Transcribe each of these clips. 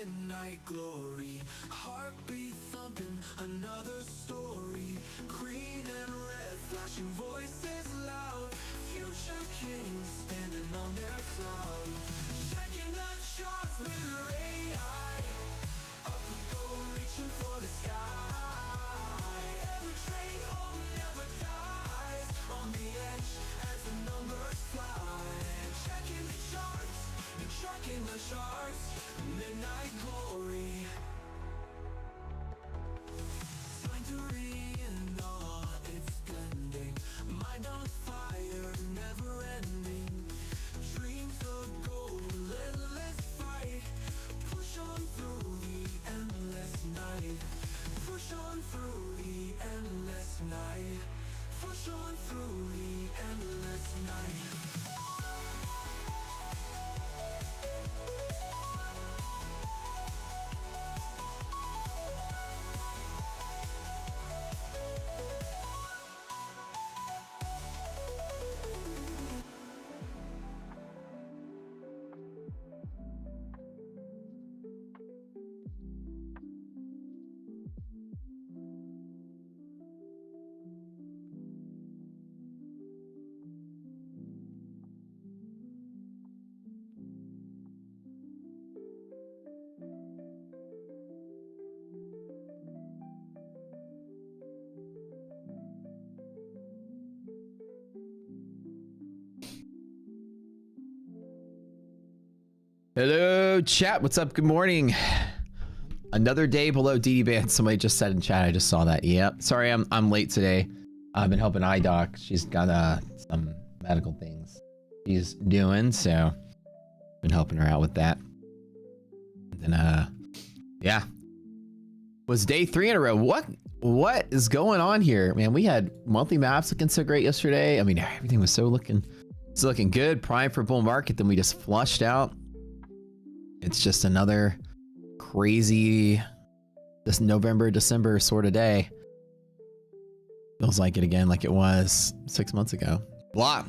midnight glory, heartbeat thumping, another story. Green and red, flashing voices loud. Future kings standing on their cloud. Checking the charts with their AI. Up we go, reaching for the sky. Every train home never dies. On the edge as the numbers fly. Checking the charts, tracking the charts. Midnight glory. Sanctuary in awe, it's blending. Mind on fire, never ending. Dreams of gold, relentless fight. Push on through the endless night. Push on through the endless night. Push on through the endless night. Hello, chat. What's up? Good morning. Another day below DD band. Somebody just said in chat. I just saw that. Yep. Sorry, I'm late today. I've been helping iDoc. She's got some medical things she's doing, so been helping her out with that. And then yeah, was day 3 in a row. What is going on here, man? We had monthly maps looking so great yesterday. I mean, everything was looking good. Prime for bull market. Then we just flushed out. It's just another crazy this November, December sort of day. Feels like it again, like it was 6 months ago. Blah.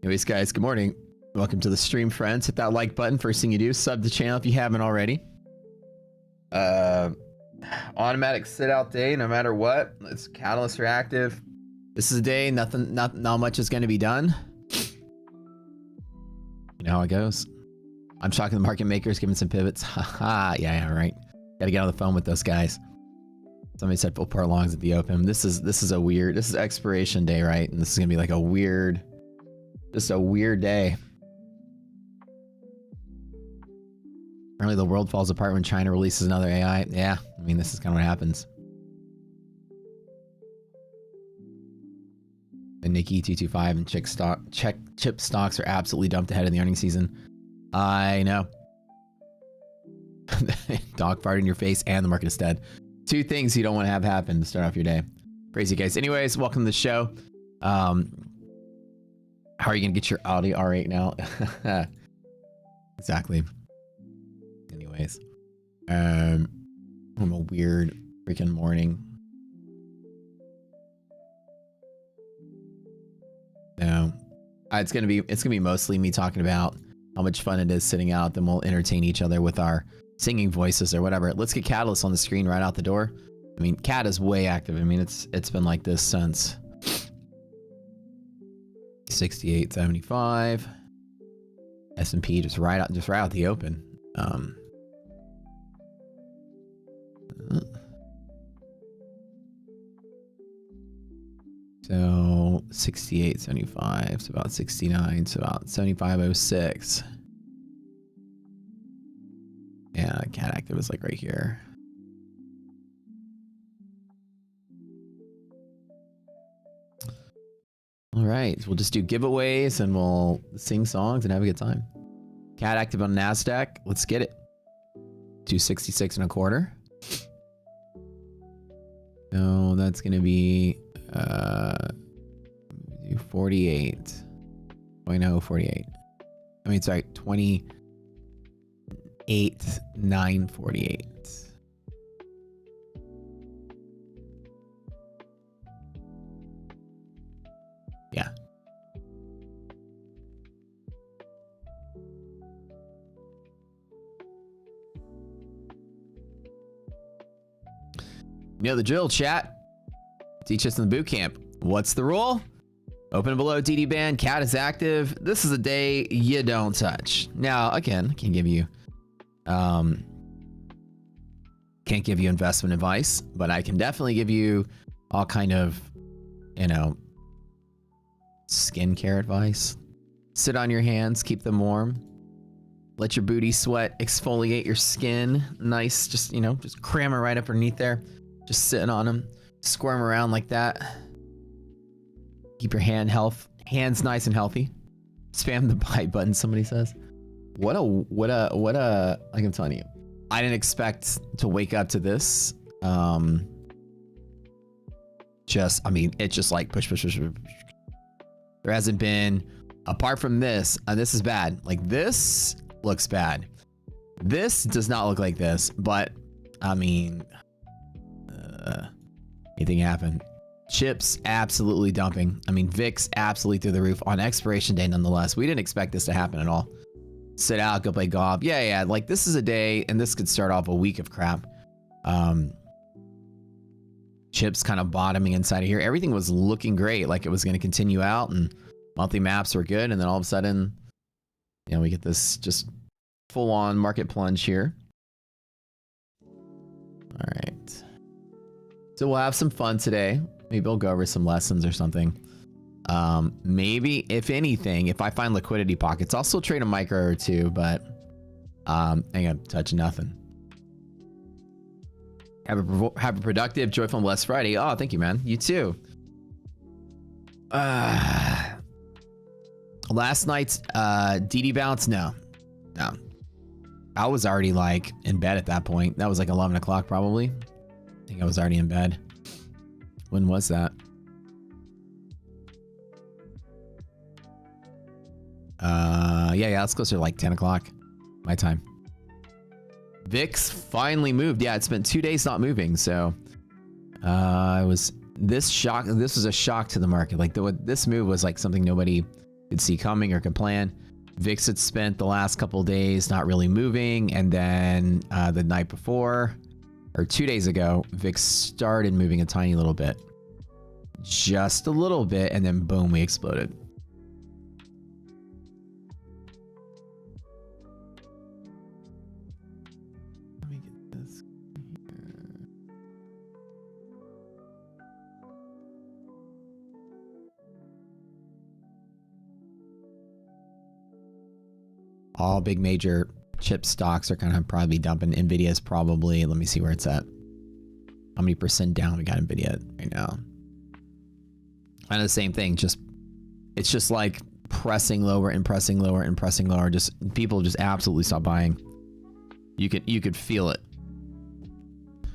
Anyways, guys, good morning. Welcome to the stream, friends. Hit that like button. First thing you do, sub the channel if you haven't already. Automatic sit out day, no matter what. It's catalysts are active. This is a day, not much is going to be done. You know how it goes. I'm shocking the market makers, giving some pivots. Haha, yeah, right. Gotta get on the phone with those guys. Somebody said full part longs at the open. This is expiration day, right? And this is gonna be like just a weird day. Apparently the world falls apart when China releases another AI. Yeah, I mean, this is kind of what happens. The Nikkei 225 and chip stocks are absolutely dumped ahead of the earnings season. I know. Dog fart in your face and the market is dead. Two things you don't want to have happen to start off your day. Crazy, guys. Anyways, welcome to the show. How are you gonna get your Audi R8 now? Exactly. Anyways, I'm a weird freaking morning. No, it's gonna be mostly me talking about how much fun it is sitting out. Then we'll entertain each other with our singing voices or whatever. Let's get Catalyst on the screen right out the door. I mean, Cat is way active. I mean, it's been like this since 68.75. S&P just right out the open. So 68.75, so about 69, so about 75.06. Yeah, Cat active is like right here. All right, we'll just do giveaways and we'll sing songs and have a good time. Cat active on NASDAQ. Let's get it. 266.25. So that's gonna be 48. 0.048. I mean, sorry, 28,948. Yeah. You know the drill, chat. Teach us in the boot camp. What's the rule? Open and below DD band, cat is active. This is a day you don't touch. Now, again, I can't give you investment advice, but I can definitely give you all kind of, you know, skincare advice. Sit on your hands, keep them warm. Let your booty sweat exfoliate your skin. Nice, just, you know, just cram it right up underneath there. Just sitting on them, squirm around like that. Keep your hands nice and healthy. Spam the buy button, somebody says. Like I'm telling you, I didn't expect to wake up to this. I mean, it's just like push. There hasn't been, apart from this, and this is bad. Like, this looks bad. This does not look like this, but I mean, anything happened. Chips absolutely dumping. I mean, VIX absolutely through the roof on expiration day nonetheless. We didn't expect this to happen at all. Sit out, go play golf. Yeah, like this is a day, and this could start off a week of crap. Chips kind of bottoming inside of here. Everything was looking great, like it was going to continue out, and monthly maps were good, and then all of a sudden, you know, we get this just full-on market plunge here. All right. So we'll have some fun today. Maybe we'll go over some lessons or something. Maybe, if anything, if I find liquidity pockets, I'll still trade a micro or two, but I ain't gonna touch nothing. Have a productive, joyful, and blessed Friday. Oh, thank you, man. You too. Last night's DD bounce, no. I was already like in bed at that point. That was like 11 o'clock probably. I think I was already in bed. When was that? Yeah, it's closer to like 10 o'clock my time. VIX finally moved. Yeah, it's been 2 days not moving, so this was a shock to the market. Like this move was like something nobody could see coming or could plan. VIX had spent the last couple days not really moving, and then the night before, or 2 days ago, VIX started moving a tiny little bit. Just a little bit, and then boom, we exploded. Let me get this here. All big major chip stocks are kind of probably dumping. Nvidia's probably, let me see where it's at. How many percent down we got Nvidia right now? Kind of the same thing, it's just like pressing lower and pressing lower and pressing lower. Just people just absolutely stop buying. You could feel it.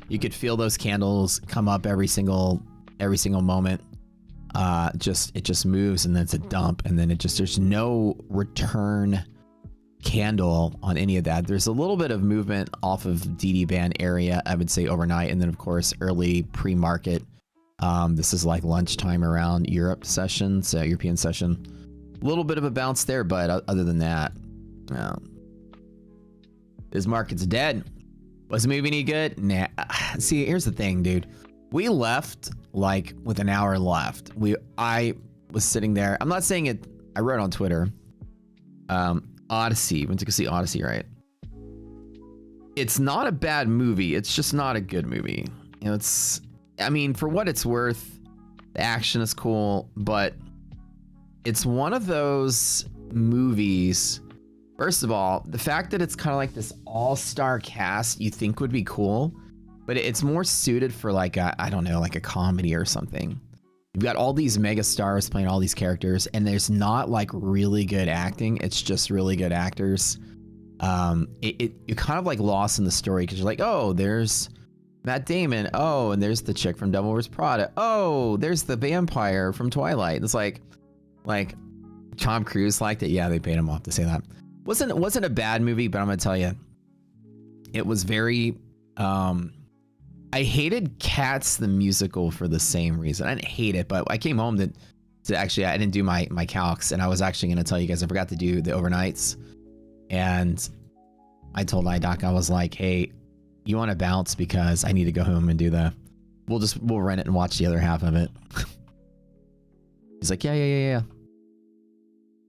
You could feel those candles come up every single moment. It just moves, and then it's a dump, and then there's no return candle on any of that. There's a little bit of movement off of DD band area, I would say overnight, and then of course early pre-market. This is like lunchtime around European session. A little bit of a bounce there, but other than that, this market's dead. Was the movie any good? Nah. See, here's the thing, dude. We left like with an hour left. I was sitting there. I'm not saying it. I wrote on Twitter. Odyssey. Went to go see Odyssey, right? It's not a bad movie. It's just not a good movie. You know, I mean, for what it's worth, the action is cool, but it's one of those movies. First of all, the fact that it's kind of like this all-star cast you think would be cool, but it's more suited for like I don't know, like a comedy or something. You've got all these mega stars playing all these characters, and there's not like really good acting. It's just really good actors. You're kind of like lost in the story because you're like, oh, there's Matt Damon. Oh, and there's the chick from Devil Wears Prada. Oh, there's the vampire from Twilight. It's like Tom Cruise liked it. Yeah, they paid him off to say that. Wasn't a bad movie, but I'm gonna tell you, it was very. I hated Cats the musical for the same reason. I didn't hate it, but I came home to actually, I didn't do my calcs, and I was actually going to tell you guys I forgot to do the overnights. And I told iDoc, I was like, hey, you want to bounce because I need to go home and do the we'll rent it and watch the other half of it. He's like, yeah.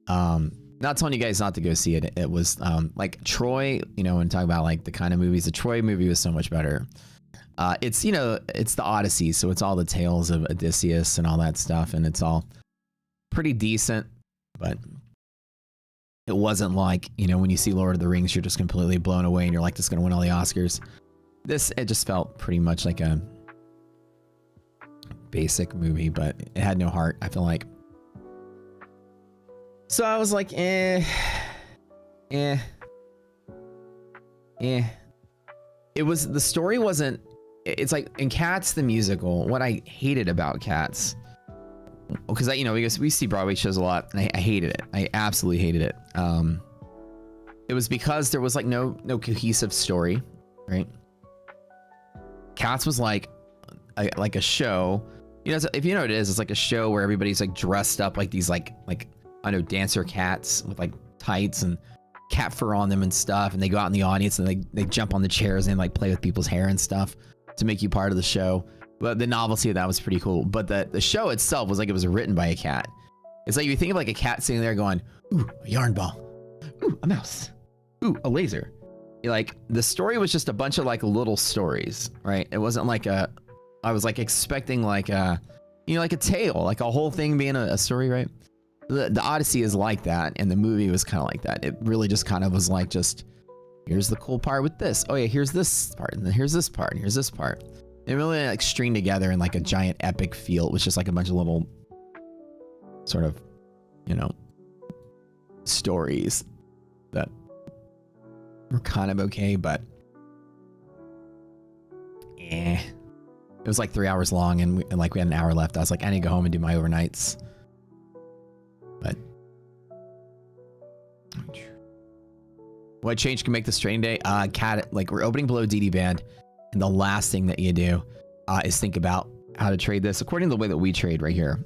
Not telling you guys not to go see it. It was like Troy, you know, when talking about like the kind of movies, the Troy movie was so much better. It's, you know, it's the Odyssey, so it's all the tales of Odysseus and all that stuff, and it's all pretty decent, but it wasn't like, you know, when you see Lord of the Rings, you're just completely blown away and you're like, this is gonna win all the Oscars. This, it just felt pretty much like a basic movie, but it had no heart, I feel like. So I was like, eh. It was, the story wasn't, it's like in Cats the musical, what I hated about Cats, because I, you know, we see Broadway shows a lot, and I hated it. I absolutely hated it. It was because there was like no cohesive story, right? Cats was like a show, you know, if you know what it is, it's like a show where everybody's like dressed up like these like I know, dancer cats with like tights and cat fur on them and stuff, and they go out in the audience and they jump on the chairs and like play with people's hair and stuff to make you part of the show. But the novelty of that was pretty cool. But the show itself was like it was written by a cat. It's like you think of like a cat sitting there going, ooh, a yarn ball, ooh, a mouse, ooh, a laser. Like the story was just a bunch of like little stories, right? It wasn't like I was like expecting like a, you know, like a tale, like a whole thing being a story, right? The Odyssey is like that, and the movie was kind of like that. It really just kind of was like, just here's the cool part with this. Oh yeah, here's this part, and then here's this part, and here's this part. It really like stringed together in like a giant epic feel. It was just like a bunch of little sort of, you know, stories that were kind of okay, but it was like 3 hours long, and we had an hour left. I was like, I need to go home and do my overnights. But what change can make this trading day? Cat, like we're opening below DD band, and the last thing that you do is think about how to trade this according to the way that we trade right here.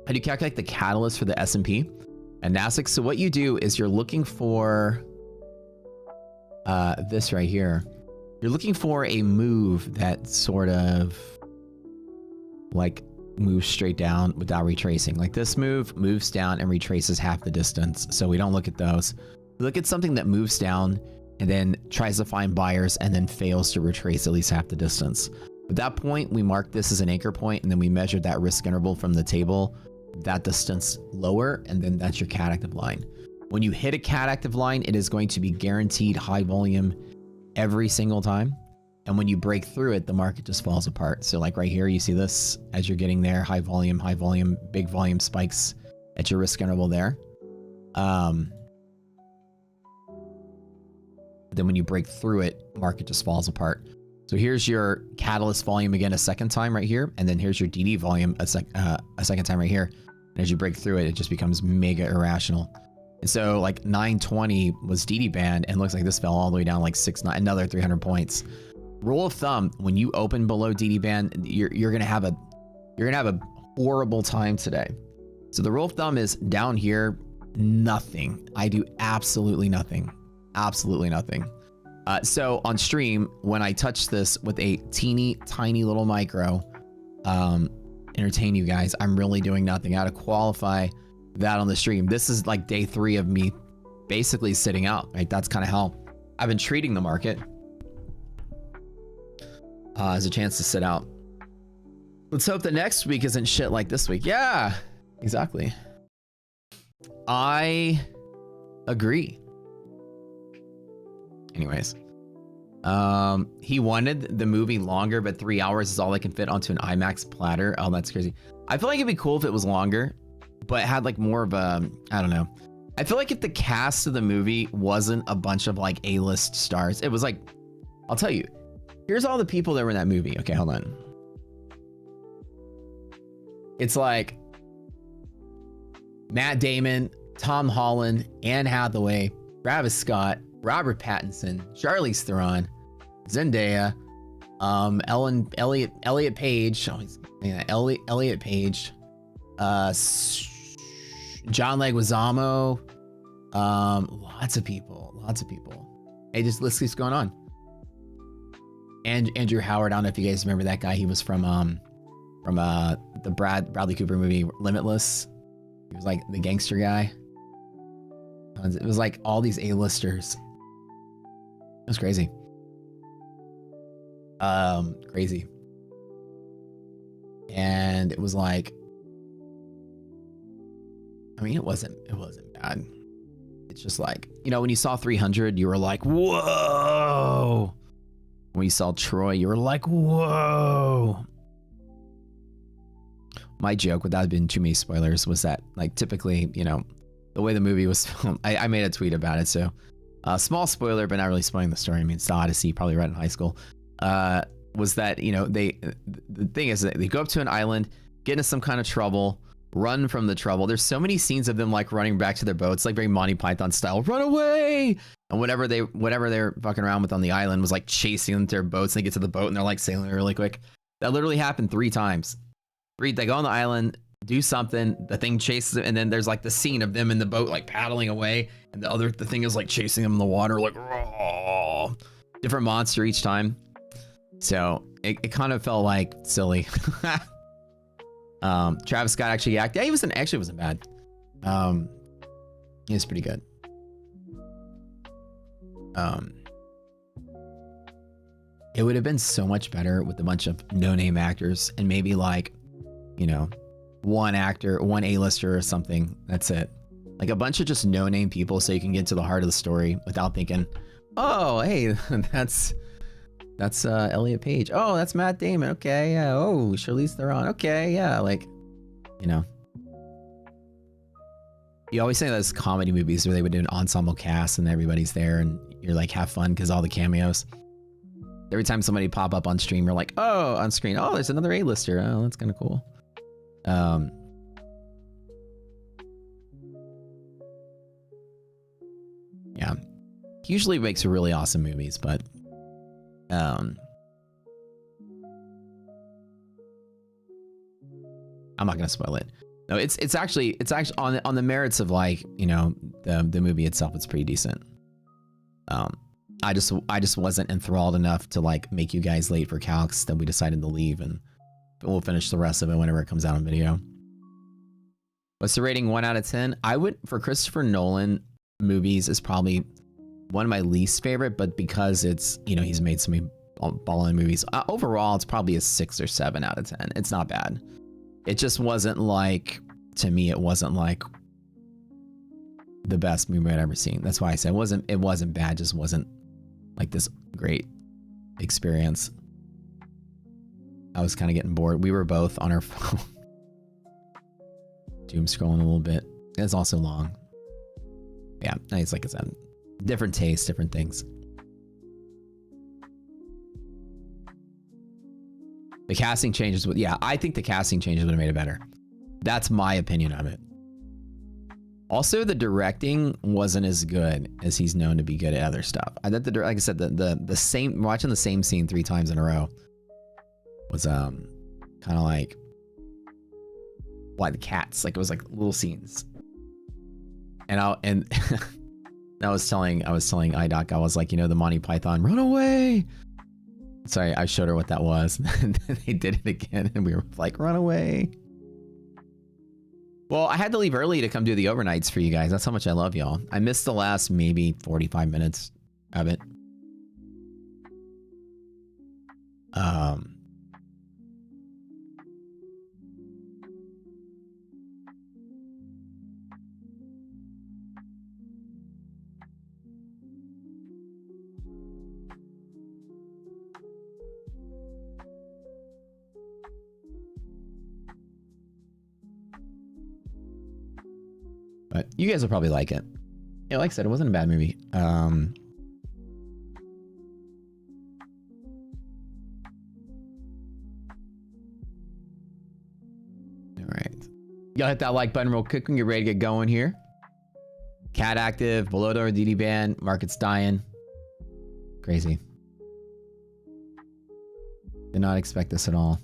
How do you calculate the catalyst for the S&P and NASDAQ? So what you do is you're looking for this right here. You're looking for a move that sort of like moves straight down without retracing. Like this move moves down and retraces half the distance. So we don't look at those. We look at something that moves down and then tries to find buyers and then fails to retrace at least half the distance. At that point, we mark this as an anchor point, and then we measure that risk interval from the table, that distance lower, and then that's your cat active line. When you hit a cat active line, it is going to be guaranteed high volume every single time. And when you break through it, the market just falls apart. So like right here, you see this as you're getting there, high volume, big volume spikes at your risk interval there. Then when you break through it, market just falls apart. So here's your catalyst volume again a second time right here, and then here's your DD volume a second time right here. And as you break through it, it just becomes mega irrational. And so like 920 was DD band, and looks like this fell all the way down like 6-9, another 300 points. Rule of thumb: when you open below DD band, you're gonna have a horrible time today. So the rule of thumb is down here, nothing. I do absolutely nothing, absolutely nothing. So on stream, when I touch this with a teeny tiny little micro, entertain you guys, I'm really doing nothing. I gotta qualify that on the stream. This is like day 3 of me basically sitting out, right? That's kind of how I've been treating the market, as a chance to sit out. Let's hope that next week isn't shit like this week. Yeah, exactly. I agree. Anyways, he wanted the movie longer, but 3 hours is all they can fit onto an IMAX platter. Oh, that's crazy. I feel like it'd be cool if it was longer, but it had like more of a, I don't know. I feel like if the cast of the movie wasn't a bunch of like A-list stars, it was like, I'll tell you, here's all the people that were in that movie. Okay, hold on. It's like Matt Damon, Tom Holland, Anne Hathaway, Travis Scott, Robert Pattinson, Charlize Theron, Zendaya, Elliot Page, Elliot Page, John Leguizamo, lots of people. Hey, this list keeps going on. And Andrew Howard, I don't know if you guys remember that guy. He was from the Bradley Cooper movie Limitless. He was like the gangster guy. It was like all these A-listers. It was crazy. Crazy. And it was like, I mean, it wasn't bad. It's just like, you know, when you saw 300, you were like, whoa. When you saw Troy, you were like, whoa. My joke, without being too many spoilers, was that, like, typically, you know, the way the movie was filmed, I made a tweet about it, so small spoiler, but not really spoiling the story. I mean, it's the Odyssey, probably read in high school. Was that, you know, the thing is that they go up to an island, get into some kind of trouble, run from the trouble. There's so many scenes of them like running back to their boats, like very Monty Python style, run away. And whatever they're fucking around with on the island was like chasing them to their boats. And they get to the boat and they're like sailing really quick. That literally happened 3 times. They go on the island, do something, the thing chases them, and then there's like the scene of them in the boat like paddling away, and the thing is like chasing them in the water, like oh, different monster each time. So it kind of felt like silly. Travis Scott actually acted. Yeah, he wasn't bad. He was pretty good. It would have been so much better with a bunch of no-name actors and maybe like, you know, one actor, one A-lister or something. That's it. Like a bunch of just no-name people so you can get to the heart of the story without thinking, oh, hey, that's Elliot Page. Oh, that's Matt Damon. Okay, yeah. Oh, Charlize Theron. Okay, yeah. Like, you know. You always say those comedy movies where they would do an ensemble cast and everybody's there and you're like, have fun because all the cameos. Every time somebody pop up on stream, you're like, oh, on screen. Oh, there's another A-lister. Oh, that's kind of cool. Yeah. He usually makes really awesome movies, but I'm not gonna spoil it. No, it's actually on the merits of like, you know, the movie itself, it's pretty decent. I just wasn't enthralled enough to like make you guys late for calcs that we decided to leave, and we'll finish the rest of it whenever it comes out on video. What's the rating? 1 out of 10? I would, for Christopher Nolan movies, is probably one of my least favorite, but because it's, you know, he's made so many ballin' movies. Overall, it's probably a 6 or 7 out of 10. It's not bad. It just wasn't like, to me, it wasn't like the best movie I'd ever seen. That's why I said it wasn't bad, just wasn't like this great experience. I was kind of getting bored. We were both on our phone. Doom scrolling a little bit. It's also long. Yeah, it's like I said, different tastes, different things. The casting changes would, yeah, I think the casting changes would have made it better. That's my opinion of it. Also, the directing wasn't as good as he's known to be good at other stuff. I thought like I said, the same, watching the same scene 3 times in a row was kind of like the cats, like it was like little scenes. And I was telling iDoc, I was like, you know, the Monty Python run away. So I showed her what that was, and then they did it again, and we were like, run away. Well, I had to leave early to come do the overnights for you guys. That's how much I love y'all. I missed the last maybe 45 minutes of it. But you guys will probably like it. Yeah, like I said, it wasn't a bad movie. All right. Y'all hit that like button real quick when you're ready to get going here. Cat active, below the DD band, market's dying. Crazy. Did not expect this at all.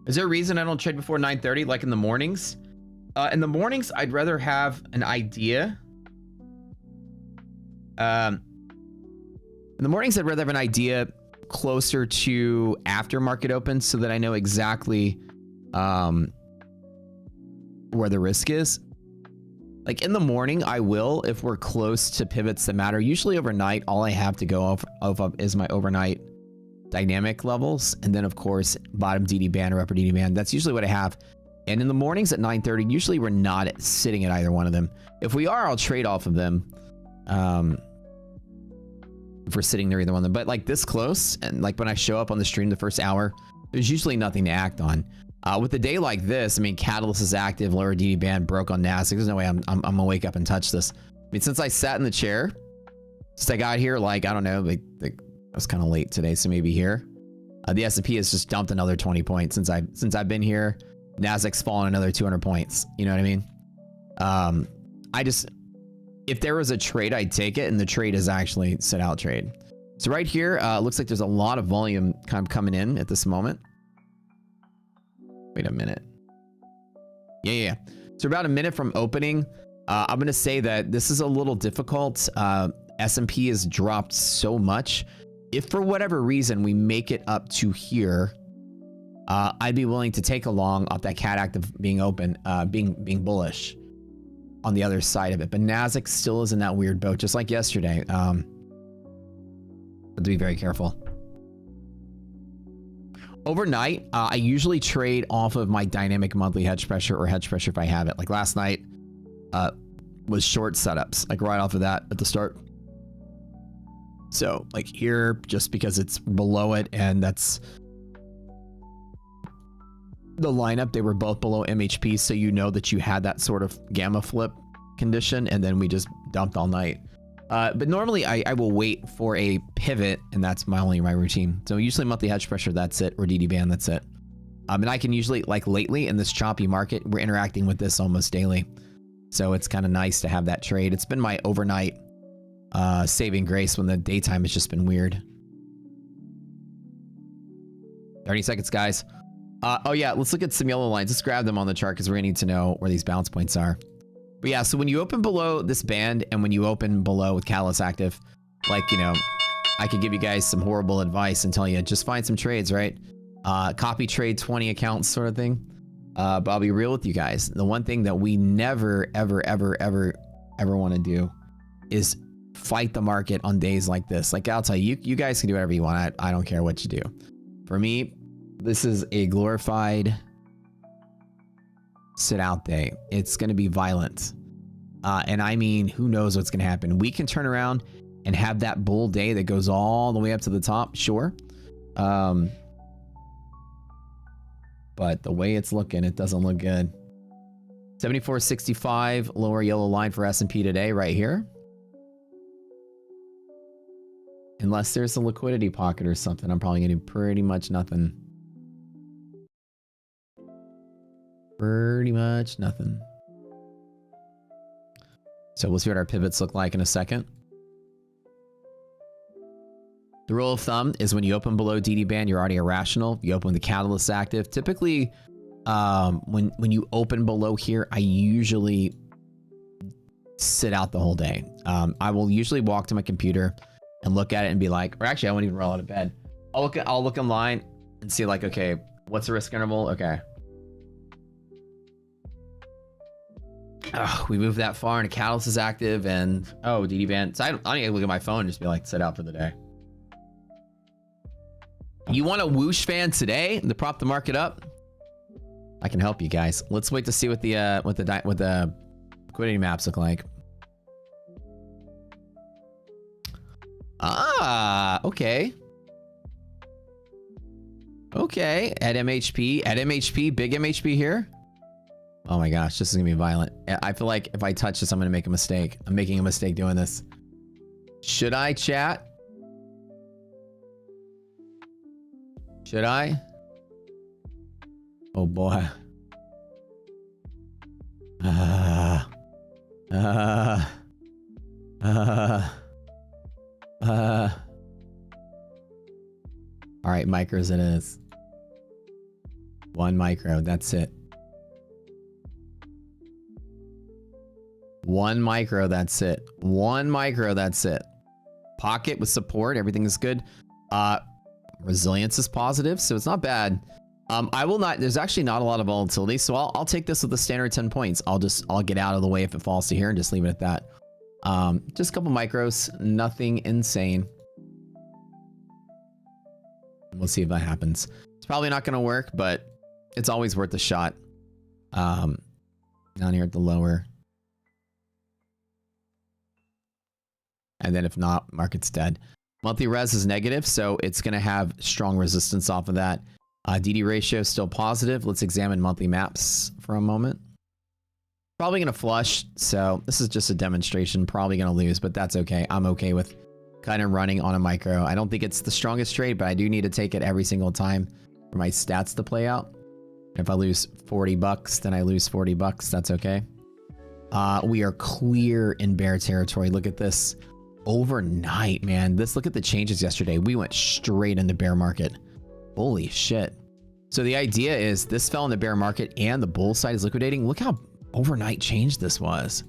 Is there a reason I don't trade before 9:30, like in the mornings? In the mornings, I'd rather have an idea. In the mornings, I'd rather have an idea closer to after market opens so that I know exactly where the risk is. Like in the morning, I will if we're close to pivots that matter. Usually overnight, all I have to go off of is my overnight dynamic levels, and then of course bottom DD band or upper DD band. That's usually what I have. And in the mornings at 9:30, usually we're not sitting at either one of them. If we are, I'll trade off of them. If we're sitting near either one of them, but like this close, and like when I show up on the stream the first hour, there's usually nothing to act on. With a day like this, I mean, Catalyst is active, lower DD band broke on Nasdaq. There's no way I'm gonna wake up and touch this. I mean, since I sat in the chair, since I got here, like I don't know, like I was kind of late today, so maybe here. The S&P has just dumped another 20 points since I've been here. Nasdaq's fallen another 200 points. You know what I mean? If there was a trade, I'd take it, and the trade is actually sit out trade. So right here, looks like there's a lot of volume kind of coming in at this moment. Wait a minute. Yeah. So about a minute from opening, I'm gonna say that this is a little difficult. S&P has dropped so much. If for whatever reason we make it up to here, I'd be willing to take a long off that cat active being open, being bullish on the other side of it. But Nasdaq still is in that weird boat, just like yesterday. But to be very careful. Overnight, I usually trade off of my dynamic monthly hedge pressure or hedge pressure if I have it. Like last night was short setups, like right off of that at the start. So like here, just because it's below it and that's the lineup, they were both below MHP, so you know that you had that sort of gamma flip condition, and then we just dumped all night. But normally I will wait for a pivot, and that's my routine. So usually monthly hedge pressure, that's it, or DD band, that's it. And I can usually, like lately in this choppy market, we're interacting with this almost daily. So it's kind of nice to have that trade. It's been my overnight saving grace when the daytime has just been weird. 30 seconds, guys. Oh yeah, let's look at some yellow lines. Let's grab them on the chart because we're gonna need to know where these bounce points are. But yeah, so when you open below this band and when you open below with Catalyst active, like, you know, I could give you guys some horrible advice and tell you just find some trades, right? Copy trade 20 accounts sort of thing. But I'll be real with you guys. The one thing that we never, ever want to do is fight the market on days like this. Like I'll tell you, you guys can do whatever you want. I don't care what you do. For me, this is a glorified sit out day. It's going to be violent. And I mean, who knows what's going to happen? We can turn around and have that bull day that goes all the way up to the top. Sure. But the way it's looking, it doesn't look good. 74.65 lower yellow line for S&P today right here. Unless there's a liquidity pocket or something, I'm probably going to do pretty much nothing. Pretty much nothing. So we'll see what our pivots look like in a second. The rule of thumb is when you open below DD band, you're already irrational. You open with the catalyst active. Typically, when you open below here, I usually sit out the whole day. I will usually walk to my computer and look at it and be like, or actually I won't even roll out of bed. I'll look online and see like, okay, what's the risk interval? Okay. We moved that far and a catalyst is active and DD band. So I don't even look at my phone and just be like, sit out for the day. You want a whoosh fan today to prop the market up? I can help you guys. Let's wait to see what the liquidity maps look like. Okay. Okay, at MHP, big MHP here. Oh my gosh, this is gonna be violent. I feel like if I touch this, I'm gonna make a mistake. I'm making a mistake doing this. Should I chat? Should I? Oh boy. All right, micros it is. 1 micro, that's it. 1 micro, that's it. 1 micro, that's it. Pocket with support, everything is good. Resilience is positive, so it's not bad. I will not, there's actually not a lot of volatility, so I'll take this with the standard 10 points. I'll get out of the way if it falls to here and just leave it at that. Just a couple micros, nothing insane. We'll see if that happens. It's probably not going to work, but it's always worth a shot. Down here at the lower. And then if not, market's dead. Monthly res is negative, so it's going to have strong resistance off of that. DD ratio is still positive. Let's examine monthly maps for a moment. Probably going to flush, so this is just a demonstration. Probably going to lose, but that's okay. I'm okay with kind of running on a micro. I don't think it's the strongest trade, but I do need to take it every single time for my stats to play out. If I lose 40 bucks, then I lose 40 bucks. That's okay. We are clear in bear territory. Look at this. Overnight, man. Look at the changes yesterday. We went straight into bear market. Holy shit. So the idea is this fell in the bear market and the bull side is liquidating. Look how overnight change this was.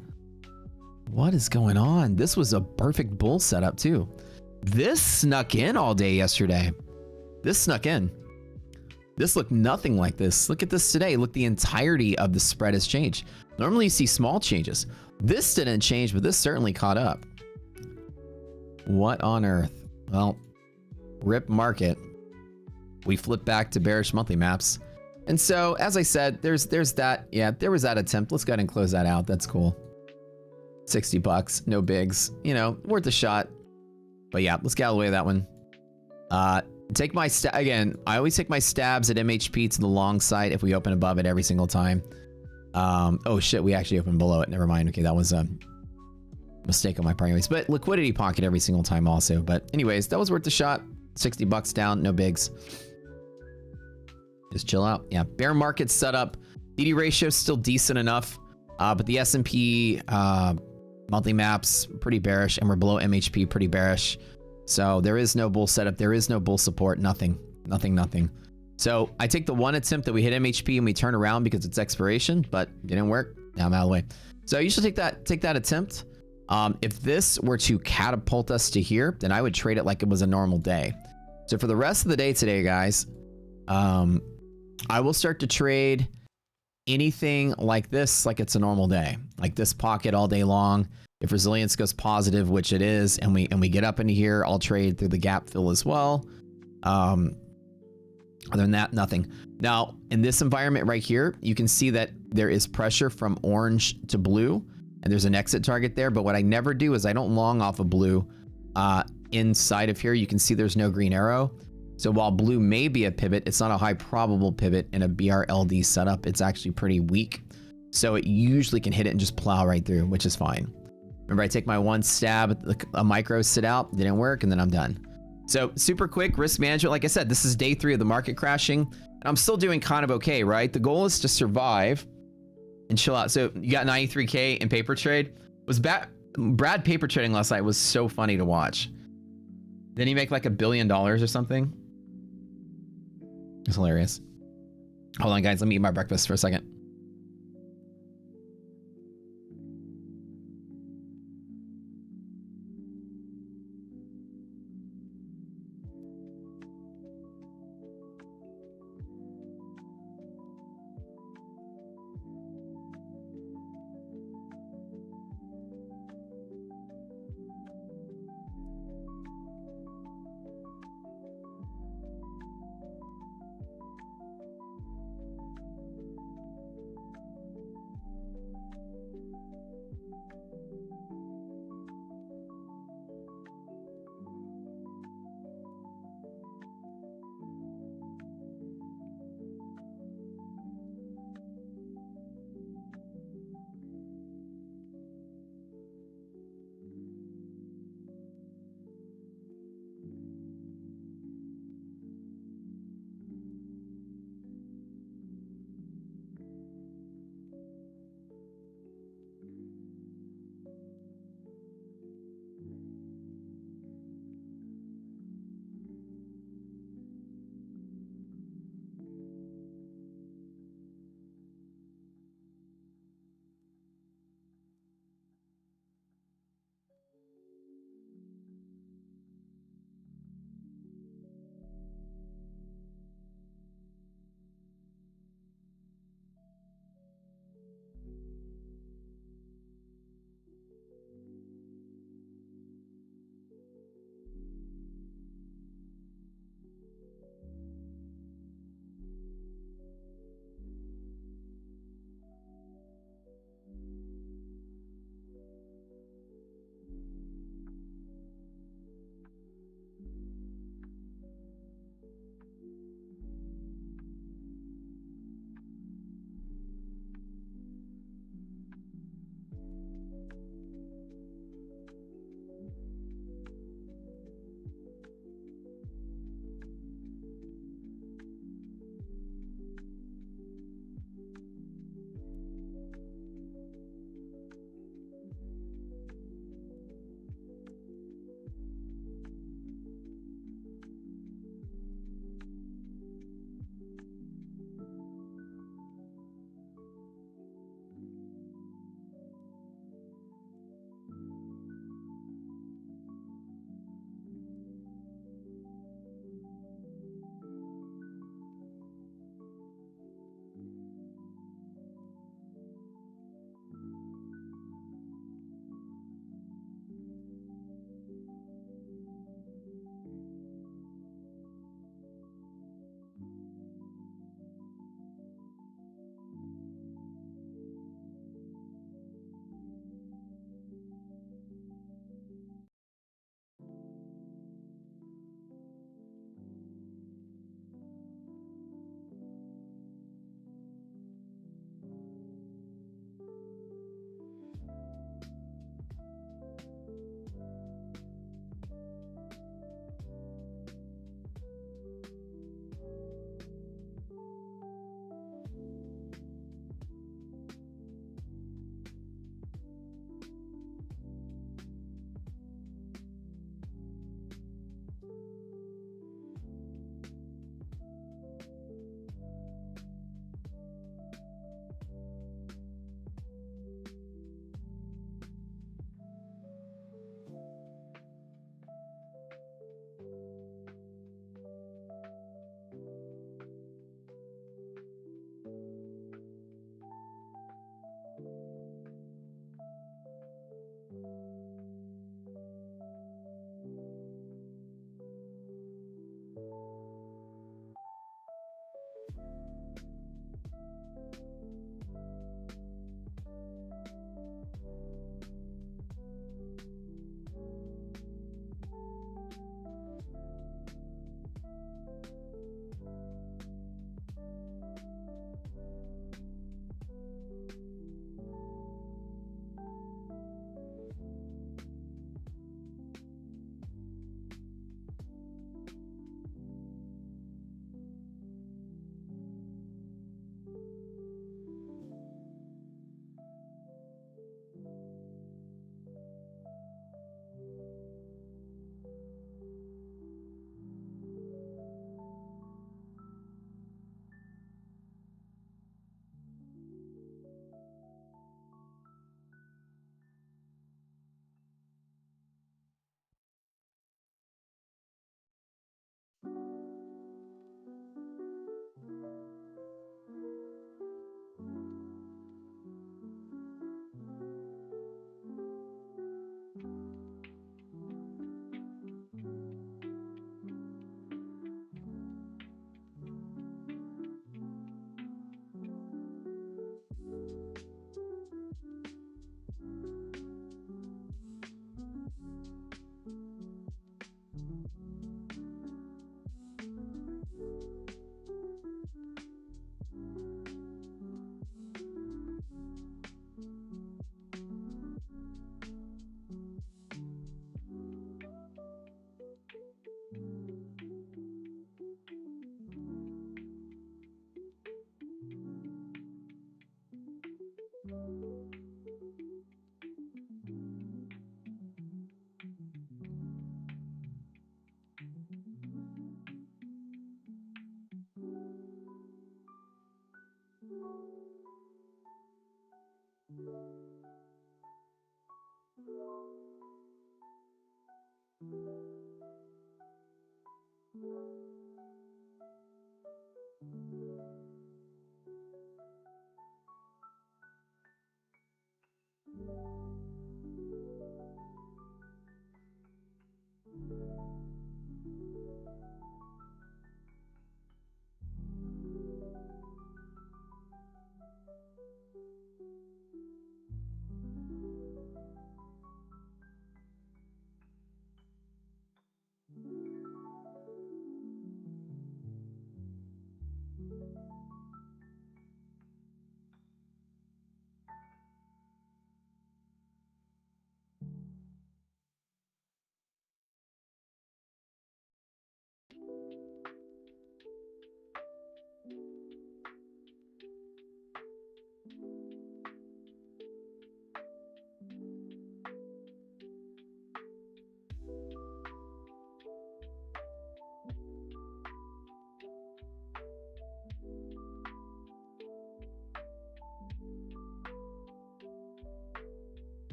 What is going on? This was a perfect bull setup too. This snuck in all day yesterday. This snuck in. This looked nothing like this. Look at this today. Look, the entirety of the spread has changed. Normally you see small changes. This didn't change, but this certainly caught up. What on earth? Well, rip market. We flip back to bearish monthly maps. And so, as I said, there's that. Yeah, there was that attempt. Let's go ahead and close that out. That's cool. 60 bucks, no bigs. You know, worth a shot. But yeah, let's get out of the way of that one. Take my again, I always take my stabs at MHP to the long side if we open above it every single time. Oh shit, we actually opened below it. Never mind. Okay, that was a mistake on my part anyways. But liquidity pocket every single time also. But anyways, that was worth the shot. 60 bucks down, no bigs. Just chill out. Yeah, bear market setup. DD ratio is still decent enough. But the S&P monthly maps pretty bearish, and we're below MHP pretty bearish. So there is no bull setup. There is no bull support. Nothing. So I take the one attempt that we hit MHP and we turn around because it's expiration, but it didn't work. Now I'm out of the way. So you should take that attempt. If this were to catapult us to here, then I would trade it like it was a normal day. So for the rest of the day today, guys, I will start to trade anything like this, like it's a normal day, like this pocket all day long. If resilience goes positive, which it is, and we get up into here, I'll trade through the gap fill as well. Other than that, nothing. Now, in this environment right here, you can see that there is pressure from orange to blue, and there's an exit target there. But what I never do is I don't long off of blue. Inside of here, you can see there's no green arrow. So while blue may be a pivot, it's not a high probable pivot in a BRLD setup. It's actually pretty weak. So it usually can hit it and just plow right through, which is fine. Remember, I take my one stab, a micro sit out, didn't work, and then I'm done. So super quick risk management. Like I said, this is day 3 of the market crashing. And I'm still doing kind of okay, right? The goal is to survive and chill out. So you got 93K in paper trade. Brad paper trading last night was so funny to watch. Then he make like $1 billion or something. It's hilarious. Hold on, guys. Let me eat my breakfast for a second.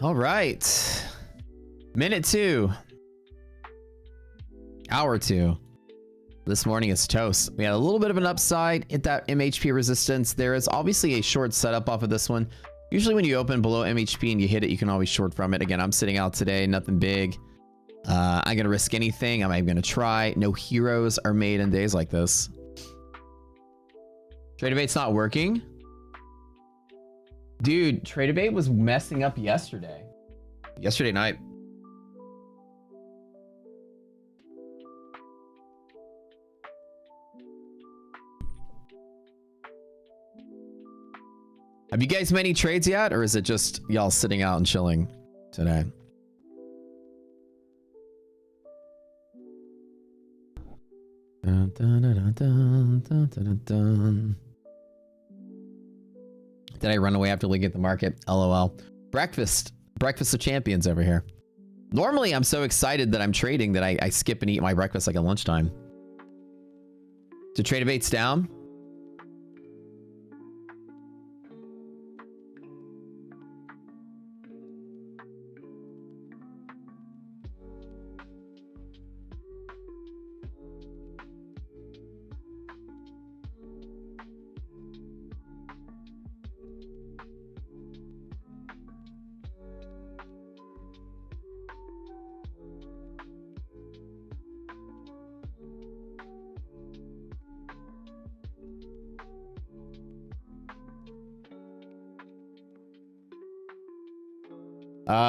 All right. Minute 2. Hour 2. This morning is toast. We had a little bit of an upside, hit that MHP resistance. There is obviously a short setup off of this one. Usually when you open below MHP and you hit it, you can always short from it. Again, I'm sitting out today, nothing big. I'm going to risk anything. I'm going to try. No heroes are made in days like this. Tradeabait's not working. Dude, Tradeabait was messing up yesterday. Yesterday night. Have you guys made any trades yet, or is it just y'all sitting out and chilling today? Dun, dun, dun, dun, dun, dun, dun. Did I run away after looking at the market? LOL. Breakfast of champions over here. Normally, I'm so excited that I'm trading that I skip and eat my breakfast like at lunchtime. So Tradeabait's down.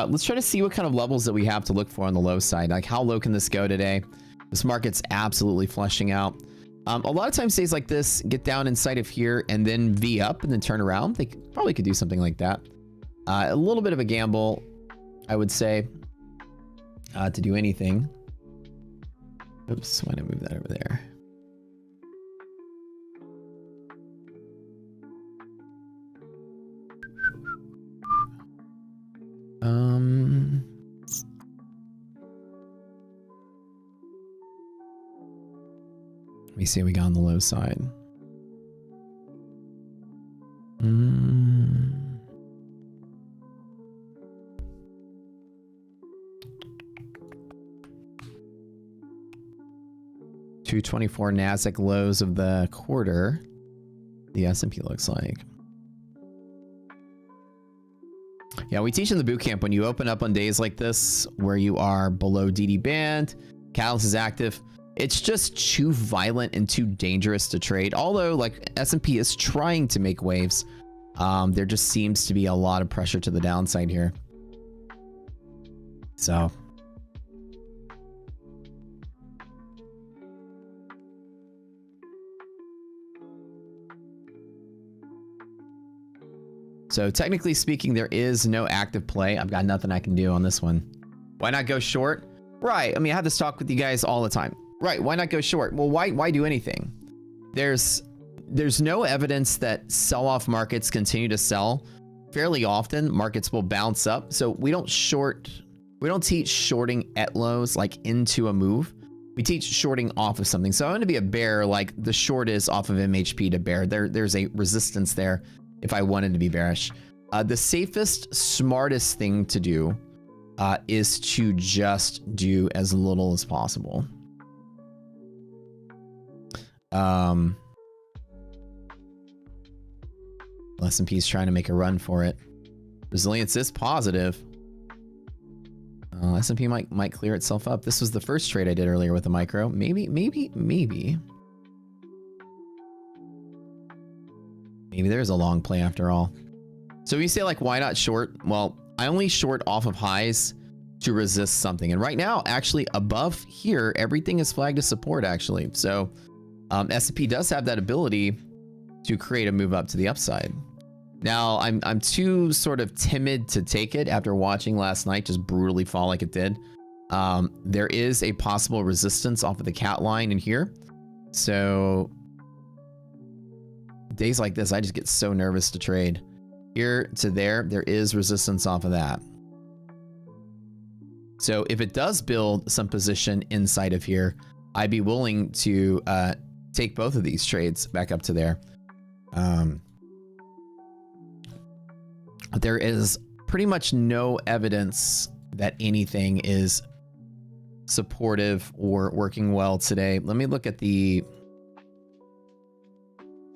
Let's try to see what kind of levels that we have to look for on the low side. Like, how low can this go today? This market's absolutely flushing out. A lot of times days like this get down inside of here and then V up and then turn around. They probably could do something like that. A little bit of a gamble, I would say, to do anything. Oops, why did I move that over there? Let me see what we got on the low side. $224 Nasdaq lows of the quarter. The S&P looks like. Yeah, we teach in the bootcamp when you open up on days like this where you are below DD band, catalyst is active. It's just too violent and too dangerous to trade. Although, like, S&P is trying to make waves, there just seems to be a lot of pressure to the downside here. So technically speaking, there is no active play. I've got nothing I can do on this one. Why not go short? Right. I mean, I have this talk with you guys all the time. Right. Why not go short? Well, why do anything? There's no evidence that sell-off markets continue to sell. Fairly often, markets will bounce up. So we don't short We don't teach shorting at lows like into a move. We teach shorting off of something. So I'm going to be a bear, like the short is off of MHP to bear. There's a resistance there if I wanted to be bearish. The safest, smartest thing to do is to just do as little as possible. S&P is trying to make a run for it. Resilience is positive. S&P might clear itself up. This was the first trade I did earlier with the micro. Maybe there's a long play after all. So you say like, why not short? Well, I only short off of highs to resist something. And right now, actually above here, everything is flagged as support actually. So S&P does have that ability to create a move up to the upside. Now, I'm too sort of timid to take it after watching last night just brutally fall like it did. There is a possible resistance off of the cat line in here. So days like this, I just get so nervous to trade. Here to there is resistance off of that. So if it does build some position inside of here, I'd be willing to take both of these trades back up to there. There is pretty much no evidence that anything is supportive or working well today. Let me look at the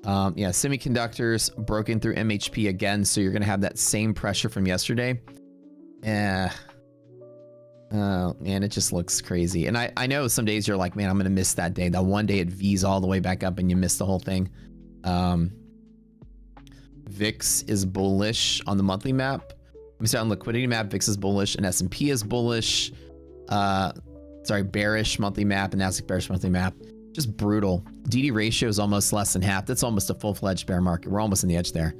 yeah, semiconductors broken through MHP again, so you're gonna have that same pressure from yesterday. Oh man, it just looks crazy. And I know some days you're like, man, I'm gonna miss that day. That one day it V's all the way back up and you miss the whole thing. VIX is bullish on the monthly map. Let me start on liquidity map. VIX is bullish and S&P is bullish. Sorry, bearish monthly map and Nasdaq bearish monthly map. Just brutal. DD ratio is almost less than half. That's almost a full-fledged bear market. We're almost in the edge there.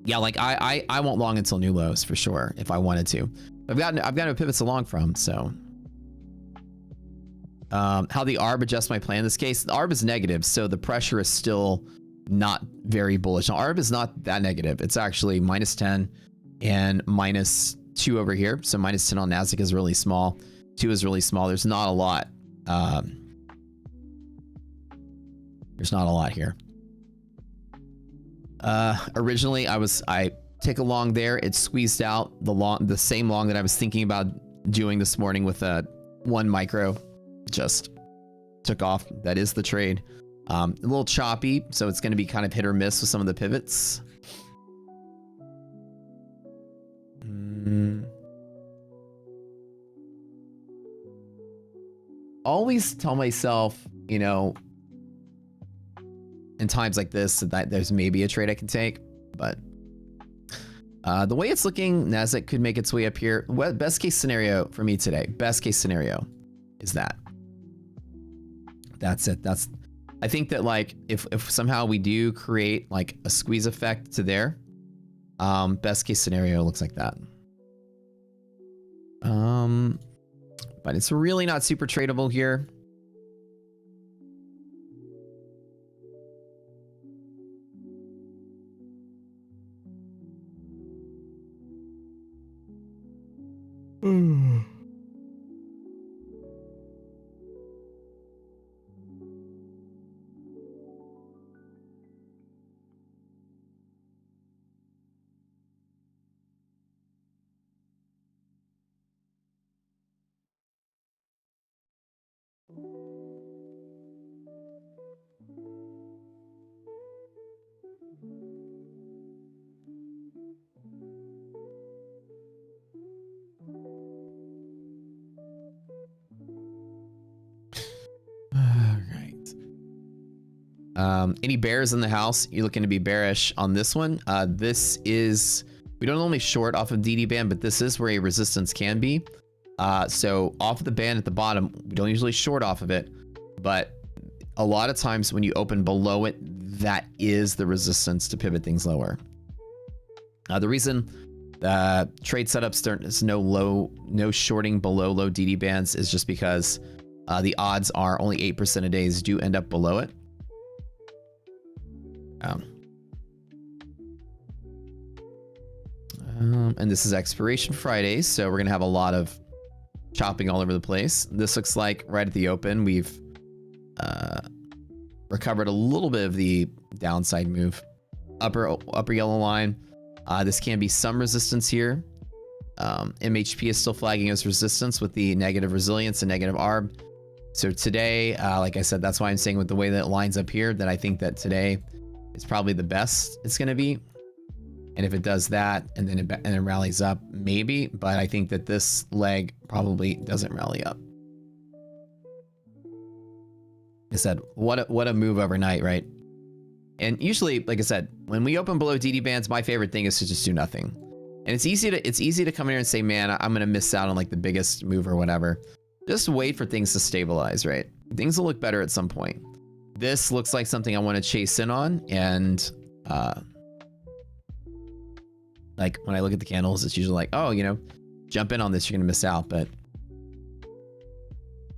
Yeah, like I won't long until new lows for sure if I wanted to. I've got no pivots to long from, so. How the ARB adjusts my plan in this case. The ARB is negative, so the pressure is still not very bullish. Now, ARB is not that negative. It's actually -10 and -2 over here. So -10 on Nasdaq is really small. 2 is really small. There's not a lot. There's not a lot here. Originally, I take a long there. It squeezed out the same long that I was thinking about doing this morning with a 1 micro. Just took off. That is the trade. A little choppy, so it's going to be kind of hit or miss with some of the pivots. Always tell myself, you know, in times like this, that there's maybe a trade I can take, but the way it's looking, Nasdaq could make its way up here. Well, best case scenario for me today, best case scenario is that. That's it. I think that like if somehow we do create like a squeeze effect to there, best case scenario looks like that. But it's really not super tradable here. Any bears in the house? You're looking to be bearish on this one. This is, we don't only short off of DD band, but this is where a resistance can be. So off of the band at the bottom, we don't usually short off of it, but a lot of times when you open below it, that is the resistance to pivot things lower. The reason trade setups there's no shorting below low DD bands is just because the odds are only 8% of days do end up below it. And this is expiration Friday, so we're gonna have a lot of chopping all over the place. This looks like right at the open, we've recovered a little bit of the downside move. Upper yellow line. This can be some resistance here. MHP is still flagging as resistance with the negative resilience and negative arb. So today, like I said, that's why I'm saying with the way that it lines up here, that I think that today is probably the best it's going to be. And if it does that and then it rallies up, maybe. But I think that this leg probably doesn't rally up. Like I said, what a move overnight, right? And usually, like I said, when we open below DD bands, my favorite thing is to just do nothing. And it's easy to come in here and say, man, I'm gonna miss out on like the biggest move or whatever. Just wait for things to stabilize, right? Things will look better at some point. This looks like something I want to chase in on, and like when I look at the candles, it's usually like, oh, you know, jump in on this, you're gonna miss out, but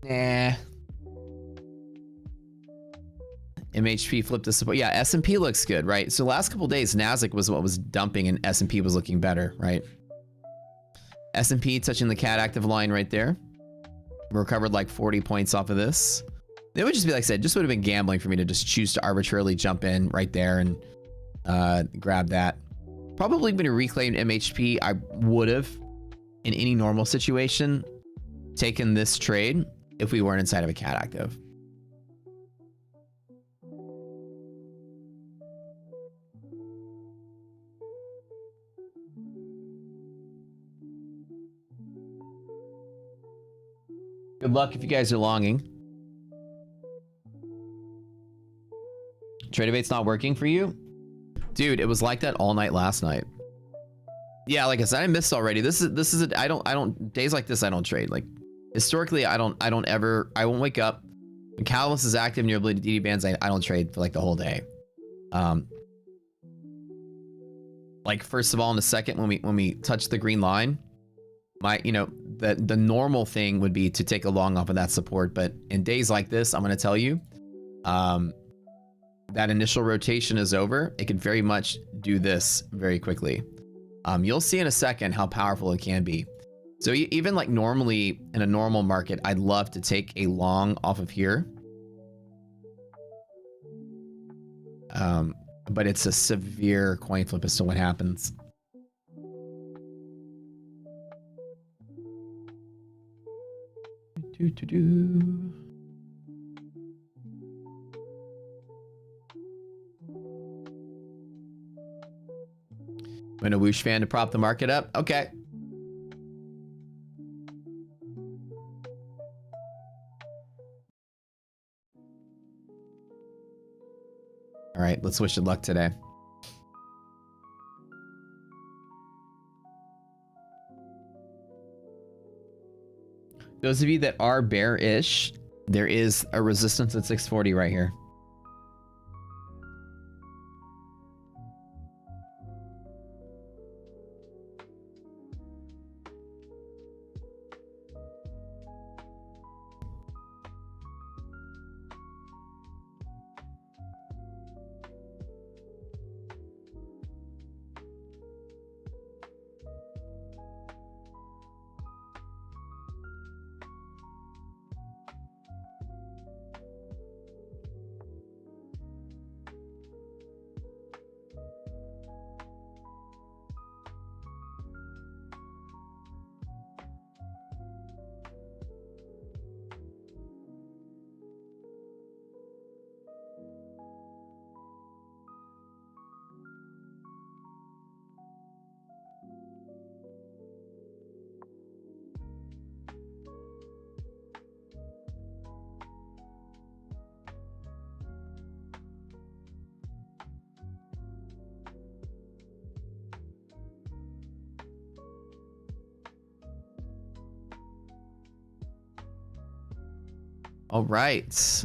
nah. MHP flipped the support. Yeah, S&P looks good, right? So last couple days, Nasdaq was what was dumping and S&P was looking better, right? S&P touching the cat active line right there. Recovered like 40 points off of this. It would just be, like I said, just would have been gambling for me to just choose to arbitrarily jump in right there and grab that. Probably when I reclaimed MHP, I would have, in any normal situation, taken this trade if we weren't inside of a cat active. Good luck if you guys are longing. Tradeabait's not working for you? Dude, it was like that all night last night. Yeah, like I said, I missed already. This is I don't days like this I don't trade. Like historically I won't wake up. When Catalyst is active near bleeding DD bands, I don't trade for like the whole day. Like first of all, in a second when we touch the green line, the normal thing would be to take a long off of that support, but in days like this, I'm going to tell you, that initial rotation is over. It can very much do this very quickly. You'll see in a second how powerful it can be. So even like normally in a normal market, I'd love to take a long off of here. But it's a severe coin flip as to what happens. I'm a whoosh fan to prop the market up. Okay. All right, let's wish it luck today. Those of you that are bearish, there is a resistance at 640 right here. All right.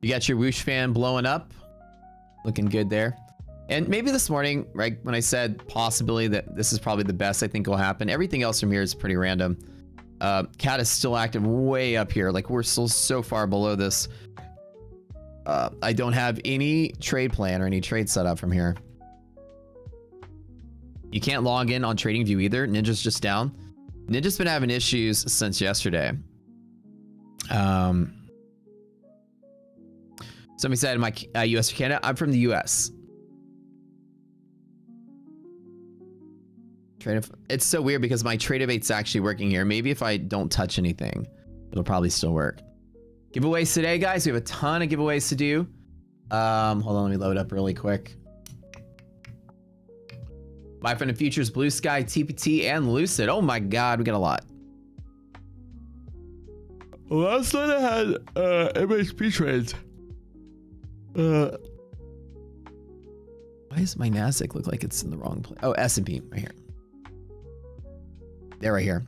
You got your whoosh fan blowing up. Looking good there. And maybe this morning, right, when I said possibility that this is probably the best I think will happen, everything else from here is pretty random. Cat is still active way up here. Like, we're still so far below this. I don't have any trade plan or any trade setup from here. You can't log in on TradingView either. Ninja's just down. Ninja's been having issues since yesterday. Somebody said, "Am I US or Canada?" I'm from the US. It's so weird because my Tradeovate's actually working here. Maybe if I don't touch anything, it'll probably still work. Giveaways today, guys. We have a ton of giveaways to do. Hold on, let me load up really quick. Buy from the Futures, Blue Sky, TPT, and Lucid. Oh my God, we got a lot. Last night I had MHP trades. Why does my NASDAQ look like it's in the wrong place? Oh, S&P right here. They're right here.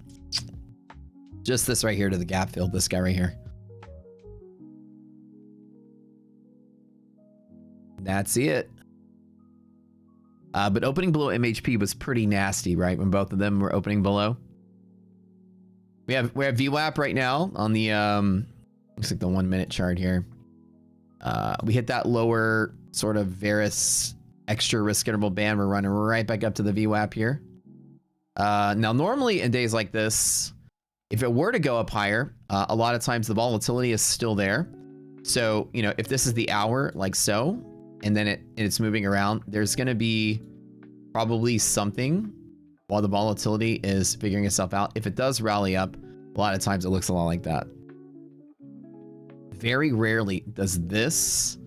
Just this right here to the gap fill. This guy right here. That's it. But opening below MHP was pretty nasty, right? When both of them were opening below. We have VWAP right now on the looks like the 1 minute chart here. We hit that lower sort of Varus extra risk interval band. We're running right back up to the VWAP here. Now normally in days like this, if it were to go up higher, a lot of times the volatility is still there. So, you know, if this is the hour like so, and then it's moving around, there's going to be probably something while the volatility is figuring itself out. If it does rally up, a lot of times it looks a lot like that. Very rarely does this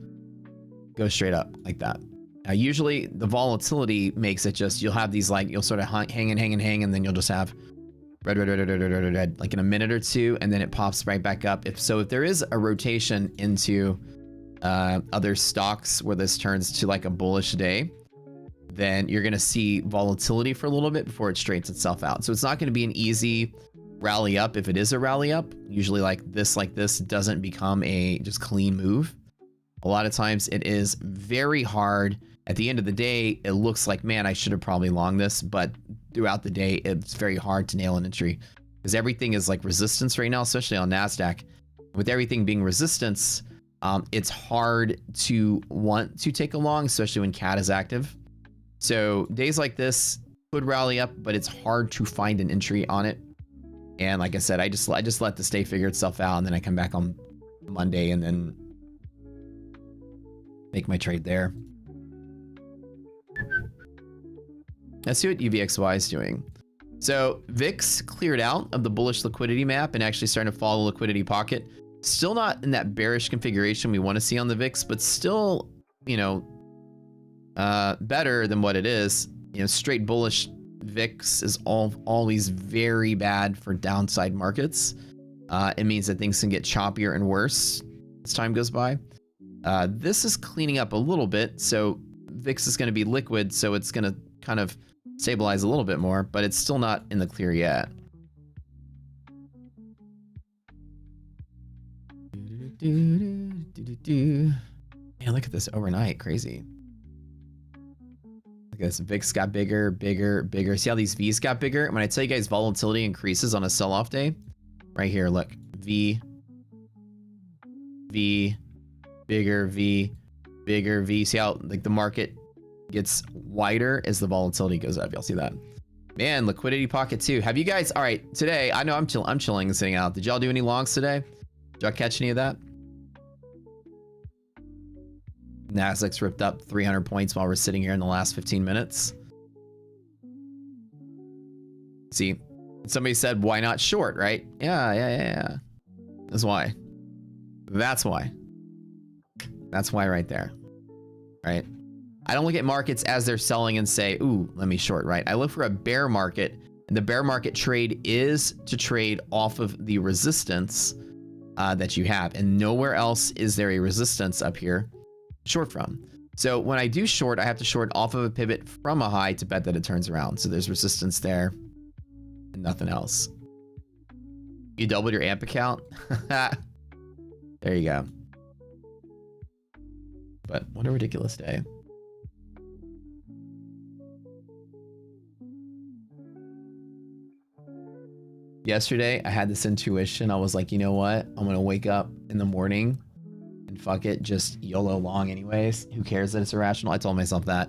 go straight up like that. Now, usually the volatility makes it just, you'll have these like, you'll sort of hang, and then you'll just have red, like in a minute or two, and then it pops right back up. If there is a rotation into other stocks where this turns to like a bullish day, then you're going to see volatility for a little bit before it straightens itself out. So it's not going to be an easy rally up. If it is a rally up, usually like this doesn't become a just clean move. A lot of times it is very hard. At the end of the day, it looks like, man, I should have probably long this, but throughout the day, it's very hard to nail an entry because everything is like resistance right now, especially on NASDAQ. With everything being resistance, it's hard to want to take a long, especially when CAD is active. So days like this could rally up, but it's hard to find an entry on it. And like I said, I just let the day figure itself out, and then I come back on Monday and then make my trade there. Let's see what UVXY is doing. So VIX cleared out of the bullish liquidity map and actually starting to follow the liquidity pocket. Still not in that bearish configuration we want to see on the VIX, but still, you know, better than what it is. You know, straight bullish VIX is always very bad for downside markets. It means that things can get choppier and worse as time goes by. This is cleaning up a little bit, so VIX is going to be liquid, so it's going to kind of stabilize a little bit more, but it's still not in the clear yet. Man, look at this overnight. Crazy. Look at this. VIX got bigger, bigger, bigger. See how these V's got bigger? When I tell you guys volatility increases on a sell-off day, right here, look. V, V, bigger V, bigger V. See how like the market gets wider as the volatility goes up. Y'all see that? Man, liquidity pocket too. Have you guys, all right, today, I know I'm chilling and sitting out. Did y'all do any longs today? Did y'all catch any of that? NASDAQ's ripped up 300 points while we're sitting here in the last 15 minutes. See, somebody said, why not short, right? Yeah. That's why. That's why. That's why right there, right? I don't look at markets as they're selling and say, ooh, let me short, right? I look for a bear market, and the bear market trade is to trade off of the resistance that you have, and nowhere else is there a resistance up here short from. So when I do short, I have to short off of a pivot from a high to bet that it turns around. So there's resistance there and nothing else. You doubled your AMP account? There you go. But what a ridiculous day. Yesterday, I had this intuition. I was like, you know what? I'm going to wake up in the morning and fuck it, just YOLO long anyways. Who cares that it's irrational? I told myself that.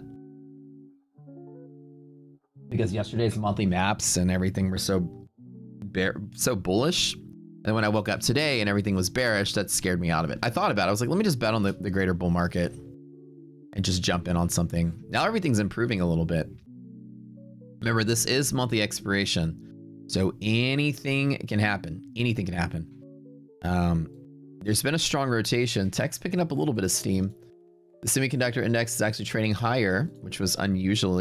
because yesterday's monthly maps and everything were so bullish. And when I woke up today and everything was bearish, that scared me out of it. I thought about it. I was like, let me just bet on the greater bull market and just jump in on something. Now everything's improving a little bit. Remember, this is monthly expiration, so anything can happen. Anything can happen. There's been a strong rotation. Tech's picking up a little bit of steam. The semiconductor index is actually trading higher, which was unusual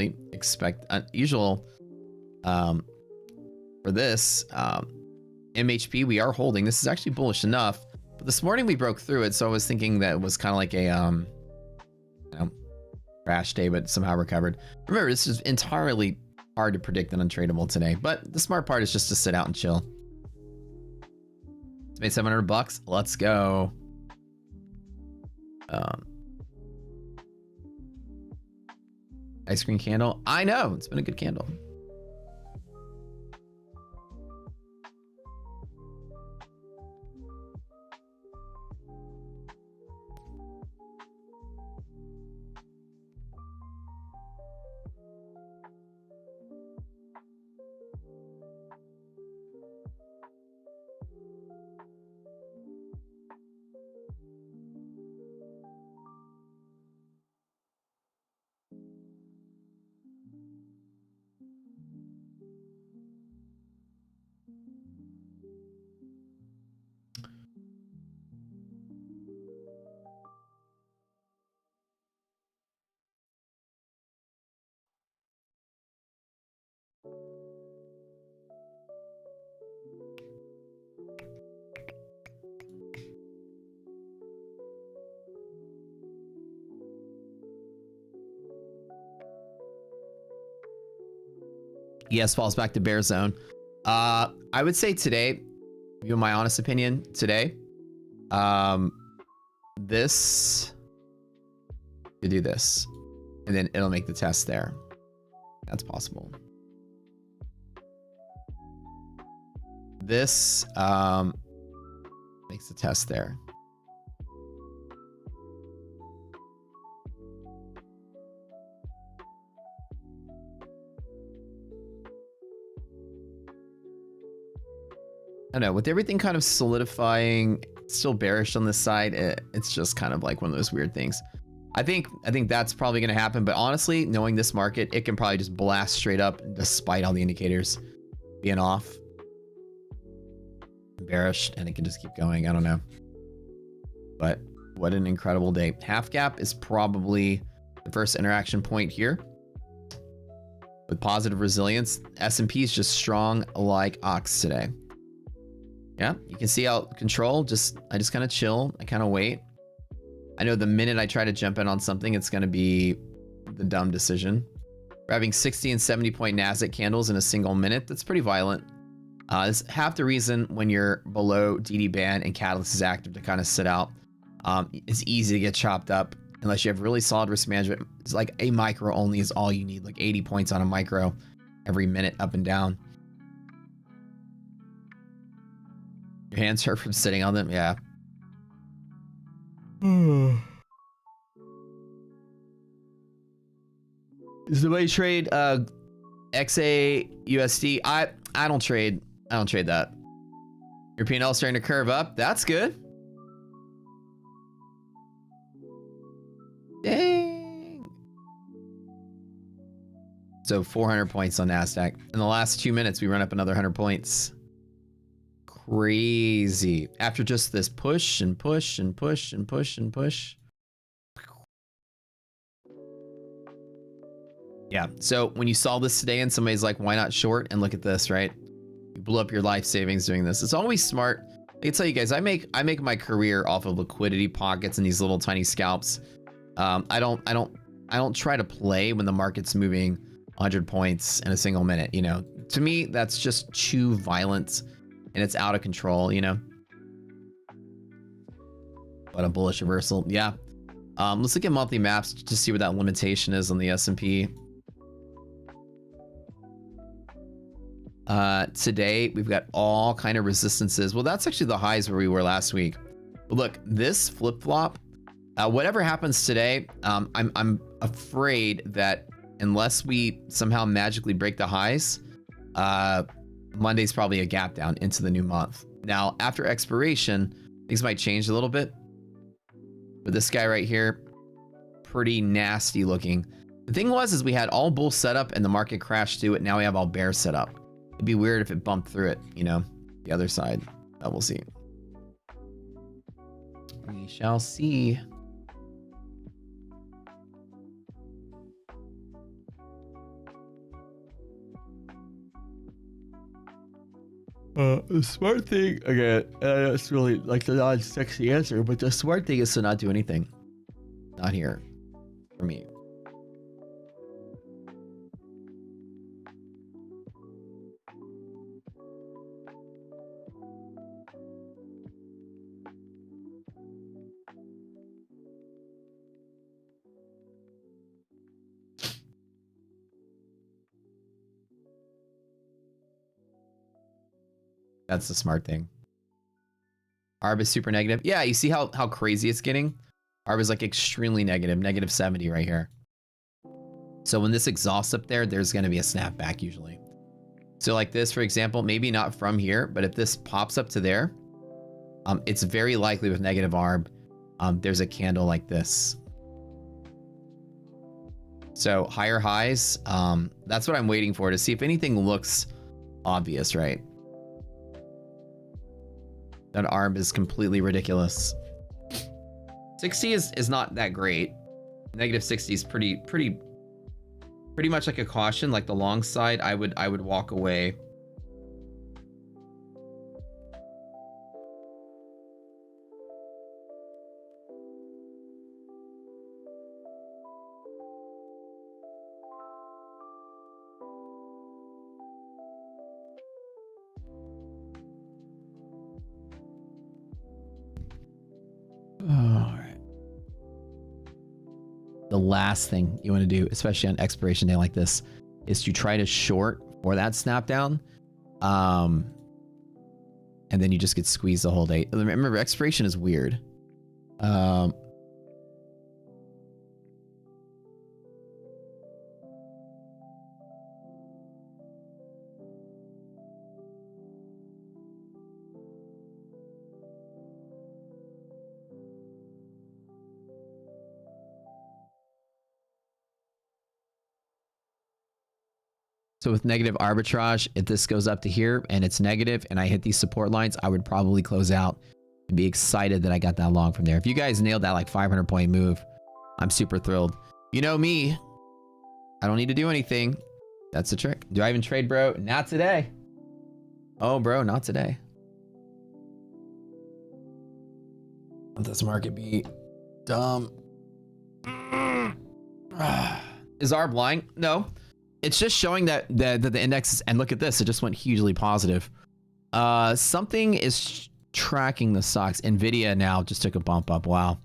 for this. MHP, we are holding. This is actually bullish enough, but this morning we broke through it, so I was thinking that it was kind of like a crash day, but somehow recovered. Remember, this is entirely hard to predict and untradeable today, but the smart part is just to sit out and chill. It's made 700 bucks. Let's go. Ice cream candle. I know, it's been a good candle. Yes, falls back to bear zone. I would say today, you know, my honest opinion today, this you do this and then it'll make the test there. That's possible. This makes the test there. I don't know, with everything kind of solidifying, still bearish on this side, it's just kind of like one of those weird things. I think that's probably going to happen, but honestly, knowing this market, it can probably just blast straight up despite all the indicators being off. Bearish, and it can just keep going. I don't know. But what an incredible day. Half gap is probably the first interaction point here. With positive resilience, S&P is just strong like ox today. Yeah, you can see out control. I just kind of chill. I kind of wait. I know the minute I try to jump in on something, it's going to be the dumb decision. We're having 60 and 70 point NASDAQ candles in a single minute. That's pretty violent. It's half the reason when you're below DD band and catalyst is active to kind of sit out. It's easy to get chopped up unless you have really solid risk management. It's like a micro only is all you need, like 80 points on a micro every minute up and down. Your hands hurt from sitting on them? Yeah. Is the way you trade XA USD? I don't trade. I don't trade that. Your P&L starting to curve up. That's good. Dang. So 400 points on NASDAQ. In the last 2 minutes, we run up another 100 points. Crazy. After just this push and push and push and push and push. Yeah. So when you saw this today and somebody's like, why not short? And look at this, right? You blew up your life savings doing this. It's always smart. I can tell you guys, I make my career off of liquidity pockets and these little tiny scalps. I don't try to play when the market's moving 100 points in a single minute. You know, to me, that's just too violent and it's out of control, you know. What a bullish reversal. Yeah. Let's look at monthly maps to see what that limitation is on the S&P. Today we've got all kind of resistances. Well, that's actually the highs where we were last week. But look, this flip-flop, whatever happens today, I'm afraid that unless we somehow magically break the highs, Monday's probably a gap down into the new month. Now, after expiration, things might change a little bit. But this guy right here, pretty nasty looking. The thing is we had all bull set up and the market crashed to it. Now we have all bear set up. It'd be weird if it bumped through it, you know, the other side. We'll see. We shall see. The smart thing, again, it's really like the non-sexy answer, but the smart thing is to not do anything. Not here, for me. That's the smart thing. Arb is super negative. Yeah, you see how crazy it's getting? Arb is like extremely negative, negative 70 right here. So when this exhausts up there, there's going to be a snapback usually. So like this, for example, maybe not from here, but if this pops up to there, it's very likely with negative Arb, there's a candle like this. So higher highs, that's what I'm waiting for to see if anything looks obvious, right? That arb is completely ridiculous. 60 is not that great. Negative 60 is pretty much like a caution. Like the long side, I would walk away. All right. The last thing you want to do, especially on expiration day like this, is to try to short for that snap down. And then you just get squeezed the whole day. Remember, expiration is weird. So with negative arbitrage, if this goes up to here and it's negative and I hit these support lines, I would probably close out and be excited that I got that long from there. If you guys nailed that like 500 point move, I'm super thrilled. You know me, I don't need to do anything. That's the trick. Do I even trade, bro? Not today. Oh, bro, not today. Let this market be dumb. Is ARB lying? No. It's just showing that the index is, and look at this, it just went hugely positive. Something is tracking the stocks. Nvidia now just took a bump up. Wow.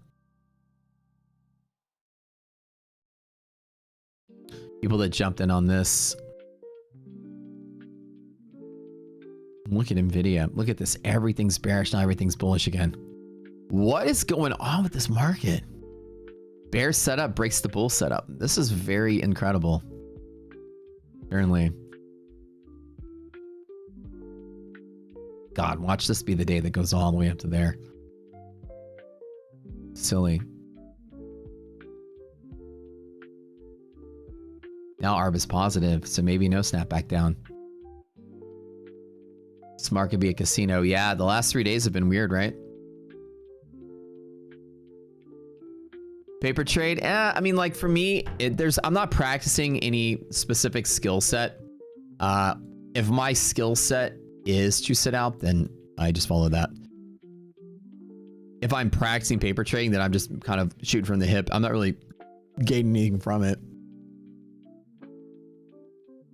People that jumped in on this. Look at Nvidia. Look at this. Everything's bearish now. Everything's bullish again. What is going on with this market? Bear setup breaks the bull setup. This is very incredible. Certainly. God, watch this be the day that goes all the way up to there. Silly. Now ARB is positive, so maybe no snapback down. This market could be a casino. Yeah, the last 3 days have been weird, right? Paper trade, I mean, like for me, I'm not practicing any specific skill set. If my skill set is to sit out, then I just follow that. If I'm practicing paper trading, then I'm just kind of shooting from the hip. I'm not really gaining anything from it.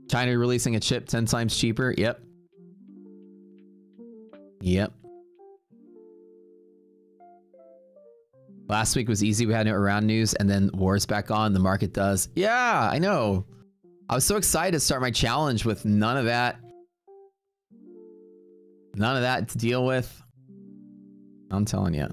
China releasing a chip 10 times cheaper. Yep. Yep. Last week was easy. We had no around news, and then war's back on. The market does. Yeah, I know. I was so excited to start my challenge with none of that. None of that to deal with. I'm telling you.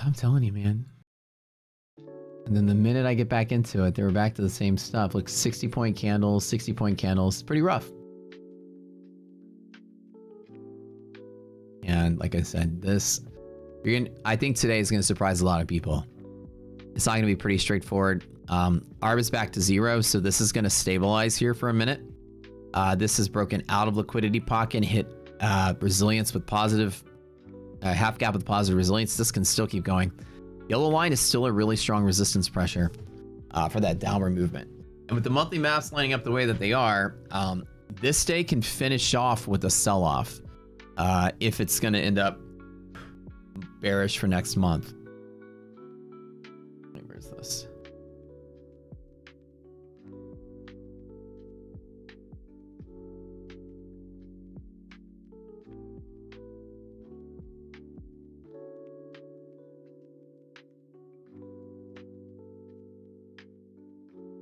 I'm telling you, man. And then the minute I get back into it, they were back to the same stuff. Like 60-point candles, 60-point candles. Pretty rough. And like I said, I think today is going to surprise a lot of people. It's not going to be pretty straightforward. ARB is back to 0, so this is going to stabilize here for a minute. This has broken out of liquidity pocket and hit resilience with positive, half gap with positive resilience. This can still keep going. Yellow line is still a really strong resistance pressure for that downward movement. And with the monthly maps lining up the way that they are, this day can finish off with a sell-off if it's going to end up bearish for next month. Wait, where's this?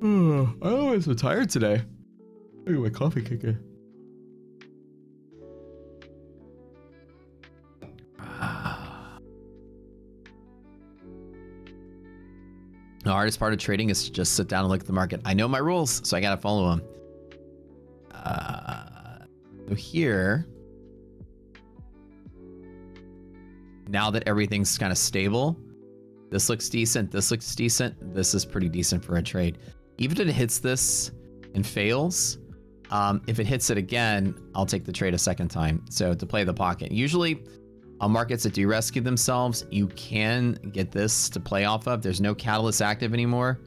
I'm always so tired today. Look at my coffee kicking. The hardest part of trading is to just sit down and look at the market. I know my rules, so I gotta follow them. So here, now that everything's kind of stable, this looks decent, this looks decent, this is pretty decent for a trade. Even if it hits this and fails, if it hits it again, I'll take the trade a second time. So to play the pocket. Usually on markets that do rescue themselves, you can get this to play off of. There's no catalyst active anymore.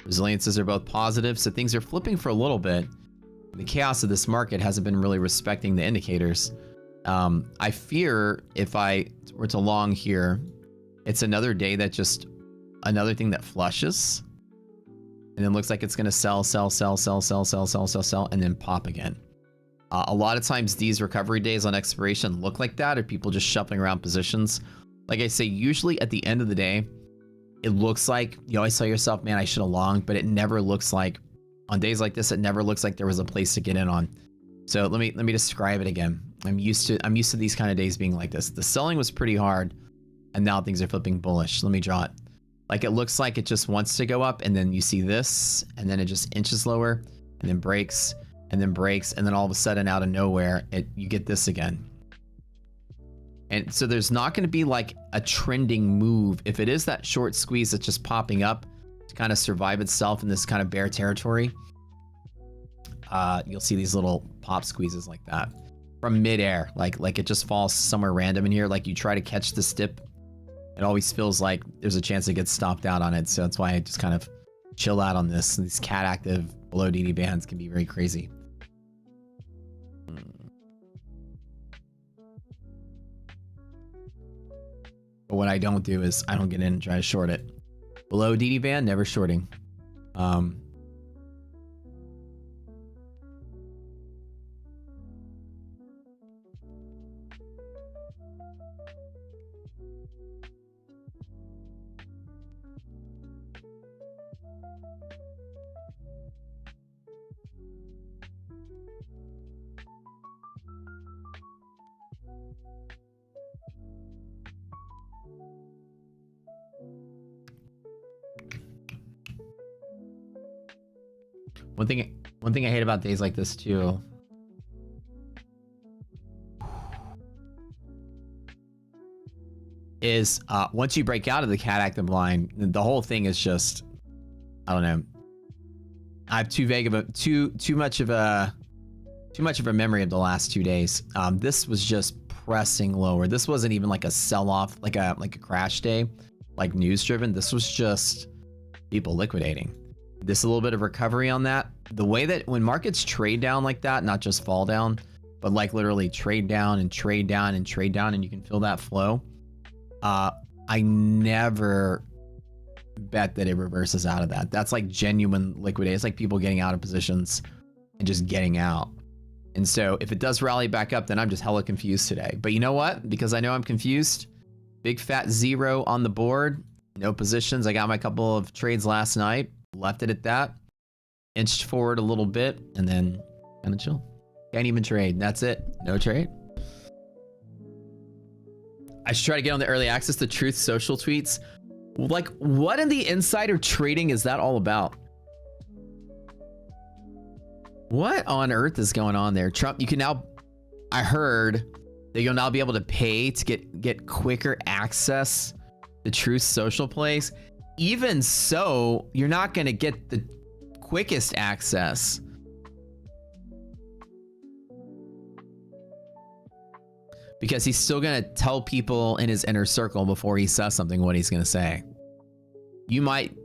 Resiliences are both positive, so things are flipping for a little bit. The chaos of this market hasn't been really respecting the indicators. I fear if I were to long here, it's another day that just, another thing that flushes. And then looks like it's going to sell, and then pop again. A lot of times these recovery days on expiration look like that, or people just shuffling around positions. Like I say, usually at the end of the day, it looks like, you always tell yourself, man, I should have longed, but it never looks like, on days like this, it never looks like there was a place to get in on. So let me describe it again. I'm used to these kind of days being like this. The selling was pretty hard, and now things are flipping bullish. Let me draw it. Like it looks like it just wants to go up, and then you see this, and then it just inches lower, and then breaks, and then breaks, and then all of a sudden out of nowhere, you get this again. And so there's not going to be like a trending move. If it is that short squeeze that's just popping up to kind of survive itself in this kind of bear territory, you'll see these little pop squeezes like that from midair. Like it just falls somewhere random in here. Like you try to catch this dip, it always feels like there's a chance it gets stopped out on it. So that's why I just kind of chill out on this. These cat active below DD bands can be very crazy. But what I don't do is I don't get in and try to short it. Below DD band, never shorting. One thing I hate about days like this too is once you break out of the cat active line, the whole thing is just, I don't know. I have too much of a memory of the last 2 days. This was just pressing lower. This wasn't even like a sell-off, like a crash day, like news driven. This was just people liquidating. This a little bit of recovery on that. The way that when markets trade down like that, not just fall down, but like literally trade down and trade down and trade down, and you can feel that flow. I never bet that it reverses out of that. That's like genuine liquidate. It's like people getting out of positions and just getting out. And so if it does rally back up, then I'm just hella confused today. But you know what? Because I know I'm confused, big fat 0 on the board, no positions. I got my couple of trades last night, left it at that, inched forward a little bit, and then kind of chill. Can't even trade. That's it. No trade. I should try to get on the early access to Truth Social tweets. Like, what in the insider trading is that all about? What on earth is going on there? Trump, you can now, I heard that you'll now be able to pay to get quicker access to Truth Social place. Even so, you're not going to get the quickest access. Because he's still going to tell people in his inner circle before he says something what he's going to say. You might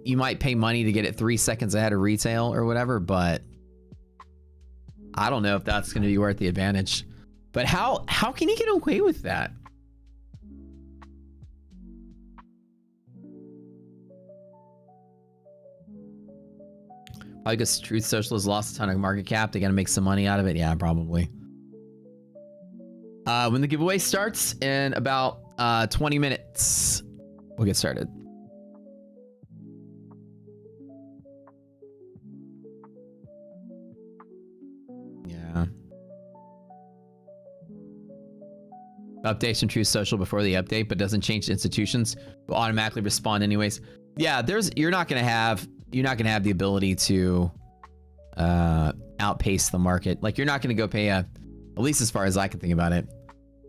pay money to get it 3 seconds ahead of retail or whatever, but I don't know if that's going to be worth the advantage. But how can he get away with that? Probably because Truth Social has lost a ton of market cap. They got to make some money out of it. Yeah, probably. When the giveaway starts in about 20 minutes, we'll get started. Yeah. Updates from Truth Social before the update, but doesn't change the institutions. Will automatically respond anyways. Yeah, you're not gonna have the ability to outpace the market. Like, you're not gonna go pay at least as far as I can think about it.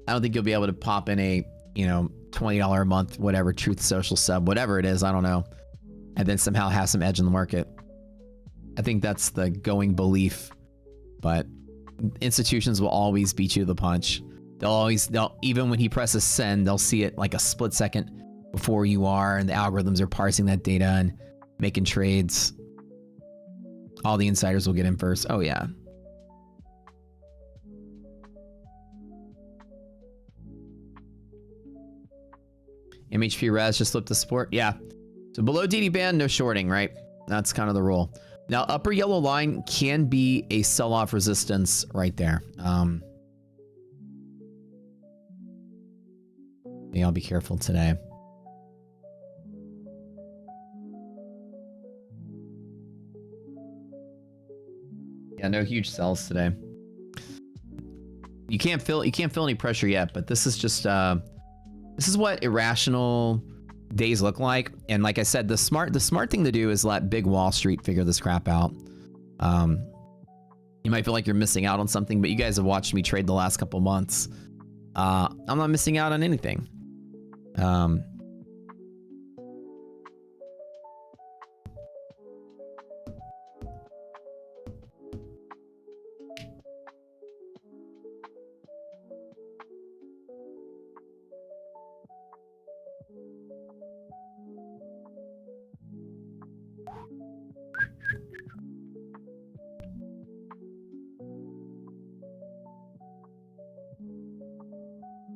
I don't think you'll be able to pop in a, $20 a month, whatever, Truth Social sub, whatever it is, I don't know, and then somehow have some edge in the market. I think that's the going belief, but institutions will always beat you to the punch. They'll even when he presses send, they'll see it like a split second before you are, and the algorithms are parsing that data and making trades. All the insiders will get in first. Oh yeah. MHP Res just slipped the support. Yeah. So below DD band, no shorting, right? That's kind of the rule. Now, upper yellow line can be a sell-off resistance right there. Yeah, I'll be careful today. Yeah, no huge sells today. You can't feel any pressure yet, but this is just this is what irrational days look like. And like I said, the smart thing to do is let Big Wall Street figure this crap out. You might feel like you're missing out on something, but you guys have watched me trade the last couple months. I'm not missing out on anything.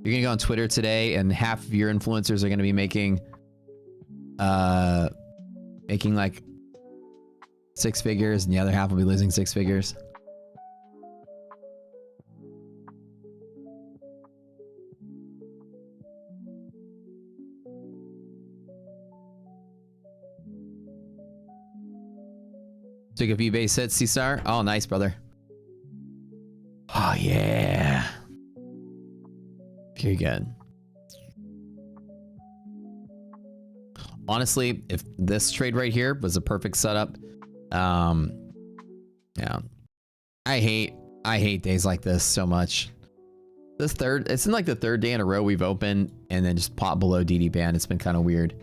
You're gonna go on Twitter today, and half of your influencers are gonna be making like 6 figures, and the other half will be losing 6 figures. Took a few base hits, C-Star. Oh, nice, brother. Oh, yeah. Very good. Honestly, if this trade right here was a perfect setup, yeah. I hate days like this so much. It's in like the 3rd day in a row we've opened and then just pop below DD band. It's been kind of weird.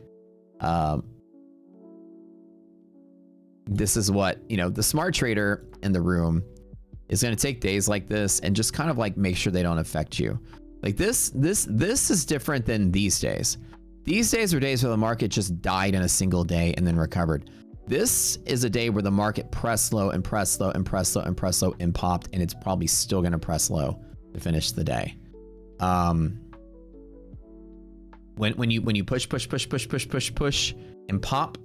This is what, the smart trader in the room is going to take days like this and just kind of like make sure they don't affect you. Like this is different than these days. These days are days where the market just died in a single day and then recovered. This is a day where the market pressed low and pressed low and pressed low and pressed low and popped, and it's probably still going to press low to finish the day. When you push and pop,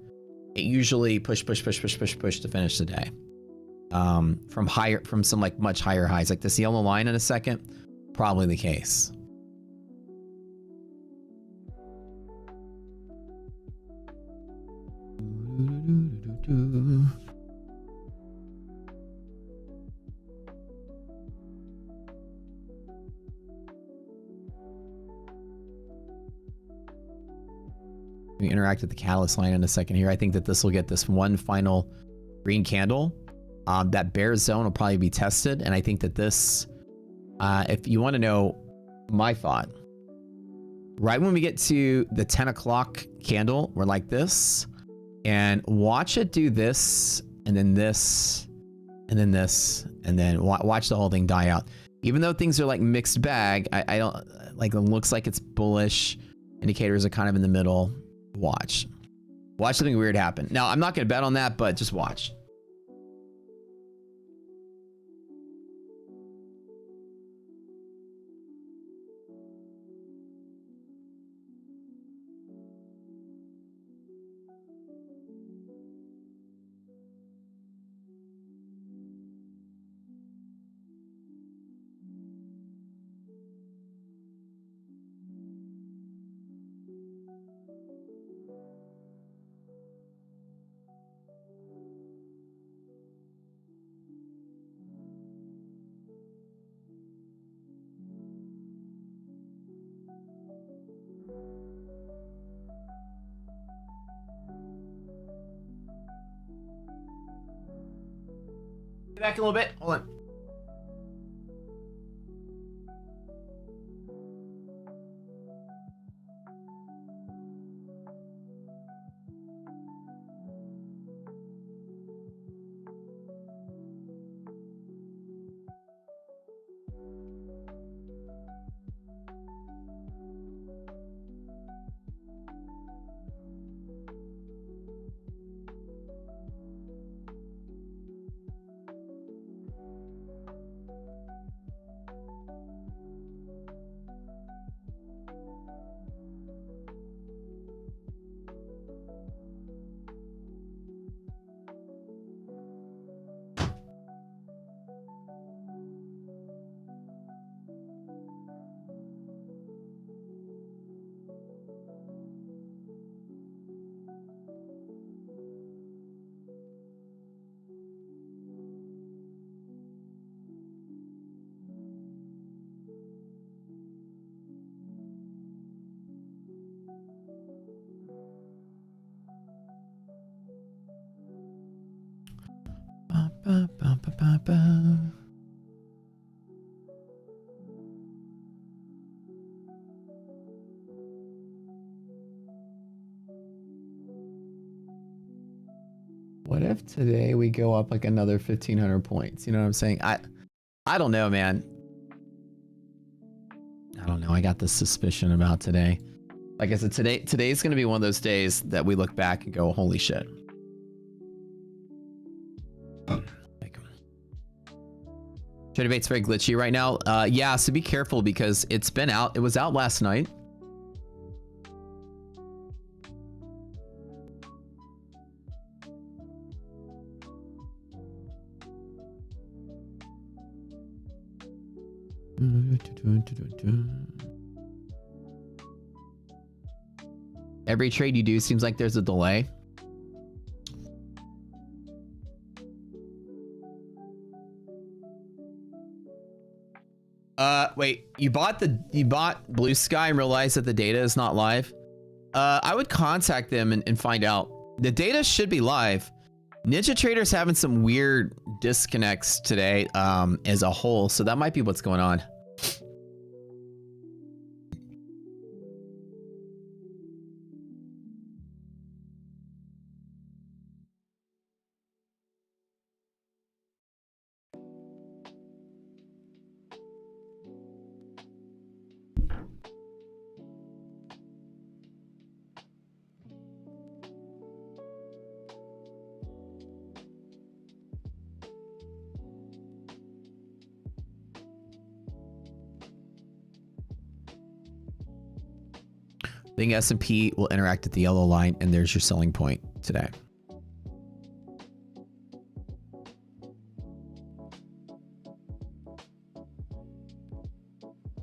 it usually push to finish the day. From some like much higher highs, like this yellow line in a second, probably the case. We interact with the catalyst line in a second here. I think that this will get this one final green candle. That bear zone will probably be tested. And I think that this, if you want to know my thought, right when we get to the 10 o'clock candle, we're like this. And watch it do this, and then this, and then this, and then watch the whole thing die out. Even though things are like mixed bag, I don't, like it looks like it's bullish. Indicators are kind of in the middle. Watch. Watch something weird happen. Now, I'm not going to bet on that, but just watch. Back a little bit. Hold on. What if today we go up like another 1,500 points? You know what I'm saying? I don't know, man. I don't know. I got this suspicion about today. Like I said, today's going to be one of those days that we look back and go, holy shit. Trade debate's very glitchy right now. Yeah, so be careful because it's been out. It was out last night. Every trade you do seems like there's a delay. Wait, you bought Blue Sky and realized that the data is not live? I would contact them and find out. The data should be live. NinjaTrader's having some weird disconnects today as a whole, so that might be what's going on. I think S&P will interact at the yellow line, and there's your selling point today.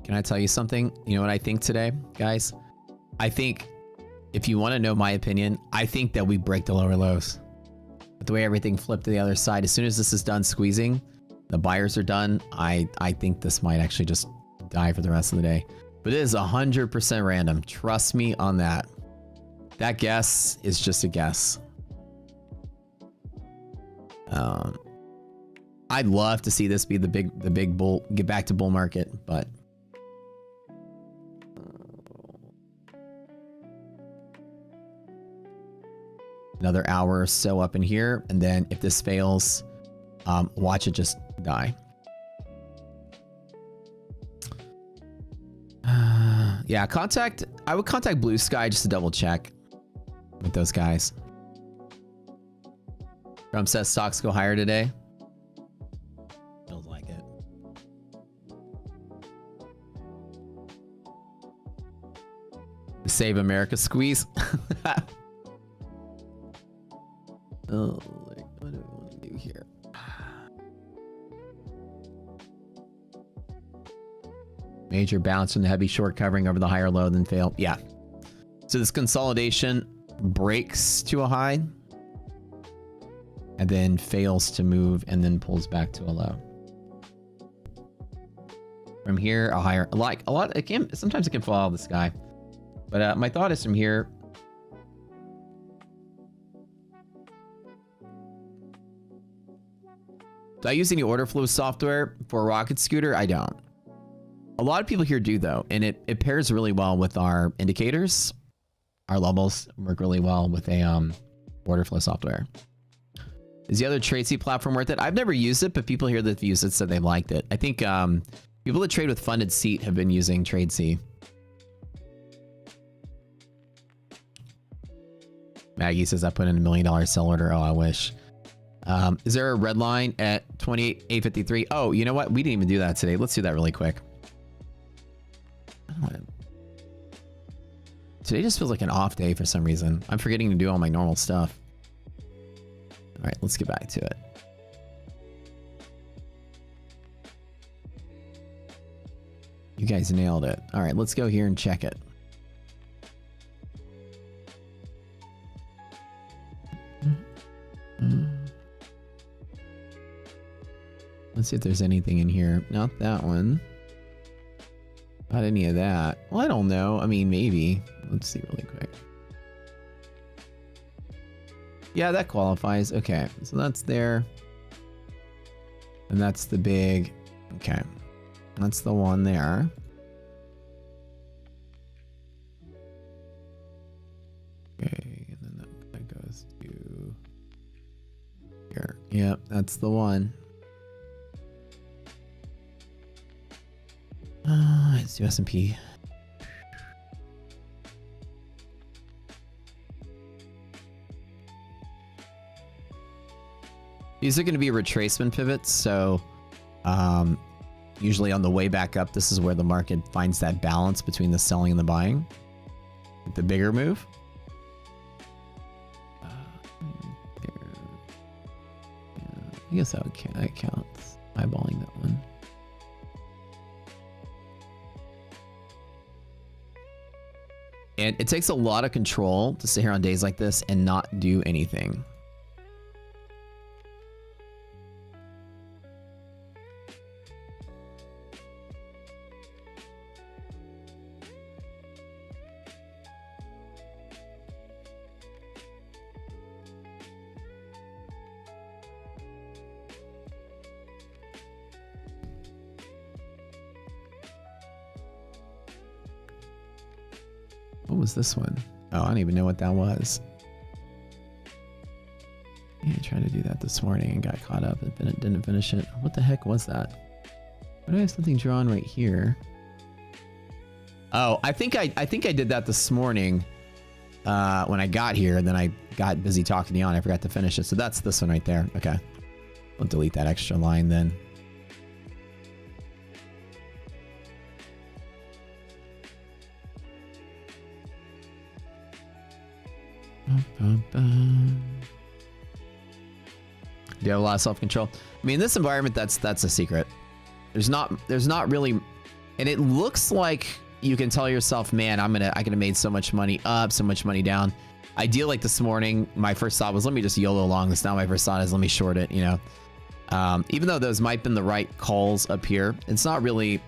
Can I tell you something? You know what I think today, guys? I think, if you want to know my opinion, I think that we break the lower lows. But the way everything flipped to the other side, as soon as this is done squeezing, the buyers are done, I think this might actually just die for the rest of the day. But it is 100% random. Trust me on that. That guess is just a guess. I'd love to see this be the big bull, get back to bull market, but another hour or so up in here, and then if this fails, watch it just die. Yeah, I would contact Blue Sky just to double check with those guys. Trump says stocks go higher today. Feels like it. The Save America squeeze. Oh, like, what do we want to do here? Major bounce from the heavy short covering over the higher low, then fail. Yeah. So this consolidation breaks to a high and then fails to move and then pulls back to a low. From here, a higher, like a lot, it can, sometimes it can fall out of the sky. But my thought is from here, do I use any order flow software for a rocket scooter? I don't. A lot of people here do though, and it pairs really well with our indicators. Our levels work really well with a order flow software. Is the other TradeC platform worth it? I've never used it, but people here that have used it said they liked it. I think people that trade with funded seat have been using TradeC. Maggie says I put in $1 million sell order. Oh, I wish. Is there a red line at 28,853? Oh, you know what? We didn't even do that today. Let's do that really quick. Today just feels like an off day for some reason. I'm forgetting to do all my normal stuff. All right, let's get back to it. You guys nailed it. All right, let's go here and check it. Let's see if there's anything in here. Not that one. Not any of that. Well, I don't know. I mean, maybe. Let's see really quick. Yeah, that qualifies. Okay, so that's there. And that's the big... Okay. That's the one there. Okay, and then that goes to... Here. Yep, that's the one. Let's do S&P. These are going to be retracement pivots, so usually on the way back up, this is where the market finds that balance between the selling and the buying. The bigger move. Yeah, I guess that counts. Eyeballing that one. And it takes a lot of control to sit here on days like this and not do anything. What was this one? Oh, I don't even know what that was. Yeah, I tried to do that this morning and got caught up and didn't finish it. What the heck was that? Why do I have something drawn right here? Oh, I think I did that this morning when I got here, and then I got busy talking to you and I forgot to finish it. So that's this one right there. Okay. I'll delete that extra line then. Do you have a lot of self-control? I mean, in this environment, that's a secret. There's not really, and it looks like you can tell yourself, man, I could have made so much money up, so much money down. Ideal, like this morning, my first thought was, let me just YOLO long this. Now my first thought is, let me short it, you know. Even though those might have been the right calls up here, it's not really,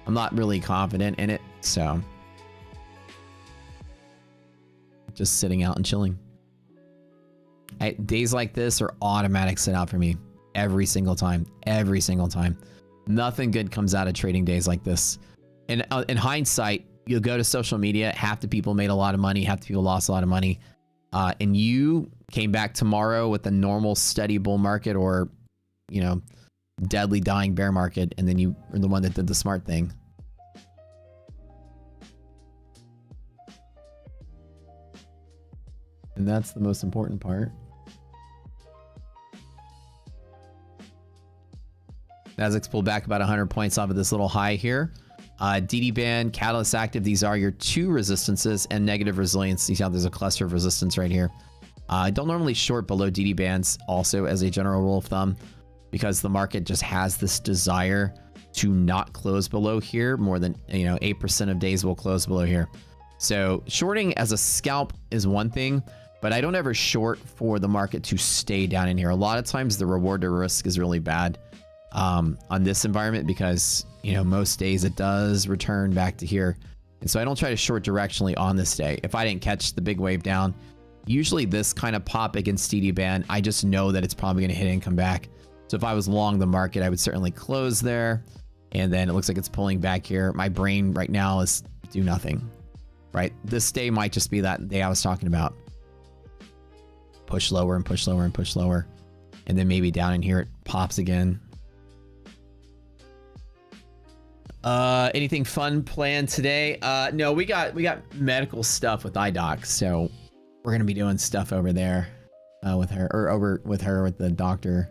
I'm not really confident in it, so. just sitting out and chilling. Days like this are automatic sit out for me every single time. Every single time. Nothing good comes out of trading days like this. And in hindsight, you'll go to social media. Half the people made a lot of money. Half the people lost a lot of money. And you came back tomorrow with a normal steady bull market or, you know, deadly dying bear market. And then you were the one that did the smart thing. And that's the most important part. Nasdaq's pulled back about 100 points off of this little high here. DD band, catalyst active. These are your two resistances and negative resilience. See how there's a cluster of resistance right here. I don't normally short below DD bands also as a general rule of thumb because the market just has this desire to not close below here. More than, 8% of days will close below here. So shorting as a scalp is one thing, but I don't ever short for the market to stay down in here. A lot of times the reward to risk is really bad on this environment because, most days it does return back to here. And so I don't try to short directionally on this day. If I didn't catch the big wave down, usually this kind of pop against DD band, I just know that it's probably going to hit and come back. So if I was long the market, I would certainly close there. And then it looks like it's pulling back here. My brain right now is do nothing, right? This day might just be that day I was talking about. Push lower and push lower and push lower. And then maybe down in here, it pops again. Anything fun planned today? No, we got medical stuff with iDoc, so we're gonna be doing stuff over there with her, or over with her with the doctor.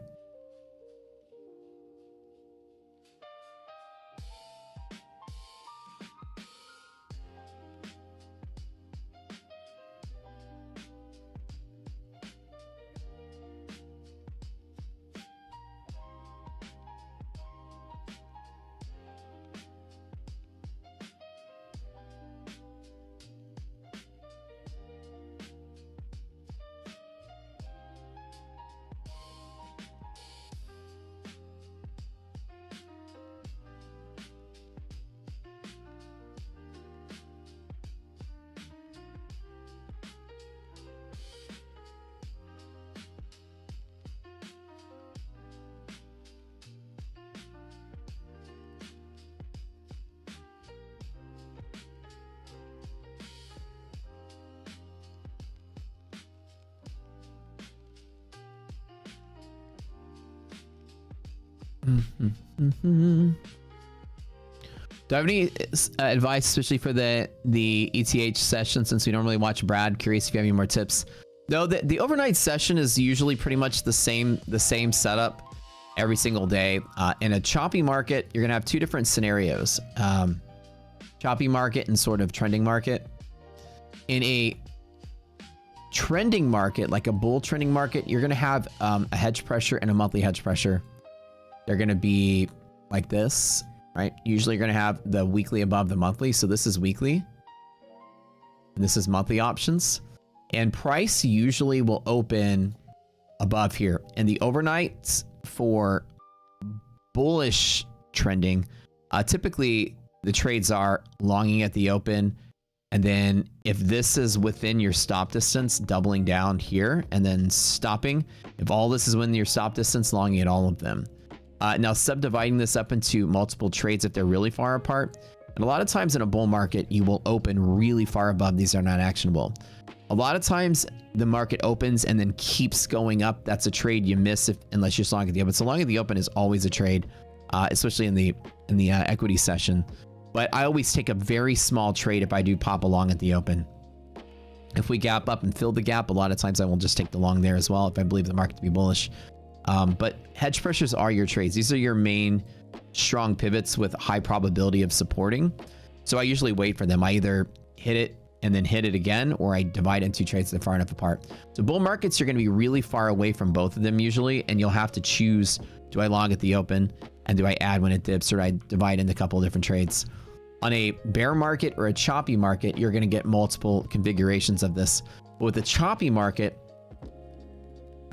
Do I have any advice, especially for the ETH session, since we don't really watch Brad? Curious if you have any more tips. No, the overnight session is usually pretty much the same setup every single day. In a choppy market, you're gonna have two different scenarios: choppy market and sort of trending market. In a trending market, like a bull trending market, you're gonna have a hedge pressure and a monthly hedge pressure. They're gonna be like this, right? Usually you're gonna have the weekly above the monthly. So this is weekly. And this is monthly options. And price usually will open above here. And the overnights for bullish trending, typically the trades are longing at the open. And then if this is within your stop distance, doubling down here and then stopping. If all this is within your stop distance, longing at all of them. Now subdividing this up into multiple trades if they're really far apart. And a lot of times in a bull market, you will open really far above. These are not actionable. A lot of times the market opens and then keeps going up. That's a trade you miss unless you're long at the open. So long at the open is always a trade, especially in the equity session. But I always take a very small trade if I do pop along at the open. If we gap up and fill the gap, a lot of times I will just take the long there as well if I believe the market to be bullish. But hedge pressures are your trades. These are your main strong pivots with high probability of supporting. So I usually wait for them. I either hit it and then hit it again, or I divide into trades that are far enough apart. So bull markets, you're going to be really far away from both of them usually, and you'll have to choose, do I long at the open and do I add when it dips, or do I divide into a couple of different trades? On a bear market or a choppy market, you're going to get multiple configurations of this. But with a choppy market,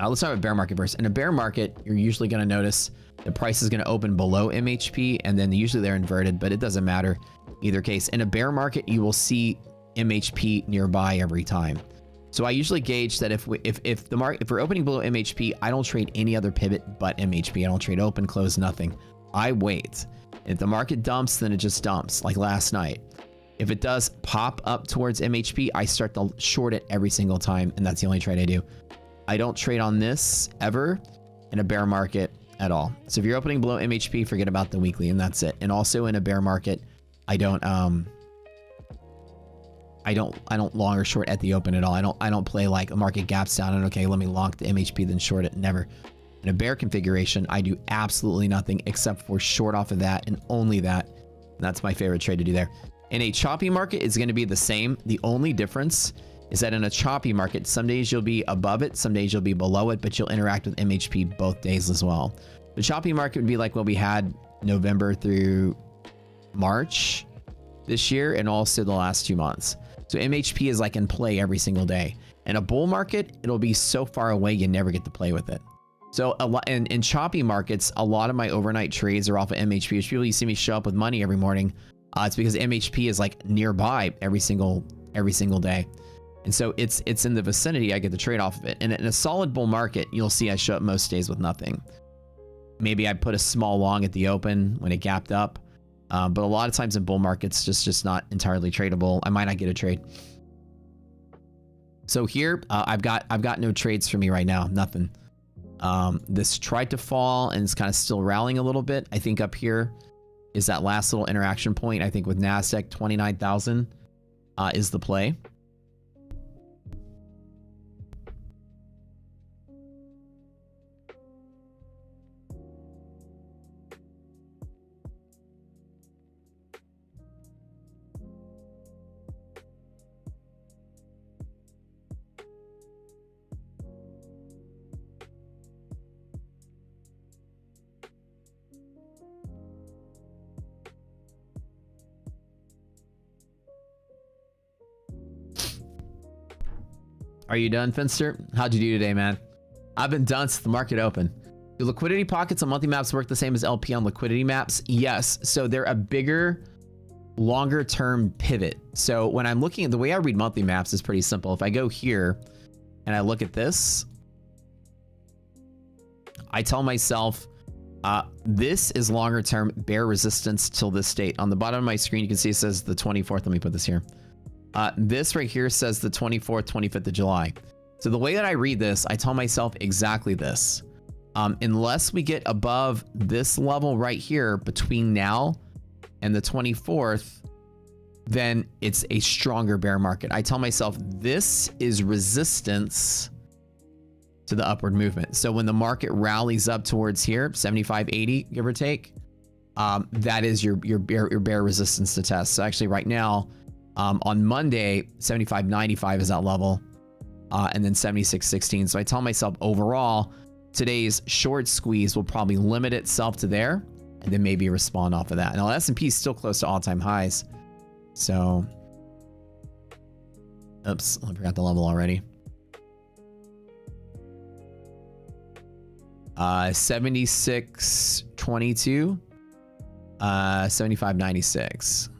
let's start with bear market first. In a bear market, you're usually going to notice the price is going to open below MHP, and then usually they're inverted, but it doesn't matter either case. In a bear market, you will see MHP nearby every time. So I usually gauge that if we're opening below MHP, I don't trade any other pivot but MHP. I don't trade open, close, nothing. I wait. If the market dumps, then it just dumps, like last night. If it does pop up towards MHP, I start to short it every single time, and that's the only trade I do. I don't trade on this ever in a bear market at all. So if you're opening below MHP, forget about the weekly, and that's it. And also in a bear market, I don't long or short at the open at all. I don't play like a market gaps down and okay, let me long the MHP then short it. Never. In a bear configuration, I do absolutely nothing except for short off of that and only that. And that's my favorite trade to do there. In a choppy market, it's going to be the same. The only difference is that in a choppy market, some days you'll be above it, some days you'll be below it, but you'll interact with MHP both days as well. The choppy market would be like what we had November through March this year and also the last 2 months. So MHP is like in play every single day. In a bull market, it'll be so far away you never get to play with it. So in choppy markets, a lot of my overnight trades are off of MHP. Which people you see me show up with money every morning, it's because MHP is like nearby every single day. And so it's in the vicinity, I get the trade off of it. And in a solid bull market, you'll see I show up most days with nothing. Maybe I put a small long at the open when it gapped up. But a lot of times in bull markets, just not entirely tradable. I might not get a trade. So here, I've got no trades for me right now, nothing. This tried to fall and it's kind of still rallying a little bit. I think up here is that last little interaction point. I think with NASDAQ 29,000 is the play. Are you done, Finster? How'd you do today, man? I've been done since the market opened. Do liquidity pockets on monthly maps work the same as LP on liquidity maps? Yes. So they're a bigger, longer term pivot. So when I'm looking at the way I read monthly maps is pretty simple. If I go here and I look at this, I tell myself, this is longer term bear resistance till this date. On the bottom of my screen, you can see it says the 24th. Let me put this here. This right here says the 24th, 25th of July. So the way that I read this, I tell myself exactly this. Unless we get above this level right here between now and the 24th, then it's a stronger bear market. I tell myself this is resistance to the upward movement. So when the market rallies up towards here, 75.80, give or take, that is your bear resistance to test. So actually right now, on Monday, 75.95 is that level, and then 76.16. So I tell myself overall, today's short squeeze will probably limit itself to there, and then maybe respond off of that. Now S&P is still close to all-time highs. So, oops, I forgot the level already. 76.22, 75.96.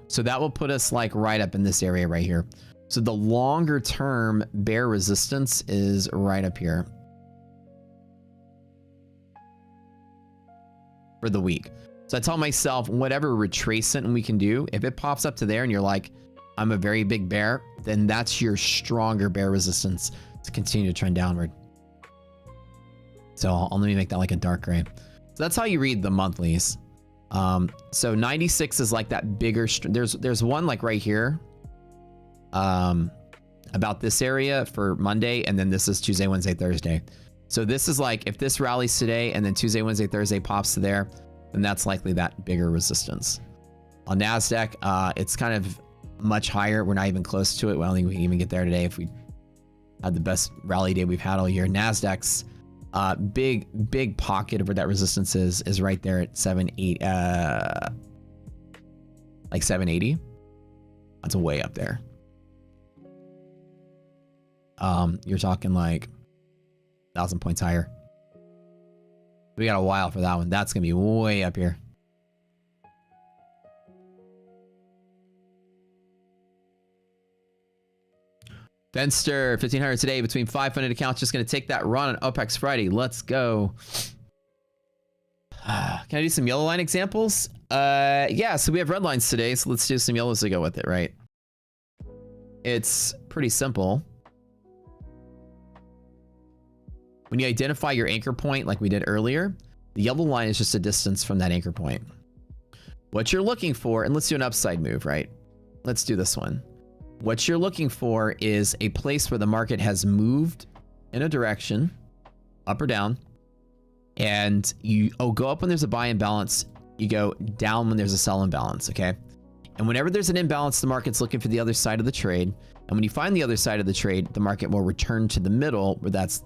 So that will put us like right up in this area right here. So the longer term bear resistance is right up here for the week. So I tell myself whatever retracement we can do, if it pops up to there and you're like, I'm a very big bear, then that's your stronger bear resistance to continue to trend downward. So let me make that like a dark gray. So that's how you read the monthlies. So 96 is like that bigger, there's one like right here, about this area for Monday. And then this is Tuesday, Wednesday, Thursday. So this is like, if this rallies today and then Tuesday, Wednesday, Thursday pops to there, then that's likely that bigger resistance. On NASDAQ, it's kind of much higher. We're not even close to it. Well, I don't think we can even get there today if we had the best rally day we've had all year. NASDAQ's big pocket of where that resistance is right there at 780, like 780. That's way up there. You're talking like 1,000 points higher. We got a while for that one. That's gonna be way up here. Fenster, 1,500 today between 5 funded accounts. Just going to take that run on OPEX Friday. Let's go. Can I do some yellow line examples? Yeah, so we have red lines today, so let's do some yellows to go with it, right? It's pretty simple. When you identify your anchor point like we did earlier, the yellow line is just a distance from that anchor point. What you're looking for, and let's do an upside move, right? Let's do this one. What you're looking for is a place where the market has moved in a direction, up or down, and you go up when there's a buy imbalance, you go down when there's a sell imbalance, okay? And whenever there's an imbalance, the market's looking for the other side of the trade. And when you find the other side of the trade, the market will return to the middle where that's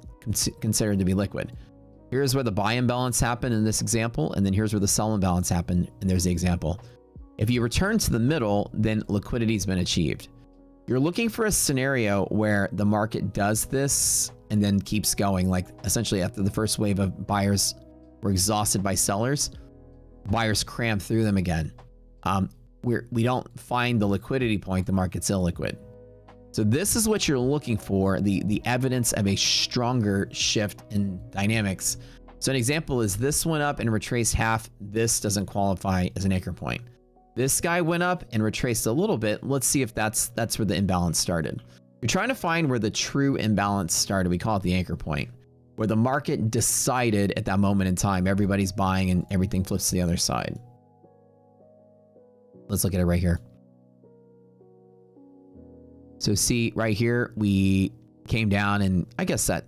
considered to be liquid. Here's where the buy imbalance happened in this example, and then here's where the sell imbalance happened, and there's the example. If you return to the middle, then liquidity's been achieved. You're looking for a scenario where the market does this and then keeps going, like essentially after the first wave of buyers were exhausted by sellers, buyers cram through them again. We don't find the liquidity point, the market's illiquid. So this is what you're looking for, the evidence of a stronger shift in dynamics. So an example is this went up and retraced half. This doesn't qualify as an anchor point. This guy went up and retraced a little bit. Let's see if that's where the imbalance started. You're trying to find where the true imbalance started. We call it the anchor point, where the market decided at that moment in time, everybody's buying and everything flips to the other side. Let's look at it right here. So see right here, we came down and I guess that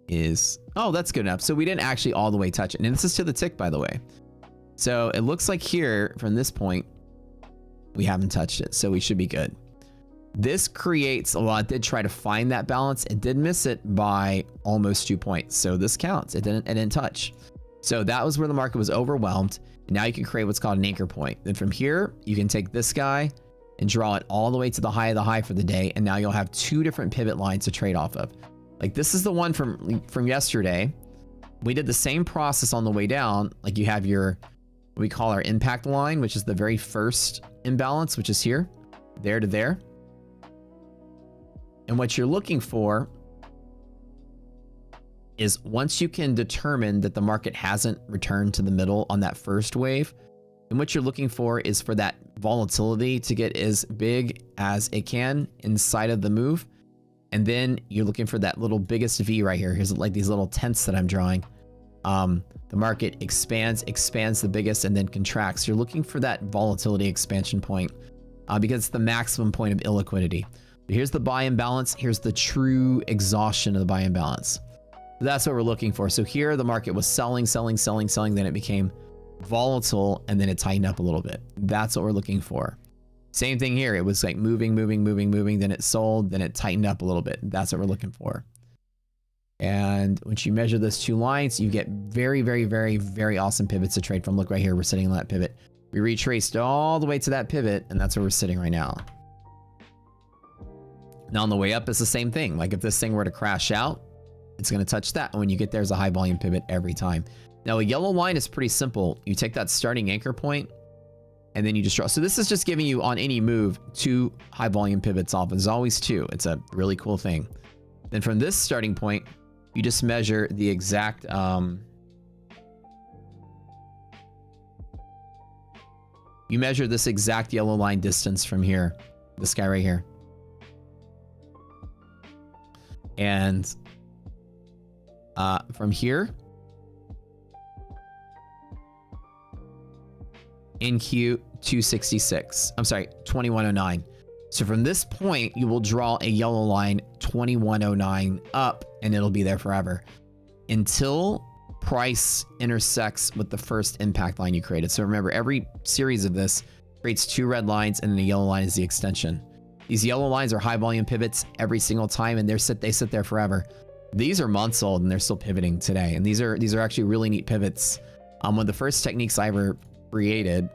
is, oh, that's good enough. So we didn't actually all the way touch it. And this is to the tick, by the way. So it looks like here from this point, we haven't touched it. So we should be good. This creates, well, it did try to find that balance. It did miss it by almost 2 points. So this counts. It didn't touch. So that was where the market was overwhelmed. And now you can create what's called an anchor point. Then from here, you can take this guy and draw it all the way to the high of the high for the day. And now you'll have two different pivot lines to trade off of. Like this is the one from yesterday. We did the same process on the way down. Like you have your, what we call our impact line, which is the very first imbalance, which is here, there to there. And what you're looking for is once you can determine that the market hasn't returned to the middle on that first wave, and what you're looking for is for that volatility to get as big as it can inside of the move. And then you're looking for that little biggest V right here. Here's like these little tents that I'm drawing. The market expands the biggest and then contracts. You're looking for that volatility expansion point because it's the maximum point of illiquidity. Here's the buy imbalance. Here's the true exhaustion of the buy imbalance. That's what we're looking for. So here the market was selling. Then it became volatile and then it tightened up a little bit. That's what we're looking for. Same thing here. It was like moving. Then it sold. Then it tightened up a little bit. That's what we're looking for. And once you measure those two lines, you get very, very, very, very awesome pivots to trade from. Look right here. We're sitting on that pivot. We retraced all the way to that pivot and that's where we're sitting right now. Now on the way up, it's the same thing. Like if this thing were to crash out, it's going to touch that. And when you get there, it's a high volume pivot every time. Now a yellow line is pretty simple. You take that starting anchor point and then you just draw. So this is just giving you on any move 2 high volume pivots off. There's always 2. It's a really cool thing. Then from this starting point, you just measure the exact, you measure this exact yellow line distance from here, this guy right here. And from here, NQ 266, I'm sorry, 2109. So from this point, you will draw a yellow line 2109 up and it'll be there forever until price intersects with the first impact line you created. So remember, every series of this creates 2 red lines and then the yellow line is the extension. These yellow lines are high volume pivots every single time and they sit there forever. These are months old and they're still pivoting today. And these are actually really neat pivots. One of the first techniques I ever created,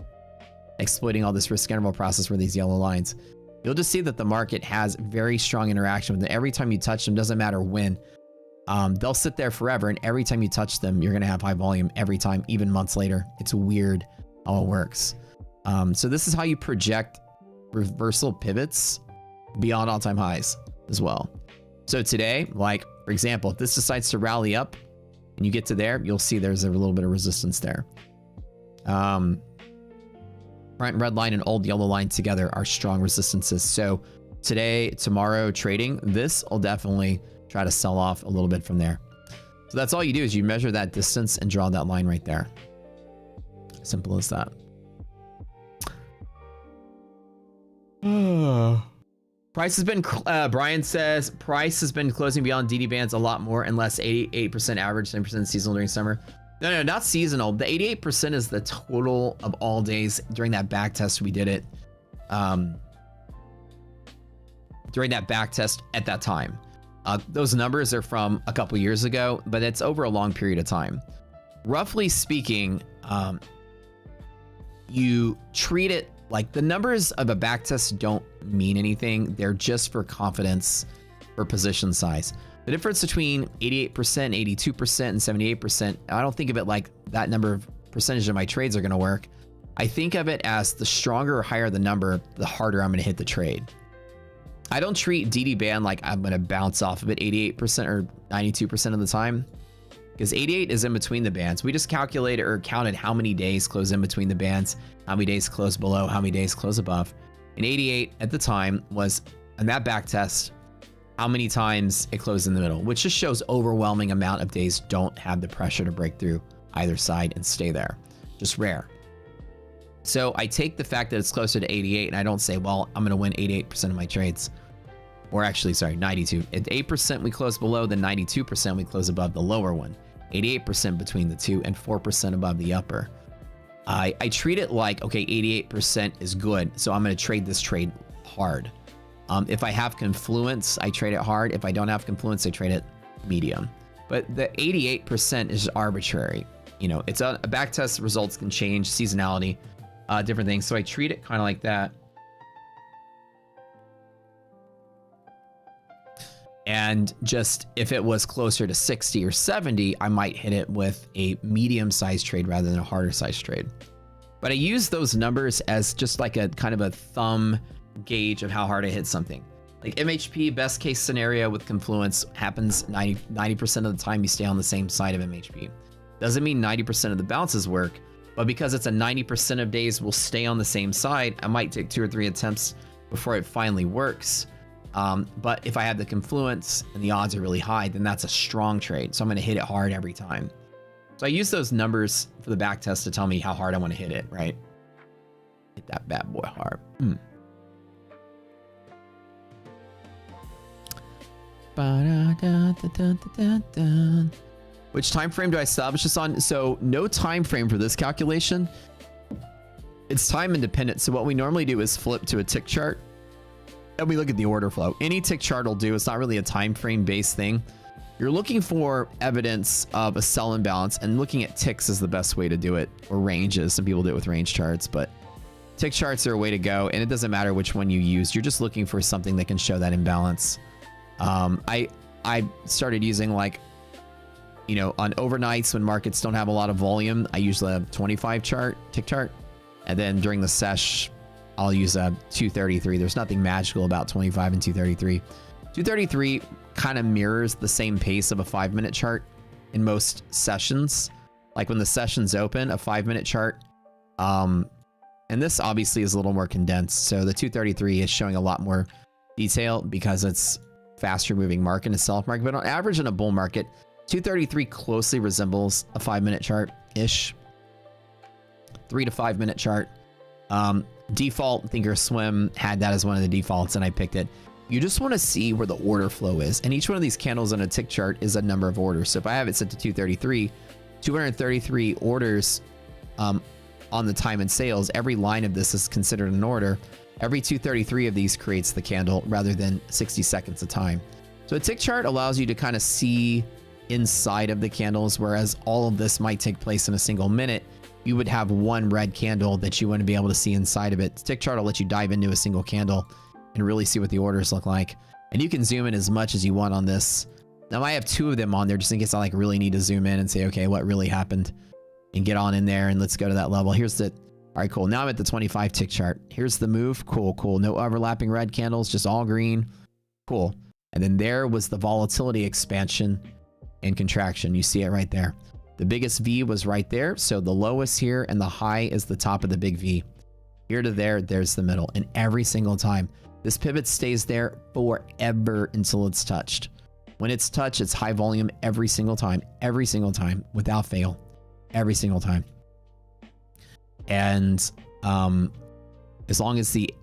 exploiting all this risk interval process were these yellow lines. You'll just see that the market has very strong interaction with them. Every time you touch them, doesn't matter when, they'll sit there forever. And every time you touch them, you're going to have high volume every time, even months later. It's weird how it works. So this is how you project reversal pivots beyond all-time highs. as well. So today, like for example, if this decides to rally up and you get to there, you'll see there's a little bit of resistance there. Front red line and old yellow line together are strong resistances. So today, tomorrow trading, this will definitely try to sell off a little bit from there. So that's all you do is you measure that distance and draw that line right there. Simple as that. Price has been, Brian says, price has been closing beyond DD bands a lot more, unless 88% average, 10% seasonal during summer. No, not seasonal. The 88% is the total of all days during that back test. We did it during that back test at that time. Those numbers are from a couple years ago, but it's over a long period of time. Roughly speaking, you treat it like the numbers of a back test don't mean anything. They're just for confidence or position size. The difference between 88%, 82%, and 78%, I don't think of it like that number of percentage of my trades are going to work. I think of it as the stronger or higher the number, the harder I'm going to hit the trade. I don't treat DD band like I'm going to bounce off of it 88% or 92% of the time, because 88 is in between the bands. We just calculated or counted how many days close in between the bands, how many days close below, how many days close above. And 88 at the time was, on that back test, how many times it closed in the middle, which just shows overwhelming amount of days don't have the pressure to break through either side and stay there. Just rare. So I take the fact that it's closer to 88 and I don't say, well, I'm going to win 88% of my trades. Or actually, sorry, 92. At 8% we close below, then 92% we close above the lower one. 88% between the two and 4% above the upper. I treat it like, okay, 88% is good, so I'm going to trade this trade hard. If I have confluence, I trade it hard. If I don't have confluence, I trade it medium. But the 88% is arbitrary. You know, it's a back test, results can change, seasonality, different things. So I treat it kind of like that. And just if it was closer to 60 or 70, I might hit it with a medium-sized trade rather than a harder-sized trade. But I use those numbers as just like a kind of a thumb gauge of how hard I hit something. Like MHP, best case scenario with confluence happens 90% of the time you stay on the same side of MHP. Doesn't mean 90% of the bounces work, but because it's a 90% of days will stay on the same side, I might take 2 or 3 attempts before it finally works. But if I have the confluence and the odds are really high, then that's a strong trade. So I'm going to hit it hard every time. So I use those numbers for the back test to tell me how hard I want to hit it, right? Hit that bad boy hard. Which time frame do I establish this on? So no time frame for this calculation. It's time independent. So what we normally do is flip to a tick chart. And we look at the order flow. Any tick chart will do. It's not really a time frame based thing. You're looking for evidence of a sell imbalance, and looking at ticks is the best way to do it, or ranges. Some people do it with range charts, but tick charts are a way to go, and it doesn't matter which one you use. You're just looking for something that can show that imbalance. I started using, like, you know, on overnights when markets don't have a lot of volume, I usually have 25 chart, tick chart, and then during the sesh, I'll use a 233. There's nothing magical about 25 and 233. 233 kind of mirrors the same pace of a 5-minute chart in most sessions. Like when the session's open, a 5-minute chart. And this obviously is a little more condensed. So the 233 is showing a lot more detail because it's faster moving market and a sell-off market. But on average in a bull market, 233 closely resembles a 5-minute chart-ish. 3 to 5 minute chart. Default Thinkorswim had that as one of the defaults and I picked it. You just want to see where the order flow is, and each one of these candles on a tick chart is a number of orders. So if I have it set to 233, 233 orders on the time and sales, every line of this is considered an order. Every 233 of these creates the candle rather than 60 seconds a time. So a tick chart allows you to kind of see inside of the candles, whereas all of this might take place in a single minute. You would have one red candle that you wouldn't be able to see inside of it. Tick chart will let you dive into a single candle and really see what the orders look like. And you can zoom in as much as you want on this. Now I have 2 of them on there just in case I like really need to zoom in and say, okay, what really happened? And get on in there and let's go to that level. Here's the, all right, cool. Now I'm at the 25 tick chart. Here's the move. Cool, cool. No overlapping red candles, just all green. Cool. And then there was the volatility expansion and contraction. You see it right there. The biggest V was right there. So the lowest here and the high is the top of the big V. Here to there, there's the middle. And every single time, this pivot stays there forever until it's touched. When it's touched, it's high volume every single time, without fail, every single time. And as long as the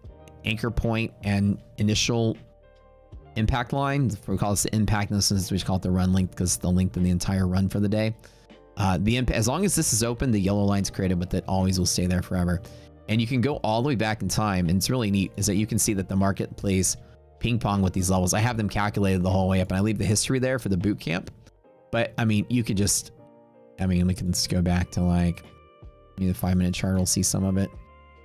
anchor point and initial impact line, we call this the impact, in this instance we call it the run length because it's the length of the entire run for the day. As long as this is open, the yellow line's created with it always will stay there forever. And you can go all the way back in time, and it's really neat is that you can see that the market plays ping pong with these levels. I have them calculated the whole way up, and I leave the history there for the boot camp. But I mean, you could just, I mean, we can just go back to like the 5-minute chart. We'll see some of it.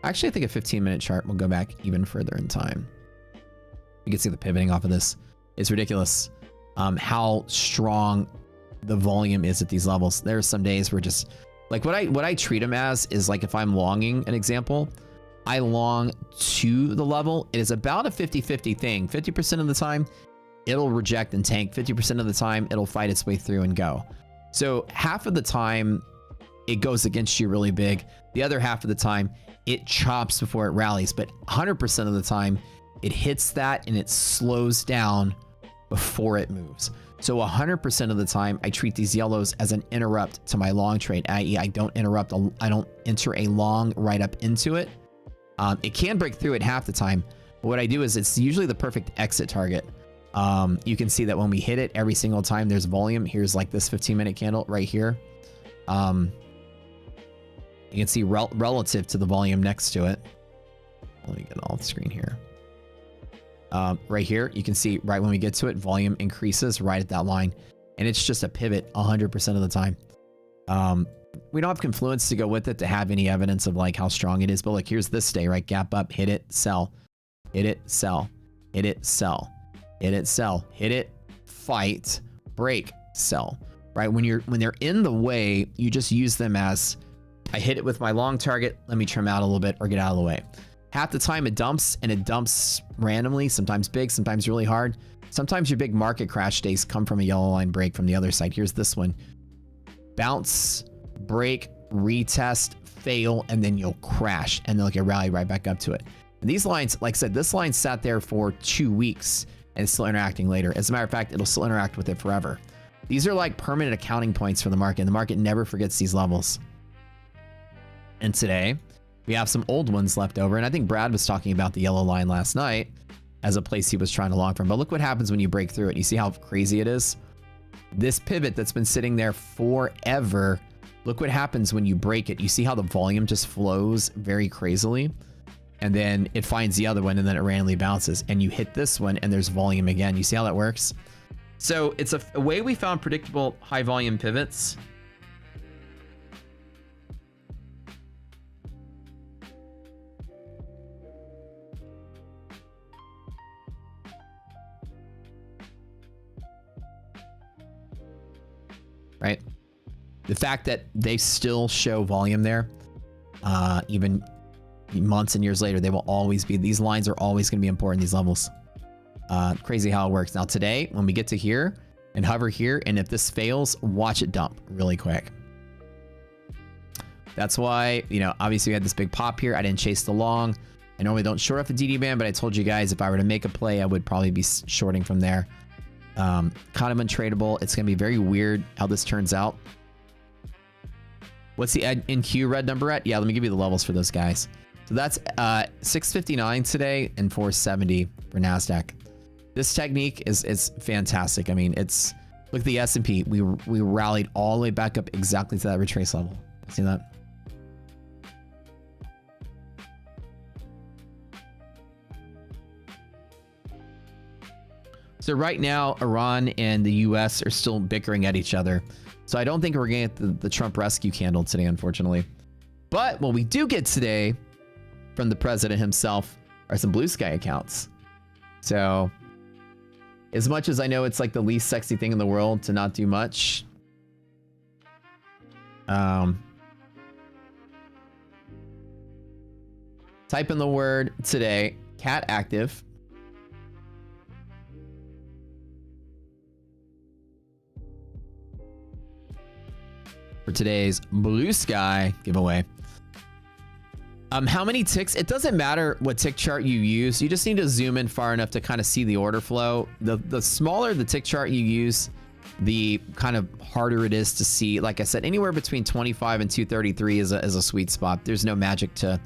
Actually, I think a 15-minute chart will go back even further in time. You can see the pivoting off of this. It's ridiculous how strong the volume is at these levels. There are some days where just like what I treat them as is like if I'm longing an example, I long to the level. It is about a 50-50 thing. 50% of the time, it'll reject and tank. 50% of the time, it'll fight its way through and go. So half of the time, it goes against you really big. The other half of the time, it chops before it rallies. But 100% of the time, it hits that and it slows down before it moves. So 100% of the time, I treat these yellows as an interrupt to my long trade, i.e. I don't enter a long right up into it. It can break through it half the time. But what I do is it's usually the perfect exit target. You can see that when we hit it every single time, there's volume. Here's like this 15-minute candle right here. You can see relative to the volume next to it. Let me get off the screen here. Right here, you can see right when we get to it, volume increases right at that line. And it's just a pivot 100% of the time. We don't have confluence to go with it to have any evidence of like how strong it is. But like, here's this day, right? Gap up, hit it, sell, hit it, sell, hit it, sell, hit it, sell, hit it, fight, break, sell, right? When they're in the way, you just use them as, I hit it with my long target. Let me trim out a little bit or get out of the way. Half the time it dumps, and it dumps randomly, sometimes big, sometimes really hard. Sometimes your big market crash days come from a yellow line break from the other side. Here's this one. Bounce, break, retest, fail, and then you'll crash, and then you'll get rallied right back up to it. And these lines, like I said, this line sat there for 2 weeks and it's still interacting later. As a matter of fact, it'll still interact with it forever. These are like permanent accounting points for the market. The market never forgets these levels. And today, we have some old ones left over. And I think Brad was talking about the yellow line last night as a place he was trying to long from. But look what happens when you break through it. You see how crazy it is? This pivot that's been sitting there forever, look what happens when you break it. You see how the volume just flows very crazily? And then it finds the other one and then it randomly bounces. And you hit this one and there's volume again. You see how that works? So it's a way we found predictable high volume pivots. Right? The fact that they still show volume there, even months and years later, they will always be, these lines are always going to be important, these levels. Crazy how it works. Now today, when we get to here and hover here, and if this fails, watch it dump really quick. That's why, you know, obviously we had this big pop here. I didn't chase the long. I normally don't short off the DD band, but I told you guys if I were to make a play, I would probably be shorting from there. Kind of untradeable. It's going to be very weird how this turns out. What's the NQ red number at? Yeah, let me give you the levels for those guys. So that's 659 today and 470 for NASDAQ. This technique is fantastic. I mean, it's, look at the S&P. We rallied all the way back up exactly to that retrace level. See that? So right now, Iran and the US are still bickering at each other. So I don't think we're going to get the Trump rescue candle today, unfortunately. But what we do get today from the president himself are some blue sky accounts. So as much as I know it's like the least sexy thing in the world to not do much, type in the word today, cat active. for today's blue sky giveaway. How many ticks? It doesn't matter what tick chart you use. You just need to zoom in far enough to kind of see the order flow. The smaller the tick chart you use, the kind of harder it is to see. Like I said, anywhere between 25 and 233 is a sweet spot. There's no magic to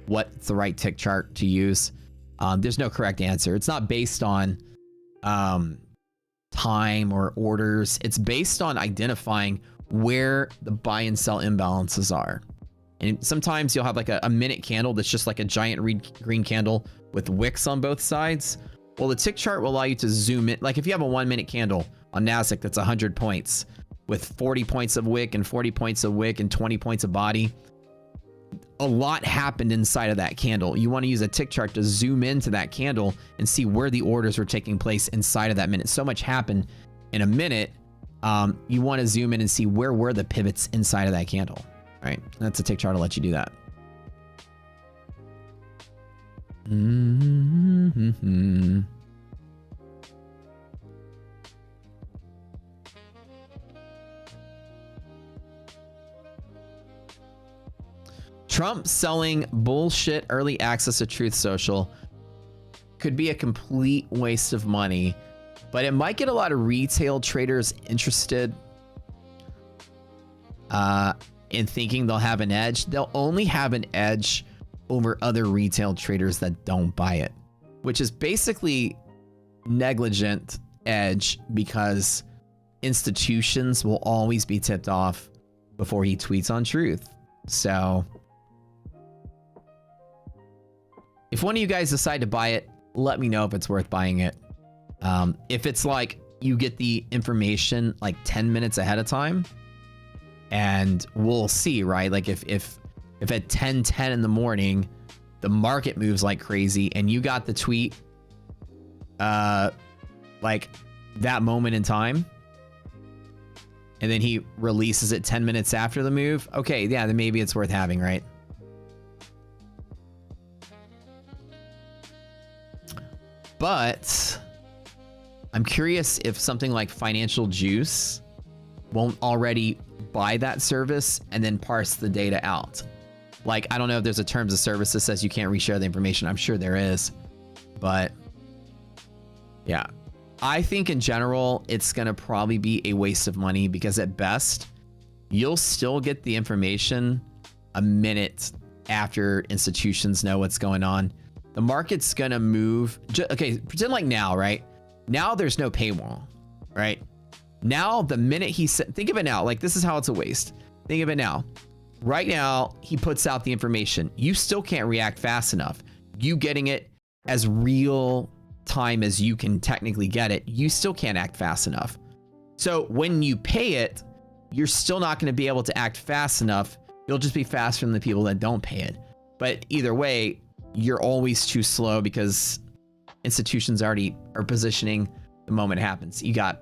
what's the right tick chart to use. There's no correct answer. It's not based on time or orders. It's based on identifying where the buy and sell imbalances are. And sometimes you'll have like a minute candle that's just like a giant green candle with wicks on both sides. Well, the tick chart will allow you to zoom in. Like if you have a 1 minute candle on NASDAQ that's 100 points with 40 points of wick and 40 points of wick and 20 points of body, a lot happened inside of that candle. You want to use a tick chart to zoom into that candle and see where the orders are taking place inside of that minute. So much happened in a minute. You want to zoom in and see where were the pivots inside of that candle. All right, that's a tick chart to let you do that. Trump selling bullshit early access to Truth Social could be a complete waste of money, but it might get a lot of retail traders interested in thinking they'll have an edge. They'll only have an edge over other retail traders that don't buy it, which is basically negligent edge because institutions will always be tipped off before he tweets on Truth. So if one of you guys decide to buy it, let me know if it's worth buying it. If it's like you get the information like 10 minutes ahead of time, and we'll see, right? Like if at 10:10 in the morning, the market moves like crazy and you got the tweet like that moment in time, and then he releases it 10 minutes after the move, okay, yeah, then maybe it's worth having, right? But I'm curious if something like Financial Juice won't already buy that service and then parse the data out. Like, I don't know if there's a terms of service that says you can't reshare the information. I'm sure there is, but yeah, I think in general, it's going to probably be a waste of money because at best, you'll still get the information a minute after institutions know what's going on. The market's going to move. Okay, pretend like now, right? Now there's no paywall, right? Now, the minute he said, think of it now, like this is how it's a waste. Think of it now. Right now, he puts out the information. You still can't react fast enough. You getting it as real time as you can technically get it, you still can't act fast enough. So when you pay it, you're still not going to be able to act fast enough. You'll just be faster than the people that don't pay it. But either way, you're always too slow because institutions already are positioning the moment it happens. You got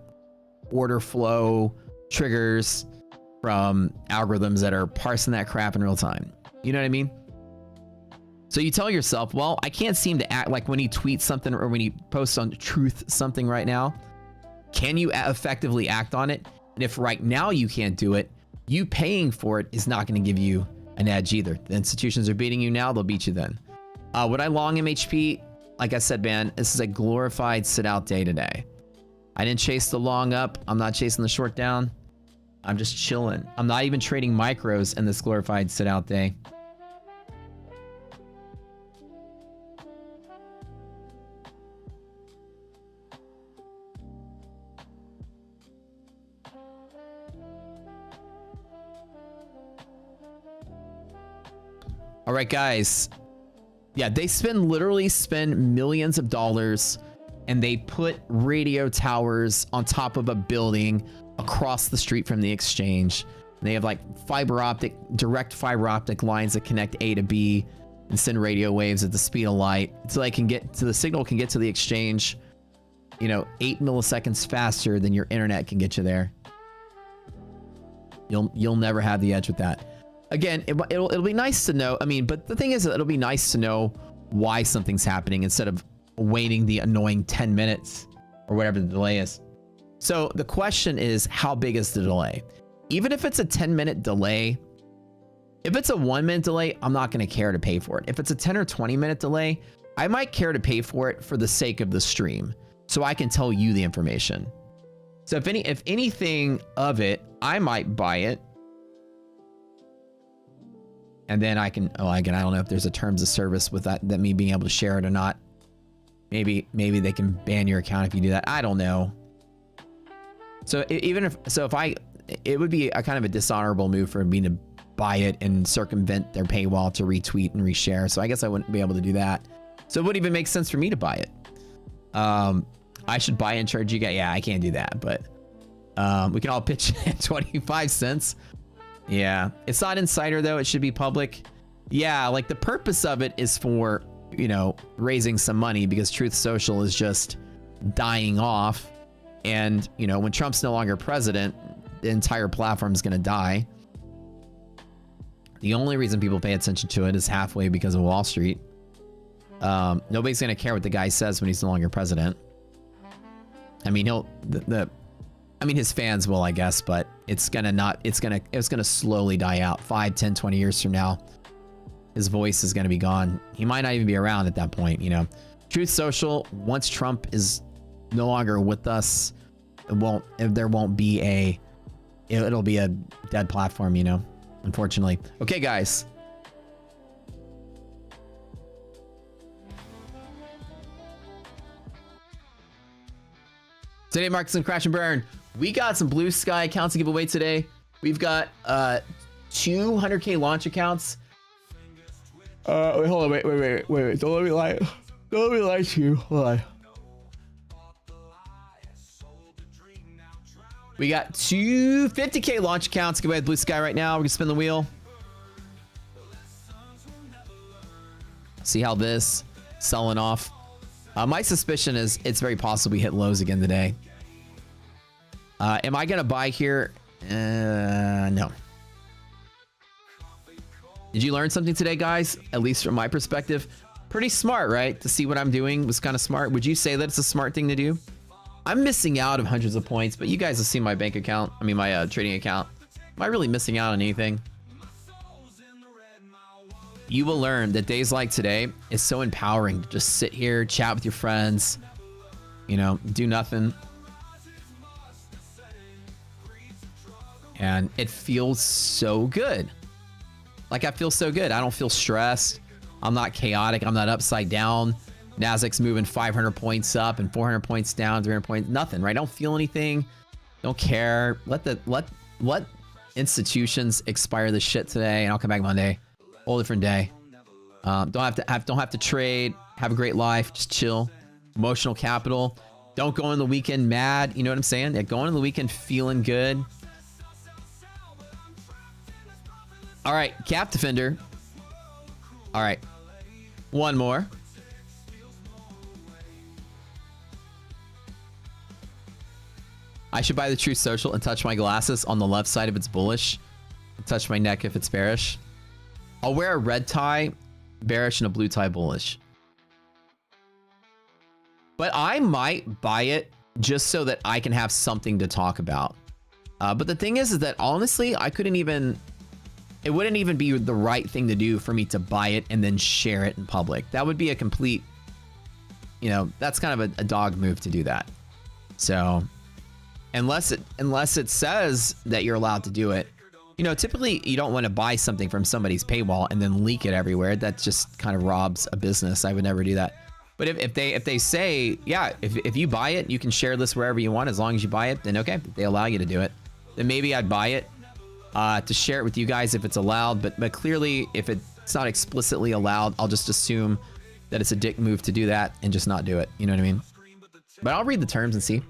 order flow triggers from algorithms that are parsing that crap in real time. You know what I mean? So you tell yourself, well, I can't seem to act like when he tweets something or when he posts on Truth something right now. Can you effectively act on it? And if right now you can't do it, you paying for it is not going to give you an edge either. The institutions are beating you now, they'll beat you then. Would I long MHP? Like I said, man, this is a glorified sit out day today. I didn't chase the long up. I'm not chasing the short down. I'm just chilling. I'm not even trading micros in this glorified sit out day. All right, guys. Yeah, they literally spend millions of dollars and they put radio towers on top of a building across the street from the exchange. And they have like direct fiber optic lines that connect A to B and send radio waves at the speed of light. So the signal can get to the exchange, 8 milliseconds faster than your internet can get you there. You'll never have the edge with that. Again, it'll be nice to know. I mean, but the thing is, it'll be nice to know why something's happening instead of waiting the annoying 10 minutes or whatever the delay is. So the question is, how big is the delay? even if it's a 10-minute delay, if it's a 1-minute delay, I'm not going to care to pay for it. If it's a 10 or 20-minute delay, I might care to pay for it for the sake of the stream, so I can tell you the information. So if anything of it, I might buy it. And then I can, oh, again, I don't know if there's a terms of service with that me being able to share it or not. Maybe they can ban your account if you do that. I don't know. So it would be a kind of a dishonorable move for me to buy it and circumvent their paywall to retweet and reshare. So I guess I wouldn't be able to do that. So it wouldn't even make sense for me to buy it. I should buy and charge you guys. Yeah, I can't do that, but we can all pitch in 25 cents. Yeah, it's not insider though. It should be public. Yeah, like the purpose of it is for, you know, raising some money because Truth Social is just dying off. And, you know, when Trump's no longer president, the entire platform is going to die. The only reason people pay attention to it is halfway because of Wall Street. Nobody's going to care what the guy says when he's no longer president. I mean, I mean, his fans will, I guess, but it's gonna slowly die out. 5, 10, 20 years from now, his voice is gonna be gone. He might not even be around at that point, you know. Truth Social, once Trump is no longer with us, it'll be a dead platform, you know, unfortunately. Okay, guys. Today, Marcus and Crash and Burn. We got some Blue Sky accounts to give away today. We've got 200K launch accounts. Wait, hold on, wait. Don't let me lie to you. Hold on. We got 250K launch accounts to give away with Blue Sky right now. We're gonna spin the wheel. See how this selling off. My suspicion is it's very possible we hit lows again today. Am I gonna buy here? No. Did you learn something today, guys? At least from my perspective. Pretty smart, right? To see what I'm doing was kind of smart. Would you say that it's a smart thing to do? I'm missing out of hundreds of points, but you guys have seen my bank account. I mean, my trading account. Am I really missing out on anything? You will learn that days like today is so empowering to just sit here, chat with your friends, you know, do nothing. And it feels so good. Like, I feel so good. I don't feel stressed. I'm not chaotic. I'm not upside down. Nasdaq's moving 500 points up and 400 points down, 300 points, nothing, right? I don't feel anything. Don't care. Let institutions expire this shit today, and I'll come back Monday. Whole different day. Don't have to trade. Have a great life. Just chill. Emotional capital. Don't go in the weekend mad. You know what I'm saying? Yeah, go into the weekend feeling good. All right, Cap Defender. All right, one more. I should buy the Truth Social and touch my glasses on the left side if it's bullish. And touch my neck if it's bearish. I'll wear a red tie, bearish, and a blue tie, bullish. But I might buy it just so that I can have something to talk about. But the thing is that honestly, it wouldn't even be the right thing to do for me to buy it and then share it in public. That would be a complete, you know, that's kind of a dog move to do that. So unless it says that you're allowed to do it, you know, typically you don't want to buy something from somebody's paywall and then leak it everywhere. That just kind of robs a business. I would never do that. But if they say, yeah, if you buy it, you can share this wherever you want as long as you buy it, then okay, if they allow you to do it, then maybe I'd buy it to share it with you guys if it's allowed. But clearly, if it's not explicitly allowed, I'll just assume that it's a dick move to do that and just not do it. You know what I mean? But I'll read the terms and see.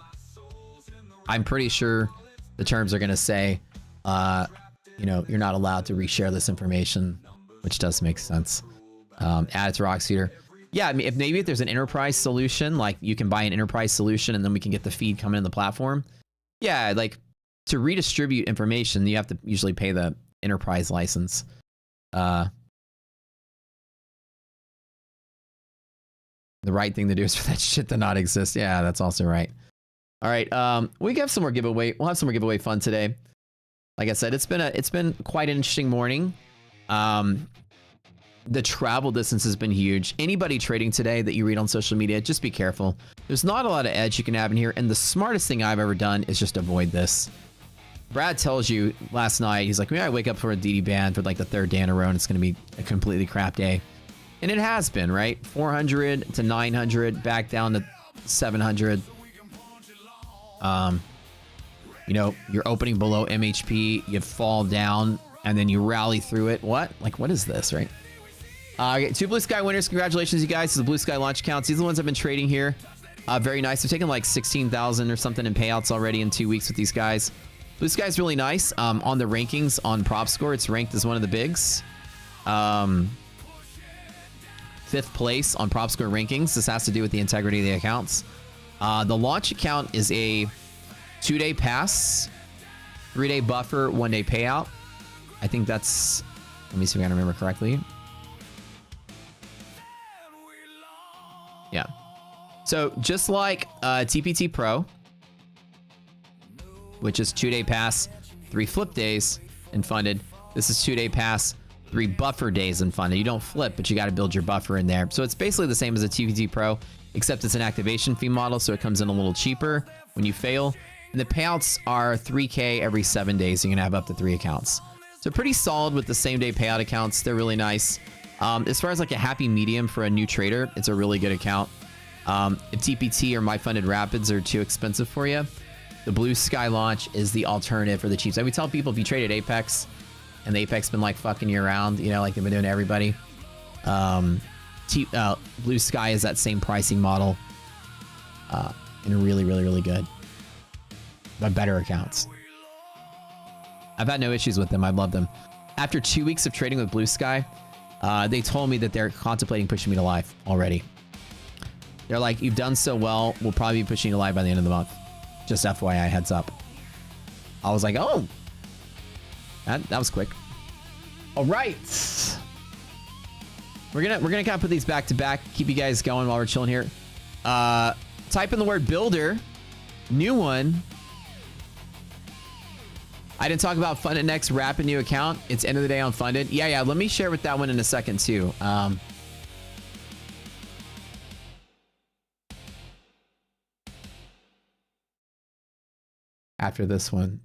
I'm pretty sure the terms are going to say, you know, you're not allowed to reshare this information, which does make sense. Add it to Rockseater. Yeah, I mean, if there's an enterprise solution, like you can buy an enterprise solution and then we can get the feed coming in the platform. Yeah, like to redistribute information, you have to usually pay the enterprise license. The right thing to do is for that shit to not exist. Yeah, that's also right. All right, we have some more giveaway. We'll have some more giveaway fun today. Like I said, it's been quite an interesting morning. The travel distance has been huge. Anybody trading today that you read on social media, just be careful. There's not a lot of edge you can have in here, and the smartest thing I've ever done is just avoid this. Brad tells you last night, he's like, "We might wake up for a DD ban for like the third day in a row, and it's going to be a completely crap day." And it has been, right? 400 to 900, back down to 700. You know, you're opening below MHP, you fall down, and then you rally through it. What? Like, what is this, right? Okay, 2 Blue Sky winners. Congratulations, you guys. This is the Blue Sky launch accounts. These are the ones I've been trading here. Very nice. I've taken like 16,000 or something in payouts already in 2 weeks with these guys. Blue Sky's really nice. On the rankings on prop score, it's ranked as one of the bigs. 5th place on prop score rankings. This has to do with the integrity of the accounts. The launch account is a 2-day pass, 3-day buffer, 1-day payout. I think that's, let me see if I can remember correctly. Yeah. So just like TPT Pro, which is 2-day pass, 3 flip days and funded. This is 2-day pass, 3 buffer days and funded. You don't flip, but you got to build your buffer in there. So it's basically the same as a TPT Pro, except it's an activation fee model, so it comes in a little cheaper when you fail. And the payouts are 3K every 7 days. You're gonna have up to 3 accounts. So pretty solid with the same day payout accounts. They're really nice. As far as like a happy medium for a new trader, it's a really good account. If TPT or My Funded Rapids are too expensive for you, the Blue Sky launch is the alternative for the cheap side. We tell people if you trade at Apex, and the Apex been like fucking you around, you know, like they've been doing to everybody. Blue Sky is that same pricing model, and really, really, really good. But better accounts. I've had no issues with them. I love them. After 2 weeks of trading with Blue Sky, they told me that they're contemplating pushing me to live already. They're like, "You've done so well. We'll probably be pushing you to live by the end of the month. Just FYI, heads up." I was like, "Oh, that was quick." All right, we're gonna kind of put these back to back. Keep you guys going while we're chilling here. Type in the word builder. New one. I didn't talk about Funded next rapid new account. It's end of the day on Funded. Yeah. Let me share with that one in a second too. After this one.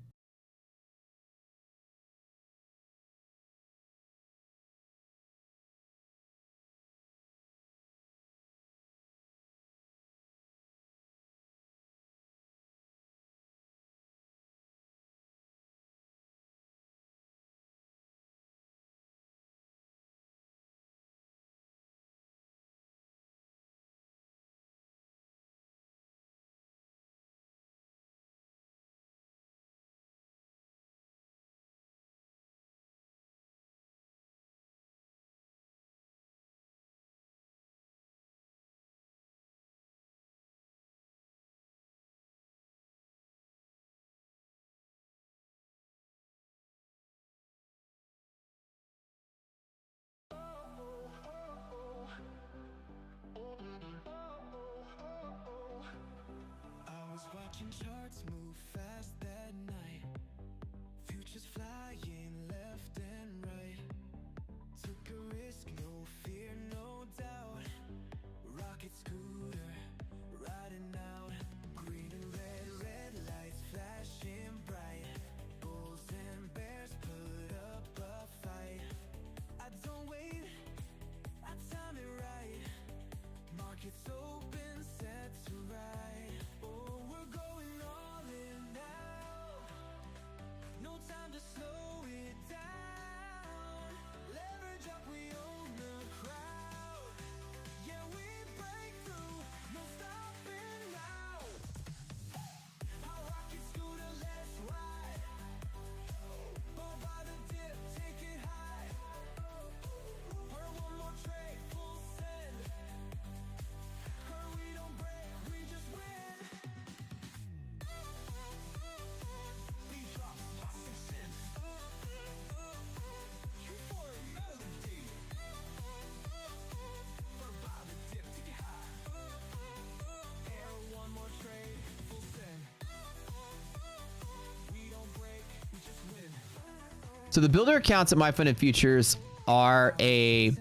So the builder accounts at My Fun and Futures are a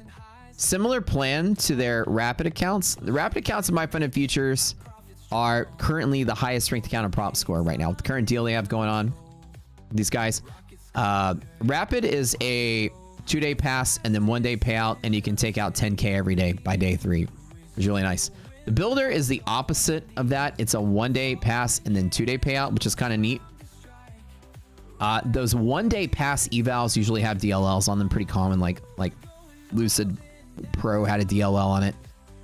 similar plan to their rapid accounts. The rapid accounts at My Fun and Futures are currently the highest ranked account in prop score right now. With the current deal they have going on, these guys. Rapid is a 2-day pass and then 1-day payout, and you can take out 10K every day by day 3. It's really nice. The builder is the opposite of that. It's a 1-day pass and then 2-day payout, which is kind of neat. Those 1-day pass evals usually have DLLs on them, pretty common. Like Lucid Pro had a DLL on it.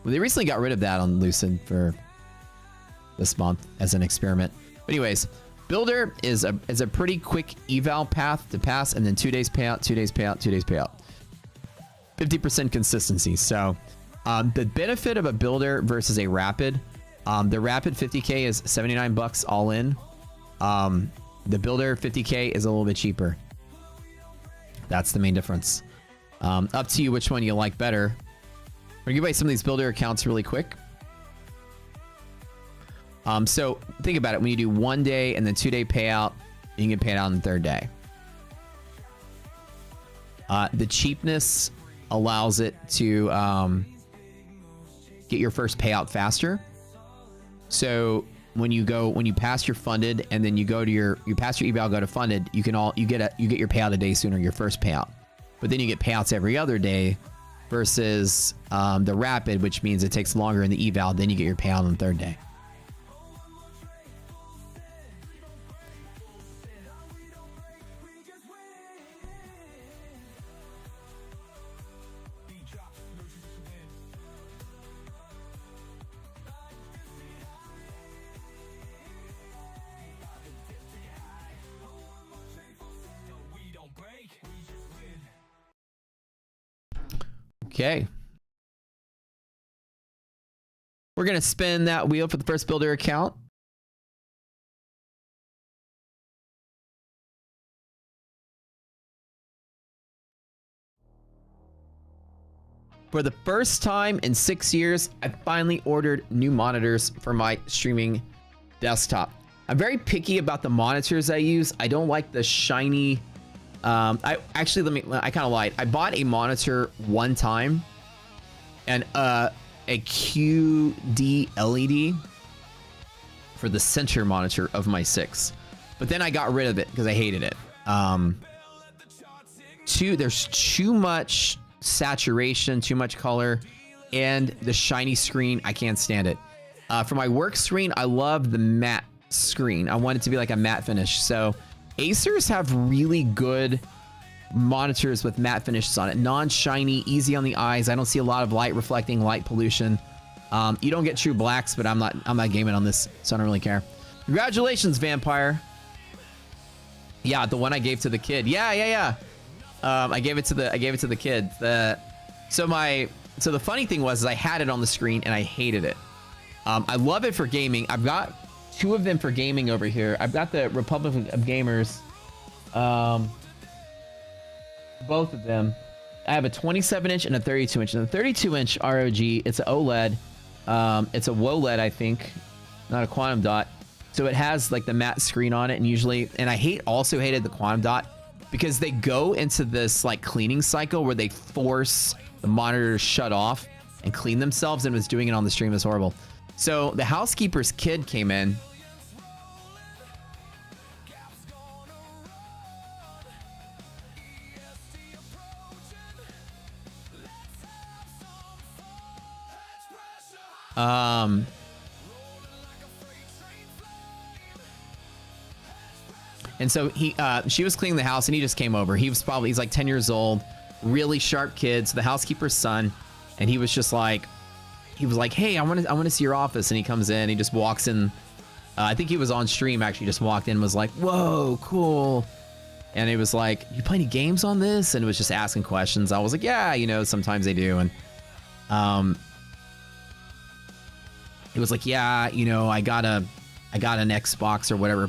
Well, they recently got rid of that on Lucid for this month as an experiment. But anyways, builder is a pretty quick eval path to pass, and then 2 days payout, 2 days payout, 2 days payout. 50% consistency. So the benefit of a builder versus a rapid, the rapid 50K is 79 bucks all in. The builder 50K is a little bit cheaper. That's the main difference. Up to you which one you like better. We're gonna give away some of these builder accounts really quick. So think about it. When you do 1 day and then 2-day payout, you can get paid out on the 3rd day. The cheapness allows it to get your first payout faster. So when you pass your funded and then you pass your eval, go to funded, you get your payout a day sooner, your first payout. But then you get payouts every other day versus the rapid, which means it takes longer in the eval, then you get your payout on the 3rd day. Okay. We're going to spin that wheel for the first builder account. For the first time in 6 years, I finally ordered new monitors for my streaming desktop. I'm very picky about the monitors I use. I don't like the shiny... I kind of lied. I bought a monitor one time and a QD LED for the center monitor of my 6, but then I got rid of it because I hated it. There's too much saturation, too much color, and the shiny screen, I can't stand it. For my work screen, I love the matte screen. I want it to be like a matte finish. So Acers have really good monitors with matte finishes on it. Non-shiny, easy on the eyes. I don't see a lot of light reflecting, light pollution. You don't get true blacks, but I'm not gaming on this, so I don't really care. Congratulations, Vampire. Yeah, the one I gave to the kid. Yeah. I gave it to the kid. So the funny thing was, is I had it on the screen and I hated it. I love it for gaming. I've got 2 of them for gaming over here. I've got the Republic of Gamers, both of them. I have a 27-inch and a 32-inch. And the 32-inch ROG, it's an OLED. It's a WOLED, I think, not a quantum dot. So it has like the matte screen on it, and I also hated the quantum dot because they go into this like cleaning cycle where they force the monitor to shut off and clean themselves, and was doing it on the stream. Is horrible. So the housekeeper's kid came in. And so she was cleaning the house and he just came over. He's like 10 years old, really sharp kid. So the housekeeper's son, and he was like, hey, I want to see your office. And he comes in, he just walks in. I think he was on stream, actually, just walked in and was like, whoa, cool. And it was like, you play any games on this? And it was just asking questions. I was like, yeah, sometimes they do. And it was like, yeah, I got an Xbox or whatever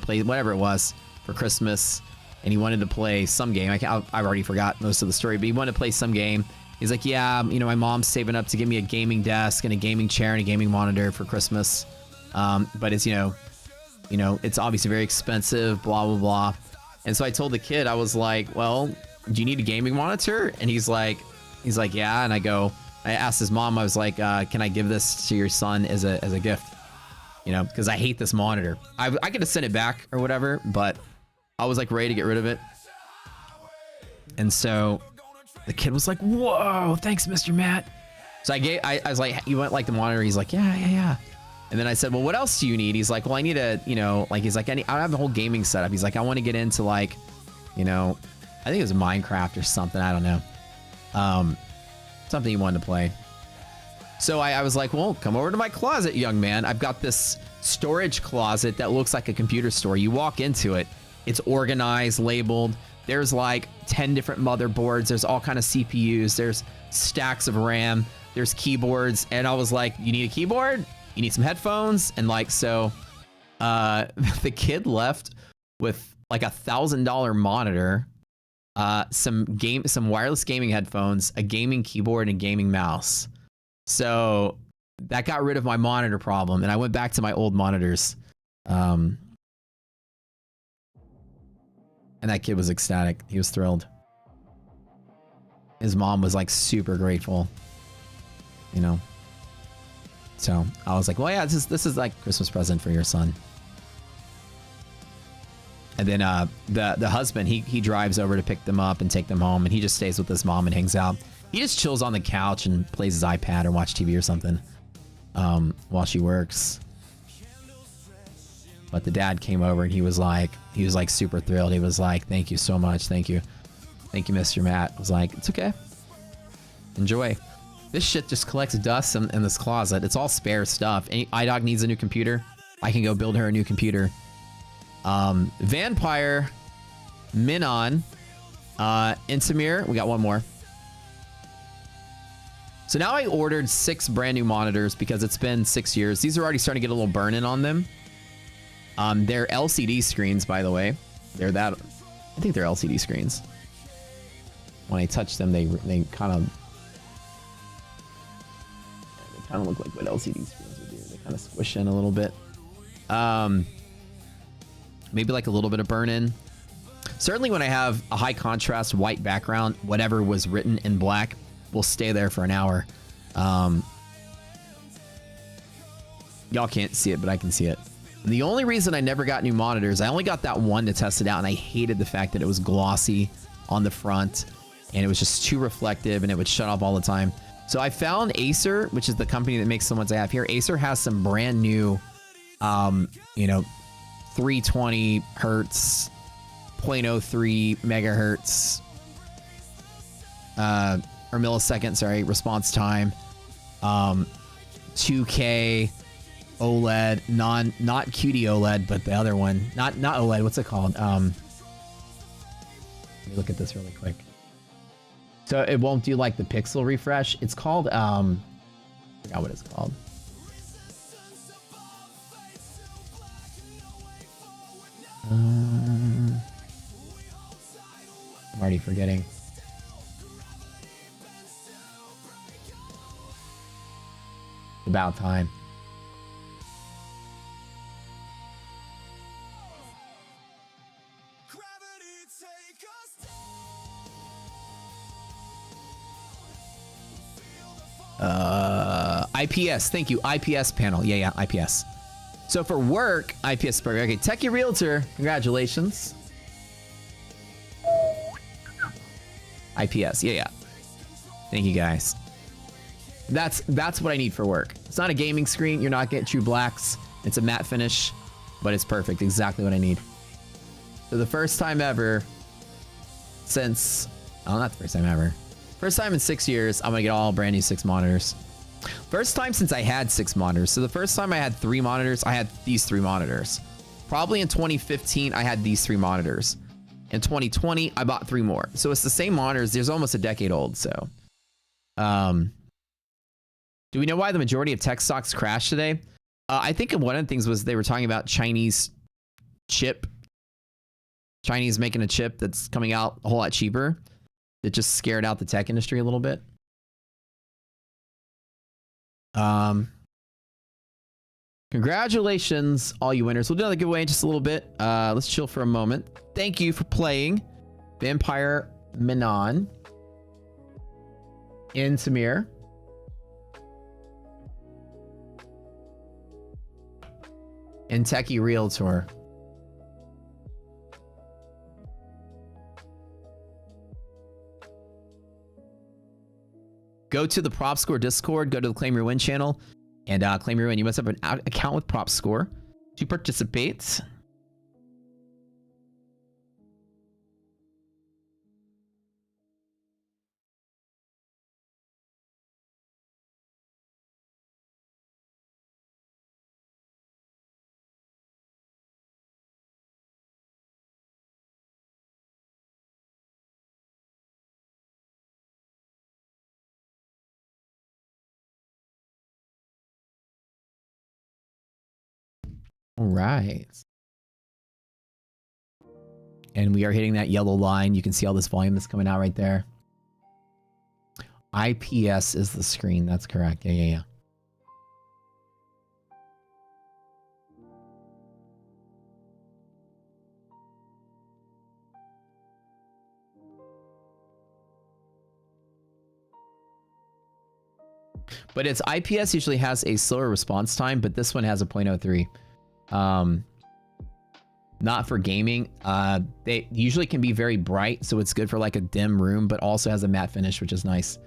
it was for Christmas, and he wanted to play some game. I've already forgot most of the story, but he wanted to play some game. He's like, yeah, my mom's saving up to give me a gaming desk and a gaming chair and a gaming monitor for Christmas. But it's, it's obviously very expensive, blah, blah, blah. And so I told the kid, I was like, well, do you need a gaming monitor? And he's like, yeah. And I asked his mom, I was like, can I give this to your son as a gift? You know, because I hate this monitor. I could have sent it back or whatever, but I was like ready to get rid of it. And so the kid was like, whoa, thanks, Mr. Matt. So I was like, you want like the monitor? He's like, yeah. And then I said, well, what else do you need? He's like, well, I need a, you know, like, he's like, I have a whole gaming setup. He's like, I want to get into like, you know, I think it was Minecraft or something. I don't know. Something he wanted to play. So I was like, well, come over to my closet, young man. I've got this storage closet that looks like a computer store. You walk into it, it's organized, labeled. There's like 10 different motherboards. There's all kind of CPUs. There's stacks of RAM. There's keyboards. And I was like, you need a keyboard? You need some headphones? And like, so the kid left with like $1,000 monitor, some wireless gaming headphones, a gaming keyboard, and a gaming mouse. So that got rid of my monitor problem, and I went back to my old monitors. And that kid was ecstatic. He was thrilled. His mom was like super grateful, you know. So I was like, well, yeah, this is like Christmas present for your son. And then the husband, he drives over to pick them up and take them home, and he just stays with his mom and hangs out. He just chills on the couch and plays his iPad or watch TV or something while she works. But the dad came over and he was like super thrilled. He was like, thank you so much. Thank you, Mr. Matt. I was like, it's okay. Enjoy. This shit just collects dust in this closet. It's all spare stuff. Any iDog needs a new computer, I can go build her a new computer. Vampire, Minon, Intamir. We got one more. So now I ordered 6 brand new monitors because it's been 6 years. These are already starting to get a little burn-in on them. They're LCD screens, by the way. I think they're LCD screens. When I touch them, they kind of look like what LCD screens would do. They kind of squish in a little bit. Maybe like a little bit of burn-in. Certainly when I have a high contrast white background, whatever was written in black will stay there for an hour. Y'all can't see it, but I can see it. The only reason I never got new monitors, I only got that one to test it out, and I hated the fact that it was glossy on the front, and it was just too reflective, and it would shut off all the time. So I found Acer, which is the company that makes the ones I have here. Acer has some brand new, you know, 320 hertz, 0.03 megahertz, or millisecond, sorry, response time, 2K OLED, not QD OLED, but the other one, not OLED. What's it called? Let me look at this really quick. So it won't do like the pixel refresh. It's called I forgot what it's called. I'm already forgetting. About time. IPS, thank you. IPS panel. Yeah, IPS. So for work, IPS. Okay, Techie Realtor, congratulations. IPS, yeah. Thank you guys. That's what I need for work. It's not a gaming screen. You're not getting true blacks. It's a matte finish, but it's perfect. Exactly what I need. So the first time ever since, oh, not the first time ever. First time in 6 years, I'm gonna get all brand new 6 monitors. First time since I had 6 monitors. So the first time I had 3 monitors, I had these 3 monitors. Probably in 2015, I had these 3 monitors. In 2020, I bought 3 more. So it's the same monitors. There's almost a decade old. So, do we know why the majority of tech stocks crashed today? I think one of the things was they were talking about Chinese chip. Chinese making a chip that's coming out a whole lot cheaper. That just scared out the tech industry a little bit. Congratulations, all you winners. We'll do another giveaway in just a little bit. Let's chill for a moment. Thank you for playing Vampire Manon in Samir. And Techie Realtor. Go to the Prop Score Discord, go to the Claim Your Win channel, and claim your win. You must have an account with Prop Score to participate. All right. And we are hitting that yellow line. You can see all this volume that's coming out right there. IPS is the screen. That's correct. Yeah. But its IPS usually has a slower response time, but this one has a 0.03. Not for gaming. They usually can be very bright, so it's good for like a dim room, but also has a matte finish, which is nice.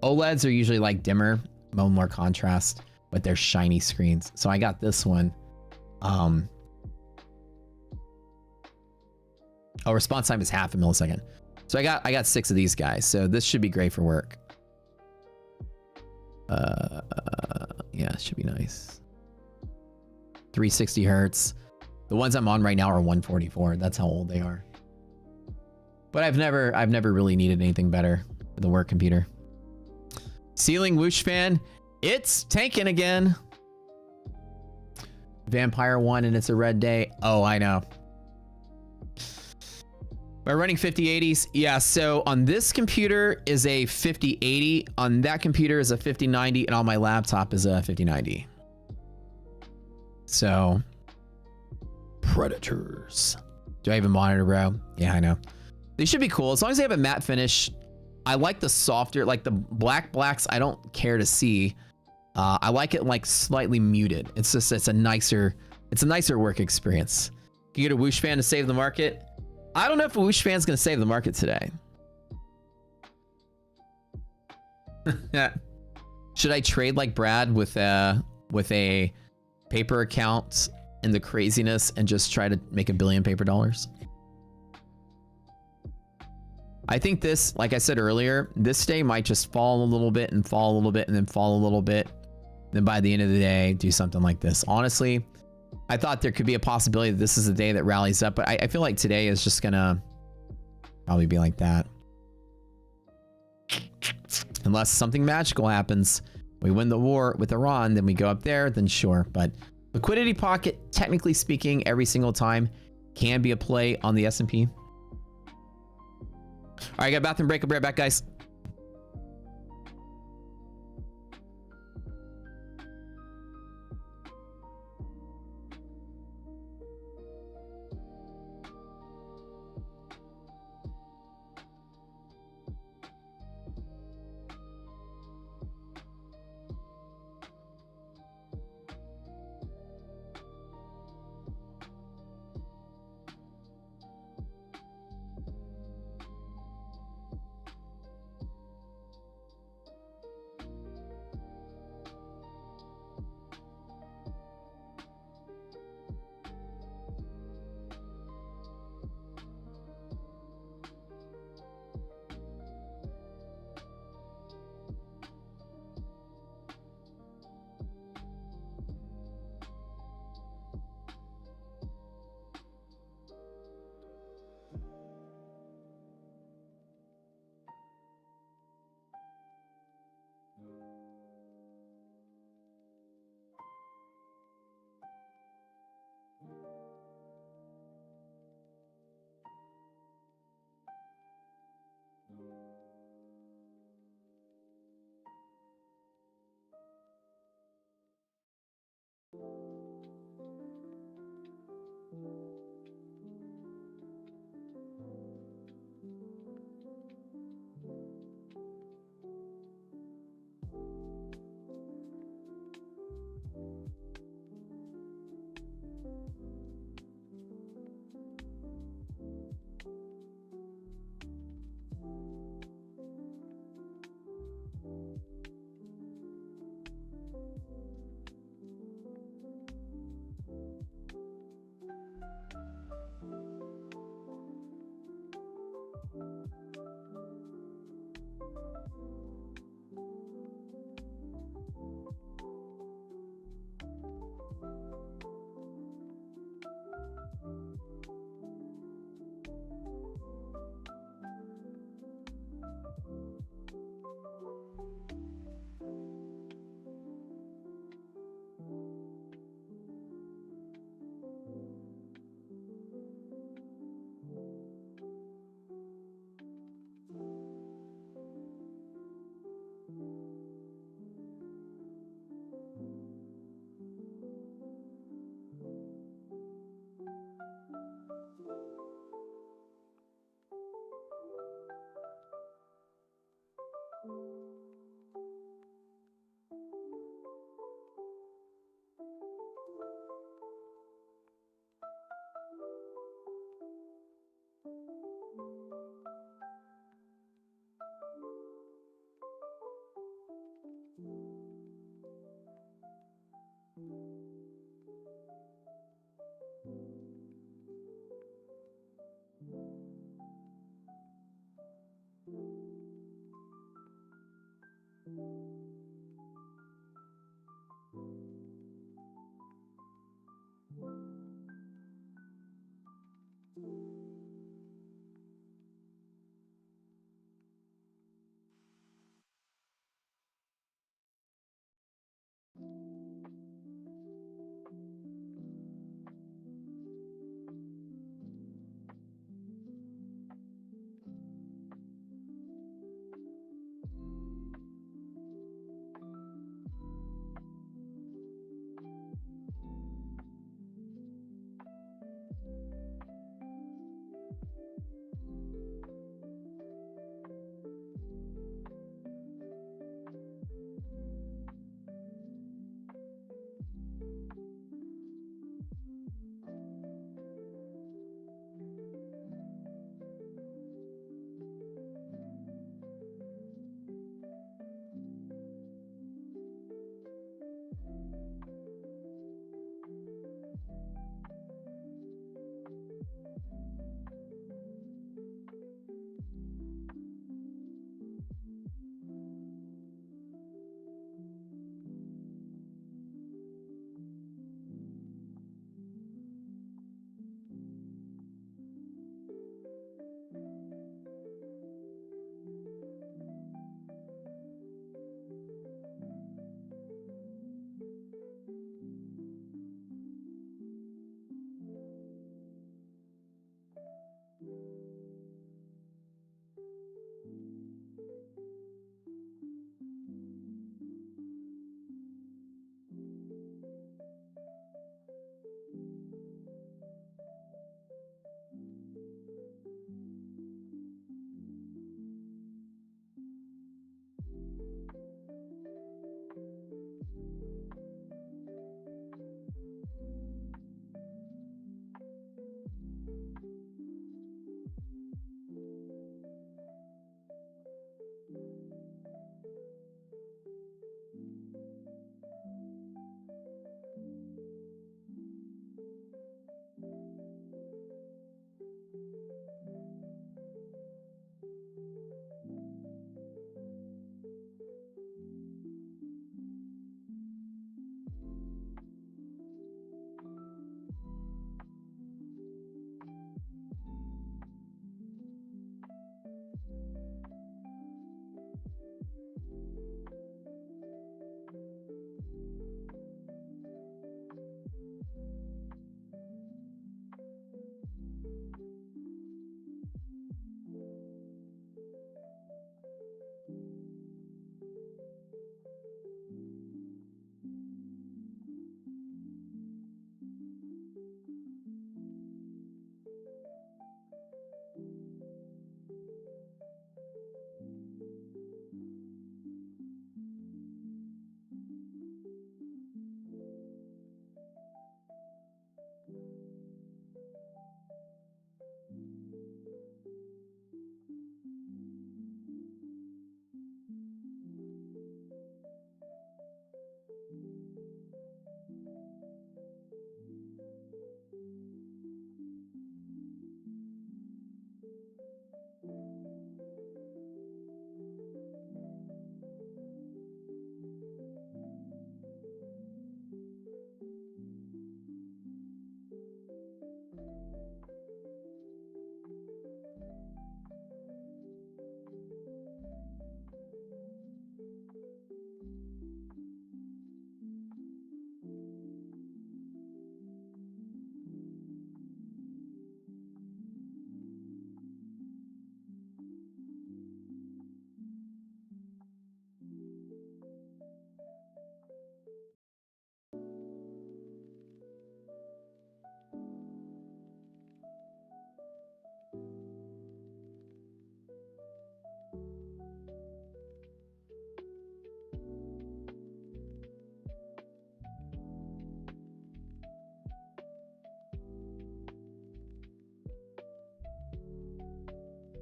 OLEDs are usually like dimmer, more contrast, but they're shiny screens. So I got this one. Response time is half a millisecond. So I got 6 of these guys. So this should be great for work. Yeah, it should be nice. 360 hertz. The ones I'm on right now are 144. That's how old they are. But I've never really needed anything better for the work computer. Ceiling whoosh fan. It's tanking again. Vampire 1 and it's a red day. Oh, I know. We're running 5080s. Yeah, so on this computer is a 5080. On that computer is a 5090. And on my laptop is a 5090. So, predators. Do I have a monitor, bro? Yeah, I know. They should be cool. As long as they have a matte finish. I like the softer, like the blacks, I don't care to see. I like it like slightly muted. It's a nicer work experience. Can you get a whoosh fan to save the market? I don't know if a whoosh fan's gonna save the market today. Should I trade like Brad with a paper account in the craziness and just try to make $1 billion paper dollars? I think this, like I said earlier, this day might just fall a little bit and fall a little bit and then fall a little bit. Then by the end of the day, do something like this. Honestly, I thought there could be a possibility that this is the day that rallies up, but I feel like today is just gonna probably be like that. Unless something magical happens. We win the war with Iran, then we go up there, then sure. But liquidity pocket, technically speaking, every single time can be a play on the S&P. All right, I got a bathroom break. I'll be right back, guys.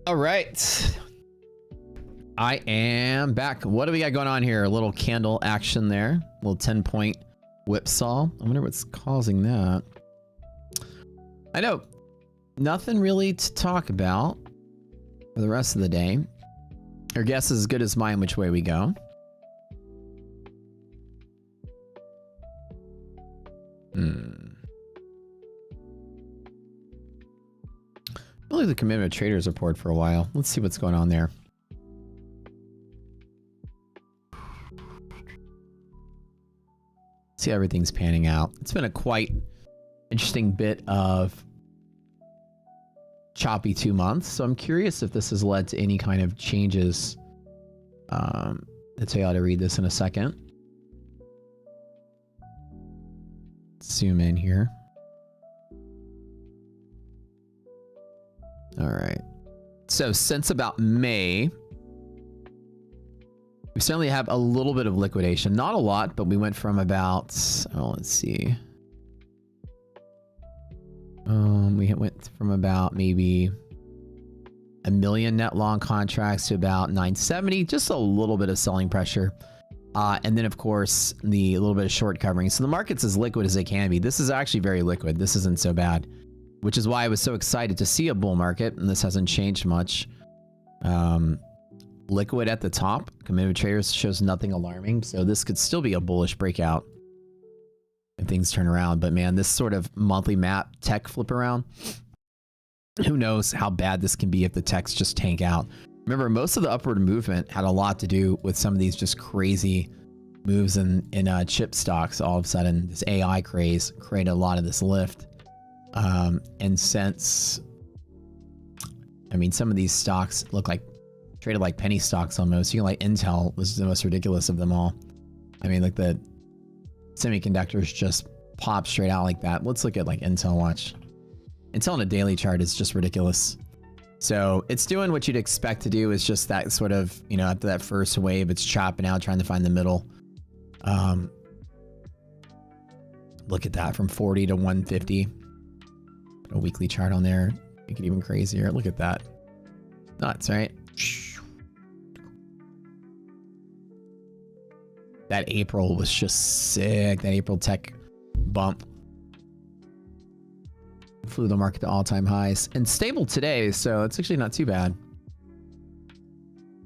All right. I am back. What do we got going on here? A little candle action there. A little 10-point whipsaw. I wonder what's causing that. I know. Nothing really to talk about for the rest of the day. Your guess is as good as mine which way we go. I'll look at the commitment traders report for a while. Let's see what's going on there. See how everything's panning out. It's been a quite interesting bit of choppy 2 months. So I'm curious if this has led to any kind of changes. I'll tell you how to read this in a second. Zoom in here. All right. So since about May, we certainly have a little bit of liquidation. Not a lot, but we went from about, let's see. We went from about maybe 1 million net long contracts to about 970, just a little bit of selling pressure. And then of course, the little bit of short covering. So the market's as liquid as they can be. This is actually very liquid. This isn't so bad, which is why I was so excited to see a bull market, and this hasn't changed much. Liquid at the top, committed traders shows nothing alarming, so this could still be a bullish breakout if things turn around. But man, this sort of monthly map tech flip around, who knows how bad this can be if the techs just tank out. Remember, most of the upward movement had a lot to do with some of these just crazy moves in chip stocks. All of a sudden, this AI craze created a lot of this lift. And since, I mean, some of these stocks look like traded like penny stocks almost. You know, like Intel was the most ridiculous of them all. I mean, like the semiconductors just pop straight out like that. Let's look at like Intel. Watch. Intel on a daily chart is just ridiculous. So it's doing what you'd expect to do. It's just that sort of, you know, after that first wave, it's chopping out, trying to find the middle. Look at that, from 40 to 150. Put a weekly chart on there. Make it even crazier. Look at that. Nuts, right? That April was just sick. That April tech bump flew the market to all-time highs, and stable today, so it's actually not too bad.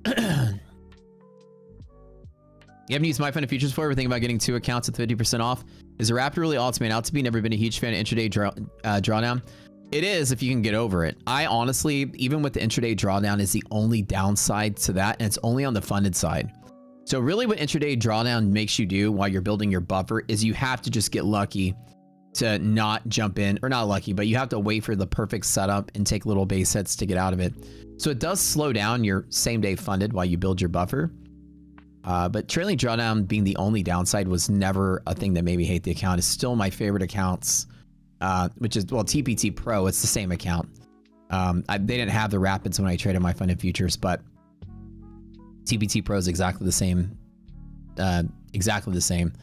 You haven't used MyFund futures before? We're thinking about getting 2 accounts at 50% off. Is the Raptor really ultimate out to be? Never been a huge fan of intraday drawdown. It is if you can get over it. I honestly, even with the intraday drawdown, is the only downside to that, and it's only on the funded side. So really what intraday drawdown makes you do while you're building your buffer is you have to just get lucky to not jump in, or not lucky, but you have to wait for the perfect setup and take little base hits to get out of it. So it does slow down your same day funded while you build your buffer. But trailing drawdown being the only downside was never a thing that made me hate the account. It's still my favorite accounts, which is, well, TPT Pro, it's the same account. They didn't have the rapids when I traded my funded futures, but TPT Pro is exactly the same. Exactly the same.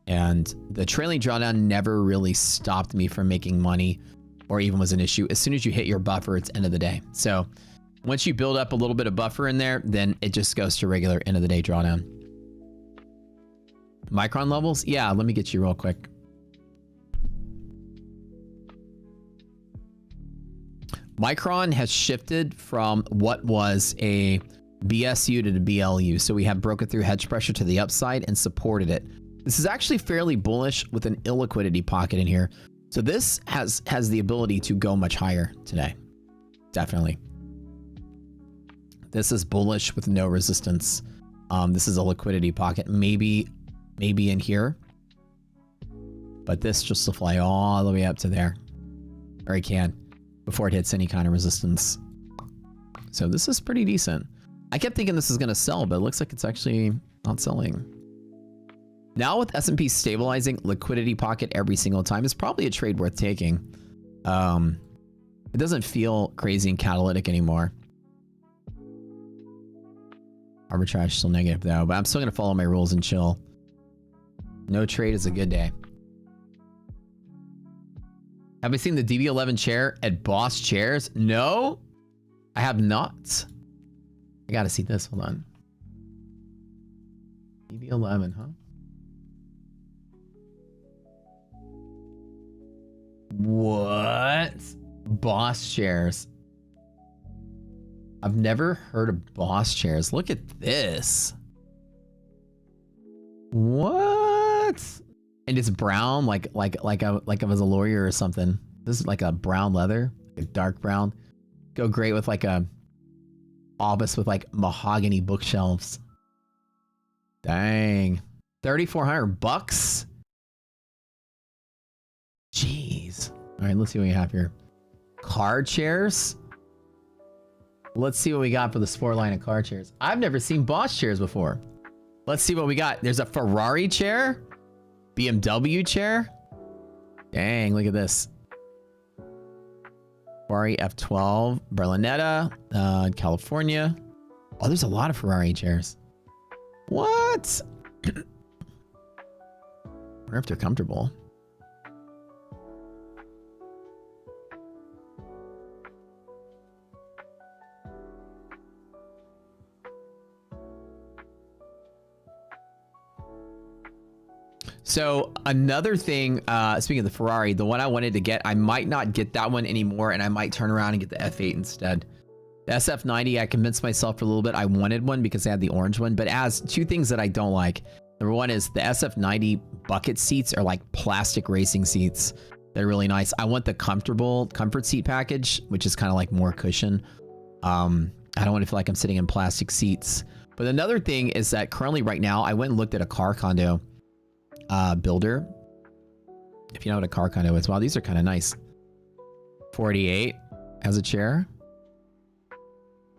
And the trailing drawdown never really stopped me from making money or even was an issue. As soon as you hit your buffer, it's end of the day. So once you build up a little bit of buffer in there, then it just goes to regular end of the day drawdown. Micron levels? Yeah, let me get you real quick. Micron has shifted from what was a BSU to the BLU. So we have broken through hedge pressure to the upside and supported it. This is actually fairly bullish with an illiquidity pocket in here. So this has the ability to go much higher today. Definitely. This is bullish with no resistance. This is a liquidity pocket. Maybe in here. But this just will fly all the way up to there. Or it can. Before it hits any kind of resistance. So this is pretty decent. I kept thinking this is going to sell, but it looks like it's actually not selling. Now with S&P stabilizing, liquidity pocket every single time is probably a trade worth taking. It doesn't feel crazy and catalytic anymore. Arbitrage still negative though, but I'm still going to follow my rules and chill. No trade is a good day. Have I seen the DB11 chair at Boss Chairs? No, I have not. I gotta see this. Hold on. DB11, huh? What? Boss Chairs. I've never heard of Boss Chairs. Look at this. What? And it's brown, like I was a lawyer or something. This is like a brown leather, a dark brown. Go great with like a office with like mahogany bookshelves. Dang, $3,400. Jeez. All right, let's see what we have here. Car chairs. Let's see what we got for the sport line of car chairs. I've never seen Boss chairs before. Let's see what we got. There's a Ferrari chair. BMW chair. Dang, look at this. Ferrari F12, Berlinetta, California. Oh, there's a lot of Ferrari chairs. What? I wonder if they're comfortable. So another thing, speaking of the Ferrari, the one I wanted to get, I might not get that one anymore, and I might turn around and get the F8 instead. The SF90, I convinced myself for a little bit I wanted one because I had the orange one, but it has two things that I don't like. Number one is the SF90 bucket seats are like plastic racing seats. They're really nice. I want the comfort seat package, which is kind of like more cushion. I don't want to feel like I'm sitting in plastic seats. But another thing is that currently right now, I went and looked at a car condo builder. If you know what a car condo is. Wow, these are kind of nice. 48 has a chair.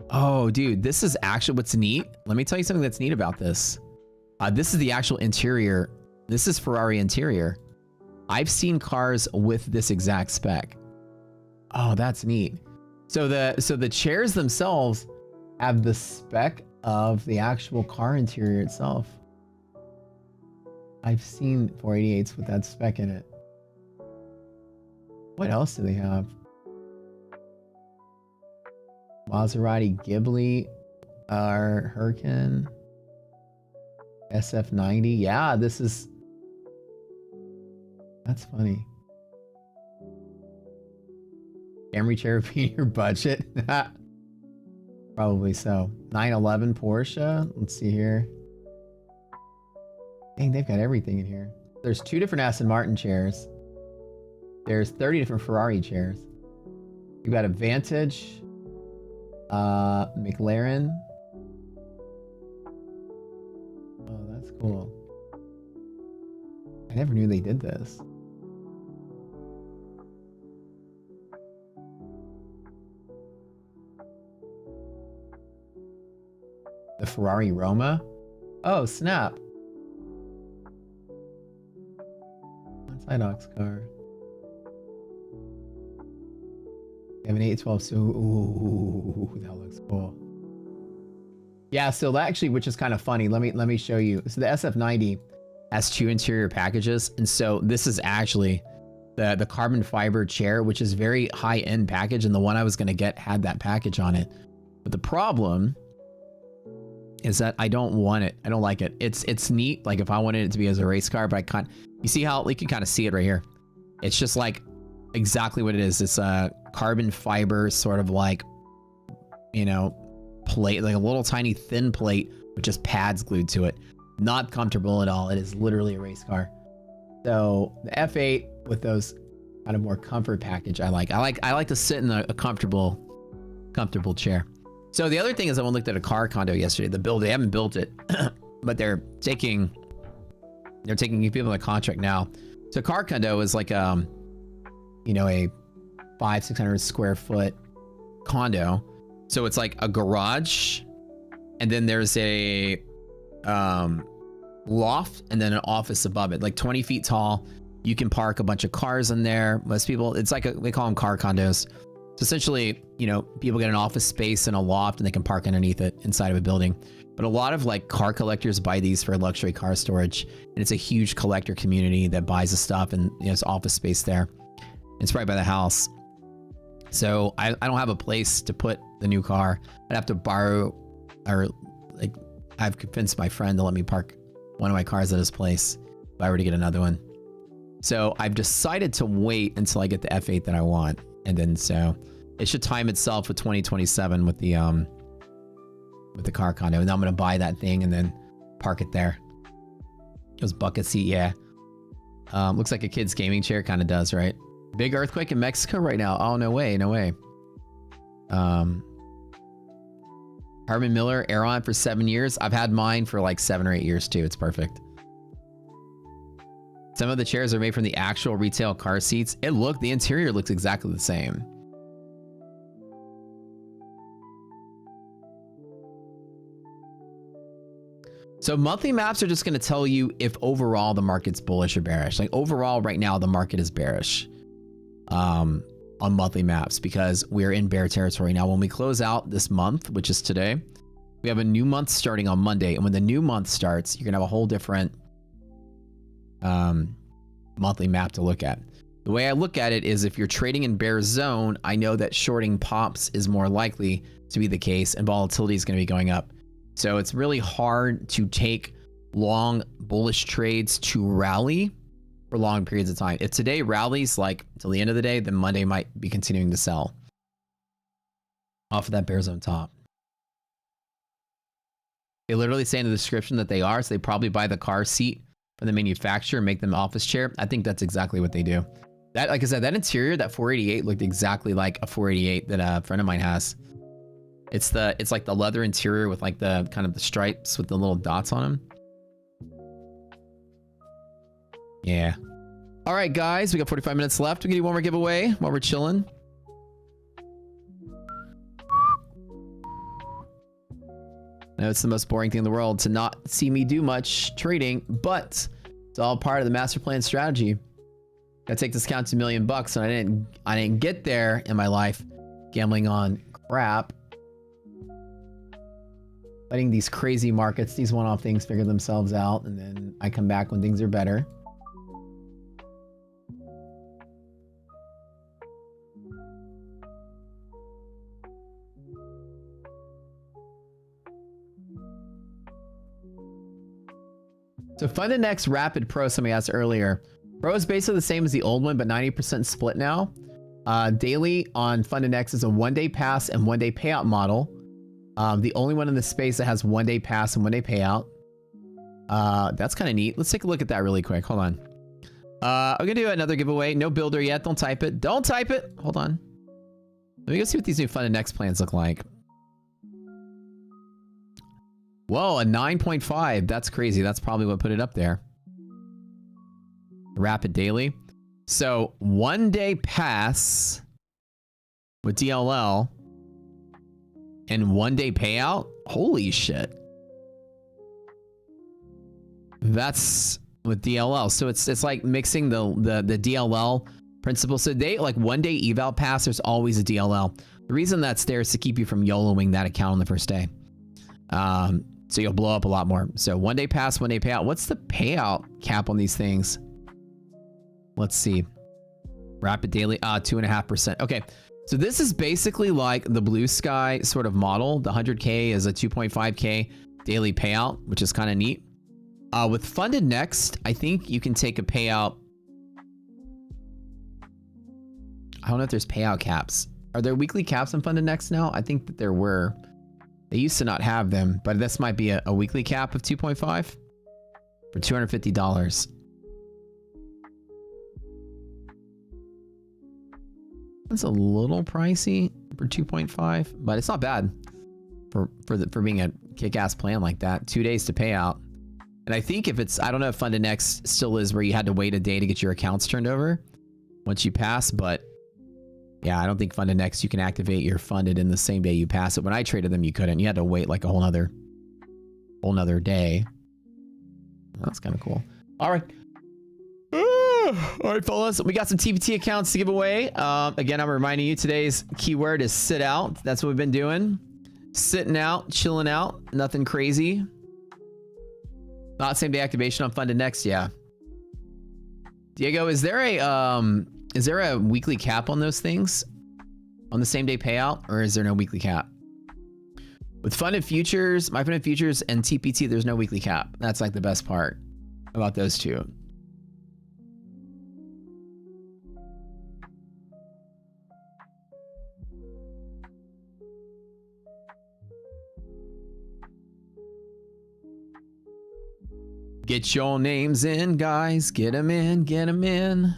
Oh, dude, this is actually what's neat. Let me tell you something that's neat about this. This is the actual interior. This is Ferrari interior. I've seen cars with this exact spec. Oh, that's neat. So the chairs themselves have the spec of the actual car interior itself. I've seen 488s with that spec in it. What else do they have? Maserati Ghibli, Hurricane, SF90. Yeah, this is... That's funny. Camry chair being your budget? Probably so. 911 Porsche. Let's see here. Dang, they've got everything in here. There's 2 different Aston Martin chairs. There's 30 different Ferrari chairs. You've got a Vantage, McLaren. Oh, that's cool. I never knew they did this. The Ferrari Roma. Oh, snap. That's IDOC's car. We have an 812, so ooh, that looks cool. Yeah, so that actually, which is kind of funny. Let me show you. So the SF90 has 2 interior packages, and so this is actually the carbon fiber chair, which is very high-end package, and the one I was gonna get had that package on it. But the problem is that I don't want it. I don't like it. It's neat, like if I wanted it to be as a race car, but I can't. You see how you can kind of see it right here? It's just like exactly what it is. It's a carbon fiber sort of like, you know, plate, like a little tiny thin plate with just pads glued to it. Not comfortable at all. It is literally a race car. So the F8 with those kind of more comfort package, I like to sit in a comfortable chair. So the other thing is, I looked at a car condo yesterday. They haven't built it, but they're taking people on a contract now. So car condo is like you know, a 500-600 square foot condo. So it's like a garage, and then there's a loft, and then an office above it, like 20 feet tall. You can park a bunch of cars in there. Most people, it's like they call them car condos. So essentially, you know, people get an office space and a loft, and they can park underneath it inside of a building. But a lot of like car collectors buy these for luxury car storage, and it's a huge collector community that buys the stuff, and you know, it's office space there. It's right by the house. So I don't have a place to put the new car. I'd have to borrow, or like I've convinced my friend to let me park one of my cars at his place if I were to get another one. So I've decided to wait until I get the F8 that I want. And then so it should time itself with 2027 with the car condo. And then I'm gonna buy that thing and then park it there. Those bucket seat, yeah. Looks like a kid's gaming chair, kind of does, right? Big earthquake in Mexico right now. Oh, no way, no way. Herman Miller, Aeron for 7 years. I've had mine for like 7 or 8 years too. It's perfect. Some of the chairs are made from the actual retail car seats. The interior looks exactly the same. So monthly maps are just going to tell you if overall the market's bullish or bearish. Like overall right now, the market is bearish on monthly maps because we're in bear territory. Now, when we close out this month, which is today, we have a new month starting on Monday. And when the new month starts, you're going to have a whole different monthly map to look at. The way I look at it is if you're trading in bear zone, I know that shorting pops is more likely to be the case and volatility is going to be going up. So it's really hard to take long bullish trades to rally for long periods of time. If today rallies like till the end of the day, then Monday might be continuing to sell off of that bear zone top. They literally say in the description that they are, so they probably buy the car seat from the manufacturer and make them office chair. I think that's exactly what they do. That, like I said, that interior, that 488 looked exactly like a 488 that a friend of mine has. It's like the leather interior with like the kind of the stripes with the little dots on them. Yeah. All right, guys, we got 45 minutes left. We can do one more giveaway while we're chilling. I know it's the most boring thing in the world to not see me do much trading, but it's all part of the master plan strategy. Gotta take this count to $1 million, and I didn't get there in my life gambling on crap. Letting these crazy markets, these one-off things figure themselves out, and then I come back when things are better. So Fund Index Rapid Pro, somebody asked earlier. Pro is basically the same as the old one, but 90% split now. Daily on Fund Index is a 1-day pass and 1-day payout model. The only one in the space that has 1-day pass and 1-day payout. That's kind of neat. Let's take a look at that really quick. Hold on. I'm gonna do another giveaway. No builder yet. Don't type it. Don't type it. Hold on. Let me go see what these new Fund Index plans look like. Whoa, a 9.5. That's crazy. That's probably what put it up there. Rapid daily. So 1-day pass with DLL and 1-day payout. Holy shit. That's with DLL. So it's like mixing the DLL principle. So they like 1 day eval pass, there's always a DLL. The reason that's there is to keep you from YOLOing that account on the first day. So you'll blow up a lot more. So 1 day pass, 1 day payout. What's the payout cap on these things? Let's see. Rapid daily, 2.5%. Okay. So this is basically like the blue sky sort of model. The 100K is a 2.5K daily payout, which is kind of neat. With funded next, I think you can take a payout. I don't know if there's payout caps. Are there weekly caps on funded next now? I think that there were. They used to not have them, but this might be a weekly cap of 2.5 for $250. That's a little pricey for 2.5, but it's not bad for being a kick-ass plan like that. 2 days to pay out. And I think if it's, I don't know if Funded Next still is where you had to wait a day to get your accounts turned over once you pass, but yeah, I don't think Funded Next you can activate your funded in the same day you pass it. When I traded them, you couldn't. You had to wait like a whole nother day. That's kind of cool. All right. All right, fellas, we got some TPT accounts to give away. Again, I'm reminding you today's keyword is sit out. That's what we've been doing. Sitting out, chilling out, nothing crazy. Not same day activation on Funded Next, yeah. Diego, is there a weekly cap on those things? On the same day payout, or is there no weekly cap? With Funded Futures, My Funded Futures, and TPT, there's no weekly cap. That's like the best part about those two. Get your names in, guys. Get them in, get them in.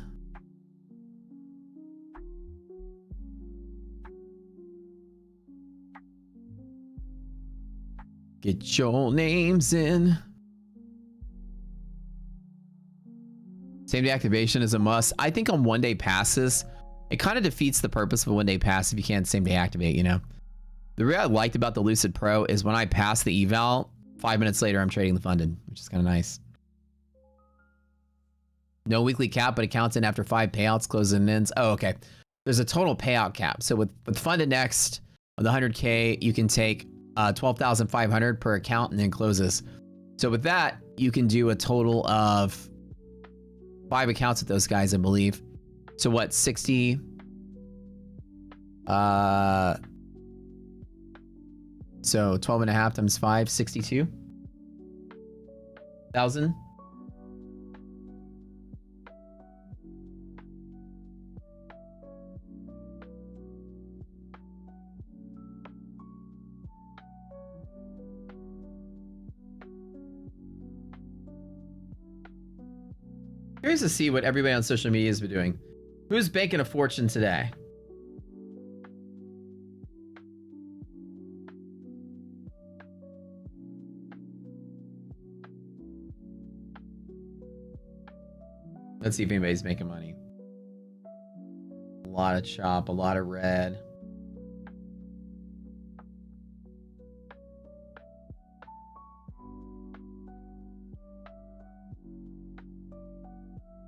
Get your names in. Same day activation is a must. I think on 1 day passes, it kind of defeats the purpose of a 1 day pass if you can't same day activate, you know? The real I liked about the Lucid Pro is when I pass the eval, 5 minutes later, I'm trading the funded, which is kind of nice. No weekly cap, but it counts in after 5 payouts, closes and ends. Oh, okay. There's a total payout cap. So with Funded Next, with 100K, you can take 12,500 per account and then closes. So with that, you can do a total of 5 accounts with those guys, I believe. So what, 60? So 12.5 times 5, 62,000. Curious to see what everybody on social media has been doing. Who's banking a fortune today? Let's see if anybody's making money. A lot of chop, a lot of red.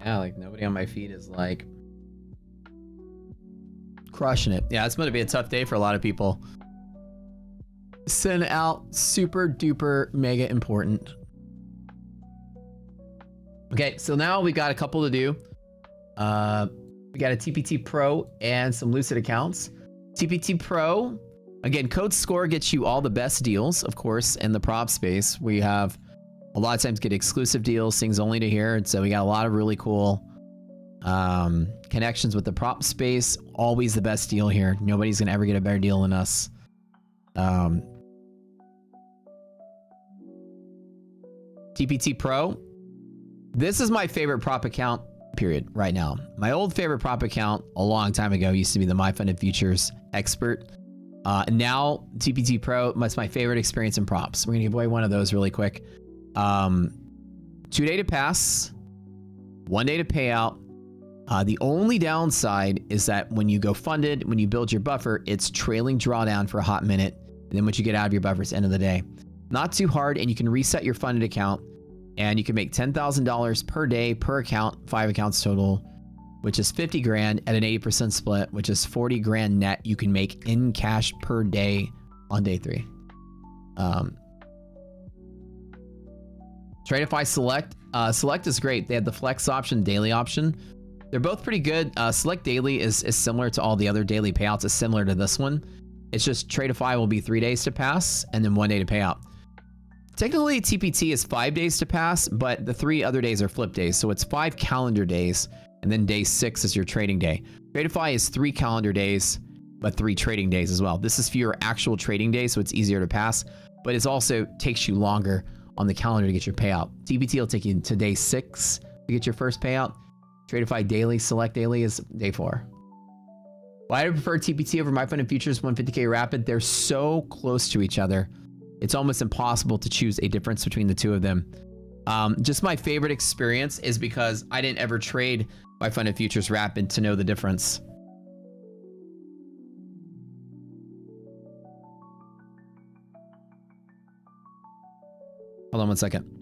Yeah, like nobody on my feed is like crushing it. Yeah, it's going to be a tough day for a lot of people. Send out super duper mega important. Okay, so now we got a couple to do. We got a TPT Pro and some Lucid accounts. TPT Pro, again, code SCORE gets you all the best deals, of course, in the prop space. We have a lot of times get exclusive deals, things only to hear. And so we got a lot of really cool connections with the prop space. Always the best deal here. Nobody's going to ever get a better deal than us. TPT Pro. This is my favorite prop account, period, right now. My old favorite prop account a long time ago used to be the My Funded Futures Expert. Now TPT Pro, that's my favorite experience in props. We're going to give away one of those really quick. 2 day to pass, 1 day to pay out. The only downside is that when you go funded, when you build your buffer, it's trailing drawdown for a hot minute. And then once you get out of your buffer, it's end of the day. Not too hard, and you can reset your funded account, and you can make $10,000 per day per account, 5 accounts total. which is 50 grand, at an 80% split, which is 40 grand net you can make in cash per day on day 3. Tradeify Select. Select is great. They have the flex option, daily option. They're both pretty good. Select Daily is similar to all the other daily payouts. It's similar to this one. It's just Tradeify will be 3 days to pass and then 1 day to pay out. Technically, TPT is 5 days to pass, but the 3 other days are flip days. So it's 5 calendar days, and then day 6 is your trading day. Tradeify is 3 calendar days, but 3 trading days as well. This is for your actual trading days, so it's easier to pass, but it also takes you longer on the calendar to get your payout. TPT will take you to day 6 to get your first payout. Tradeify Daily, Select Daily is day 4. Why do I prefer TPT over MyFund Futures 150K Rapid? They're so close to each other. It's almost impossible to choose a difference between the two of them. Just my favorite experience is because I didn't ever trade MyFund Futures Rapid to know the difference. Hold on one second.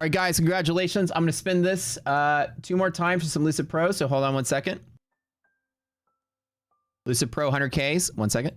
All right, guys, congratulations. I'm going to spin this 2 more times for some Lucid Pro. So hold on one second. Lucid Pro 100Ks. 1 second.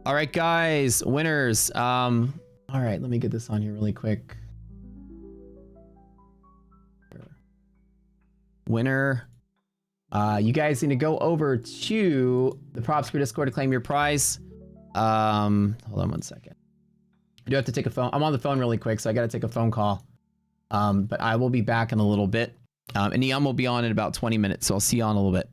All right, guys, winners. All right, let me get this on here really quick. Winner. You guys need to go over to the Props for Discord to claim your prize. Hold on one second. I do have to take a phone. I'm on the phone really quick, so I got to take a phone call. But I will be back in a little bit. And Neon will be on in about 20 minutes, so I'll see you on a little bit.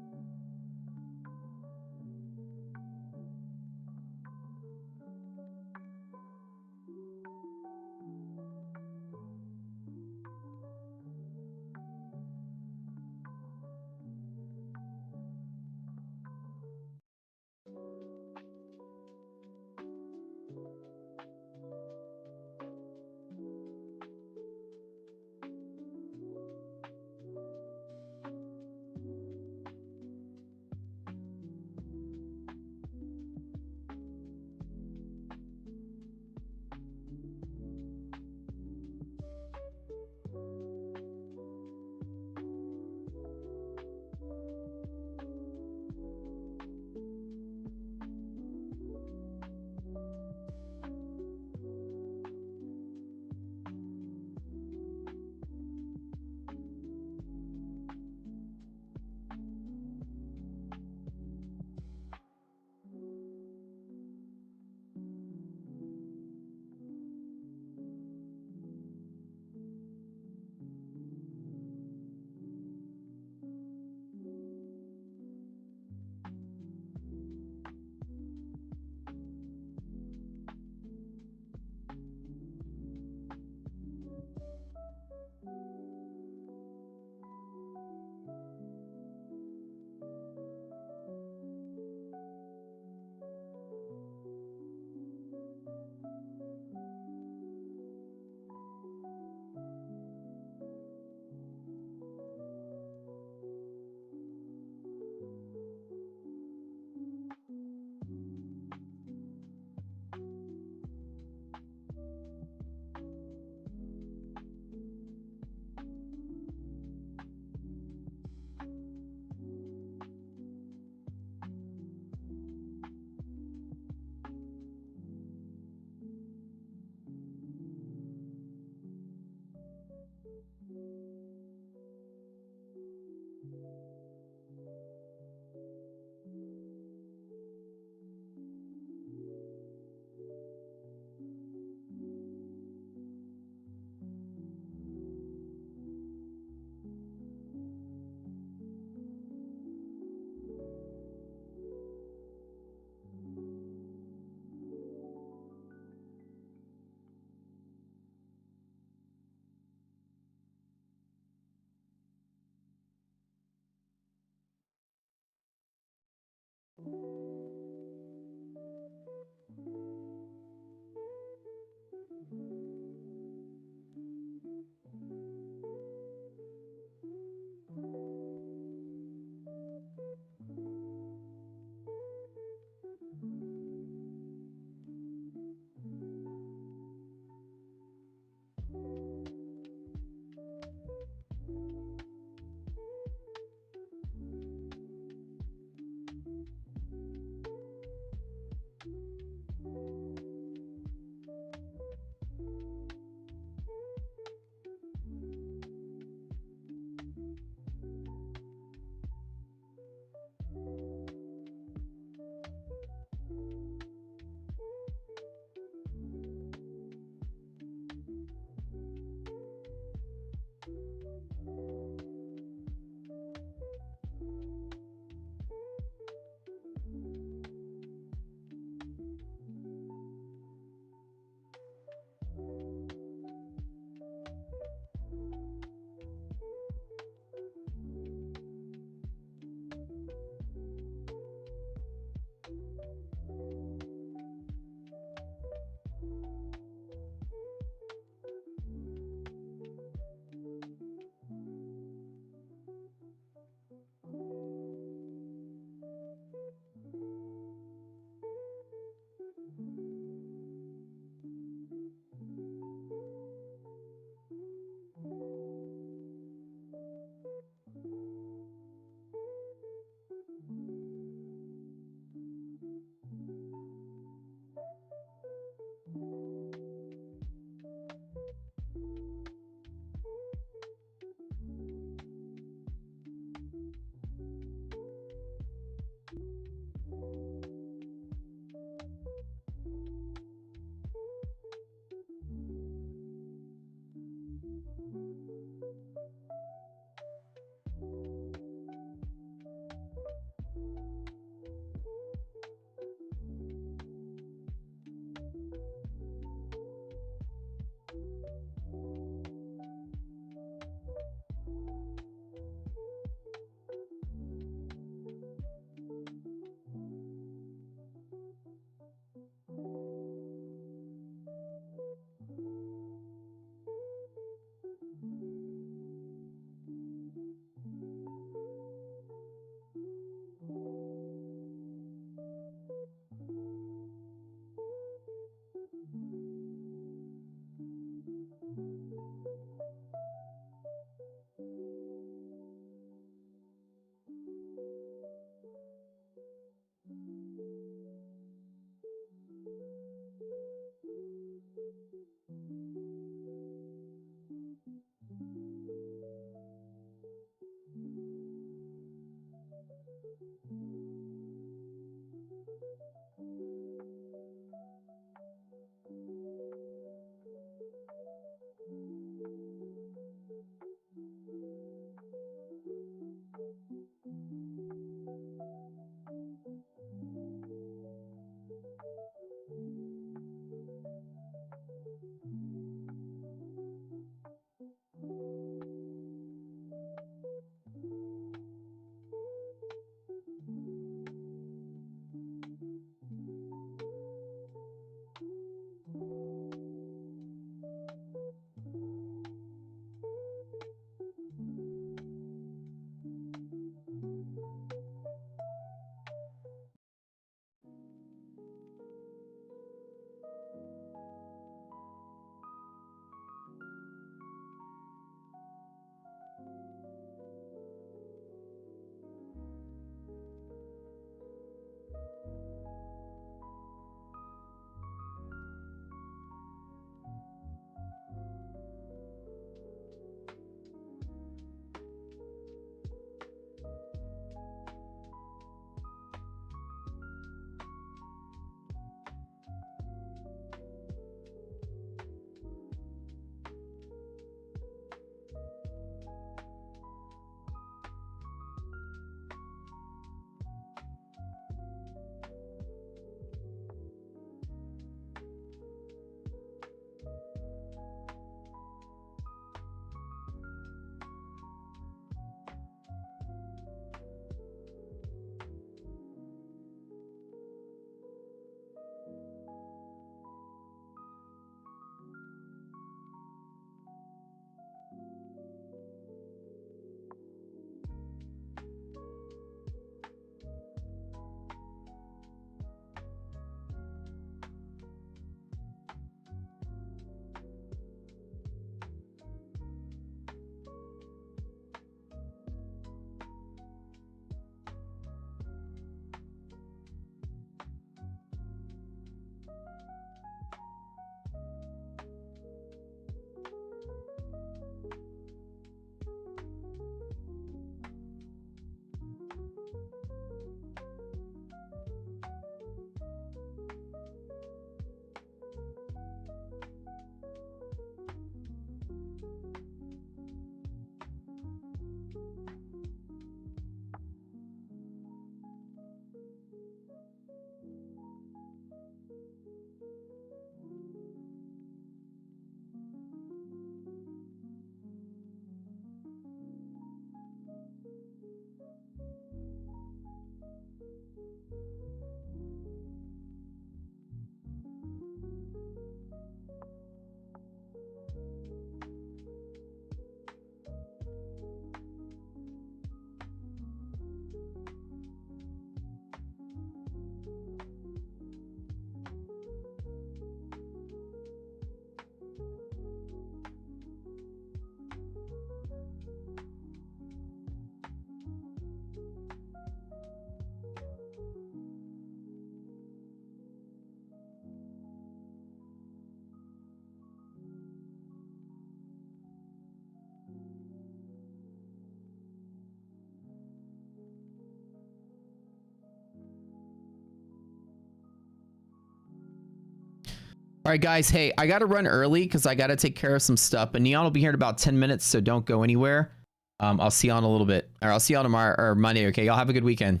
All right, guys. Hey, I got to run early because I got to take care of some stuff. But Neon will be here in about 10 minutes, so don't go anywhere. I'll see you on a little bit. Or I'll see you on tomorrow or Monday, okay? Y'all have a good weekend.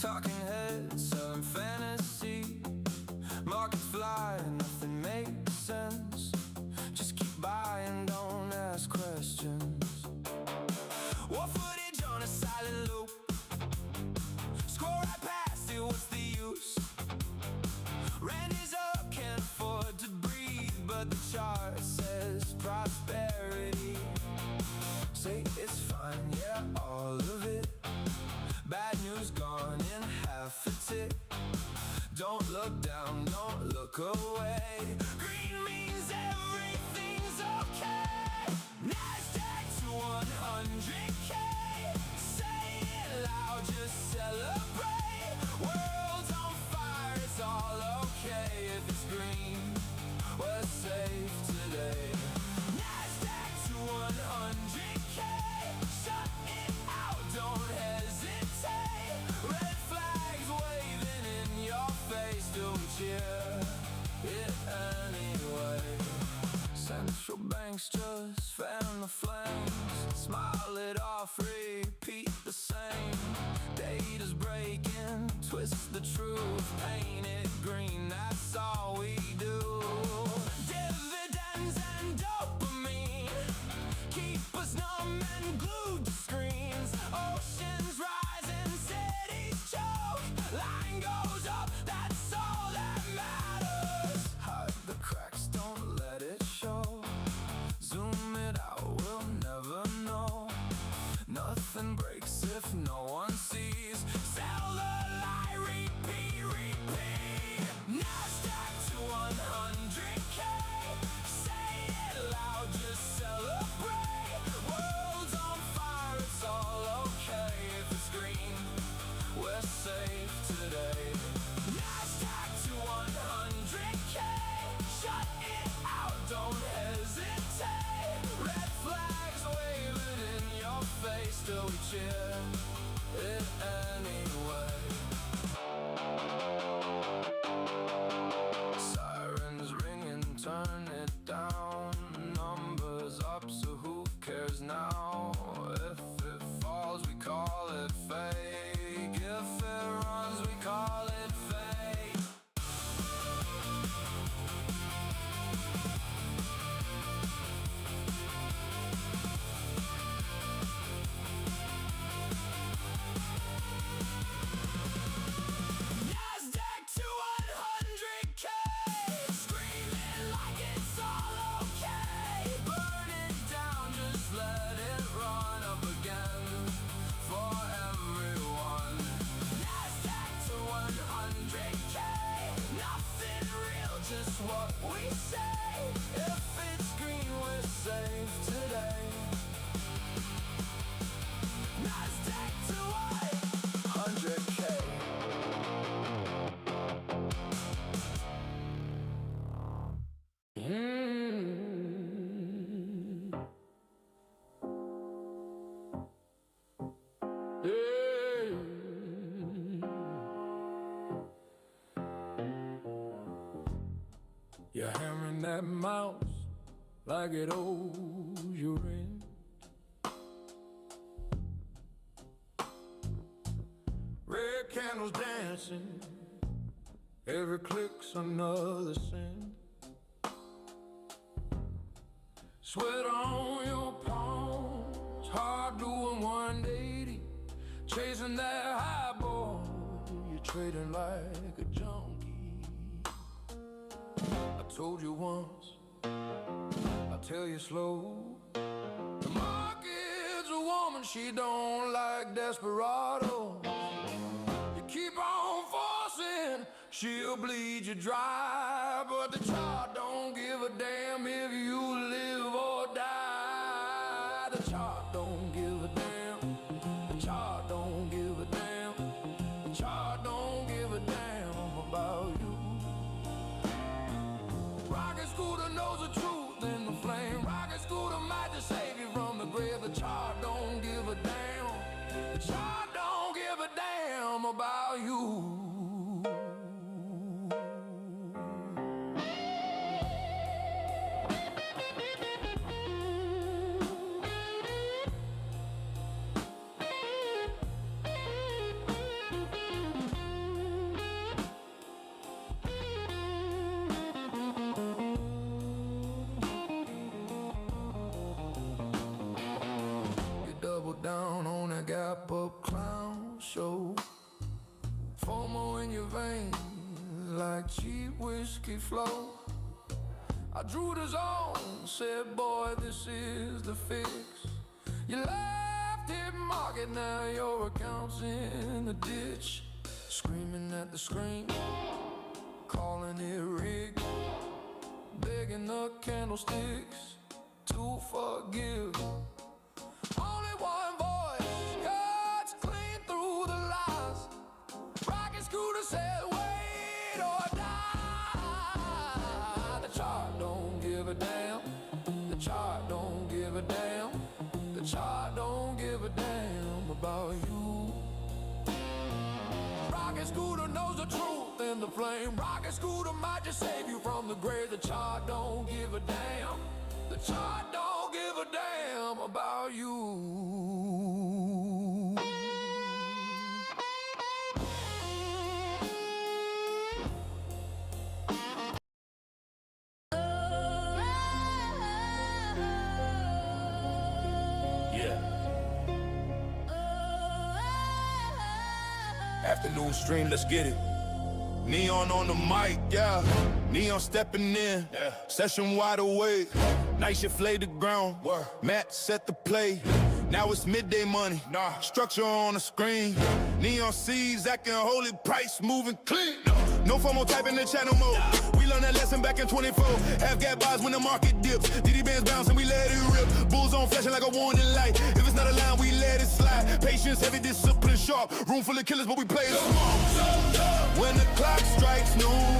Talking heads, selling fantasy. Markets fly, nothing makes sense. Just keep buying, don't ask questions. War footage on a silent loop. Scroll right past it, what's the use? Rent is up, can't afford to breathe, but the chart says prosperity. Say it's fine, yeah, all of it. Bad news gone in half a tick. Don't look down, don't look away. Green means everything's okay. Nasdaq to 100K. Say it loud, just celebrate. World's on fire, it's all okay. If it's green, we're safe today. Nasdaq to 100K. Shut it out, don't hesitate. Red flags waving in your face, still we cheer it anyway. Central banks just fan the flames. Smile it off, repeat the same. Data's breaking, twist the truth. Paint it green, that's all we do. Dividends and dopamine keep us numb and glued to screens. Oceans rise and cities choke. Line goes up, that's all that matters. Hide the cracks, don't let it show. Zoom it out, we'll never know. Nothing breaks if no one sees. Sell the lie, repeat, repeat. Nasdaq to 100K. Say it loud, just celebrate. World's on fire, it's all okay. If it's green, we're safe today. Nasdaq to 100K. Shut it out, don't hesitate. Red flags waving in your face, still we cheer it anyway. Sirens ringing, turn it down. Numbers up, so who cares now? If it falls, we call it fake. If it runs, we call it fake. Nasdaq to 100K. Screaming like it's all okay. Burn it down, just let it run up again for everyone. Nasdaq to 100K. Nothing real, just what we say. If it's green, we're safe today. Nasdaq to 100K. You're hammering that mouse like it owes you rent. Red candles dancing, every click's another cent. Sweat on your palms, hard doing 180, chasing that high ball. You're trading like a junkie. I told you once, I'll tell you slow. The market's a woman, she don't like desperados. You keep on forcing, she'll bleed you dry. But the chart don't give a damn if you live or die. The chart don't give a damn. The chart don't give a damn. The chart don't give a damn about you. Rocket scooter knows the truth in the flame. Rocket scooter might just save you from the grave. The chart don't give a damn. The chart don't give a damn about you. champagne like cheap whiskey flow. I drew the zone, said, boy, this is the fix. You left it market, now your account's in the ditch. Screaming at the screen, calling it rigged, begging the candlesticks to forgive. Only one voice cuts clean through the lies. Rocket scooter said, wait or die. The chart don't give a damn. The chart don't give a damn. The chart don't give a damn about you. Rocket scooter knows the truth in the flame. Rocket scooter might just save you from the grave. The chart don't give a damn. The chart don't give a damn about you. Yeah. Afternoon stream, let's get it. Neon on the mic, yeah. Neon stepping in, yeah. Session wide awake. Night shift laid the ground. Word. Matt set the play. Now it's midday money. Nah. Structure on the screen. Neon seeds acting holy, price moving clean. No FOMO type in the channel mode. We learned that lesson back in 24. Half gap buys when the market dips. DD bands bounce and we let it rip. Bulls on flashing like a warning light. If it's not a line, we let it slide. Patience, heavy discipline, sharp. Room full of killers, but we play it smart. When the clock strikes noon,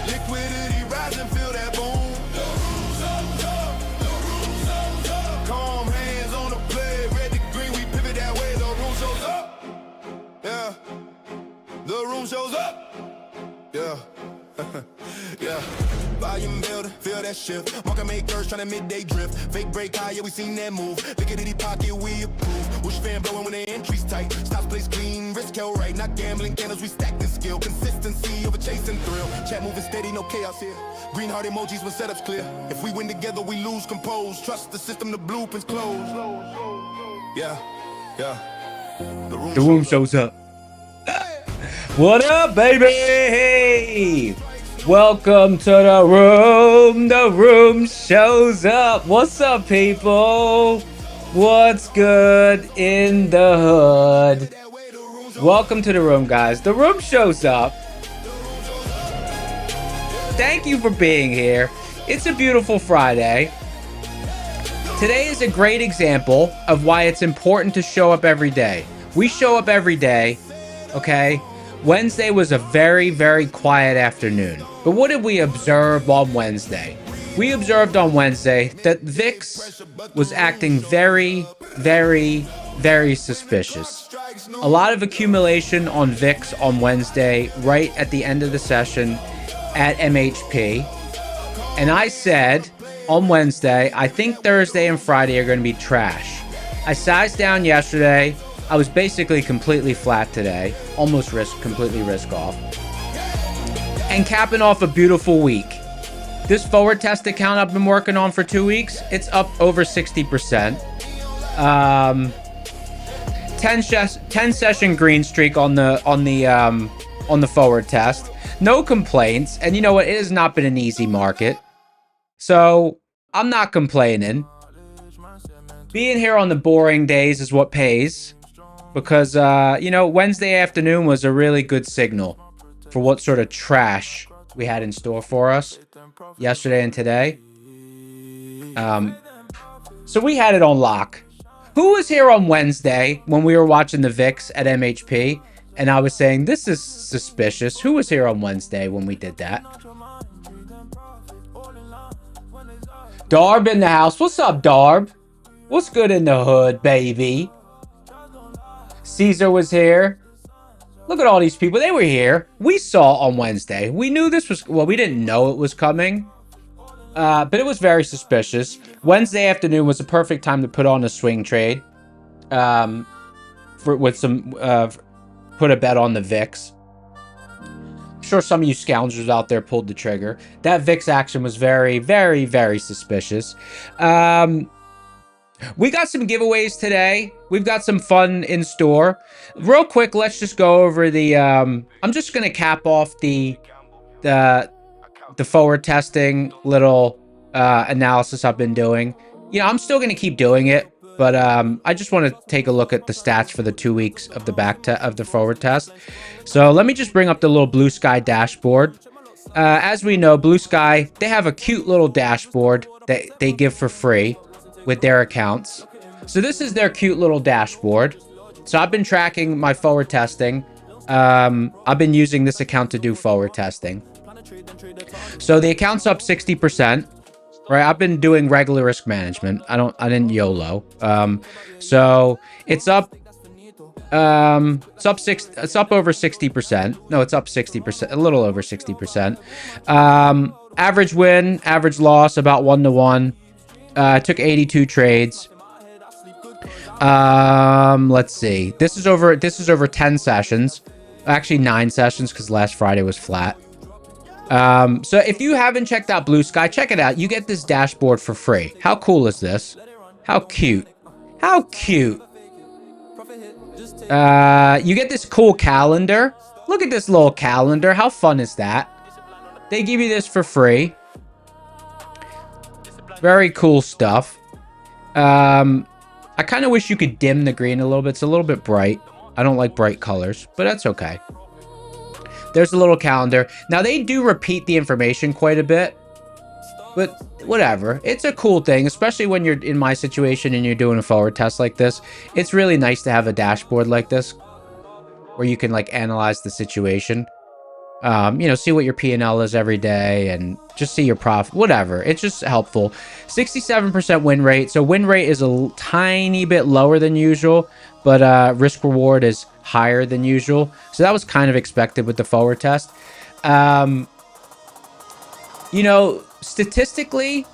liquidity rising, feel that boom. Calm hands on the play, red to green, we pivot that way. The room shows up. Yeah. The room shows up. Yeah. Yeah. Volume builder, feel that shift. Market makers tryna midday drift. Fake break high, yeah, we seen that move. Liquidity pocket, we approve. Whoosh fan blowing when the entry's tight. Stops place clean, risk held right. Not gambling candles, we stack this skill. Consistency over chasing thrill. Chat moving steady, no chaos here. Green heart emojis when setup's clear. If we win together, we lose composed. Trust the system, the blueprints close. Yeah, yeah. The room shows up. What up, baby? Hey! Welcome to the room. The room shows up. What's up, people? What's good in the hood? Welcome to the room, guys. The room shows up. Thank you for being here. It's a beautiful Friday. Today is a great example of why it's important to show up every day. We show up every day, okay? Wednesday was a very, very quiet afternoon. But what did we observe on Wednesday? We observed on Wednesday that VIX was acting very, very, very suspicious. A lot of accumulation on VIX on Wednesday, right at the end of the session at MHP. And I said on Wednesday, I think Thursday and Friday are going to be trash. I sized down yesterday. I was basically completely flat today, almost completely risk off. And capping off a beautiful week. This forward test account I've been working on for 2 weeks, it's up over 60%. 10 session green streak on the forward test. No complaints, and you know what? It has not been an easy market, so I'm not complaining. Being here on the boring days is what pays. Because, you know, Wednesday afternoon was a really good signal for what sort of trash we had in store for us yesterday and today. So we had it on lock. Who was here on Wednesday when we were watching the VIX at MHP? And I was saying, this is suspicious. Who was here on Wednesday when we did that? Darb in the house. What's up, Darb? What's good in the hood, baby? Caesar was here. Look at all these people. They were here. We saw on Wednesday. We knew this was... Well, we didn't know it was coming. But it was very suspicious. Wednesday afternoon was a perfect time to put on a swing trade. Put a bet on the VIX. I'm sure some of you scoundrels out there pulled the trigger. That VIX action was very, very, very suspicious. We got some giveaways today. We've got some fun in store. Real quick, let's just go over the I'm just gonna cap off the forward testing little analysis I've been doing. You know, I'm still gonna keep doing it, but I just want to take a look at the stats for the 2 weeks of the forward test. So let me just bring up the little Blue Sky dashboard. As we know, Blue Sky, they have a cute little dashboard that they give for free with their accounts. So this is their cute little dashboard. So I've been tracking my forward testing. I've been using this account to do forward testing. So the account's up 60%. Right, I've been doing regular risk management. I didn't YOLO. So it's up it's up over 60%. No, it's up 60%, a little over 60%. Average win, average loss about 1-to-1. I took 82 trades. Let's see. This is over 10 sessions. Actually 9 sessions because last Friday was flat. So if you haven't checked out Blue Sky, check it out. You get this dashboard for free. How cool is this? How cute. How cute. You get this cool calendar. Look at this little calendar. How fun is that? They give you this for free. Very cool stuff. I kind of wish you could dim the green a little bit. It's a little bit bright. I don't like bright colors, but that's okay. There's a little calendar. Now, they do repeat the information quite a bit, but whatever. It's a cool thing, especially when you're in my situation and you're doing a forward test like this. It's really nice to have a dashboard like this where you can like analyze the situation. You know, see what your P&L is every day and just see your profit, whatever. It's just helpful. 67% win rate. So win rate is a tiny bit lower than usual, but risk reward is higher than usual. So that was kind of expected with the forward test. You know, statistically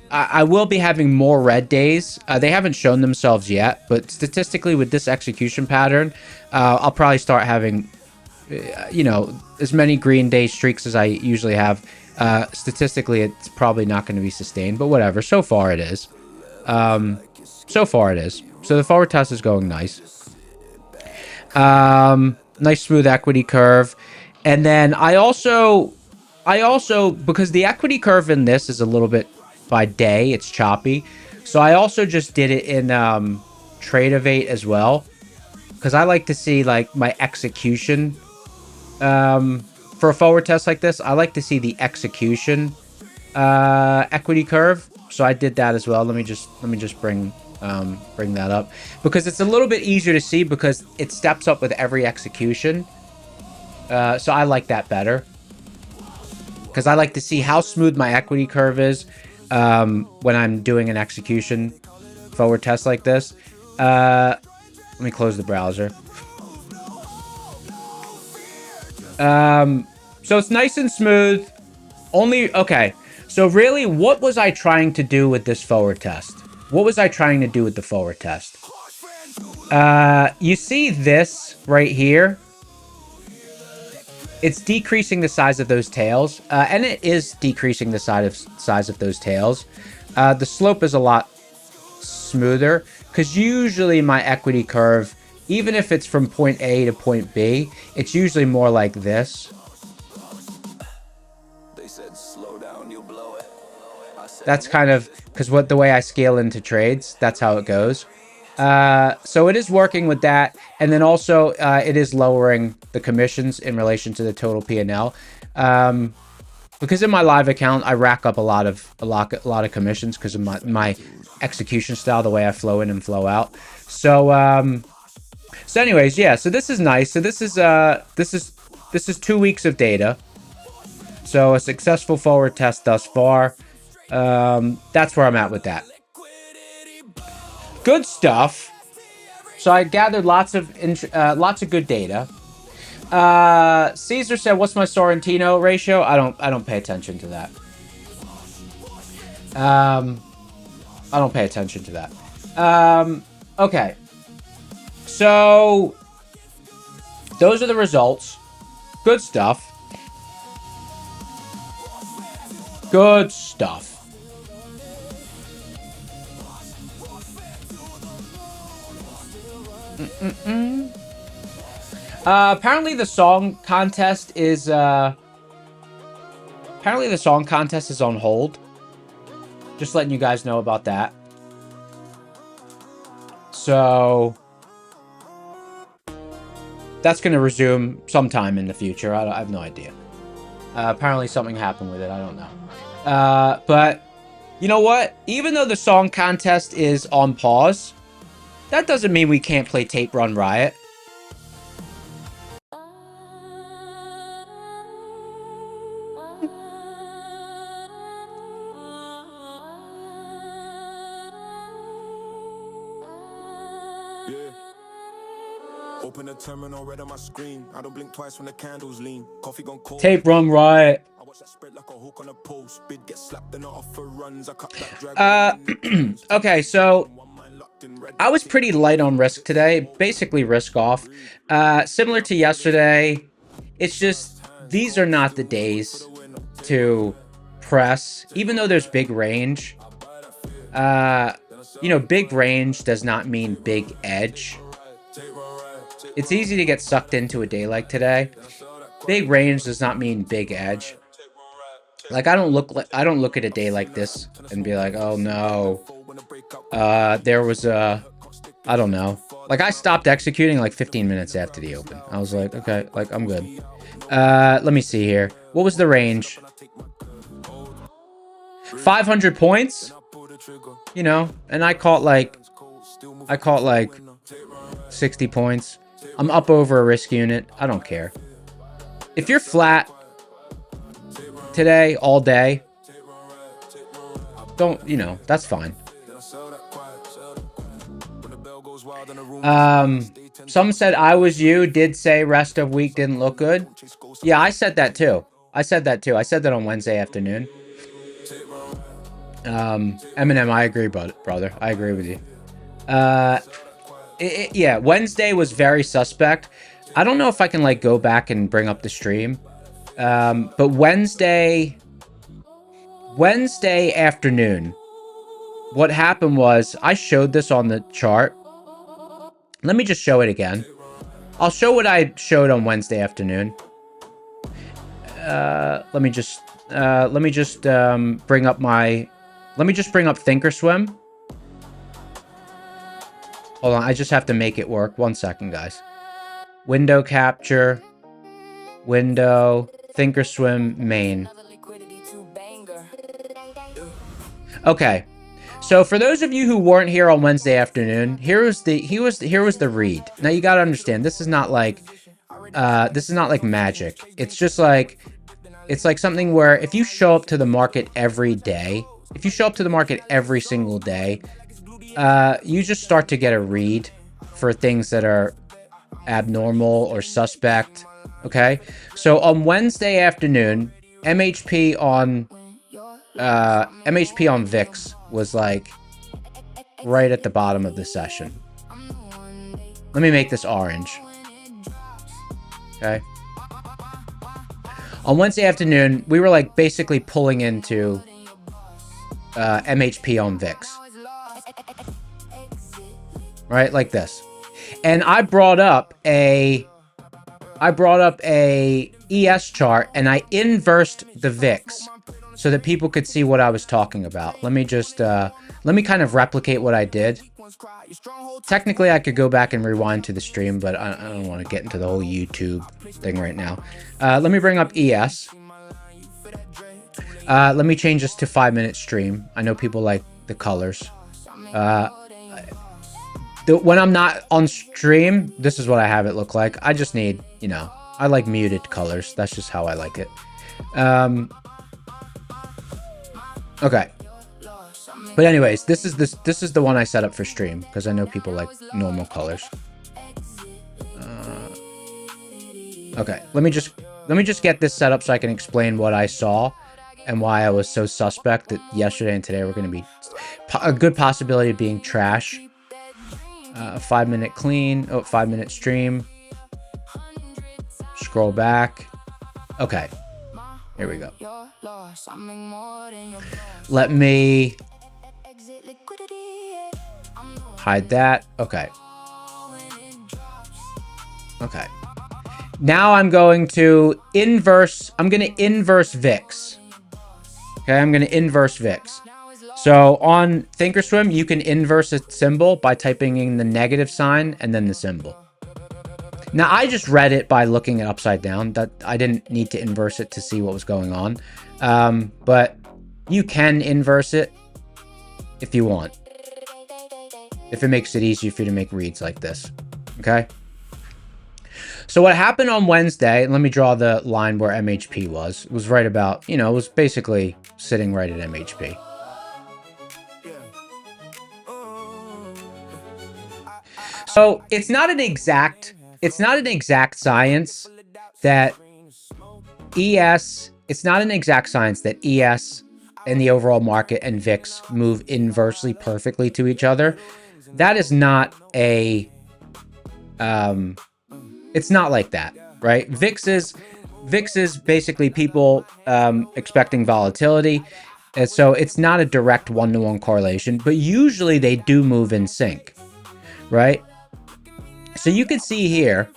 I will be having more red days. They haven't shown themselves yet, but statistically with this execution pattern, I'll probably start having, you know, as many green day streaks as I usually have. Statistically, it's probably not going to be sustained, but whatever. So far it is. So the forward test is going nice. Nice smooth equity curve. And then I also, because the equity curve in this is a little bit by day, it's choppy. So I also just did it in Tradovate as well, because I like to see like my execution. For a forward test like this, I like to see the execution equity curve. So I did that as well. Let me just bring that up, because it's a little bit easier to see because it steps up with every execution. So I like that better, because I like to see how smooth my equity curve is when I'm doing an execution forward test like this. Let me close the browser. So it's nice and smooth. Okay. So really, what was I trying to do with this forward test? What was I trying to do with the forward test? You see this right here? It's decreasing the size of those tails, and it is decreasing the size of those tails. The slope is a lot smoother, because usually my equity curve, even if it's from point A to point B, it's usually more like this. That's kind of because the way I scale into trades, that's how it goes. So it is working with that, and then also it is lowering the commissions in relation to the total P&L. Because in my live account, I rack up a lot of commissions because of my execution style, the way I flow in and flow out. So anyways, yeah. So this is nice. So this is 2 weeks of data. So a successful forward test thus far. That's where I'm at with that. Good stuff. So I gathered lots of good data. Caesar said, "What's my Sorrentino ratio?" I don't pay attention to that. I don't pay attention to that. Okay. So those are the results. Good stuff. Good stuff. Apparently the song contest is on hold. Just letting you guys know about that. So that's going to resume sometime in the future. I have no idea. Apparently something happened with it. I don't know. But you know what? Even though the song contest is on pause, that doesn't mean we can't play Tape Run Riot. Open the terminal, red on my screen. I don't blink twice when the candles lean. Coffee gone cold. Tape Run Riot. I watch that spread like a hook on a post. Bid get slapped and off for runs. I cut that drag. Okay, so I was pretty light on risk today. Basically risk off. Similar to yesterday. It's just these are not the days to press, even though there's big range. You know, big range does not mean big edge. It's easy to get sucked into a day like today. Big range does not mean big edge. Like I don't look at a day like this and be like, oh no, there was a, I don't know. Like I stopped executing like 15 minutes after the open. I was like, okay, like I'm good. Let me see here. What was the range? 500 points. You know, and I caught like 60 points. I'm up over a risk unit. I don't care. If you're flat today, all day, don't, you know, that's fine. Some said I was you, did say rest of week didn't look good. Yeah, I said that too. I said that on Wednesday afternoon. Eminem, I agree, brother. I agree with you. Yeah, Wednesday was very suspect. I don't know if I can like go back and bring up the stream. But Wednesday afternoon, what happened was I showed this on the chart. Let me just show it again. I'll show what I showed on Wednesday afternoon. Let me just bring up Thinkorswim. Hold on, I just have to make it work. 1 second, guys. Window capture. Window. Thinkorswim main. Okay. So for those of you who weren't here on Wednesday afternoon, here was the read. Now you gotta understand, this is not like magic. It's just like, it's like something where if you show up to the market every day, if you show up to the market every single day, you just start to get a read for things that are abnormal or suspect. Okay, so on Wednesday afternoon, MHP on VIX was like right at the bottom of the session. Let me make this orange. Okay. On Wednesday afternoon, we were like basically pulling into MHP on VIX. Right, like this. And I brought up a ES chart and I inversed the VIX so that people could see what I was talking about. Let me just let me kind of replicate what I did. Technically, I could go back and rewind to the stream, but I don't want to get into the whole YouTube thing right now. Let me bring up ES. Let me change this to 5-minute stream. I know people like the colors. When I'm not on stream, this is what I have it look like. I just need, you know, I like muted colors. That's just how I like it. Okay. But anyways, this is the one I set up for stream because I know people like normal colors. Okay, let me just get this set up so I can explain what I saw and why I was so suspect that yesterday and today were going to be a good possibility of being trash. 5-minute clean. Oh, 5-minute stream. scroll back. Okay, here we go. Let me hide that. Okay. Okay. Now I'm going to inverse VIX. Okay, I'm going to inverse VIX. So on Thinkorswim, you can inverse a symbol by typing in the negative sign and then the symbol. Now, I just read it by looking it upside down. That I didn't need to inverse it to see what was going on. But you can inverse it if you want. If it makes it easier for you to make reads like this. Okay? So what happened on Wednesday, and let me draw the line where MHP was. It was right about, it was basically sitting right at MHP. So it's not an exact science that ES, it's not an exact science that ES and the overall market and VIX move inversely perfectly to each other. That is not a, it's not like that, right? VIX is basically people expecting volatility. And so it's not a direct one-to-one correlation, but usually they do move in sync, right? So you can see here,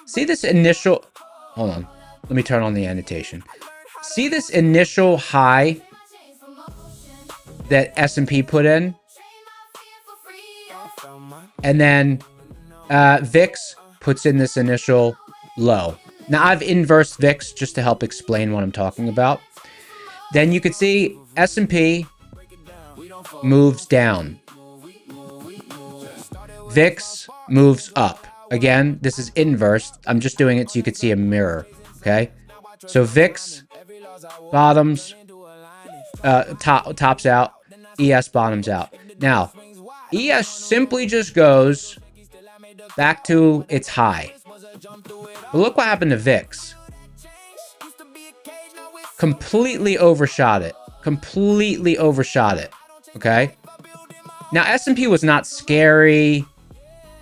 see this initial, hold on, let me turn on the annotation. See this initial high that S&P put in? And then VIX puts in this initial low. Now I've inversed VIX just to help explain what I'm talking about. Then you can see S&P moves down. VIX moves up. Again, this is inverse. I'm just doing it so you could see a mirror. Okay. So VIX bottoms, tops out. ES bottoms out. Now, ES simply just goes back to its high. But look what happened to VIX. Completely overshot it. Completely overshot it. Okay. Now, S&P was not scary.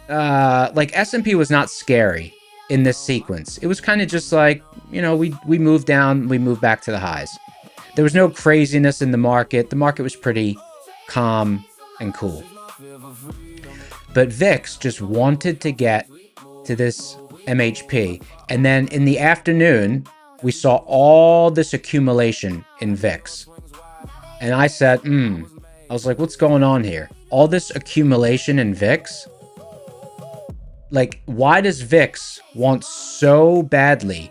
S&P was not scary in this sequence. It was kind of just like, we moved down, we moved back to the highs. There was no craziness in the market. The market was pretty calm and cool. But VIX just wanted to get to this MHP. And then in the afternoon, we saw all this accumulation in VIX. And I said, I was like, what's going on here? All this accumulation in VIX? Like, why does VIX want so badly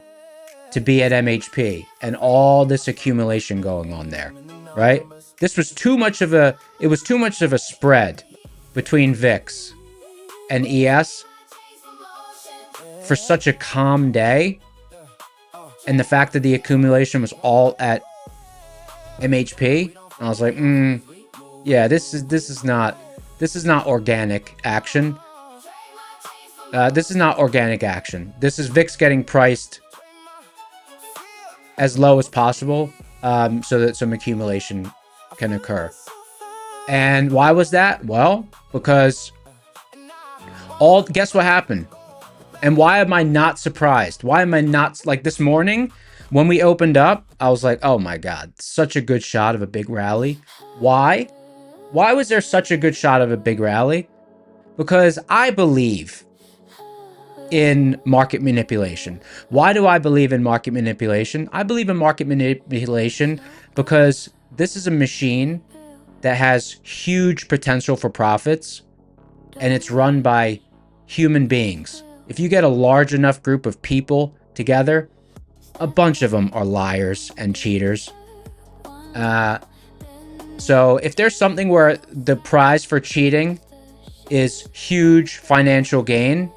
to be at MHP and all this accumulation going on there, right? This was too much of a, it was too much of a spread between VIX and ES for such a calm day. And the fact that the accumulation was all at MHP, I was like, yeah, this is not organic action. This is not organic action. This is VIX getting priced as low as possible so that some accumulation can occur. And why was that? Well, because guess what happened? And why am I not surprised? Why am I not, like this morning when we opened up, I was like, oh my God, such a good shot of a big rally. Why? Why was there such a good shot of a big rally? Because I believe in market manipulation. Why do I believe in market manipulation? I believe in market manipulation because this is a machine that has huge potential for profits, and it's run by human beings. If you get a large enough group of people together, a bunch of them are liars and cheaters. So if there's something where the prize for cheating is huge financial gain,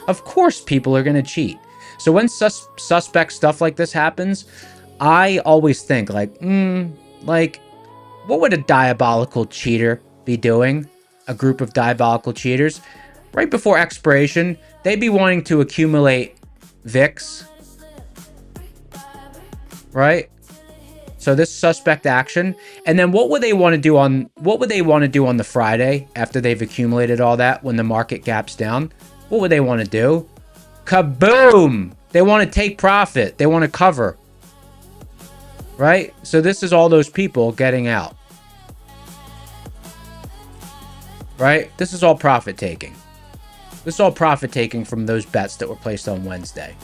of course people are going to cheat. So when suspect stuff like this happens, I always think like, what would a diabolical cheater be doing? A group of diabolical cheaters? Right before expiration, they'd be wanting to accumulate VIX, right? So this suspect action, and then what would they want to do on the Friday after they've accumulated all that when the market gaps down? What would they want to do? Kaboom! They want to take profit. They want to cover. Right? So this is all those people getting out. Right? This is all profit taking. This is all profit taking from those bets that were placed on Wednesday.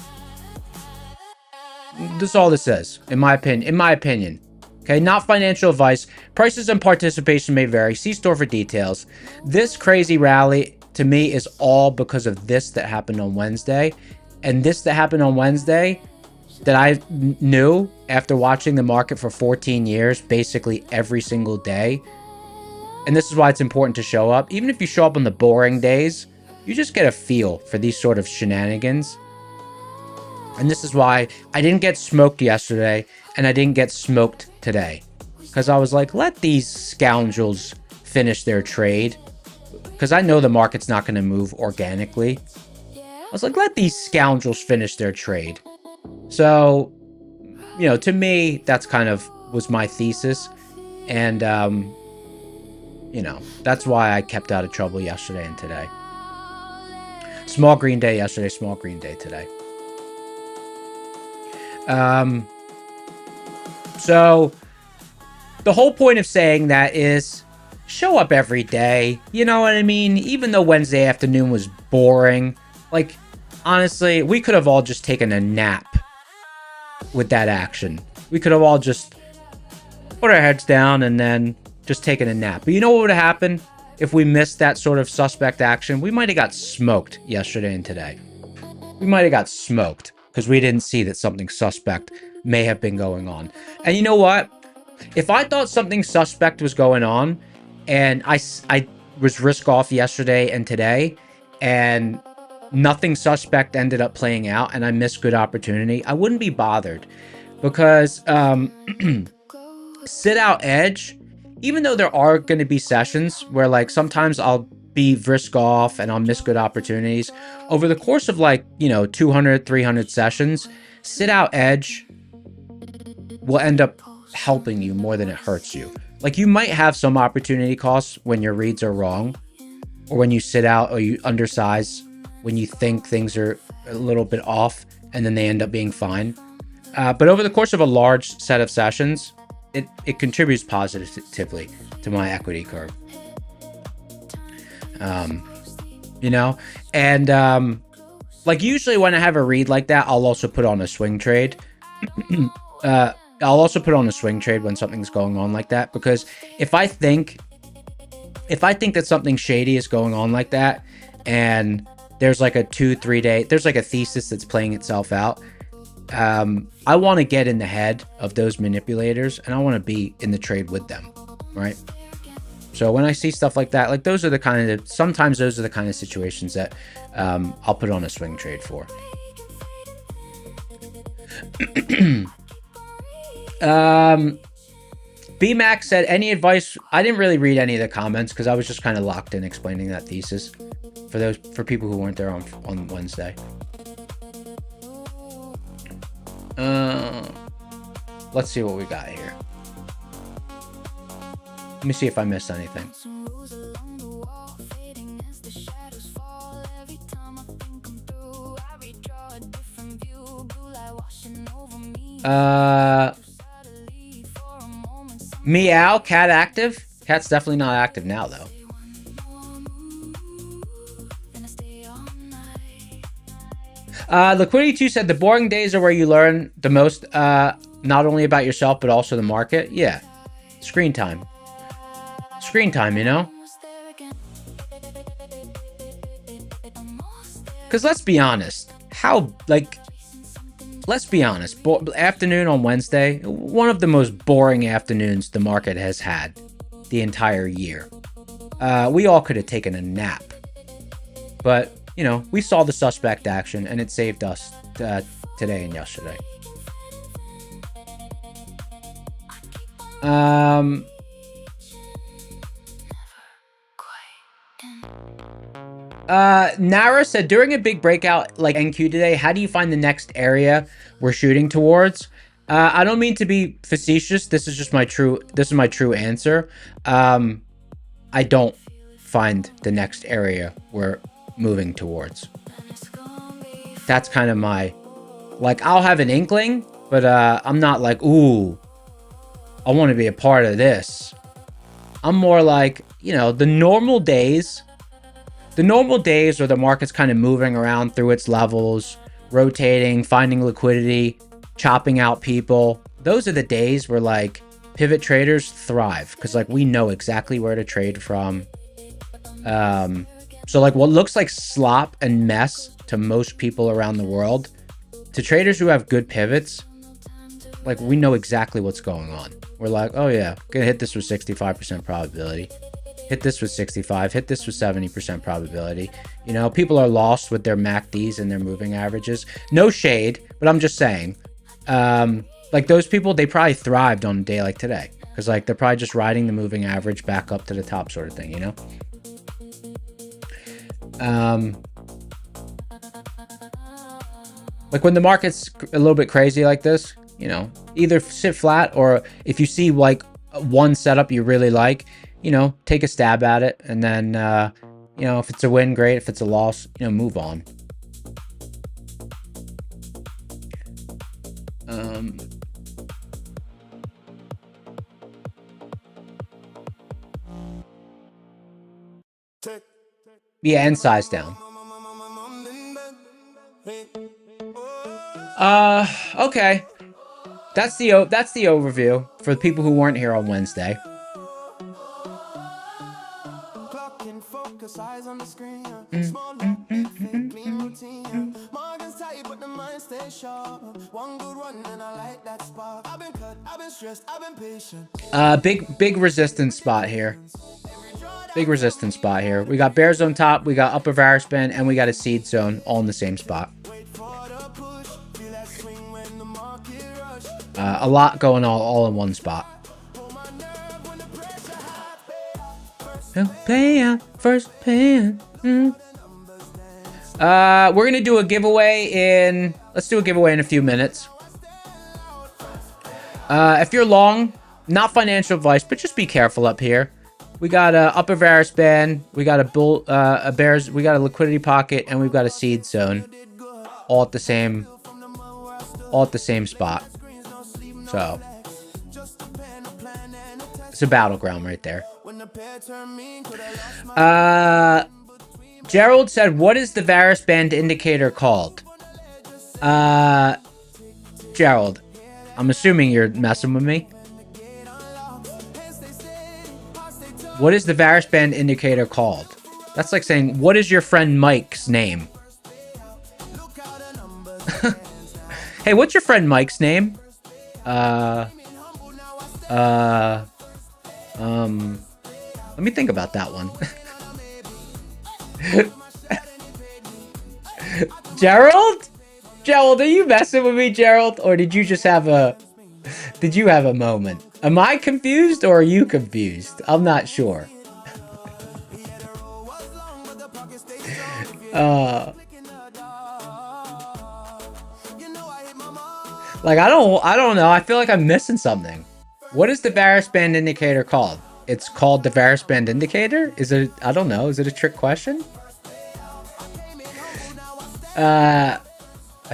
This is all this is, in my opinion. Okay, not financial advice. Prices and participation may vary. See store for details. This crazy rally, to me, is all because of this that happened on Wednesday. And this that happened on Wednesday that I knew after watching the market for 14 years, basically every single day. And this is why it's important to show up. Even if you show up on the boring days, you just get a feel for these sort of shenanigans. And this is why I didn't get smoked yesterday and I didn't get smoked today. Because I was like, let these scoundrels finish their trade. Because I know the market's not going to move organically. I was like, let these scoundrels finish their trade. So, you know, to me, that's kind of was my thesis. And, you know, that's why I kept out of trouble yesterday and today. Small green day yesterday, small green day today. So the whole point of saying that is show up every day. You know what I mean? Even though Wednesday afternoon was boring, like, honestly, we could have all just taken a nap with that action. We could have all just put our heads down and then just taken a nap. But you know what would have happened if we missed that sort of suspect action? We might have got smoked yesterday and today. We might have got smoked because we didn't see that something suspect may have been going on. And you know what? If I thought something suspect was going on and I was risk off yesterday and today and nothing suspect ended up playing out and I missed good opportunity, I wouldn't be bothered because sit out edge, even though there are going to be sessions where like sometimes I'll be risk off and I'll miss good opportunities over the course of like, you know, 200, 300 sessions, sit out edge will end up helping you more than it hurts you. Like you might have some opportunity costs when your reads are wrong or when you sit out or you undersize when you think things are a little bit off and then they end up being fine. But over the course of a large set of sessions, it contributes positively to my equity curve. You know, and like usually when I have a read like that, I'll also put on a swing trade. I'll also put on a swing trade when something's going on like that, because if I think that something shady is going on like that and there's like a 2-3 day, there's like a thesis that's playing itself out. I want to get in the head of those manipulators and I want to be in the trade with them. Right. So when I see stuff like that, like those are the kind of, sometimes those are the kind of situations that I'll put on a swing trade for. BMax said, any advice? I didn't really read any of the comments because I was just kind of locked in explaining that thesis for people who weren't there on Wednesday. Let's see what we got here. Let me see if I missed anything. Meow, cat active? Cat's definitely not active now, though. Liquidity2 said the boring days are where you learn the most, not only about yourself, but also the market. Yeah. Screen time. Screen time, you know? Because let's be honest. Let's be honest. Afternoon on Wednesday, one of the most boring afternoons the market has had the entire year. We all could have taken a nap. But, you know, we saw the suspect action and it saved us today and yesterday. Nara said, during a big breakout like NQ today, how do you find the next area we're shooting towards? I don't mean to be facetious. This is my true answer. I don't find the next area we're moving towards. That's kind of my Like, I'll have an inkling, but I'm not like, ooh, I want to be a part of this. I'm more like, you know, the normal days where the market's kind of moving around through its levels, rotating, finding liquidity, chopping out people. Those are the days where like pivot traders thrive, because like we know exactly where to trade from. So like what looks like slop and mess to most people around the world, to traders who have good pivots, like we know exactly what's going on. We're like, oh yeah, gonna hit this with 65% probability. Hit this with 65, hit this with 70% probability. You know, people are lost with their MACDs and their moving averages. No shade, but I'm just saying, like those people, they probably thrived on a day like today, because like they're probably just riding the moving average back up to the top sort of thing, you know? Like when the market's a little bit crazy like this, you know, either sit flat, or if you see like one setup you really like, you know, take a stab at it. And then, you know, if it's a win, great. If it's a loss, you know, move on. Yeah, and size down. Okay. That's the overview for the people who weren't here on Wednesday. Big resistance spot here. Big resistance spot here. We got bear zone top, we got upper varus band, and we got a seed zone all in the same spot. A lot going all in one spot. First pay. We're gonna do a giveaway in. Let's do a giveaway in a few minutes. If you're long, not financial advice, but just be careful up here. We got a upper varus band. We got a bears. We got a liquidity pocket, and we've got a seed zone, all at the same spot. So it's a battleground right there. Gerald said, what is the varus band indicator called? Gerald, I'm assuming you're messing with me. What is the varus band indicator called? That's like saying, what is your friend Mike's name? Hey, what's your friend Mike's name? Let me think about that one. Gerald? Gerald, are you messing with me, Gerald? Or did you just have a moment? Am I confused or are you confused? I'm not sure. Like, I don't know. I feel like I'm missing something. What is the varus band indicator called? It's called the varus band indicator? Is it, I don't know. Is it a trick question? I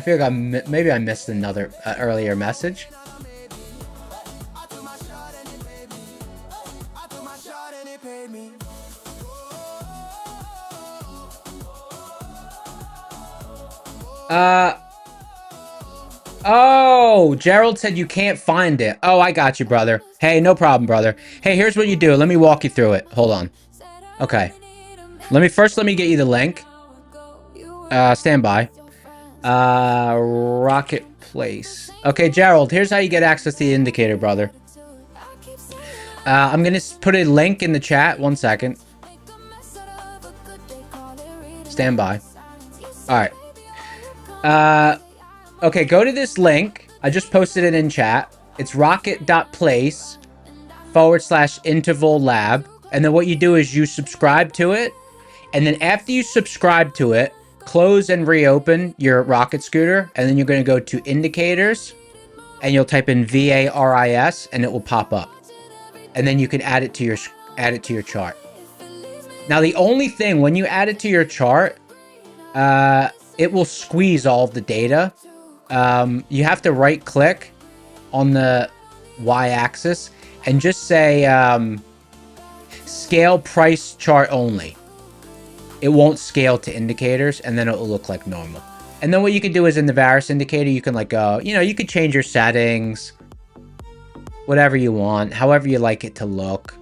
feel like maybe I missed another earlier message. Oh, Gerald said you can't find it. Oh, I got you, brother. Hey, no problem, brother. Hey, here's what you do. Let me walk you through it. Hold on. Okay. Let me get you the link. Stand by. Rocket Place. Okay, Gerald, here's how you get access to the indicator, brother. I'm gonna put a link in the chat. 1 second. Stand by. All right. Okay, go to this link. I just posted it in chat. It's rocket.place/interval lab. And then what you do is you subscribe to it. And then after you subscribe to it, close and reopen your rocket scooter. And then you're going to go to indicators. And you'll type in VARIS and it will pop up. And then you can add it to your chart. Now, the only thing, when you add it to your chart, it will squeeze all of the data. you have to right click on the y-axis and just say scale price chart only. It won't scale to indicators, and then it will look like normal. And then what you can do is in the variance indicator, you can like go, you know, you could change your settings, whatever you want, however you like it to look.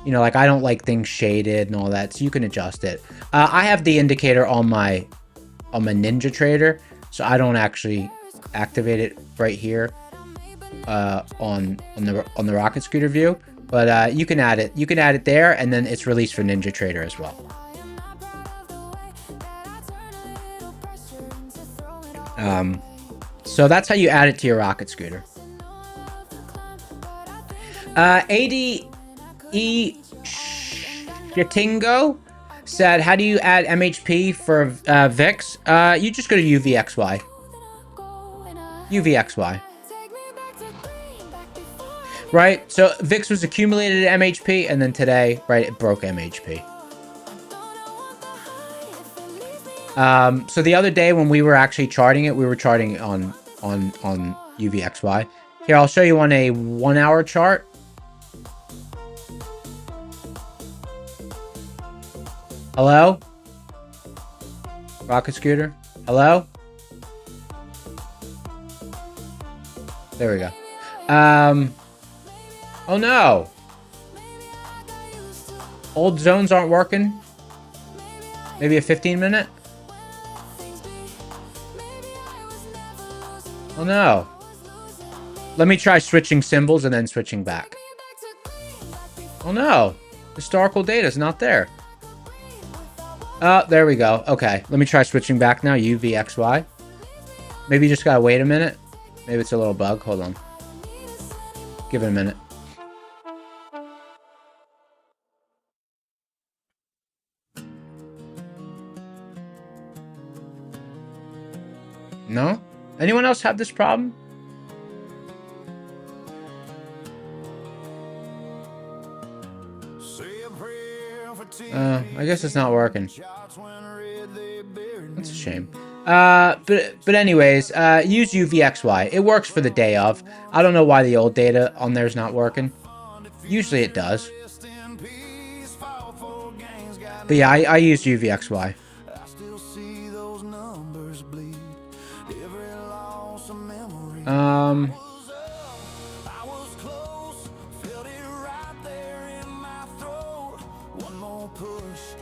You know, like I don't like things shaded and all that, so you can adjust it. I have the indicator on my NinjaTrader, so I don't actually activate it right here on the Rocket Scooter view. But you can add it. You can add it there, and then it's released for NinjaTrader as well. So that's how you add it to your Rocket Scooter. ADE Shatingo said, how do you add MHP for VIX? You just go to UVXY. UVXY. Right? So VIX was accumulated at MHP, and then today, right, it broke MHP. So the other day when we were actually charting it, we were charting it on UVXY. Here, I'll show you on a 1 hour chart. Hello? Rocket Scooter? Hello? There we go. Oh no! Old zones aren't working? Maybe a 15-minute? Oh no. Let me try switching symbols and then switching back. Oh no. Historical data is not there. Oh, there we go. Okay. Let me try switching back now. UVXY. Maybe you just gotta wait a minute. Maybe it's a little bug. Hold on. Give it a minute. No? Anyone else have this problem? I guess it's not working. That's a shame. But anyways, use UVXY. It works for the day of. I don't know why the old data on there is not working. Usually it does. But yeah, I use UVXY.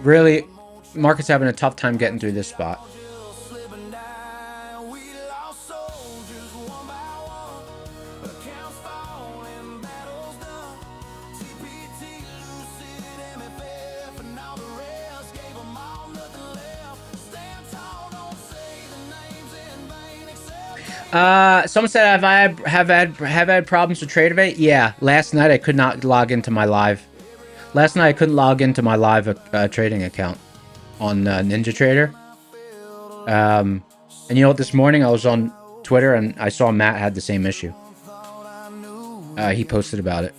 Really, market's having a tough time getting through this spot. Someone said, have had problems with TraderVate? Yeah, last night I could not log into my live. Last night I couldn't log into my live trading account on NinjaTrader. And you know what? This morning I was on Twitter and I saw Matt had the same issue. He posted about it.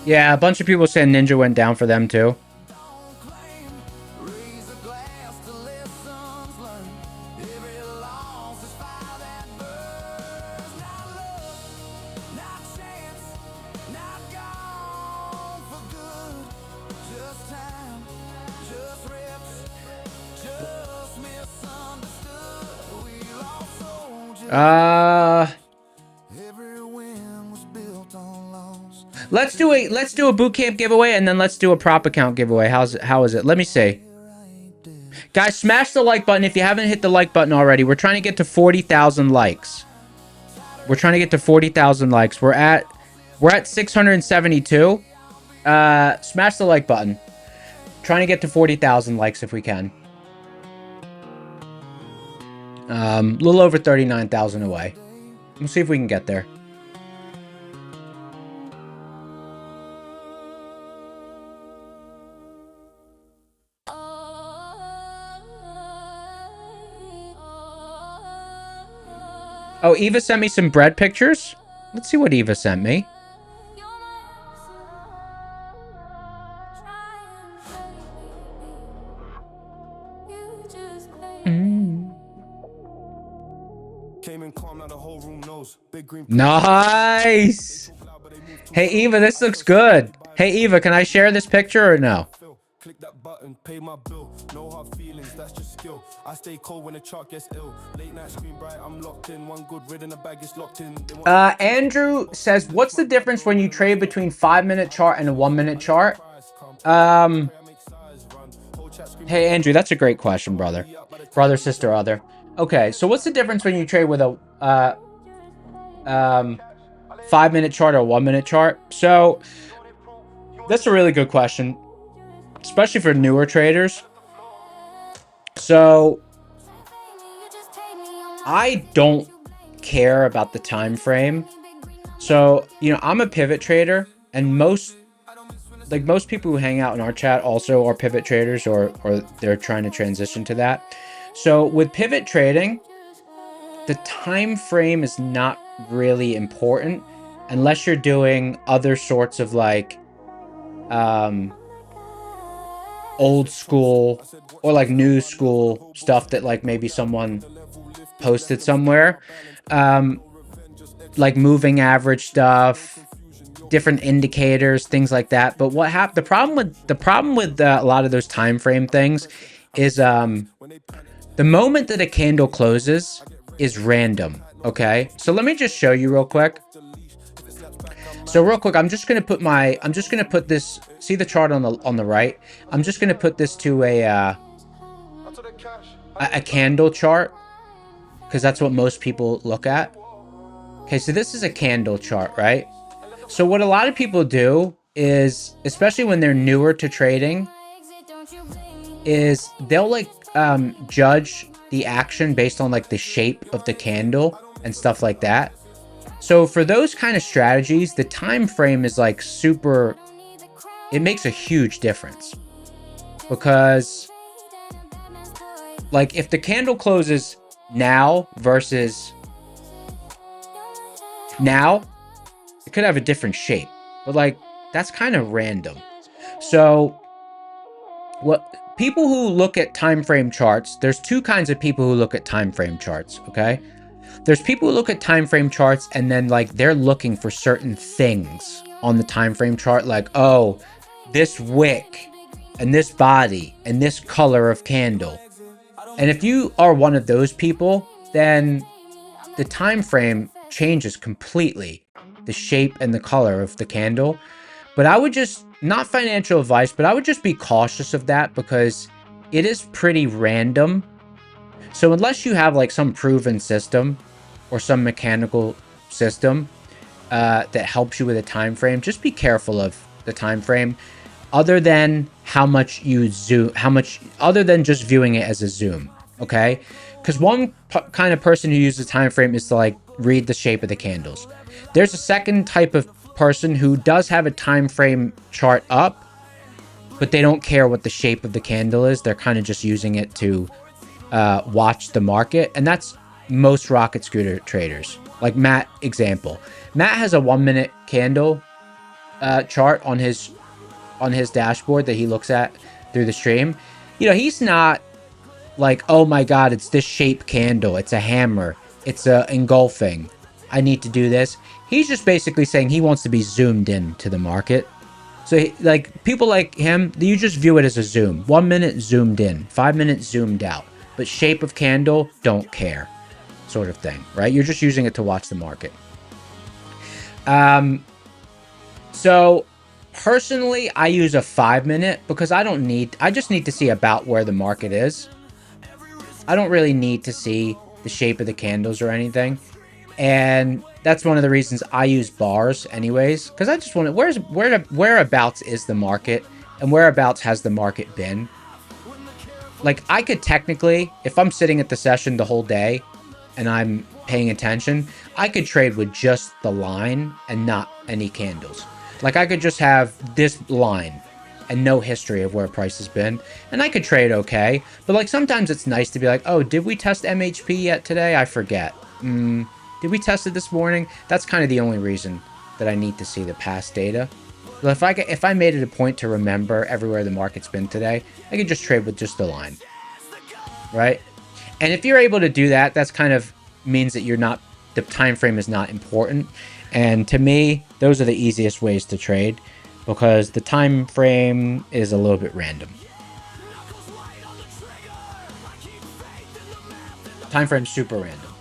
Yeah, a bunch of people saying Ninja went down for them too. Let's do a boot camp giveaway and then let's do a prop account giveaway. How is it? Let me see. Guys, smash the like button if you haven't hit the like button already. We're trying to get to 40,000 likes. We're trying to get to 40,000 likes. We're at 672. Smash the like button. Trying to get to 40,000 likes if we can. A little over 39,000 away. We'll see if we can get there. Oh, Eva sent me some bread pictures. Let's see what Eva sent me. Nice. Hey, Eva, this looks good. Hey, Eva, can I share this picture or no? Click that button, pay my bill. No hard feelings, that's just skill. I stay cold when the chart gets ill. Late night screen bright, I'm locked in. One good rid in the bag is locked in. Andrew says, what's the difference when you trade between 5-minute chart and a 1-minute chart? Hey, Andrew, that's a great question, brother. Brother, sister, other. Okay, so what's the difference when you trade with a 5-minute chart or a 1-minute chart? So that's a really good question, especially for newer traders. So I don't care about the time frame. So, you know, I'm a pivot trader, and most people who hang out in our chat also are pivot traders, or they're trying to transition to that. So with pivot trading, the time frame is not really important unless you're doing other sorts of like old school or like new school stuff that like maybe someone posted somewhere, like moving average stuff, different indicators, things like that. But what happened, the problem with a lot of those time frame things is the moment that a candle closes is random. Okay, so let me just show you real quick. So real quick, I'm just gonna put this, see the chart on the right. I'm just gonna put this to a candle chart, because that's what most people look at. Okay, so this is a candle chart, right? So what a lot of people do is, especially when they're newer to trading, is they'll like judge the action based on like the shape of the candle and stuff like that. So for those kind of strategies, the time frame is like super, it makes a huge difference, because like if the candle closes now versus now, it could have a different shape, but like that's kind of random. So what people who look at time frame charts, there's two kinds of people who look at time frame charts, okay? There's people who look at time frame charts and then like they're looking for certain things on the time frame chart, like, oh, this wick and this body and this color of candle. And if you are one of those people, then the time frame changes completely, the shape and the color of the candle. But I would just, not financial advice, but I would just be cautious of that, because it is pretty random. So unless you have like some proven system or some mechanical system that helps you with a time frame, just be careful of the time frame, other than how much you zoom, other than just viewing it as a zoom, okay? Because one kind of person who uses time frame is to like read the shape of the candles. There's a second type of person who does have a time frame chart up, but they don't care what the shape of the candle is. They're kind of just using it to watch the market, and that's most rocket scooter traders. Like Matt, example. Matt has a 1-minute candle chart on his dashboard that he looks at through the stream. You know, he's not like, oh my god, it's this shape candle, it's a hammer, it's a engulfing, I need to do this. He's just basically saying he wants to be zoomed in to the market. So like people like him, you just view it as a zoom. 1 minute zoomed in, 5 minutes zoomed out, but shape of candle, don't care, sort of thing, right? You're just using it to watch the market. So personally, I use a 5 minute because I just need to see about where the market is. I don't really need to see the shape of the candles or anything. And That's one of the reasons I use bars anyways, because I just want to, whereabouts is the market, and whereabouts has the market been? Like, I could technically, if I'm sitting at the session the whole day and I'm paying attention, I could trade with just the line and not any candles. Like, I could just have this line and no history of where price has been, and I could trade okay. But like, sometimes it's nice to be like, oh, did we test MHP yet today? I forget. Did we test it this morning? That's kind of the only reason that I need to see the past data. But if I made it a point to remember everywhere the market's been today, I could just trade with just the line, right? And if you're able to do that, that's kind of means that the time frame is not important. And to me, those are the easiest ways to trade, because the time frame is a little bit random. Time frame's super random.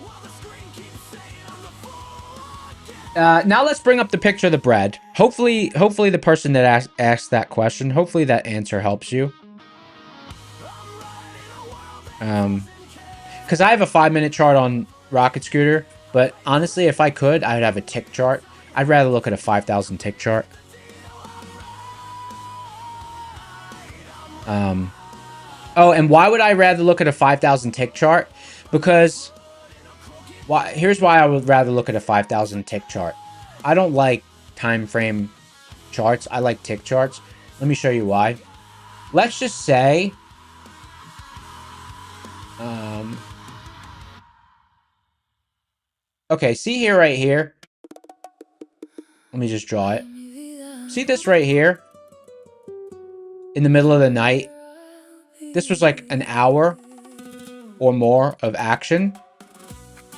Now let's bring up the picture of the bread. Hopefully the person that asked that question, hopefully that answer helps you. Because I have a 5-minute chart on Rocket Scooter, but honestly, if I could, I'd have a tick chart. I'd rather look at a 5,000 tick chart. Oh, and why would I rather look at a 5,000 tick chart? Because here's why I would rather look at a 5,000 tick chart. I don't like time frame charts. I like tick charts. Let me show you why. Let's just say, okay, see here, right here. Let me just draw it. See this right here? In the middle of the night. This was like an hour or more of action.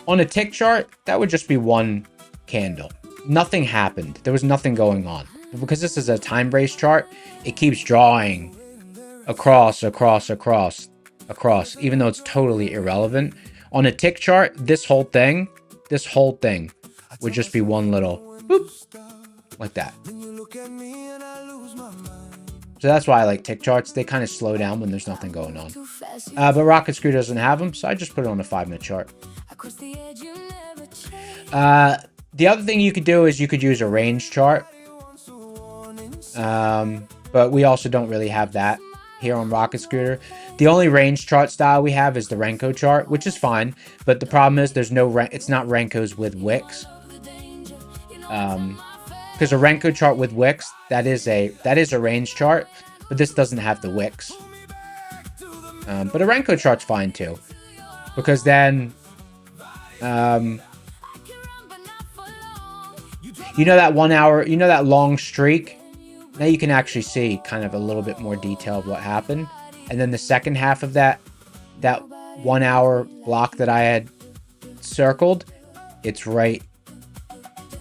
On a tick chart, that would just be one candle. Nothing happened. There was nothing going on. But because this is a time-based chart, it keeps drawing across, even though it's totally irrelevant. On a tick chart, this whole thing would just be one little boop, like that. So that's why I like tick charts. They kind of slow down when there's nothing going on. But Rocket Screw doesn't have them, so I just put it on a 5-minute chart. The other thing you could do is you could use a range chart. But we also don't really have that here on Rocket Scooter. The only range chart style we have is the Renko chart, which is fine. But the problem is it's not Renkos with wicks. Because a Renko chart with wicks, that is a range chart, but this doesn't have the wicks. But a Renko chart's fine too, because then, you know that 1 hour, you know that long streak. Now you can actually see kind of a little bit more detail of what happened, and then the second half of that 1 hour block that I had circled, it's right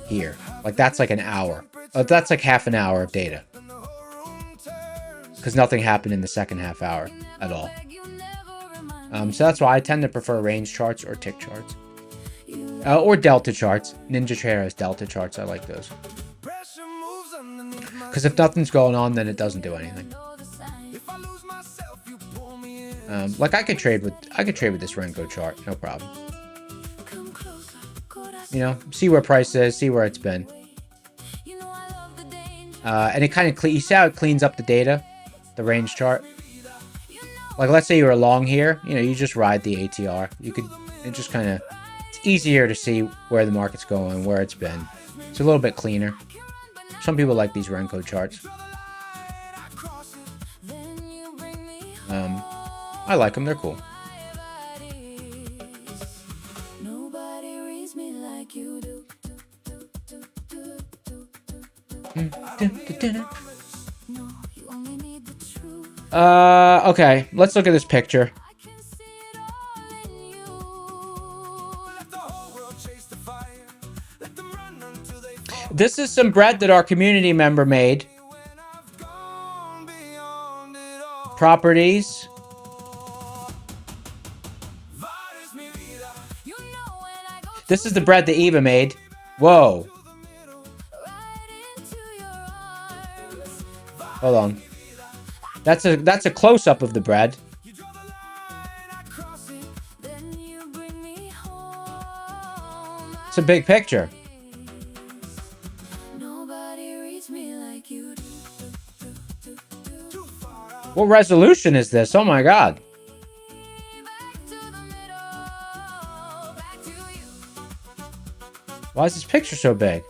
here. Like, that's like an hour. That's like half an hour of data. Because nothing happened in the second half hour at all. So that's why I tend to prefer range charts or tick charts. Or delta charts. Ninja Trader has delta charts. I like those. Because if nothing's going on, then it doesn't do anything. Like, I could trade with this Renko chart. No problem. You know, see where price is, see where it's been. And it kind of, you see how it cleans up the data, the range chart? Like, let's say you were long here, you know, you just ride the ATR. It just kind of, it's easier to see where the market's going, where it's been. It's a little bit cleaner. Some people like these Renko charts. I like them, they're cool. Okay, let's look at this picture. This is some bread that our community member made. Properties. This is the bread that Eva made. Whoa. Hold on. That's a close-up of the bread. It's a big picture. What resolution is this? Oh my god. Why is this picture so big?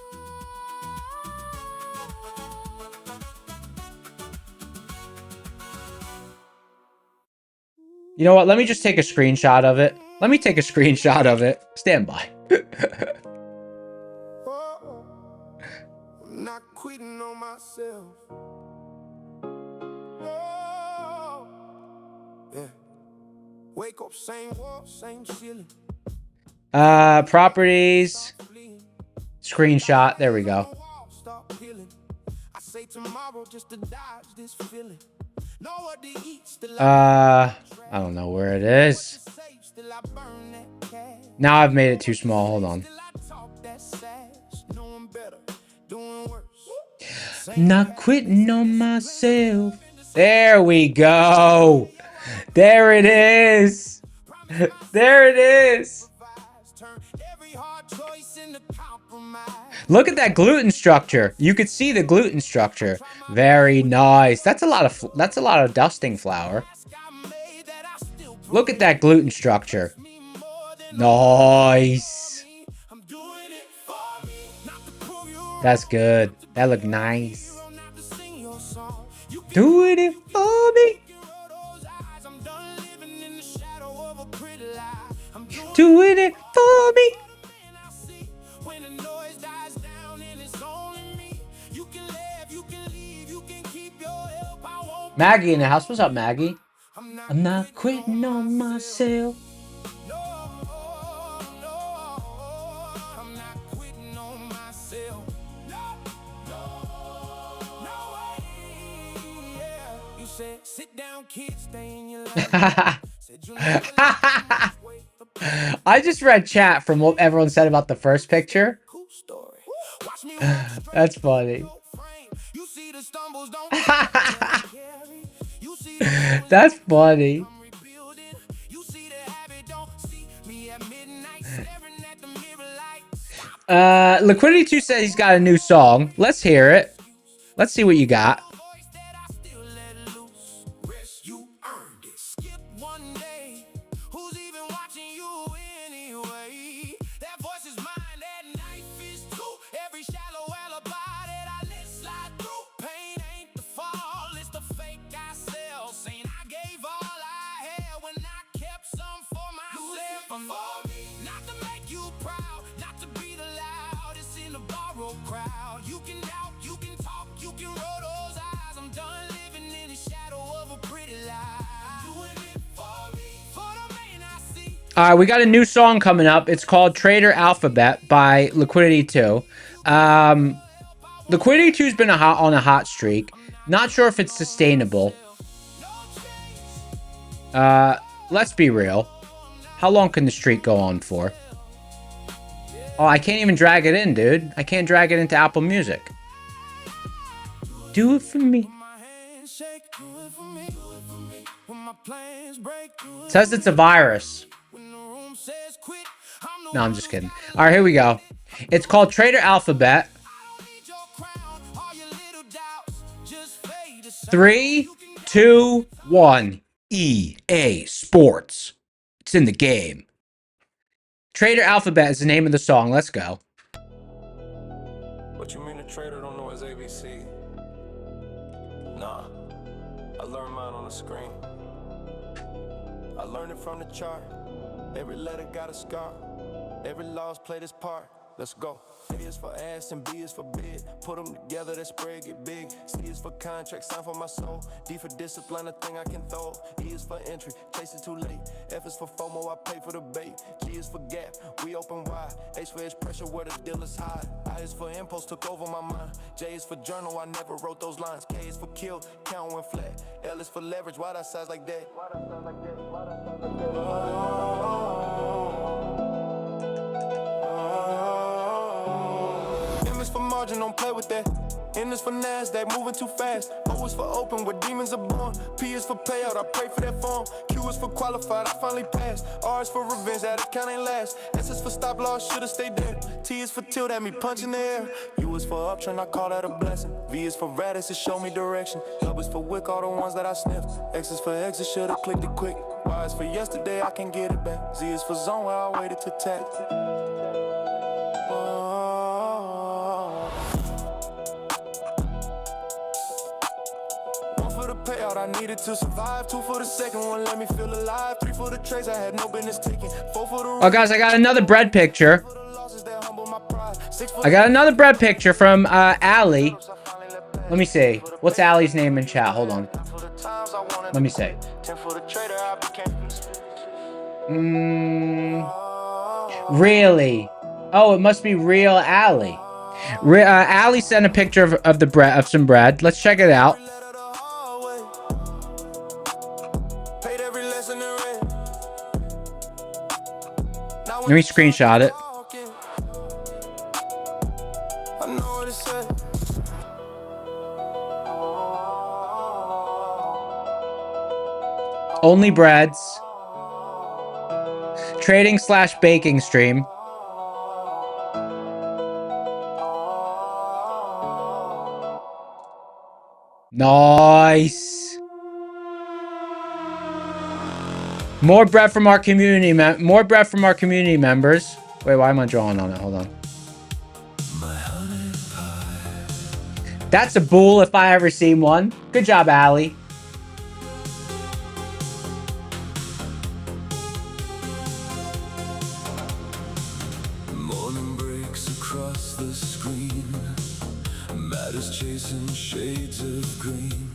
You know what? Let me just take a screenshot of it. Let me take a screenshot of it. Stand by. I'm not quitting on myself. Yeah. Wake up, same wall, same ceiling. Properties. Screenshot. There we go. I say tomorrow just to dodge this feeling. I don't know where it is. Now I've made it too small. Hold on. Not quitting on myself. There we go. There it is. There it is. Look at that gluten structure. You could see the gluten structure. Very nice. That's a lot of dusting flour. Look at that gluten structure. Nice. That's good. That looked nice. Doing it for me. Doing it for me. Maggie in the house. What's up, Maggie? I'm not quitting on myself. Sit down, kids, stay in your life. I just read chat from what everyone said about the first picture. That's funny. That's funny. Liquidity 2 said he's got a new song. Let's hear it. Let's see what you got. All right, we got a new song coming up. It's called Trader Alphabet by Liquidity 2. Liquidity 2's been on a hot streak. Not sure if it's sustainable. Let's be real. How long can the streak go on for? Oh, I can't even drag it in, dude. I can't drag it into Apple Music. Do it for me. It says it's a virus. No, I'm just kidding. All right, here we go. It's called Trader Alphabet. 3, 2, 1. EA Sports. It's in the game. Trader Alphabet is the name of the song. Let's go. What you mean a trader don't know his ABC? Nah, I learned mine on the screen. I learned it from the chart. Every letter got a scar. Every law's played its part. Let's go. A is for ass and B is for bid. Put them together, that spread get big. C is for contract, sign for my soul. D for discipline, a thing I can throw. E is for entry, chase it too late. F is for FOMO, I pay for the bait. G is for gap, we open wide. H for edge pressure where the deal is high. I is for impulse, took over my mind. J is for journal, I never wrote those lines. K is for kill, count went flat. L is for leverage, why that size like that? Why that size like that? Why that size like that? M is for margin, don't play with that. N is for NASDAQ, moving too fast. O is for open, where demons are born. P is for payout, I pray for that form. Q is for qualified, I finally passed. R is for revenge, that account ain't last. S is for stop loss, should've stayed there. T is for tilt at me punching the air. U is for uptrend, I call that a blessing. V is for radius, it show me direction. W is for wick, all the ones that I sniffed. X is for exit, should've clicked it quick. Y is for yesterday, I can get it back. Z is for zone where I waited to tap. One for the payout, I needed to survive. Two for the second one, let me feel alive. Three for the trades, I had no business taking. Four for the Oh, guys, I got another bread picture. I got another bread picture from Allie. Let me see. What's Allie's name in chat? Hold on. Let me see. Really? Oh, it must be real Allie. Allie sent a picture of the bread, of some bread. Let's check it out. Let me screenshot it. Only breads. Trading / baking stream. Nice. More bread from our community. More bread from our community members. Wait, why am I drawing on it? Hold on. That's a bull if I ever seen one. Good job, Allie. Morning breaks across the screen. Matters chasing shades of green.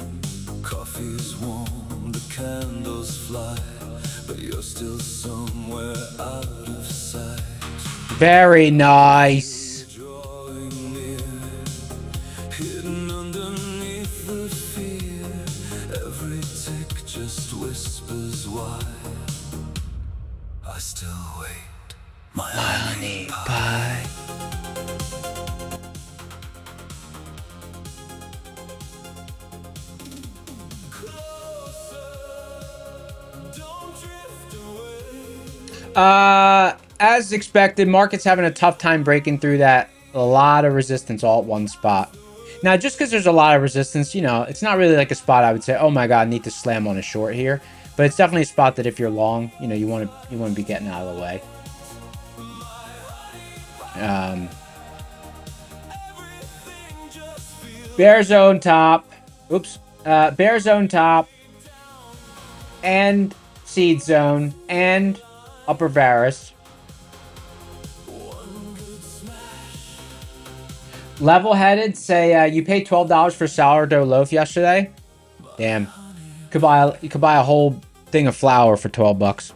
Coffee's warm, the candles fly, but you're still somewhere out of sight. Very nice. Drawing near, hidden underneath the fear. Every tick just whispers why. I still wait. My honey pie. As expected, market's having a tough time breaking through that. A lot of resistance all at one spot. Now, just because there's a lot of resistance, you know, it's not really like a spot I would say, oh my god, I need to slam on a short here. But it's definitely a spot that if you're long, you know, you want to be getting out of the way. Bear zone top. Oops. Bear zone top. And seed zone. And upper varus. Level-headed, say you paid $12 for sourdough loaf yesterday. Damn. You could buy a whole thing of flour for 12 bucks.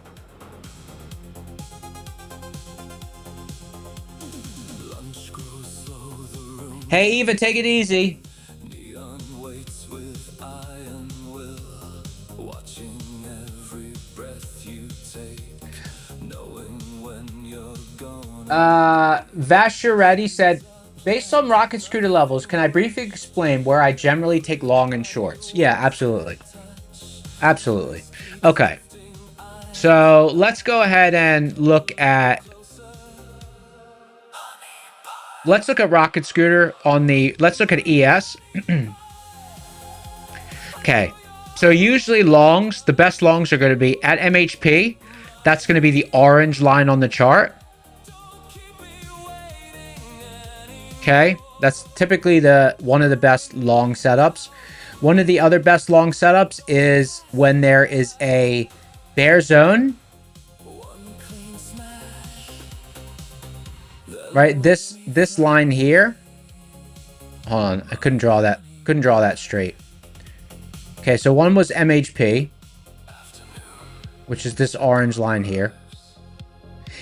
Hey Eva, take it easy. Vasharetti said, based on rocket scooter levels, can I briefly explain where I generally take long and shorts? Yeah, absolutely. Absolutely. Okay. So let's go ahead and look at... Let's look at rocket scooter on the... Let's look at ES. Okay. So usually longs, the best longs are going to be at MHP. That's going to be the orange line on the chart. Okay, that's typically one of the best long setups. One of the other best long setups is when there is a bear zone. Right, this line here. Hold on, I couldn't draw that straight. Okay, so one was MHP, which is this orange line here.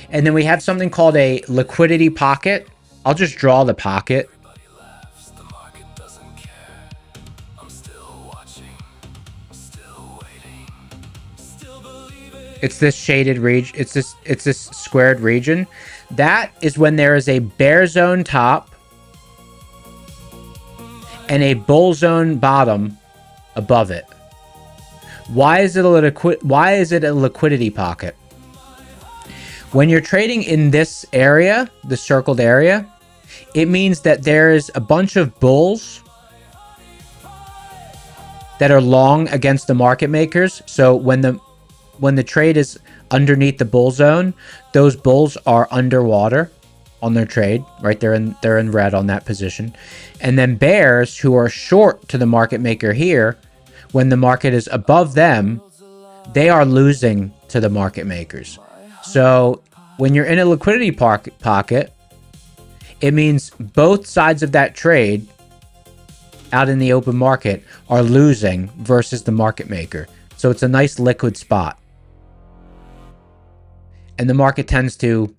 And then we have something called a liquidity pocket. I'll just draw the pocket. It's this shaded region. It's this squared region. That is when there is a bear zone top and a bull zone bottom above it. Why is it a liquidity pocket? When you're trading in this area, the circled area, it means that there is a bunch of bulls that are long against the market makers. So when the trade is underneath the bull zone, those bulls are underwater on their trade, right? They're in red on that position. And then bears who are short to the market maker here, when the market is above them, they are losing to the market makers. So when you're in a liquidity pocket, it means both sides of that trade out in the open market are losing versus the market maker. So it's a nice liquid spot. And the market tends to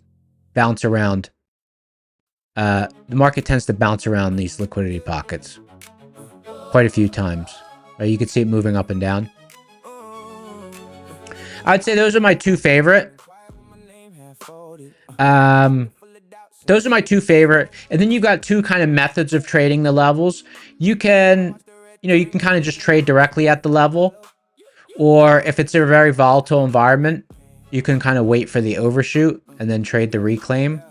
bounce around. The market tends to bounce around these liquidity pockets quite a few times. Right? You can see it moving up and down. I'd say those are my two favorite. Those are my two favorite. And then you've got two kind of methods of trading the levels. You can kind of just trade directly at the level. Or if it's a very volatile environment, you can kind of wait for the overshoot and then trade the reclaim.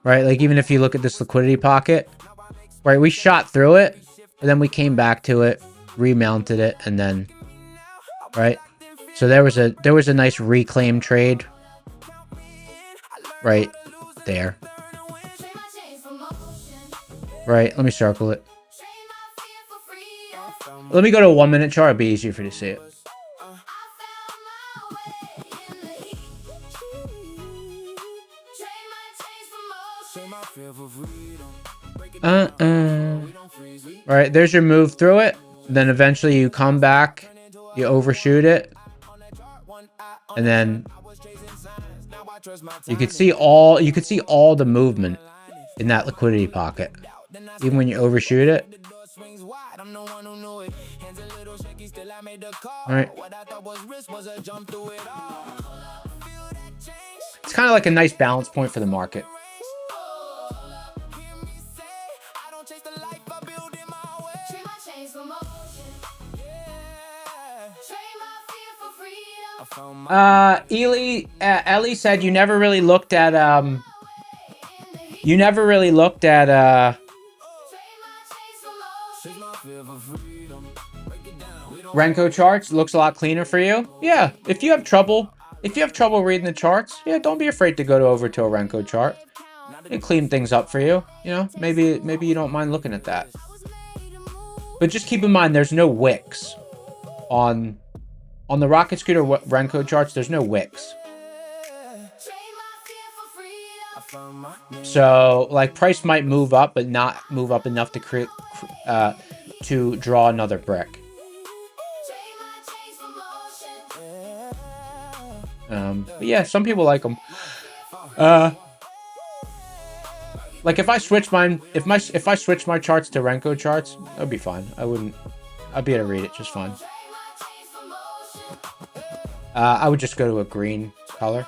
Right, like even if you look at this liquidity pocket, right, we shot through it, and then we came back to it, remounted it, and then, right? So there was a nice reclaim trade right there. Right, let me circle it. Let me go to a 1 minute chart, it'll be easier for you to see it. Right, there's your move through it. Then eventually you come back, you overshoot it, and then you could see all the movement in that liquidity pocket, even when you overshoot it. All right. It's kind of like a nice balance point for the market. Ellie said you never really looked at Renko charts. Looks a lot cleaner for you. Yeah, if you have trouble reading the charts, yeah, don't be afraid to go over to a Renko chart. It clean things up for you. You know, maybe you don't mind looking at that. But just keep in mind, there's no wicks on the Rocket Scooter Renko charts. There's no wicks. So like price might move up, but not move up enough to create to draw another brick. But yeah, some people like them. Like if I switch my charts to Renko charts, that'd be fine. I'd be able to read it just fine. I would just go to a green color.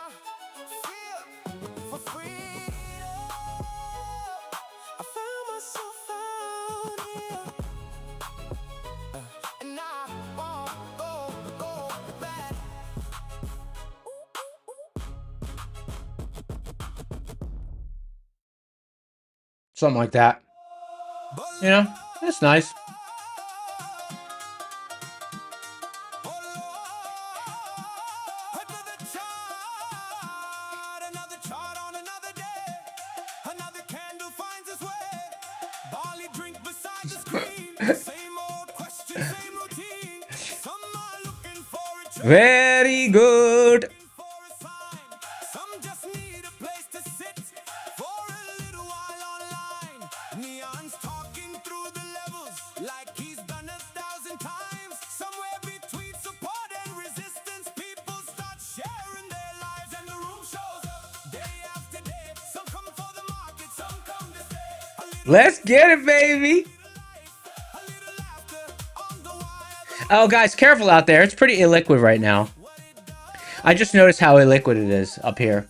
Something like that. You know, it's nice. Very good. Let's get it, baby. Oh, guys, careful out there. It's pretty illiquid right now. I just noticed how illiquid it is up here.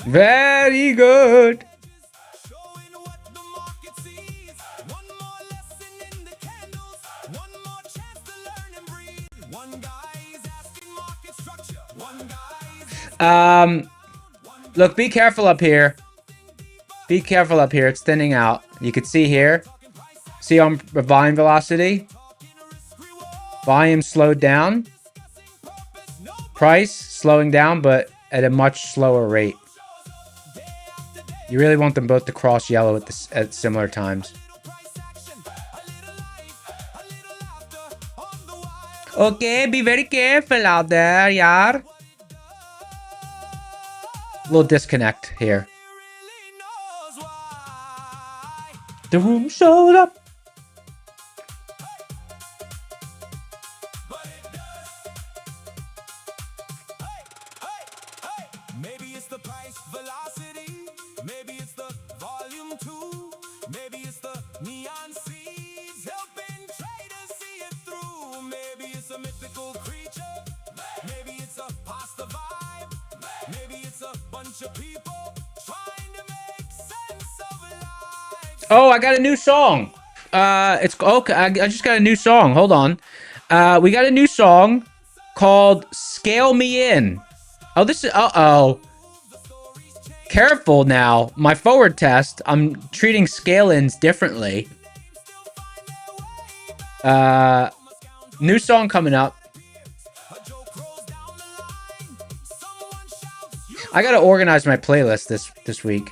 Very good. Showing what the market sees. One more lesson in the candles. One more chance to learn and breathe. One guy's asking market structure. One guy's Look, be careful up here. Be careful up here. It's thinning out. You can see here. See on volume velocity? Volume slowed down. Price slowing down, but at a much slower rate. You really want them both to cross yellow at similar times. Okay, be very careful out there, yar. Little disconnect here. The room showed up. Maybe it's the price velocity. Maybe it's the volume too. Maybe it's the neon seeds helping traders see it through. Maybe it's a mythical creature. Maybe it's a pasta vibe. Maybe it's a bunch of people trying to make sense of life. Oh, I got a new song. It's okay. I just got a new song. Hold on. We got a new song called "Scale Me In." Oh, this is careful now. My forward test. I'm treating scale-ins differently. New song coming up. I gotta organize my playlist this week.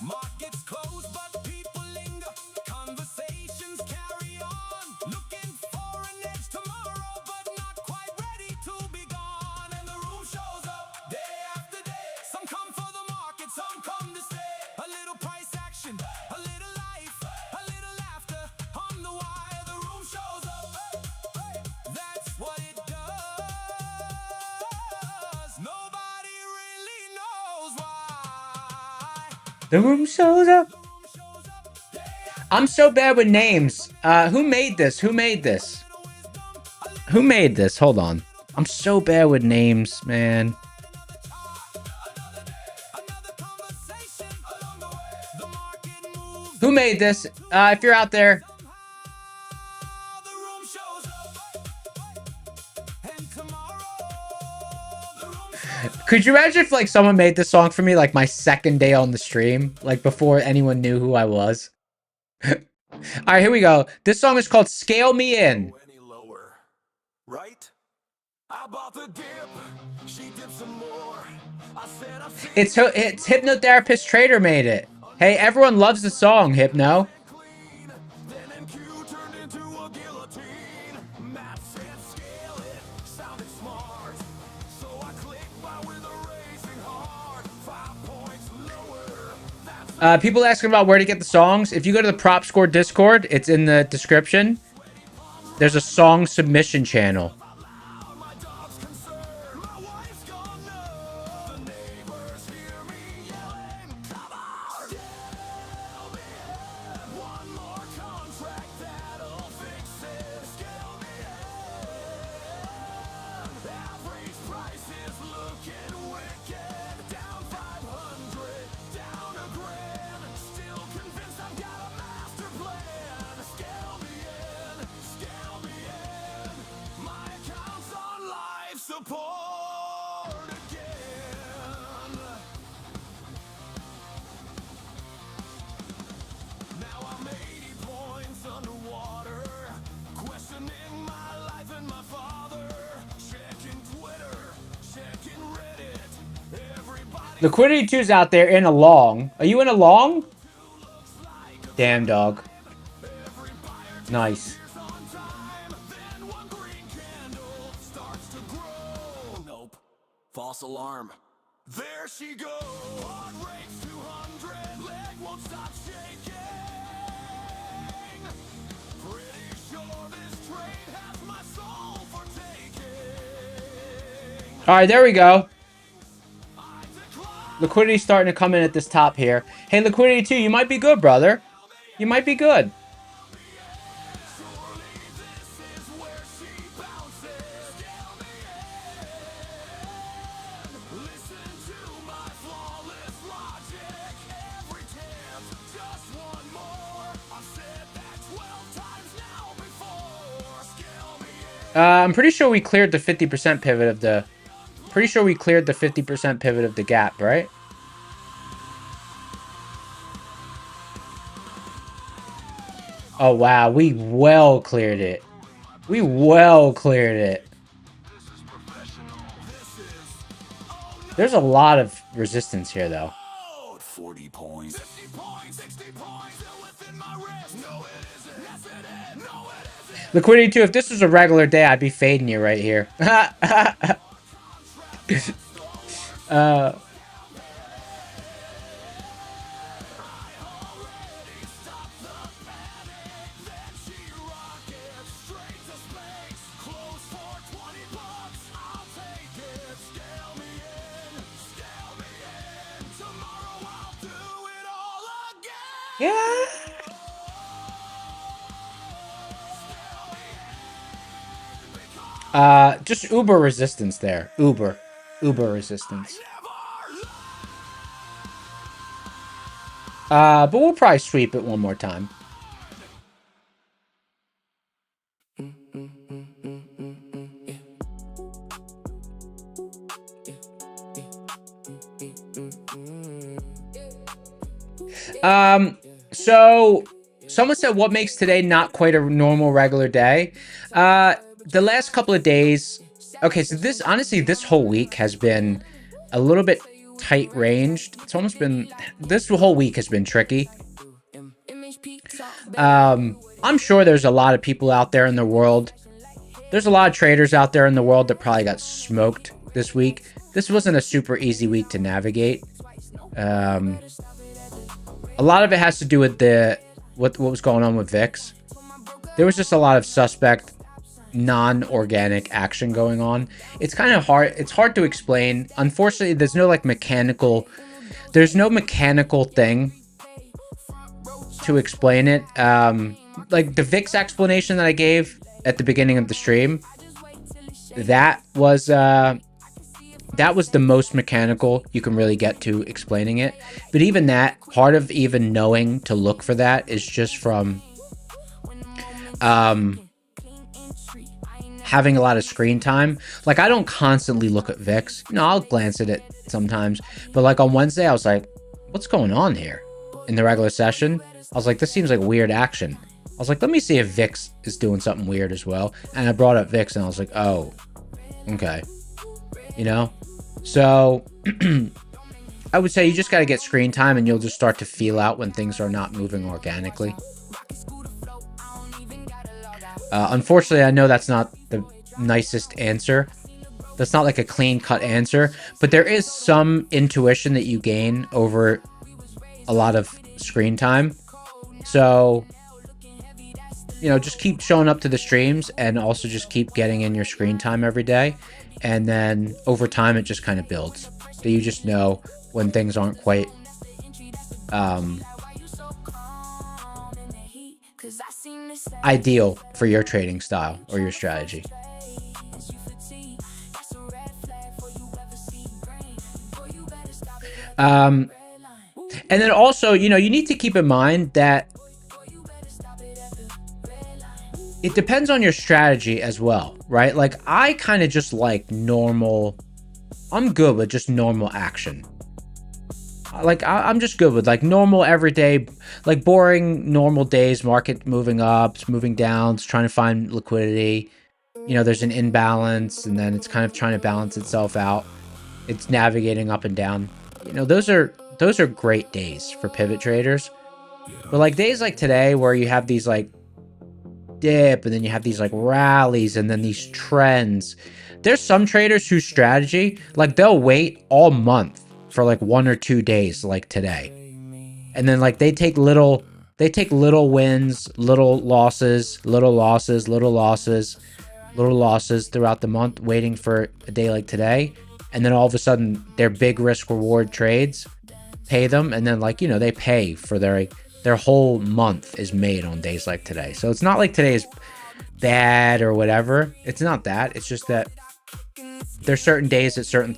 Markets close, but people linger. Conversations carry on. Looking for an edge tomorrow, but not quite ready to be gone. And the room shows up day after day. Some come for the market, some come to stay. A little price action, a little life, a little laughter on the wire. The room shows up. That's what it does. Nobody really knows why. The room shows up. I'm so bad with names. Who made this? Who made this? Who made this? Hold on. I'm so bad with names, man. Who made this? If you're out there, could you imagine if like someone made this song for me like my second day on the stream, like before anyone knew who I was? All right, here we go. This song is called "Scale Me In." Any lower, right? I bought the dip. She dipped some more. I said I've seen It's Hypnotherapist Trader made it. Hey, everyone loves the song, Hypno. clean. Then NQ turned into a guillotine. Matt said scale it. Sounded smart. So I clicked by with a racing heart. 5 points lower. That's People asking about where to get the songs. If you go to the Prop Score Discord, it's in the description. There's a song submission channel. my dog's concern. My wife's gone nuts. The neighbors hear me yelling. Come on! Scale me in. One more contract that'll fix it. Scale me in. Average price is looking wicked. Down 500, down a grand. Still convinced I've got a master plan. Scale me in. Scale me in. My account's on life support again. Now I'm 80 points underwater, questioning my life and my father. Checking Twitter, checking Reddit. Everybody Liquidity 2's out there in a long. Are you in a long? Damn, dog. Nice. on time. Then one green candle starts to grow. Nope. False alarm. There she goes. Heart rate's 200. Leg won't stop shaking. Pretty sure this trade has my soul for taking. All right, there we go. I decline. Liquidity starting to come in at this top here. Hey, Liquidity 2, you might be good, brother. You might be good. Surely this is where she bounces. Scale me in. Listen to my I'm pretty sure we cleared the 50% pivot of the... Pretty sure we cleared the 50% pivot of the gap, right? Oh, wow. We well cleared it. We well cleared it. There's a lot of resistance here, though. 40 points, 50 points, 60 points, within my wrist. No, it isn't. Yes, it is. No, it isn't. Liquidity 2, if this was a regular day, I'd be fading you right here. Yeah. Just uber resistance there. Uber resistance. But we'll probably sweep it one more time. So someone said, what makes today not quite a normal regular day? The last couple of days. Okay, so this, honestly, this whole week has been a little bit tight ranged. It's almost been, this whole week has been tricky. I'm sure there's a lot of people out there in the world. There's a lot of traders out there in the world that probably got smoked this week. This wasn't a super easy week to navigate. A lot of it has to do with what was going on with VIX. There was just a lot of suspect, non-organic action going on. It's kind of hard. It's hard to explain. Unfortunately, there's no mechanical thing to explain it. Like the VIX explanation that I gave at the beginning of the stream, that was the most mechanical you can really get to explaining it. But even that, part of even knowing to look for that is just from having a lot of screen time. Like, I don't constantly look at VIX. You know, I'll glance at it sometimes. But like on Wednesday, I was like, what's going on here? In the regular session, I was like, this seems like weird action. I was like, let me see if VIX is doing something weird as well. And I brought up VIX and I was like, oh, okay. You know? So I would say you just got to get screen time and you'll just start to feel out when things are not moving organically. Unfortunately, I know that's not the nicest answer. That's not like a clean cut answer, but there is some intuition that you gain over a lot of screen time. So, you know, just keep showing up to the streams and also just keep getting in your screen time every day. And then over time, it just kind of builds. So you just know when things aren't quite ideal for your trading style or your strategy. And then also, you know, you need to keep in mind that it depends on your strategy as well, right? Like, I kind of just like normal. I'm good with just normal action. Like, I'm just good with like normal everyday, like boring normal days, market moving up, moving down, trying to find liquidity. You know, there's an imbalance and then it's kind of trying to balance itself out. It's navigating up and down. You know, those are great days for pivot traders. But like days like today where you have these like dip and then you have these like rallies and then these trends. There's some traders whose strategy, like they'll wait all month for like 1 or 2 days like today. And then like they take little wins, little losses throughout the month, waiting for a day like today. And then all of a sudden their big risk reward trades pay them. And then like, you know, they pay for their whole month is made on days like today. So it's not like today is bad or whatever. It's not that. It's just that there's certain days that certain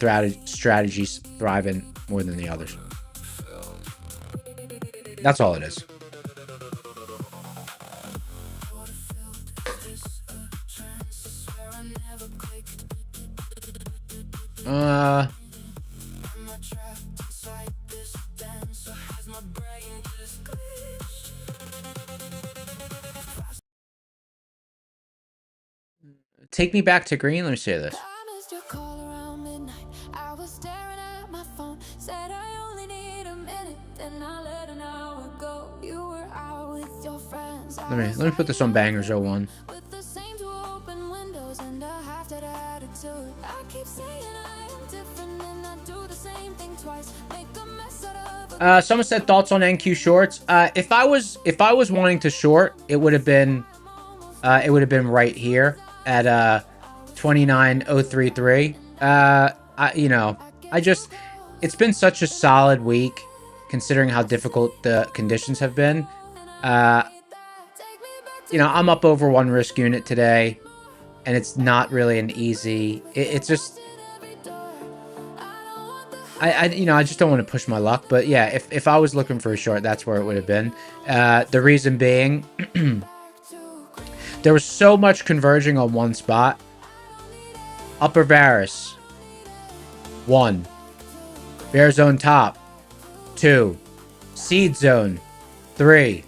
strategies thrive in more than the others. That's all it is. Take me back to green. Let me see this. I missed your call around midnight. I was staring at my phone. Said I only need a minute. Then I let an hour go. You were out with your friends. Let me put this on Bangers 01. With the same two open windows and a half that attitude. I keep saying I am different and I do the same thing twice. Make a mess out of Someone said thoughts on NQ shorts. If I was wanting to short, it would have been right here at 29.033. It's been such a solid week considering how difficult the conditions have been. I'm up over one risk unit today, and it's not really an easy. It's just I just don't want to push my luck. But yeah, if I was looking for a short, that's where it would have been. The reason being, there was so much converging on one spot. Upper Varus, 1. Bear Zone top, 2. Seed Zone, 3.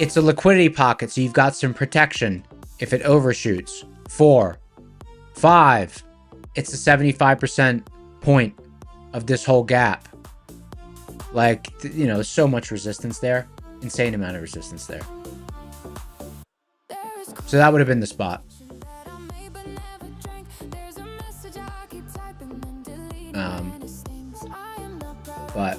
It's a liquidity pocket, so you've got some protection if it overshoots. 4. 5. It's the 75% point of this whole gap. Like, so much resistance there. Insane amount of resistance there. So that would have been the spot. But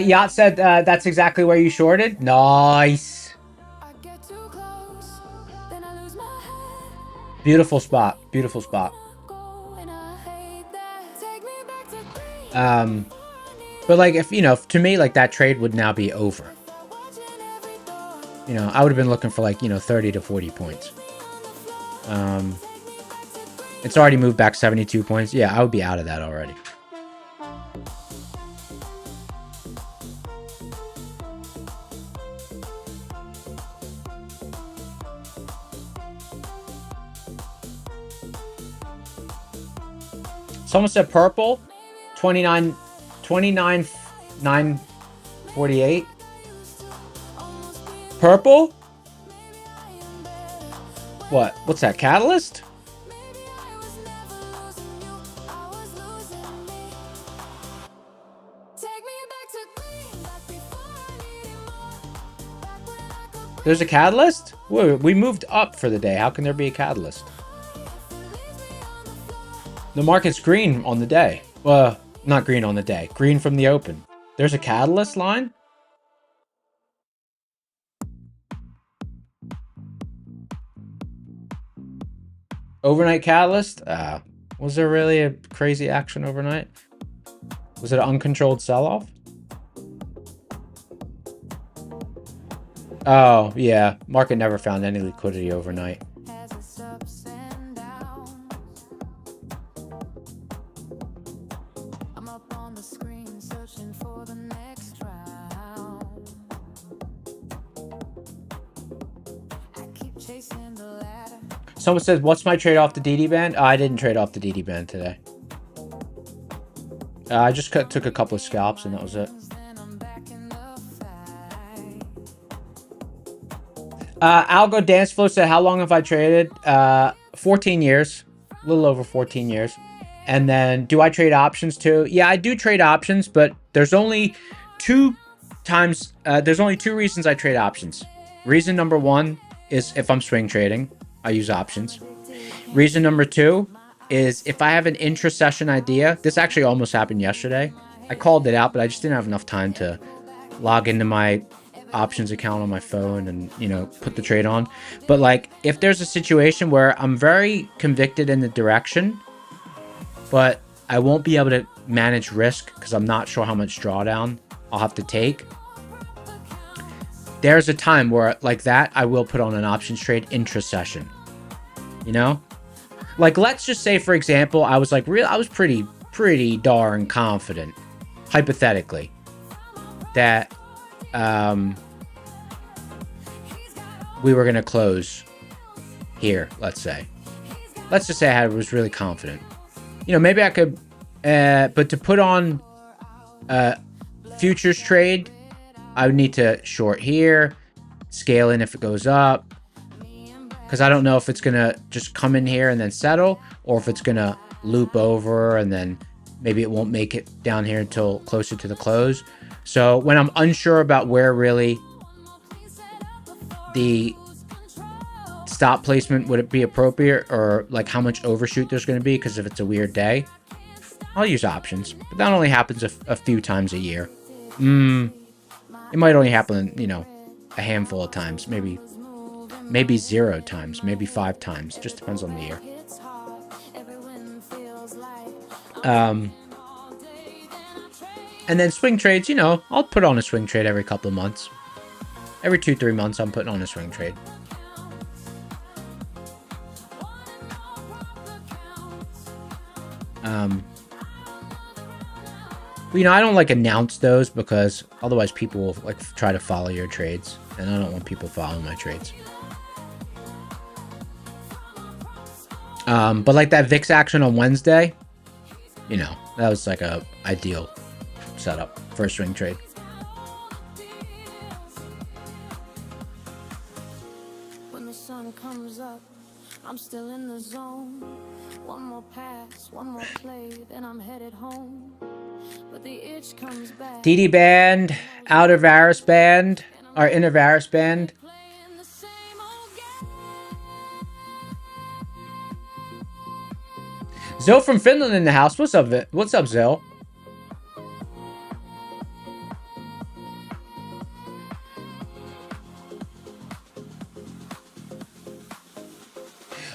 Yacht said that's exactly where you shorted. Nice. Beautiful spot. Beautiful spot. But like, if to me, like, that trade would now be over. I would have been looking for like 30 to 40 points. It's already moved back 72 points. Yeah, I would be out of that already. Someone said purple, 29,948. Purple? What's that, catalyst? There's a catalyst? Wait, we moved up for the day. How can there be a catalyst? The market's green on the day. Well, not green on the day. Green from the open. There's a catalyst line? Overnight catalyst? Was there really a crazy action overnight? Was it an uncontrolled sell-off? Oh, yeah. Market never found any liquidity overnight. Someone says, what's my trade off the DD band? I didn't trade off the DD band today. I just took a couple of scalps and that was it. Algo Dance Flow said, how long have I traded? 14 years. A little over 14 years. And then, do I trade options too? Yeah, I do trade options, but there's only two reasons I trade options. Reason number one is if I'm swing trading, I use options. Reason number two is if I have an intra-session idea. This actually almost happened yesterday. I called it out, but I just didn't have enough time to log into my options account on my phone and, put the trade on. But like, if there's a situation where I'm very convicted in the direction, but I won't be able to manage risk because I'm not sure how much drawdown I'll have to take, there's a time where, like that, I will put on an options trade intra-session. Like, let's just say, for example, I was like, I was pretty darn confident, hypothetically. that we were going to close here, let's say. Let's just say I was really confident. You know, maybe I could, but to put on futures trade, I would need to short here, scale in if it goes up, because I don't know if it's going to just come in here and then settle, or if it's going to loop over and then maybe it won't make it down here until closer to the close. So when I'm unsure about where really the stop placement would it be appropriate, or like how much overshoot there's going to be, because if it's a weird day, I'll use options. But that only happens a few times a year. It might only happen, you know, a handful of times, maybe 0 times, maybe 5 times. Just depends on the year. And then swing trades, you know, I'll put on a swing trade every couple of months. Every 2-3 months, I'm putting on a swing trade. You know, I don't like announce those because otherwise people will like try to follow your trades, and I don't want people following my trades. But like that VIX action on Wednesday, you know, that was like a ideal setup for a swing trade. When the sun comes up, I'm still in the zone. One more pass, one more play, then I'm headed home. But the itch comes back. DD band, outer varus band, or inner varus band. Playing the same old game. Zill from Finland in the house. What's up, What's up, Zill?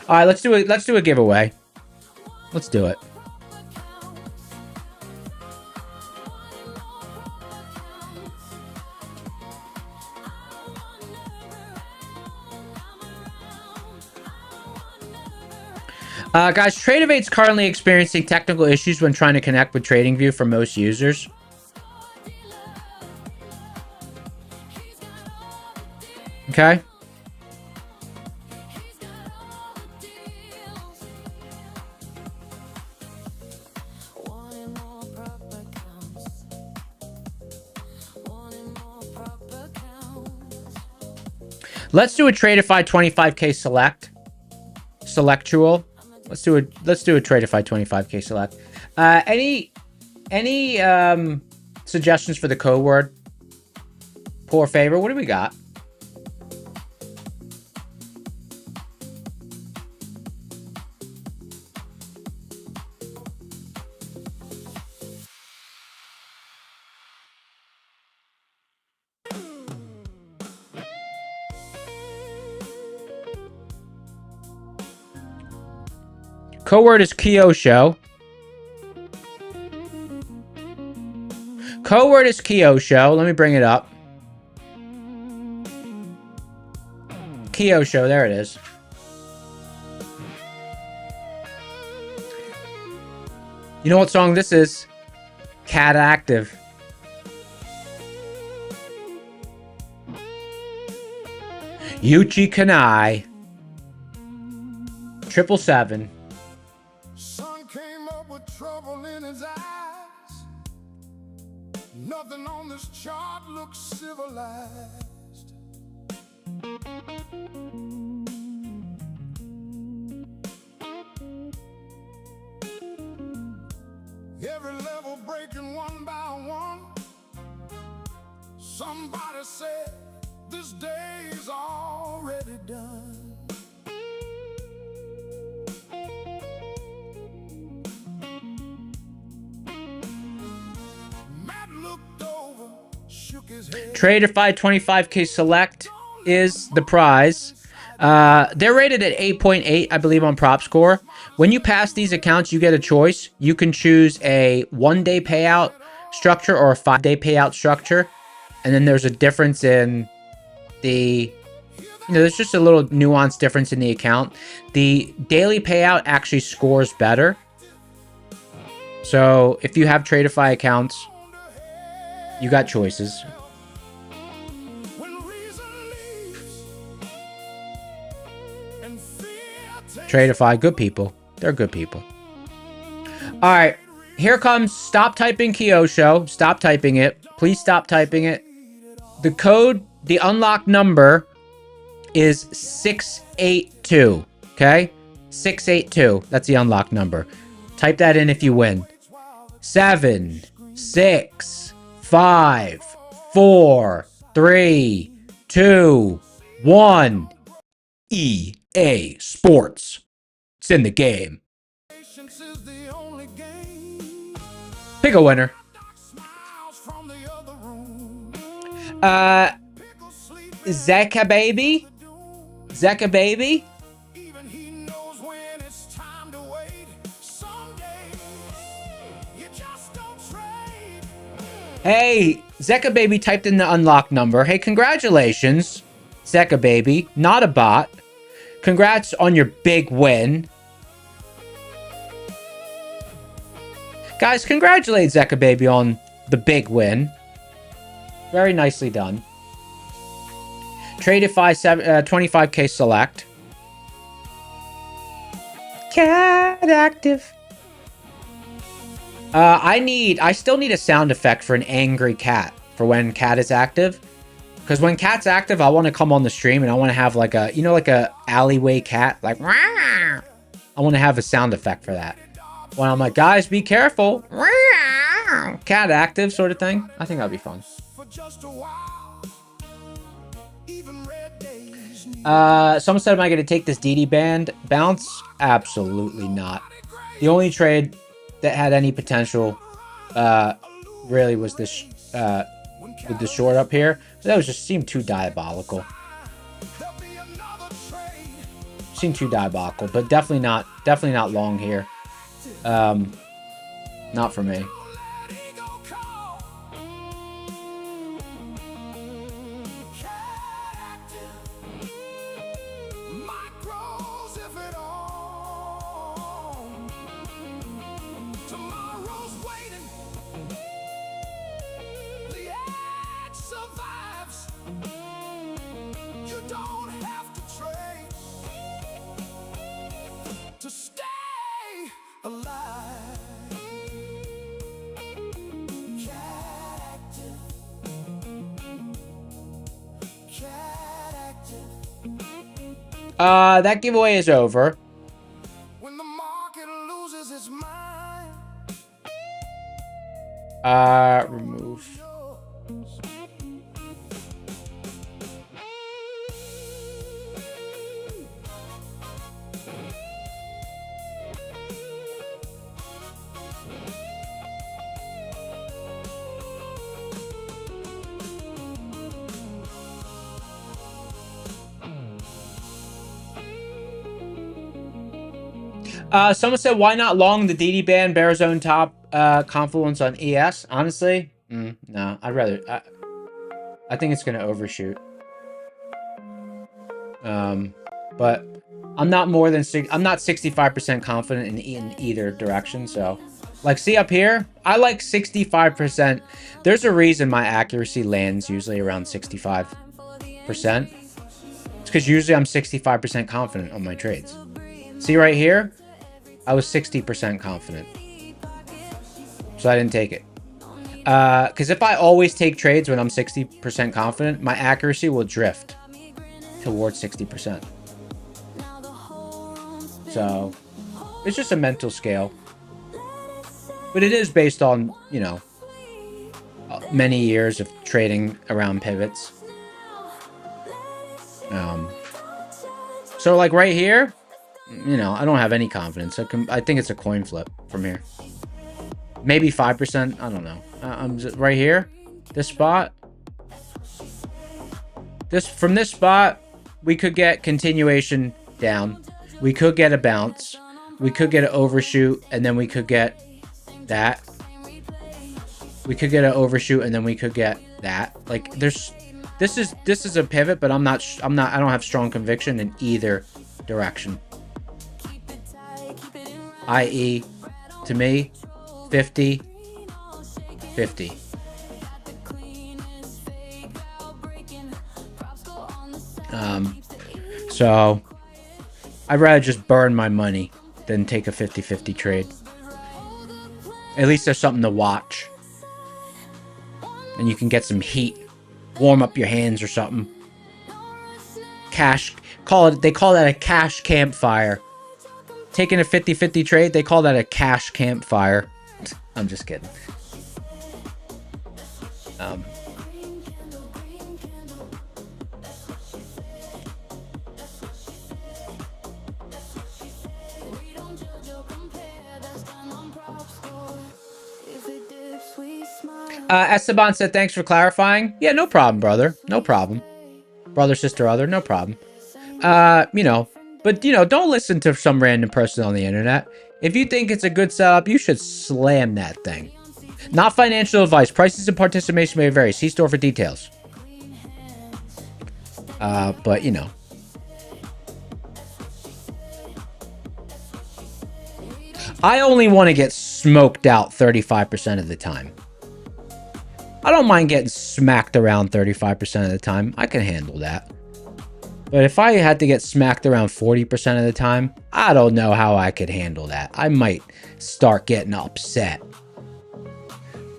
All right, let's do it. Let's do a giveaway. Let's do it. Guys, TradeEvade's currently experiencing technical issues when trying to connect with TradingView for most users. Okay. Let's do a Tradeify 25k selectual. Let's do a Tradeify 25k select. Any suggestions for the code word? Poor favor. What do we got? Code word is Kyosho. Code word is Kyosho. Let me bring it up. Kyosho, there it is. You know what song this is? Cat Active. Yuchi Kanai. 777. Sun came up with trouble in his eyes. Nothing on this chart looks civilized. Every level breaking one by one. Somebody said this day's already done. Tradeify 25k select is the prize. They're rated at 8.8, I believe, on prop score. When you pass these accounts, you get a choice. You can choose a 1-day payout structure or a 5-day payout structure. And then there's a difference in the, there's just a little nuanced difference in the account. The daily payout actually scores better. So if you have Tradeify accounts, You got choices. Tradeify, good people. They're good people. All right, here comes Stop Typing Kyosho. Stop typing it. Please stop typing it. The code, the unlock number is 682. Okay? 682. That's the unlock number. Type that in if you win. 7, 6, 5, 4, 3, 2, 1. EA Sports. It's in the game. Pick a winner. Zeka baby. Zeka baby. Hey, Zeka baby typed in the unlock number. Hey, congratulations, Zeka baby. Not a bot. Congrats on your big win. Guys, congratulate Zeka baby on the big win. Very nicely done. Tradeify 25k select. Cat active. I still need a sound effect for an angry cat for when cat is active. Because when cat's active, I want to come on the stream and I want to have like a, you know, like a alleyway cat, like, Wah! I want to have a sound effect for that. When I'm like, guys, be careful. Wah! Cat active sort of thing. I think that'd be fun. Someone said, am I going to take this DD band bounce? Absolutely not. The only trade that had any potential really was this with the short up here. That was just seemed too diabolical. Seemed too diabolical, but definitely not long here. Not for me. That giveaway is over. When the market loses its mind. Remove. Someone said, why not long the DD band, bear zone top, confluence on ES? Honestly, no, I'd rather, I think it's going to overshoot. But I'm not more than, I'm not 65% confident in either direction. So like, see up here, I like 65%. There's a reason my accuracy lands usually around 65%. It's because usually I'm 65% confident on my trades. See right here? I was 60% confident. So I didn't take it. Because if I always take trades when I'm 60% confident, my accuracy will drift towards 60%. So it's just a mental scale. But it is based on, you know, many years of trading around pivots. So like right here, you know, I don't have any confidence. I think it's a coin flip from here. Maybe 5%. I don't know. I'm just right here. This spot. From this spot, we could get continuation down. We could get a bounce. We could get an overshoot, and then we could get that. We could get an overshoot, and then we could get that. Like this is a pivot, but I don't have strong conviction in either direction. I.e., to me, 50, 50. So I'd rather just burn my money than take a 50-50 trade. At least there's something to watch. And you can get some heat. Warm up your hands or something. Cash. They call that a cash campfire. Taking a 50-50 trade, they call that a cash campfire. I'm just kidding. Esteban said, thanks for clarifying. Yeah, no problem, brother. No problem. Brother, sister, other, no problem. You know, but, you know, don't listen to some random person on the internet. If you think it's a good setup, you should slam that thing. Not financial advice. Prices and participation may vary. See store for details. But, you know. I only want to get smoked out 35% of the time. I don't mind getting smacked around 35% of the time. I can handle that. But if I had to get smacked around 40% of the time, I don't know how I could handle that. I might start getting upset.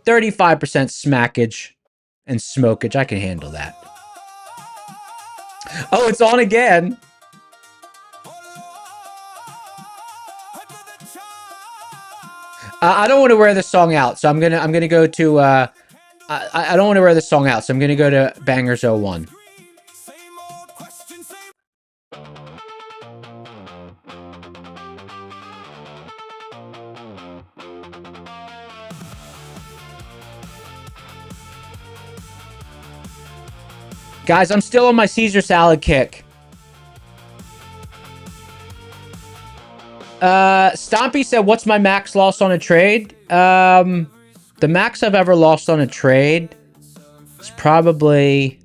35% smackage and smokage, I can handle that. Oh, it's on again. I don't want to wear this song out, so I'm gonna go to I don't want to wear this song out, so I'm gonna go to Bangers 01. Guys, I'm still on my Caesar salad kick. Stompy said, what's my max loss on a trade? The max I've ever lost on a trade is probably...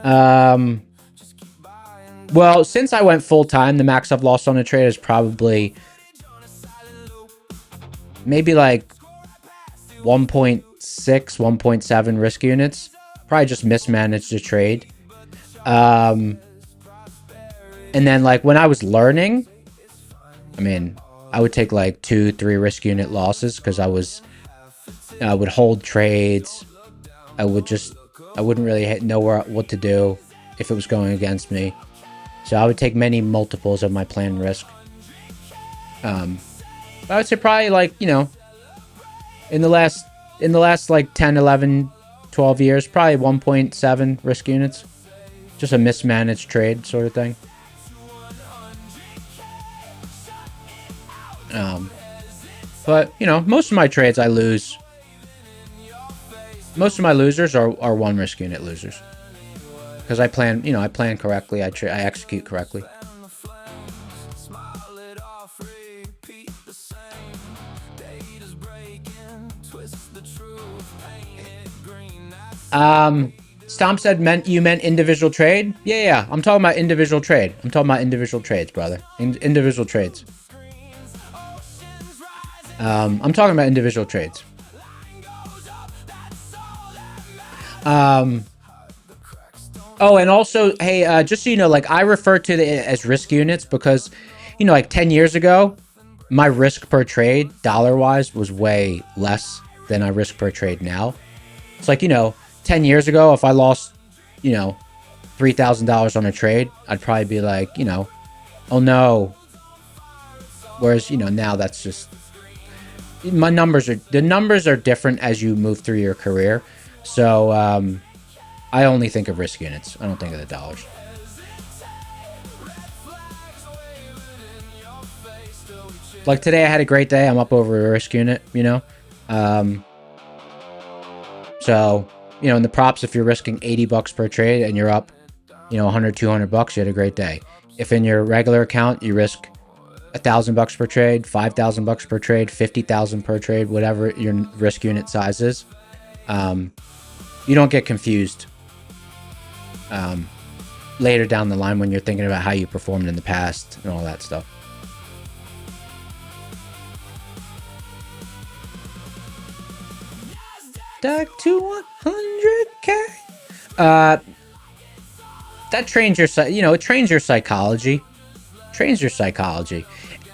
well, since I went full-time, the max I've lost on a trade is probably... maybe like 1.6, 1.7 risk units. Probably just mismanaged the trade. And then, like, when I was learning, I mean, I would take, like, 2-3 risk unit losses because I would hold trades. I wouldn't really know what to do if it was going against me. So I would take many multiples of my planned risk. But I would say probably, like, you know, in the last, like, 10, 11, 12 years, probably 1.7 risk units. Just a mismanaged trade sort of thing. But, you know, most of my trades I lose. Most of my losers are 1 risk unit losers. Because I plan, you know, I plan correctly. I execute correctly. Stomp said, you meant individual trade? Yeah. I'm talking about individual trade. I'm talking about individual trades, brother. Individual trades. I'm talking about individual trades. Oh, and also, hey, just so you know, like, I refer to it as risk units because, you know, like 10 years ago, my risk per trade, dollar-wise, was way less than I risk per trade now. It's like, you know, 10 years ago, if I lost, you know, $3,000 on a trade, I'd probably be like, you know, oh no. Whereas, you know, now that's just... the numbers are different as you move through your career. So, I only think of risk units. I don't think of the dollars. Like today I had a great day. I'm up over a risk unit, you know? So, you know, in the props, if you're risking $80 per trade and you're up, you know, 100, 200 bucks, you had a great day. If in your regular account, you risk $1,000 per trade, $5,000 per trade, 50,000 per trade, whatever your risk unit size is, you don't get confused later down the line when you're thinking about how you performed in the past and all that stuff. Back to 100K. That trains your, it trains your psychology. Trains your psychology.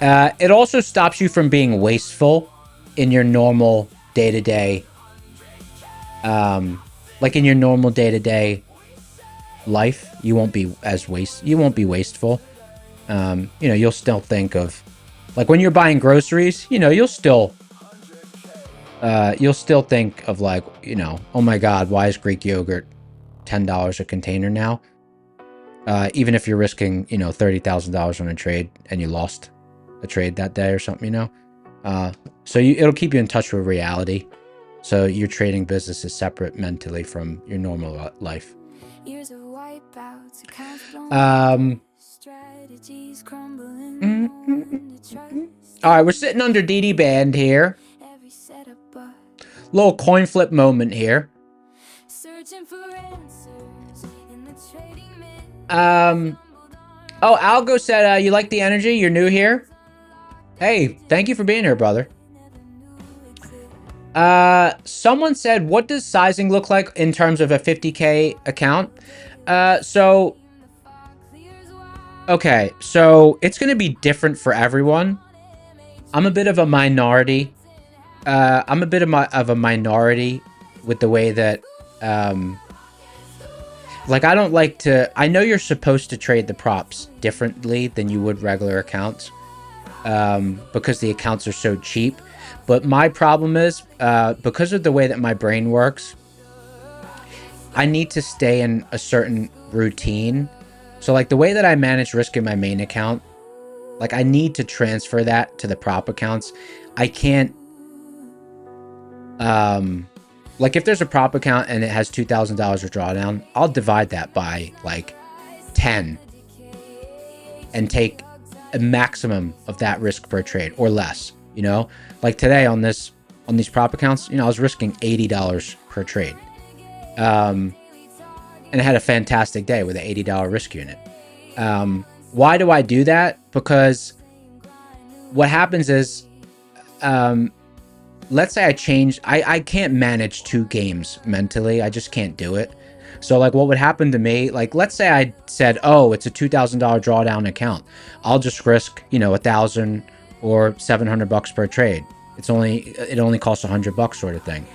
It also stops you from being wasteful in your normal day-to-day, like in your normal day-to-day life. You won't be wasteful. You'll still think of, like when you're buying groceries, you'll still think of like, oh my God, why is Greek yogurt $10 a container now? Even if you're risking, $30,000 on a trade and you lost a trade that day or something, so it'll keep you in touch with reality. So your trading business is separate mentally from your normal life. All right, we're sitting under DD band here. Little coin flip moment here. Oh, Algo said you like the energy. You're new here. Hey, thank you for being here, brother. Someone said, what does sizing look like in terms of a 50K account? Okay, so it's going to be different for everyone. I'm a bit of a minority. I'm a bit of a minority with the way that, like, I don't like to, I know you're supposed to trade the props differently than you would regular accounts, because the accounts are so cheap. But my problem is, because of the way that my brain works, I need to stay in a certain routine. So like the way that I manage risk in my main account, like I need to transfer that to the prop accounts. I can't, like if there's a prop account and it has $2,000 of drawdown, I'll divide that by like 10 and take a maximum of that risk per trade or less, like today on these prop accounts, I was risking $80 per trade. And I had a fantastic day with an $80 risk unit. Why do I do that? Because what happens is, let's say I change, I can't manage 2 games mentally. I just can't do it. So like what would happen to me, like let's say I said, oh, it's a $2,000 drawdown account. I'll just risk, $1,000 or $700 per trade. It only costs $100 sort of thing.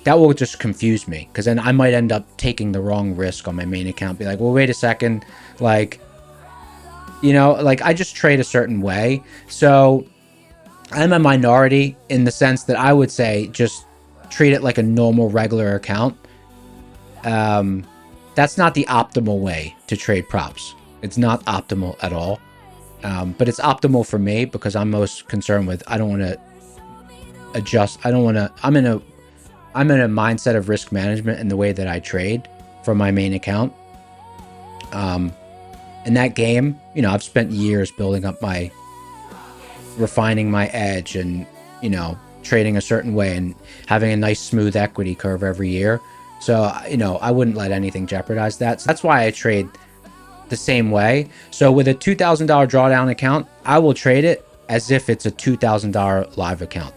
That will just confuse me, because then I might end up taking the wrong risk on my main account. Be like, well, wait a second, like, like I just trade a certain way. So I'm a minority in the sense that I would say just treat it like a normal regular account. That's not the optimal way to trade props. It's not optimal at all. But it's optimal for me because I'm most concerned with, I don't want to adjust. I'm in a mindset of risk management in the way that I trade for my main account. In that game, I've spent years building up refining my edge and, trading a certain way and having a nice smooth equity curve every year. So, I wouldn't let anything jeopardize that. So that's why I trade the same way. So with a $2,000 drawdown account, I will trade it as if it's a $2,000 live account.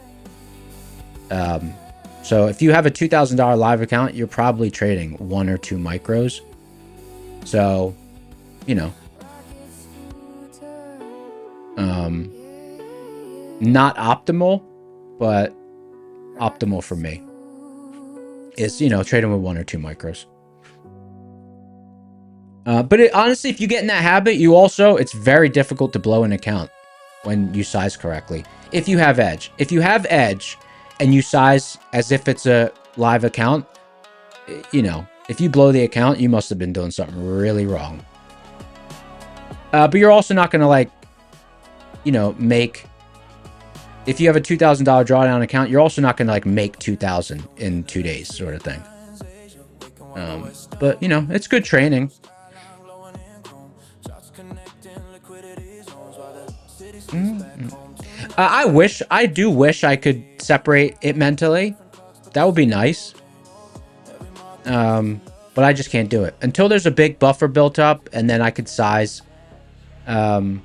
So if you have a $2,000 live account, you're probably trading 1 or 2 micros. So, not optimal, but optimal for me is, trading with 1 or 2 micros. But honestly, if you get in that habit, it's very difficult to blow an account when you size correctly. If you have edge. If you have edge and you size as if it's a live account, if you blow the account, you must have been doing something really wrong. But you're also not going to make, if you have a $2,000 drawdown account, you're also not going to make 2,000 in 2 days sort of thing. But it's good training. I do wish I could separate it mentally. That would be nice. But I just can't do it until there's a big buffer built up, and then I could size. Until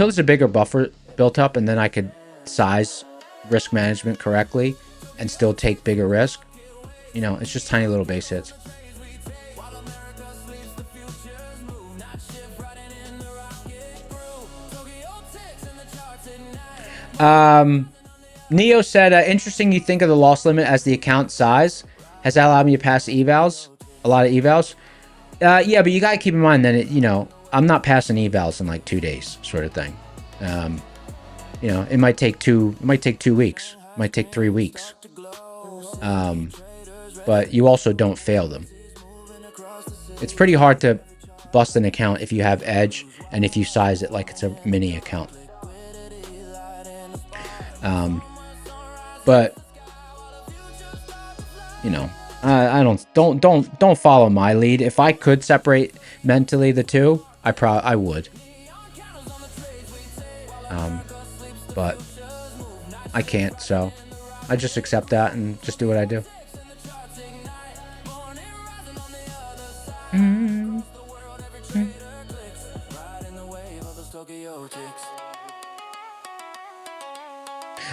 there's a bigger buffer built up, and then I could size risk management correctly and still take bigger risk. You know, it's just tiny little base hits. Neo said, interesting you think of the loss limit as the account size. Has that allowed me to pass evals? A lot of evals? Yeah, but you gotta keep in mind that, you know, I'm not passing evals in like 2 days, sort of thing. You know, it might take 2 weeks. It might take 3 weeks. But you also don't fail them. It's pretty hard to bust an account if you have edge and if you size it like it's a mini account. But you know, I don't follow my lead. If I could separate mentally the two, I would. But I can't, so I just accept that and just do what I do.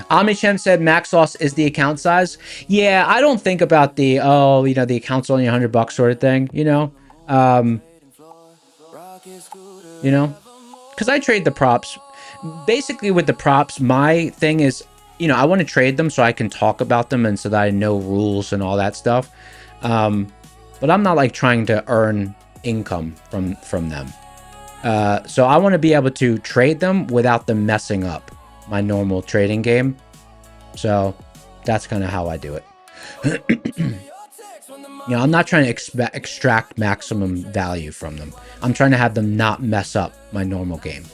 Amichen said max loss is the account size. Yeah, I don't think about the, oh, you know, the account's only $100 sort of thing, you know? You know? Because I trade the props. Basically, with the props, my thing is, you know, I want to trade them so I can talk about them and so that I know rules and all that stuff. But I'm not, like, trying to earn income from them. So I want to be able to trade them without them messing up my normal trading game. So that's kind of how I do it. You know, I'm not trying to extract maximum value from them. I'm trying to have them not mess up my normal game.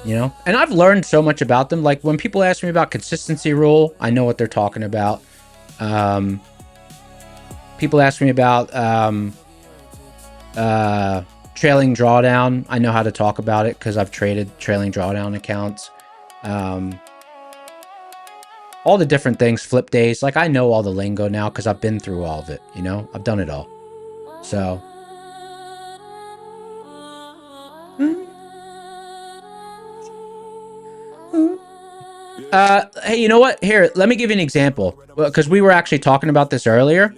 You know, and I've learned so much about them. Like when people ask me about consistency rule, I know what they're talking about. People ask me about trailing drawdown. I know how to talk about it because I've traded trailing drawdown accounts. All the different things, flip days. Like I know all the lingo now because I've been through all of it. You know, I've done it all. So. Hey, you know what? Here, let me give you an example. Because we were actually talking about this earlier.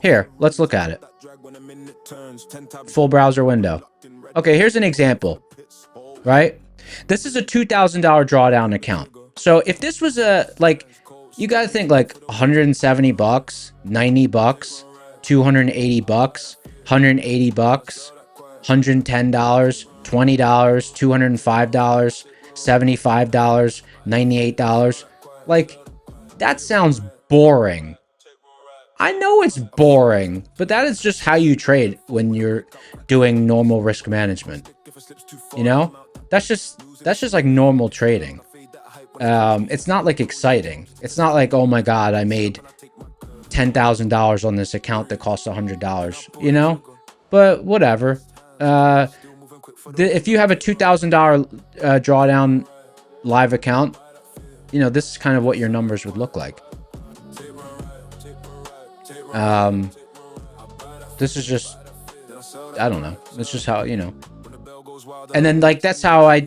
Here, let's look at it. Full browser window. Okay, here's an example. Right? This is a $2,000 drawdown account. So if this was a, like, you got to think like 170 bucks, 90 bucks, 280 bucks, 180 bucks, $110, $20, $205, $75, $98. Like, that sounds boring. I know it's boring, but that is just how you trade when you're doing normal risk management. You know? That's just like normal trading. It's not like exciting. It's not like, oh my God, I made $10,000 on this account that costs $100, you know? But whatever. If you have a $2,000 drawdown live account, you know, this is kind of what your numbers would look like. This is just, I don't know. It's just how, you know. And then like, that's how I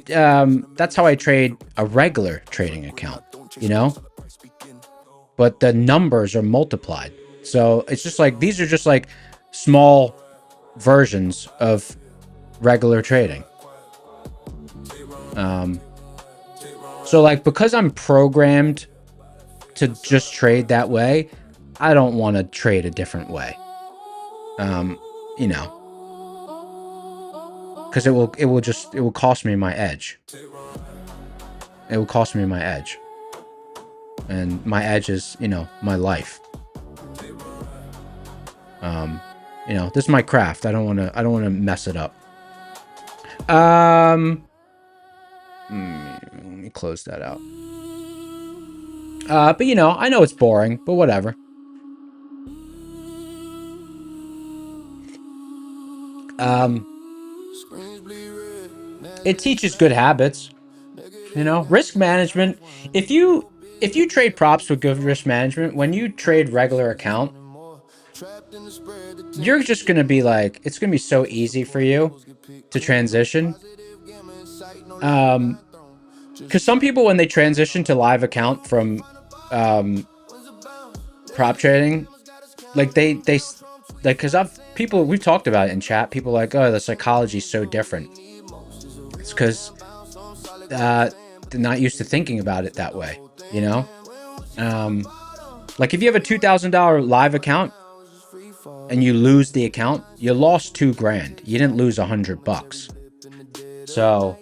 trade a regular trading account, you know, but the numbers are multiplied. So it's just like, these are just like small versions of regular trading. So like, because I'm programmed to just trade that way, I don't want to trade a different way. You know, because it will cost me my edge. It will cost me my edge. And my edge is, you know, my life. You know, this is my craft. I don't want to mess it up. Let me close that out. But you know, I know it's boring, but whatever. It teaches good habits. You know, risk management. If you trade props with good risk management, when you trade regular account, you're just going to be like, it's going to be so easy for you to transition. Because some people, when they transition to live account from prop trading, like they like, because we've talked about it in chat, people are like, oh, the psychology is so different. It's because they're not used to thinking about it that way, you know? Like if you have a $2,000 live account and you lose the account, you lost $2,000. You didn't lose $100. So,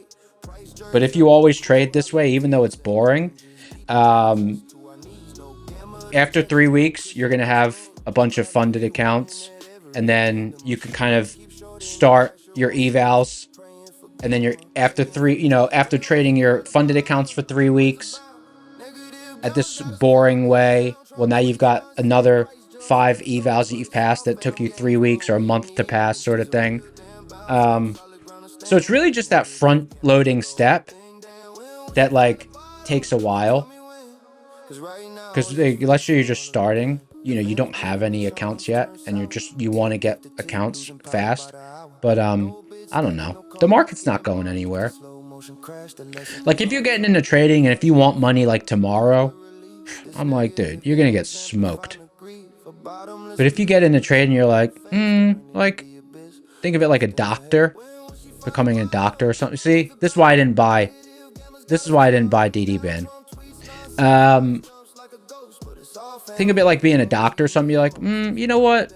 but if you always trade this way, even though it's boring, after 3 weeks, you're going to have a bunch of funded accounts, and then you can kind of start your evals. And then after trading your funded accounts for 3 weeks at this boring way, well, now you've got another 5 evals that you've passed that took you 3 weeks or a month to pass, sort of thing. So it's really just that front loading step that like takes a while, because let's say you're just starting, you don't have any accounts yet, and you want to get accounts fast, but I don't know, the market's not going anywhere. Like if you're getting into trading and if you want money like tomorrow, I'm like, dude, you're gonna get smoked. But if you get into trading, you're like, like, think of it like a doctor becoming a doctor or something. See, this is why I didn't buy DD Ban. Think of it like being a doctor or something. You're like, you know what?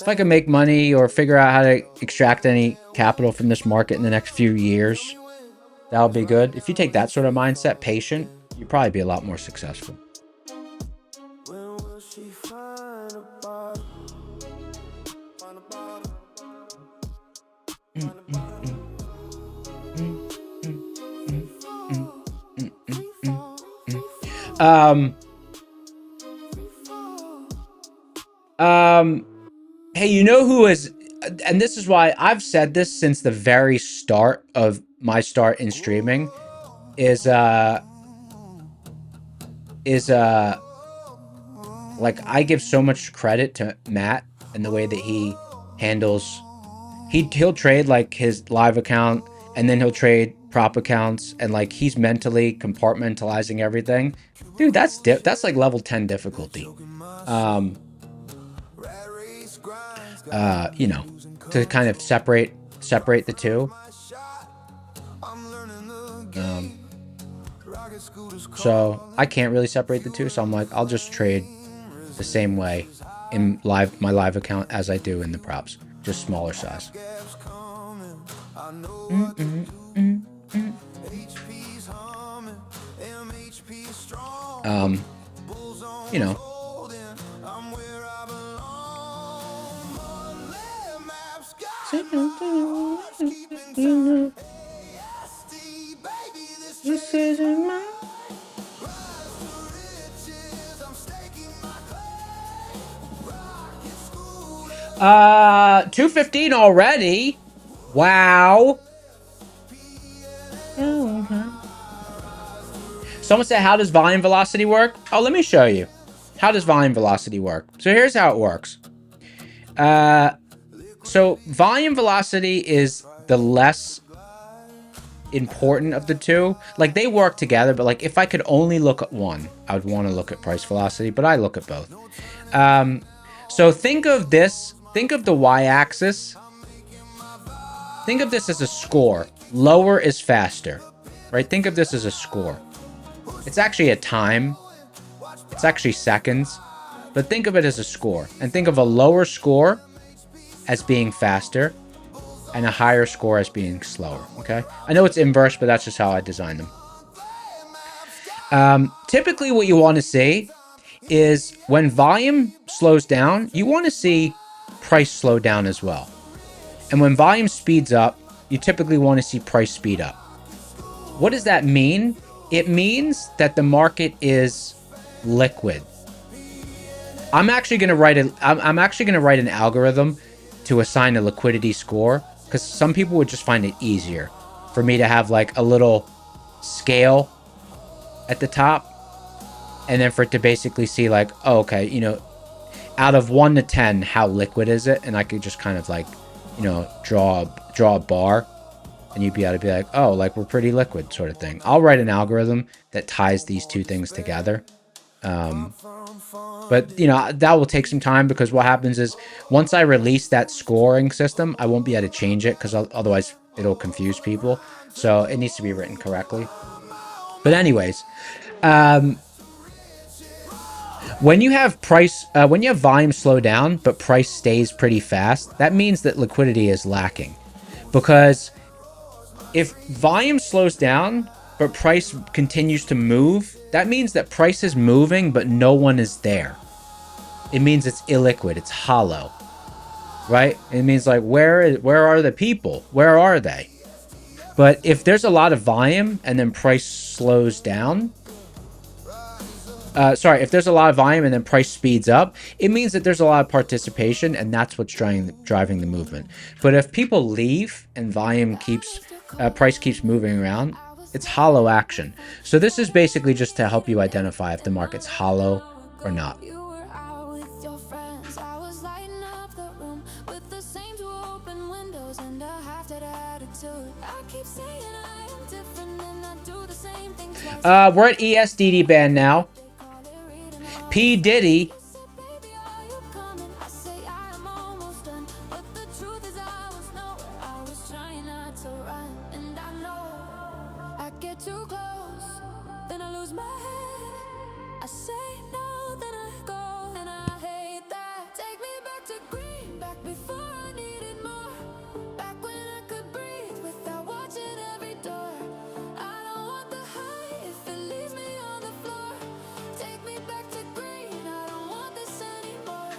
If I can make money or figure out how to extract any capital from this market in the next few years, that'll be good. If you take that sort of mindset, patient, you'll probably be a lot more successful. Hey, you know who is, and this is why I've said this since the very start of my start in streaming, is like, I give so much credit to Matt and the way that he handles, he'll trade like his live account, and then he'll trade prop accounts, and like he's mentally compartmentalizing everything. Dude, that's like level 10 difficulty. To kind of separate the two. So I can't really separate the two, so I'm like, I'll just trade the same way in my live account as I do in the props, just smaller size. This isn't my 2:15 already. Wow. Someone said, how does volume velocity work? Oh, let me show you. How does volume velocity work? So here's how it works. So volume velocity is the less important of the two. Like, they work together, but like if I could only look at one, I would want to look at price velocity, but I look at both. So think of this, think of the y-axis. Think of this as a score. Lower is faster, right? Think of this as a score. It's actually a time. It's actually seconds, but think of it as a score, and think of a lower score as being faster and a higher score as being slower. Okay, I know it's inverse, but that's just how I designed them. Typically what you want to see is when volume slows down, you want to see price slow down as well. And when volume speeds up, you typically want to see price speed up. What does that mean? It means that the market is liquid. I'm actually going to write an algorithm to assign a liquidity score, because some people would just find it easier for me to have like a little scale at the top, and then for it to basically see like, oh, okay, you know, out of 1 to 10, how liquid is it? And I could just kind of like, you know, draw a bar, and you'd be able to be like, oh, like we're pretty liquid sort of thing. I'll write an algorithm that ties these two things together. But, you know, that will take some time, because what happens is once I release that scoring system, I won't be able to change it, because otherwise it'll confuse people. So it needs to be written correctly. But anyways, when you have volume slow down, but price stays pretty fast, that means that liquidity is lacking. Because if volume slows down, but price continues to move, that means that price is moving, but no one is there. It means it's illiquid. It's hollow, right? It means like, where are the people? Where are they? But if there's a lot of volume and then price slows down, if there's a lot of volume and then price speeds up, it means that there's a lot of participation, and that's what's driving the movement. But if people leave and price keeps moving around, it's hollow action. So this is basically just to help you identify if the market's hollow or not. You were out with your friends. I was lighting up the room with the same 2 open windows and a half-dead attitude. I keep saying I am different and I do the same thing twice. We're at ESDD band now. P. Diddy. Baby, are you coming? I say I am almost done, but the truth is I was nowhere. I was trying not to run, and I know I get too close, then I lose my head. I say no, then I go, and I hate that. Take me back to green, back before I needed more, back when I could breathe without watching every door. I don't want the high if it leaves me on the floor. Take me back to green, I don't want this anymore.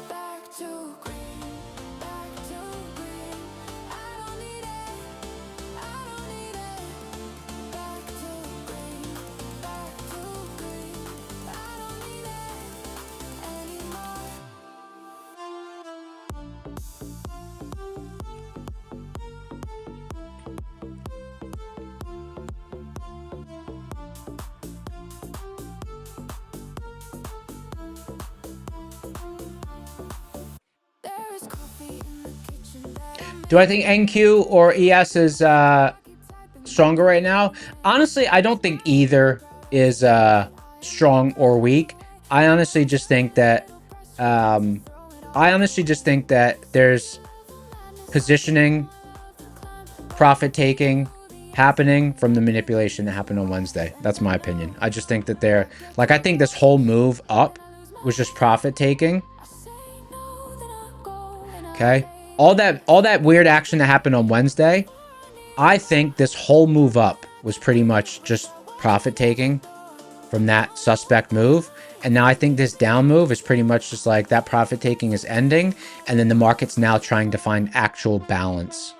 Back to green, back to green. I don't need it, I don't need it. Back to green, back to green. I don't need it anymore. There is coffee in the kitchen that I Do I think NQ or ES is stronger right now? Honestly, I don't think either is strong or weak. I honestly just think that there's positioning, profit taking happening from the manipulation that happened on Wednesday. That's my opinion. I just think that I think this whole move up was just profit taking. Okay, all that weird action that happened on Wednesday, I think this whole move up was pretty much just profit taking from that suspect move. And now I think this down move is pretty much just like that profit taking is ending, and then the market's now trying to find actual balance.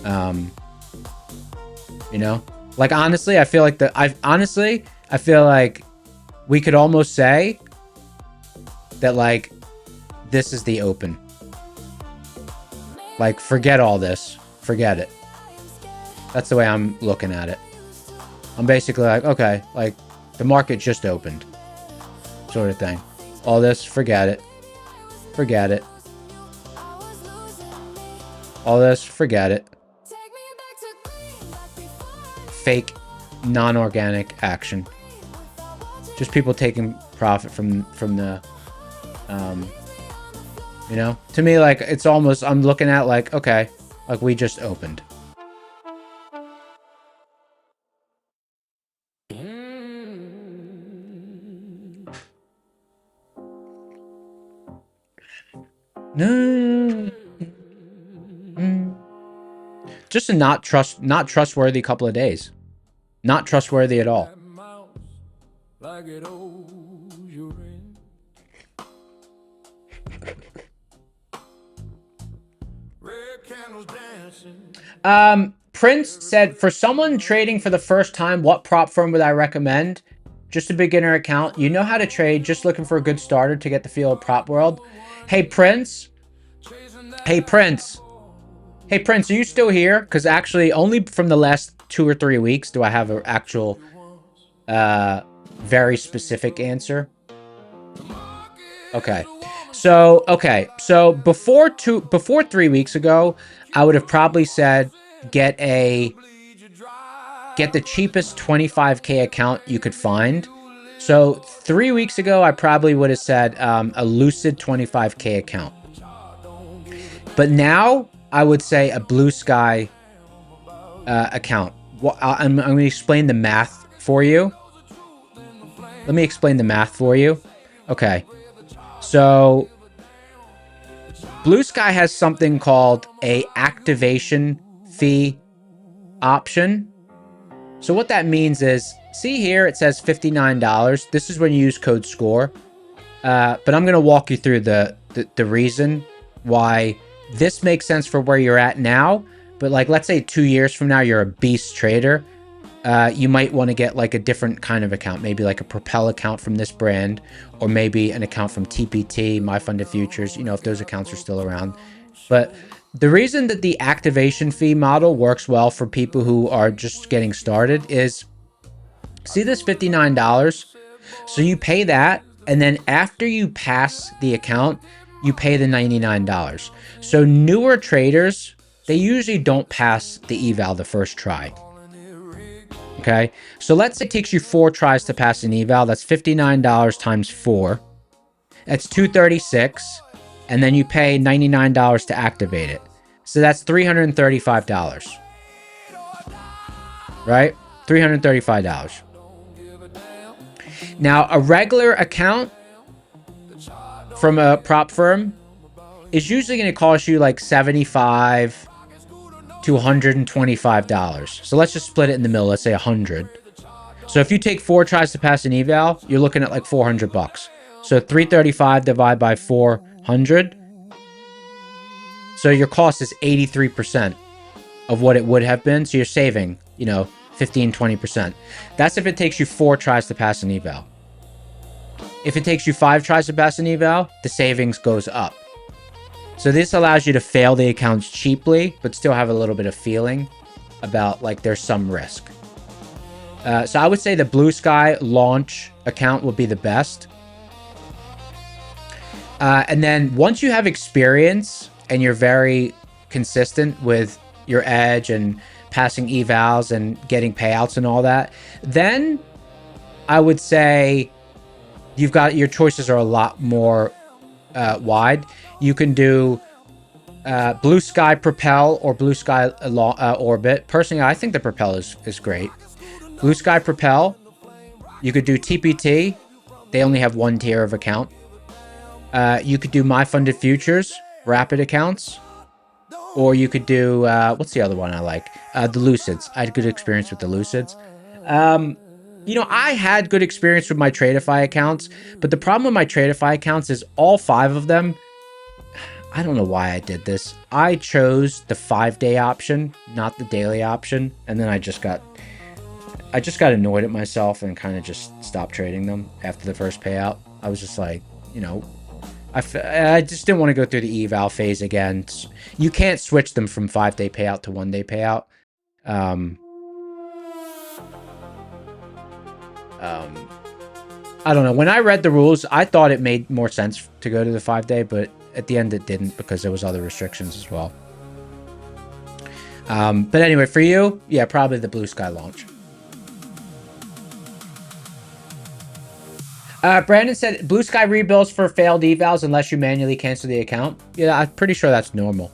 You know, like honestly, I feel like we could almost say that like this is the open. Like, forget all this. Forget it. That's the way I'm looking at it. I'm basically like, okay, like the market just opened, sort of thing. All this, forget it. Forget it. All this, forget it. Fake, non-organic action. Just people taking profit from the you know, to me, like, it's almost, I'm looking at like, okay, like we just opened. No. Just a not trustworthy couple of days. Not trustworthy at all. Prince said, for someone trading for the first time, what prop firm would I recommend? Just a beginner account. You know how to trade, just looking for a good starter to get the feel of prop world. Hey, Prince. Hey, Prince. Hey, Prince, are you still here? Because actually, only from the last 2 or 3 weeks do I have an actual, very specific answer. Okay. So before 3 weeks ago, I would have probably said get the cheapest 25K account you could find. So 3 weeks ago, I probably would have said a Lucid 25K account. But now I would say a Blue Sky account. Well, I'm going to explain the math for you. Let me explain the math for you. Okay. So Blue Sky has something called a activation fee option. So what that means is, see here, it says $59. This is when you use code SCORE. But I'm going to walk you through the reason why this makes sense for where you're at now. But like, let's say 2 years from now, you're a beast trader. You might want to get like a different kind of account, maybe like a Propel account from this brand, or maybe an account from TPT, My Funded Futures, you know, if those accounts are still around. But the reason that the activation fee model works well for people who are just getting started is, see this $59? So you pay that, and then after you pass the account, you pay the $99. So newer traders, they usually don't pass the eval the first try. Okay, so let's say it takes you 4 tries to pass an eval. That's $59 times 4. That's $236, and then you pay $99 to activate it. So that's $335, right? $335. Now, a regular account from a prop firm is usually going to cost you like $75 to $125. So let's just split it in the middle. Let's say 100. So if you take 4 tries to pass an eval, you're looking at like $400. So 335 divided by 400. So your cost is 83% of what it would have been. So you're saving, you know, 15, 20%. That's if it takes you 4 tries to pass an eval. If it takes you 5 tries to pass an eval, the savings goes up. So this allows you to fail the accounts cheaply, but still have a little bit of feeling about like there's some risk. So I would say the Blue Sky launch account would be the best. And then once you have experience and you're very consistent with your edge and passing evals and getting payouts and all that, then I would say you've got, your choices are a lot more wide. You can do Blue Sky Propel or Blue Sky Orbit. Personally, I think the Propel is great. Blue Sky Propel. You could do TPT. They only have 1 tier of account. You could do My Funded Futures, Rapid accounts. Or you could do, what's the other one I like? The Lucids. I had good experience with the Lucids. You know, I had good experience with my Tradify accounts, but the problem with my Tradify accounts is all 5 of them, I don't know why I did this. I chose the 5-day option, not the daily option, and then I just got annoyed at myself and kind of just stopped trading them after the first payout. I was just like, you know, I just didn't want to go through the eval phase again. You can't switch them from 5-day payout to 1-day payout. I don't know. When I read the rules, I thought it made more sense to go to the 5-day, but at the end it didn't because there was other restrictions as well. But anyway, for you, yeah, probably the Blue Sky launch. Brandon said Blue Sky rebuilds for failed evals unless you manually cancel the account. Yeah, I'm pretty sure that's normal.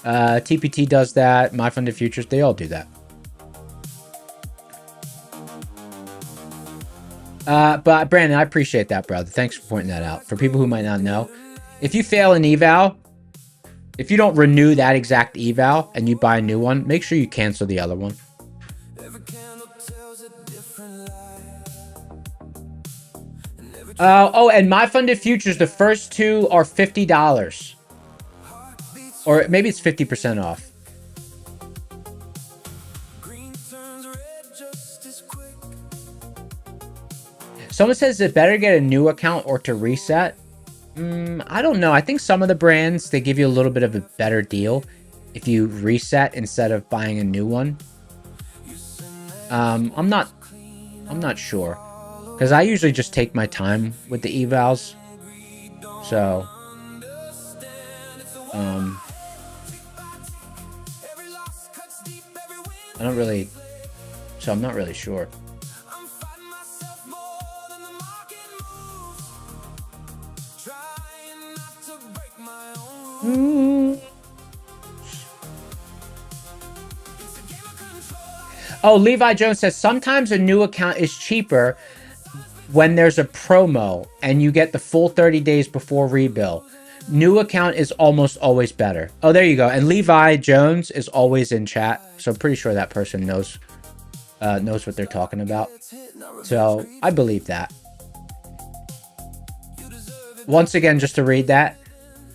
TPT does that. My Funded Futures, they all do that. But Brandon, I appreciate that, brother. Thanks for pointing that out. For people who might not know, if you fail an eval, if you don't renew that exact eval and you buy a new one, make sure you cancel the other one. Oh, and My Funded Futures, the first 2 are $50. Or maybe it's 50% off. Someone says it better get a new account or to reset. I don't know. I think some of the brands, they give you a little bit of a better deal if you reset instead of buying a new one. I'm not sure. because I usually just take my time with the evals. So, I don't really, so I'm not really sure. Oh, Levi Jones says sometimes a new account is cheaper when there's a promo and you get the full 30 days before rebill. New account is almost always better. Oh, there you go. And Levi Jones is always in chat, so I'm pretty sure that person knows what they're talking about. So I believe that. Once again, just to read that,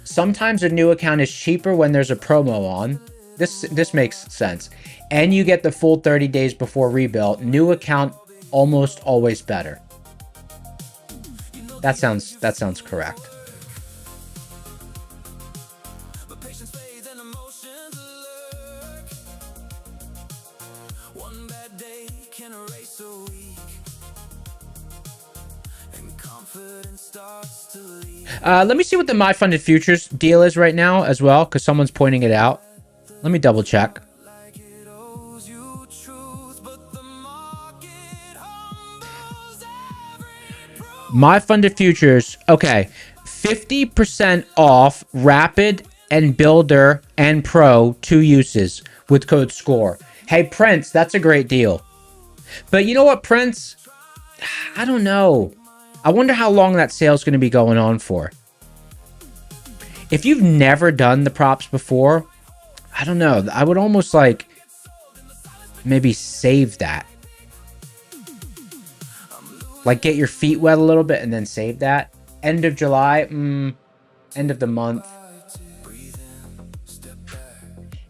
sometimes a new account is cheaper when there's a promo on. This makes sense. And you get the full 30 days before rebuild. New account almost always better. That sounds correct. Let me see what the My Funded Futures deal is right now as well, because someone's pointing it out. Let me double check. My Funded Futures, okay, 50% off Rapid and Builder and Pro 2 uses with code SCORE. Hey, Prince, that's a great deal. But you know what, Prince? I don't know. I wonder how long that sale is going to be going on for. If you've never done the props before, I don't know. I would almost like maybe save that. Like get your feet wet a little bit and then save that. End of July, end of the month.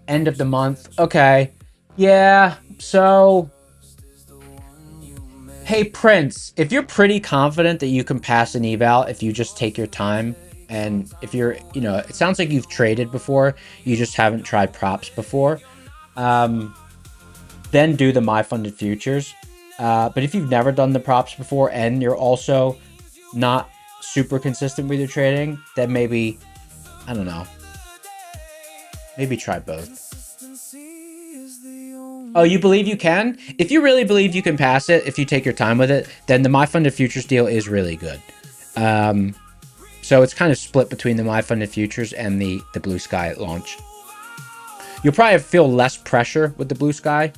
End of the month. Okay. Yeah, so hey Prince, if you're pretty confident that you can pass an eval if you just take your time, and if you're, you know, it sounds like you've traded before, you just haven't tried props before, then do the My Funded Futures. But if you've never done the props before and you're also not super consistent with your trading, then maybe, I don't know, maybe try both. Oh, you believe you can? If you really believe you can pass it, if you take your time with it, then the My Funded Futures deal is really good. So it's kind of split between the My Funded Futures and the Blue Sky launch. You'll probably feel less pressure with the Blue Sky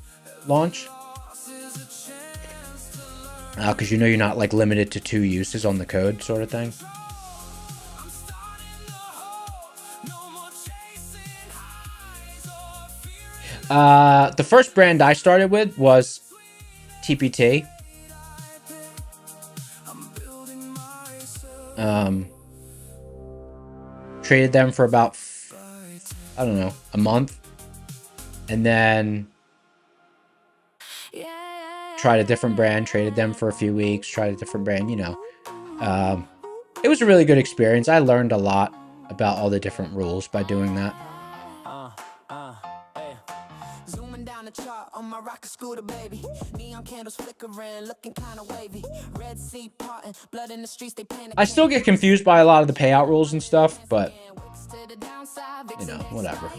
launch. Because you know you're not like limited to 2 uses on the code sort of thing. The first brand I started with was TPT. Traded them for about, I don't know, a month. And then tried a different brand, traded them for a few weeks, tried a different brand, you know. It was a really good experience. I learned a lot about all the different rules by doing that. Zooming down the chart on my rocket scooter, baby. Neon candles flickering, looking kind of wavy. Red Sea parting, blood in the streets, they panic. I still get confused by a lot of the payout rules and stuff, but you know, whatever.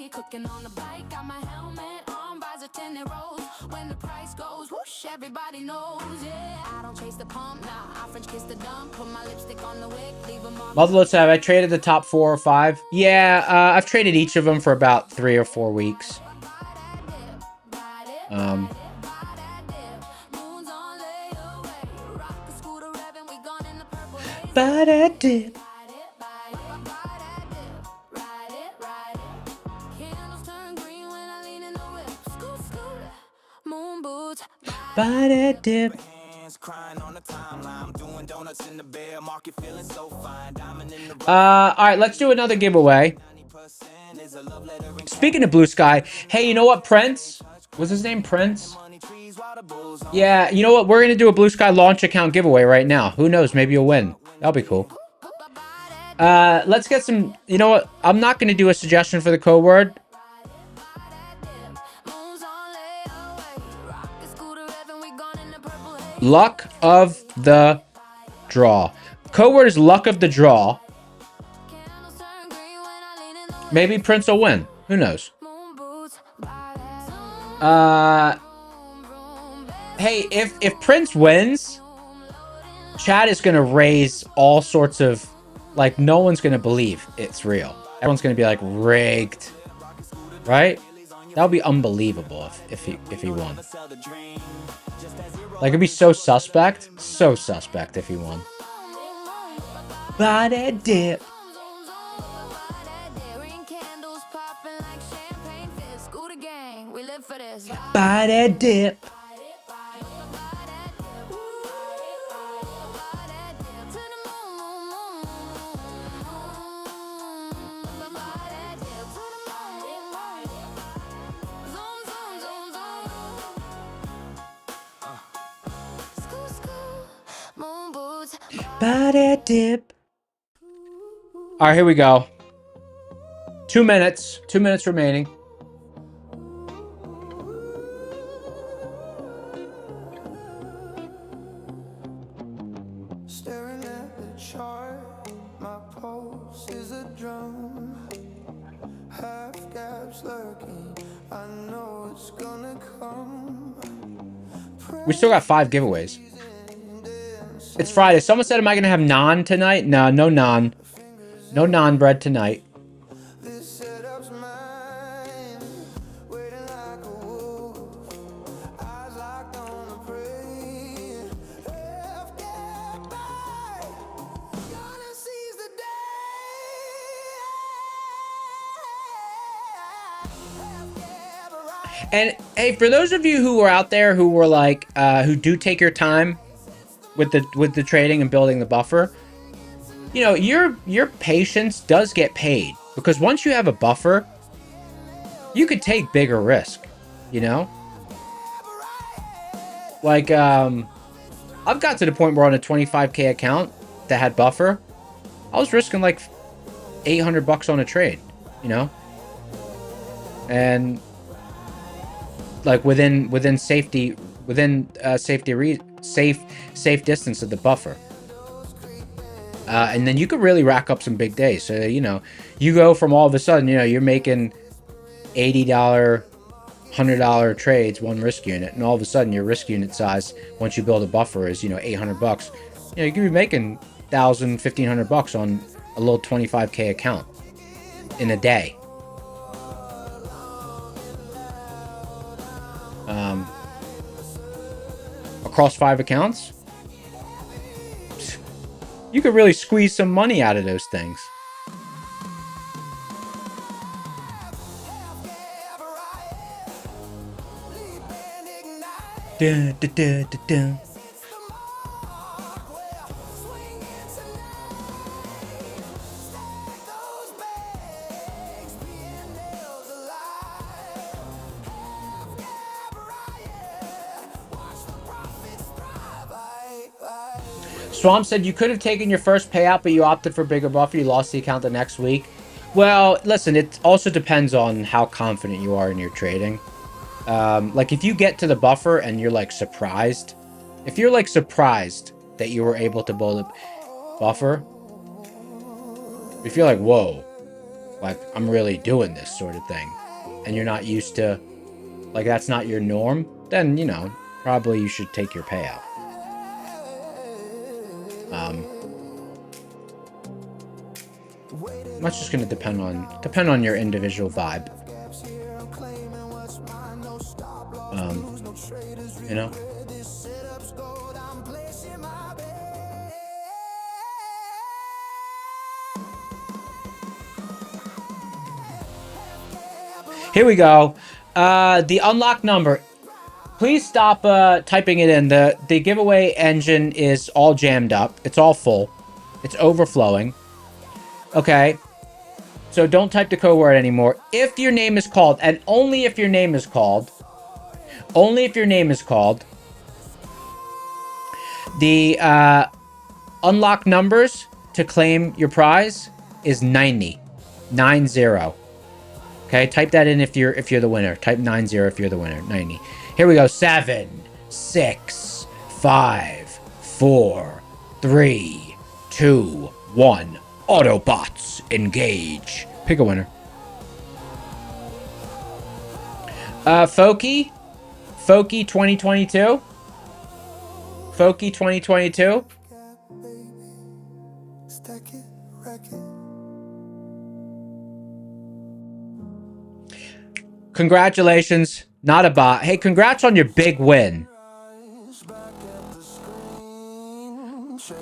Cooking on the bike, got my helmet on, visor tinted rose. When the price goes whoosh, everybody knows. Yeah, I don't chase the pump, nah. I French kiss the dump, put my lipstick on the wick, leave them all. Motherless, have I traded the top 4 or 5? Yeah, I've traded each of them for about 3 or 4 weeks. Buy that dip. Buy that dip. Alright, let's do another giveaway. Speaking of Blue Sky, hey, you know what, Prince? Was his name Prince? Yeah, you know what? We're going to do a Blue Sky launch account giveaway right now. Who knows? Maybe you'll win. That'll be cool. Let's get some... You know what? I'm not going to do a suggestion for the code word. Luck of the draw. Code word is luck of the draw. Maybe Prince will win. Who knows? Hey, if Prince wins, chat is gonna raise all sorts of, like, no one's gonna believe it's real. Everyone's gonna be like, rigged, right? That would be unbelievable if he won. Like, it'd be so suspect if he won. Body dip. Body dip. Body dip. All right, here we go. 2 minutes. 2 minutes remaining. Staring at the chart, my pulse is a drum. Half gaps lurking, I know it's gonna come. We still got 5 giveaways. It's Friday. Someone said, am I going to have naan tonight? No, no naan. No naan bread tonight. This setup's mine, waiting like a wolf, eyes locked on the prey. Half gap by, gonna seize the day. Half gap right. And hey, for those of you who are out there who were like, who do take your time with the trading and building the buffer, you know, your patience does get paid, because once you have a buffer, you could take bigger risk, you know? Like, I've got to the point where on a 25K account that had buffer, I was risking like 800 bucks on a trade, you know? And like within safety, safe distance of the buffer. And then you could really rack up some big days. So, you know, you go from all of a sudden, you know, you're making $80, $100 trades, one risk unit, and all of a sudden your risk unit size, once you build a buffer, is, you know, 800 bucks. You know, you could be making 1,000, 1,500 bucks on a little 25K account in a day. Across 5 accounts, you could really squeeze some money out of those things. Dun, dun, dun, dun, dun. Swamp said you could have taken your first payout, but you opted for bigger buffer. You lost the account the next week. Well, listen, it also depends on how confident you are in your trading. Like, if you get to the buffer and you're like surprised, if you're like surprised that you were able to build a buffer, if you're like, whoa, like, I'm really doing this sort of thing, and you're not used to, like, that's not your norm, then, you know, probably you should take your payout. Much just going to depend on your individual vibe. You know. Here we go. The unlock number. Please stop typing it in. The giveaway engine is all jammed up. It's all full. It's overflowing. Okay. So don't type the code word anymore. If your name is called, and only if your name is called, the unlock numbers to claim your prize is 90. 90. Okay, type that in if you're the winner. Type 90 if you're the winner. 90. Here we go. 7, 6, 5, 4, 3, 2, 1. Autobots, engage. Pick a winner. Foki 2022. Foki 2022. Congratulations. Not a bot. Hey, congrats on your big win.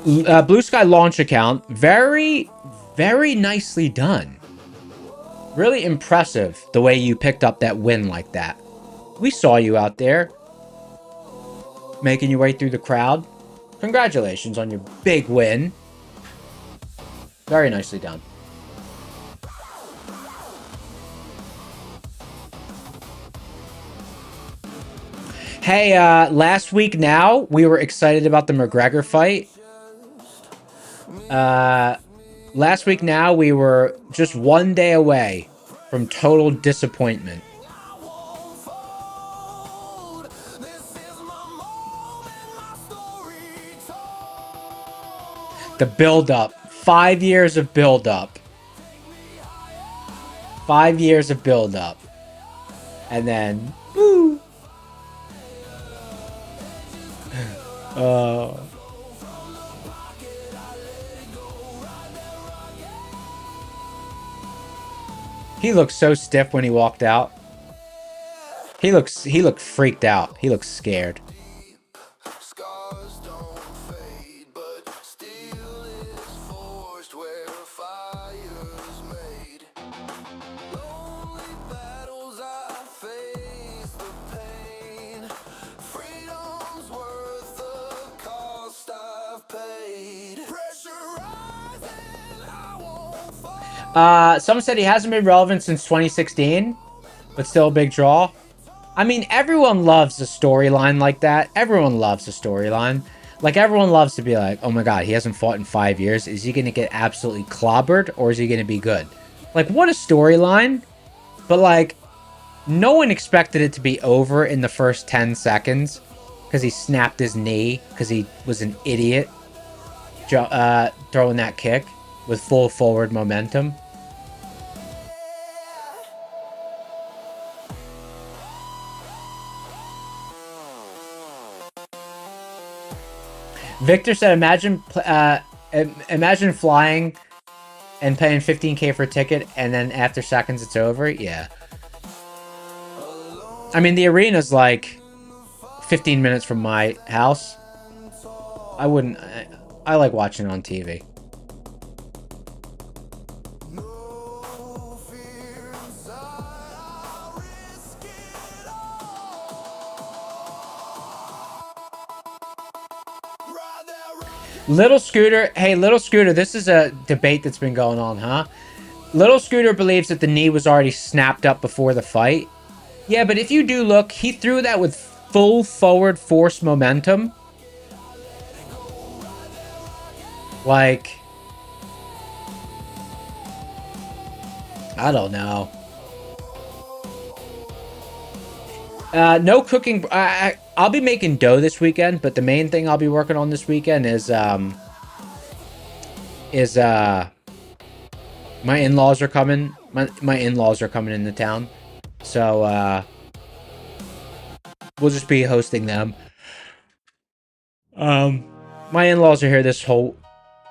Blue Sky launch account. Very, very nicely done. Really impressive the way you picked up that win like that. We saw you out there making your way through the crowd. Congratulations on your big win. Very nicely done. Hey, last week now, we were excited about the McGregor fight. Last week now, we were just one day away from total disappointment. The build-up. 5 years of build-up. 5 years of build-up. And then, woo! He looked so stiff when he walked out. He looked freaked out. He looked scared. Someone said he hasn't been relevant since 2016, but still a big draw. I mean, everyone loves a storyline like that. Everyone loves a storyline. Like, everyone loves to be like, oh my god, he hasn't fought in 5 years. Is he going to get absolutely clobbered, or is he going to be good? Like, what a storyline. But, like, no one expected it to be over in the first 10 seconds because he snapped his knee because he was an idiot throwing that kick with full forward momentum. Victor said, imagine flying and paying 15K for a ticket, and then after seconds it's over. Yeah. I mean, the arena's like 15 minutes from my house. I wouldn't... I like watching it on TV. Little Scooter, hey, Little Scooter, this is a debate that's been going on, huh? Little Scooter believes that the knee was already snapped up before the fight. Yeah, but if you do look, he threw that with full forward force momentum. Like, I don't know. No cooking. I'll be making dough this weekend, but the main thing I'll be working on this weekend is my in-laws are coming. My in-laws are coming into town, so we'll just be hosting them. My in-laws are here this whole.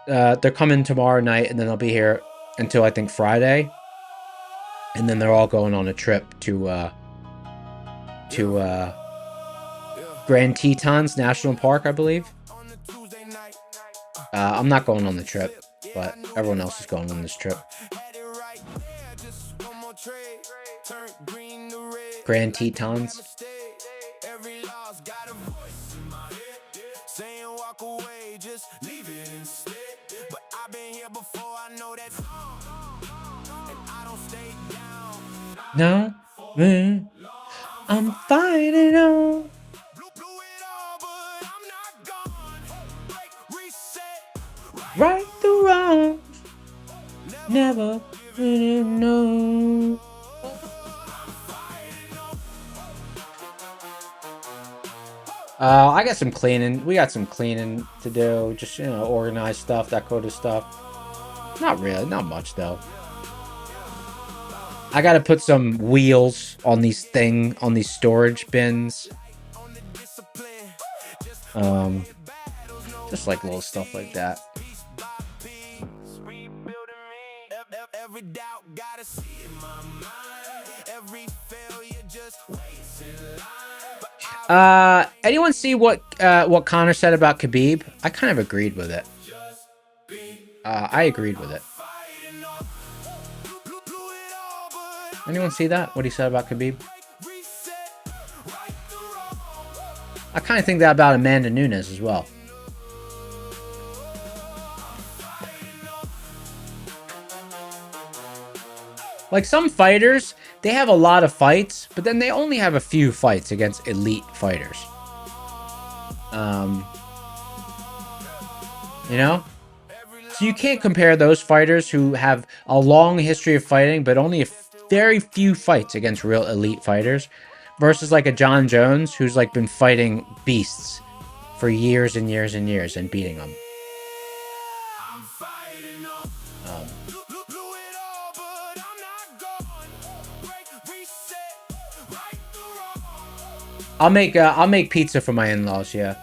They're coming tomorrow night, and then they'll be here until I think Friday, and then they're all going on a trip to Grand Tetons National Park, I believe. I'm not going on the trip, but everyone else is going on this trip. Grand Tetons. No, I'm fighting on. Right the wrong, never really know. I got some cleaning. We got some cleaning to do. Just, you know, organize stuff, that kind of stuff. Not really. Not much, though. I got to put some wheels on these storage bins. Just like little stuff like that. Every doubt gotta see in my mind. Every failure just waits in line. Anyone see what Connor said about Khabib? I kind of agreed with it. I agreed with it. Anyone see that? What he said about Khabib? I kind of think that about Amanda Nunes as well. Like, some fighters, they have a lot of fights, but then they only have a few fights against elite fighters. You know? So you can't compare those fighters who have a long history of fighting, but only a very few fights against real elite fighters, versus like a John Jones who's like been fighting beasts for years and years and years and beating them. I'll make pizza for my in-laws, yeah.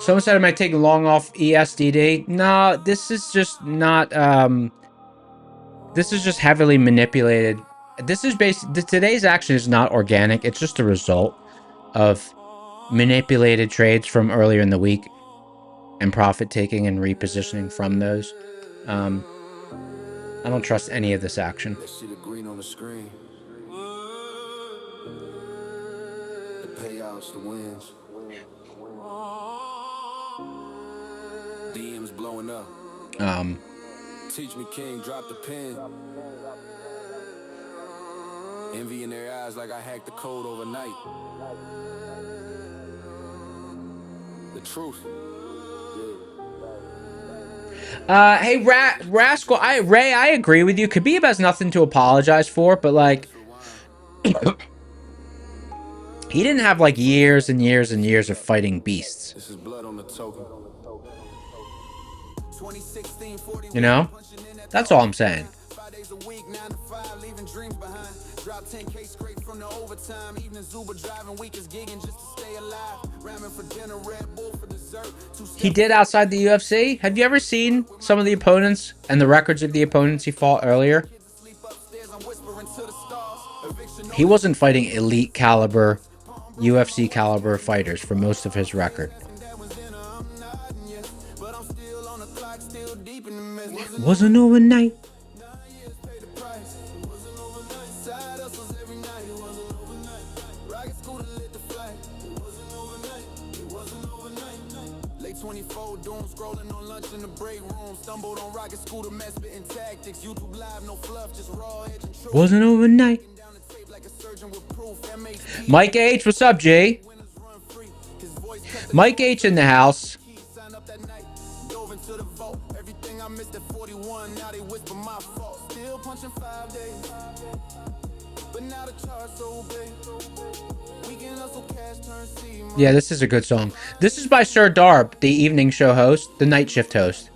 Someone said I might take long off ESDD. No, this is just not, this is just heavily manipulated. This is today's action is not organic. It's just a result of manipulated trades from earlier in the week and profit taking and repositioning from those. I don't trust any of this action. See the green on the screen. The payouts, the wins. DMs blowing up. Teach me, King, drop the pen. Envy in their eyes like I hacked the code overnight. The truth. Hey, Rascal, Ray, I agree with you. Khabib has nothing to apologize for, but like, he didn't have like years and years and years of fighting beasts. This is blood on the token. You know? That's all I'm saying. 5 days a week, 9 to 5, leaving dreams behind. Drop 10K straight from the overtime. Evening Uber driving, weekends gigging just to stay alive. Ramen for dinner, Red Bull for dessert. He did outside the UFC. Have you ever seen some of the opponents and the records of the opponents he fought earlier? He wasn't fighting elite caliber, UFC caliber fighters for most of his record. Wasn't overnight. Late 24, doom scrolling on lunch in the break room. Stumbled on rocket scooter, mess spitting tactics. YouTube live, no fluff, just raw edge and truth. Wasn't overnight. Mike H, what's up, G? Mike H in the house. Yeah, this is a good song. This is by Sir Darb, the evening show host, the night shift host.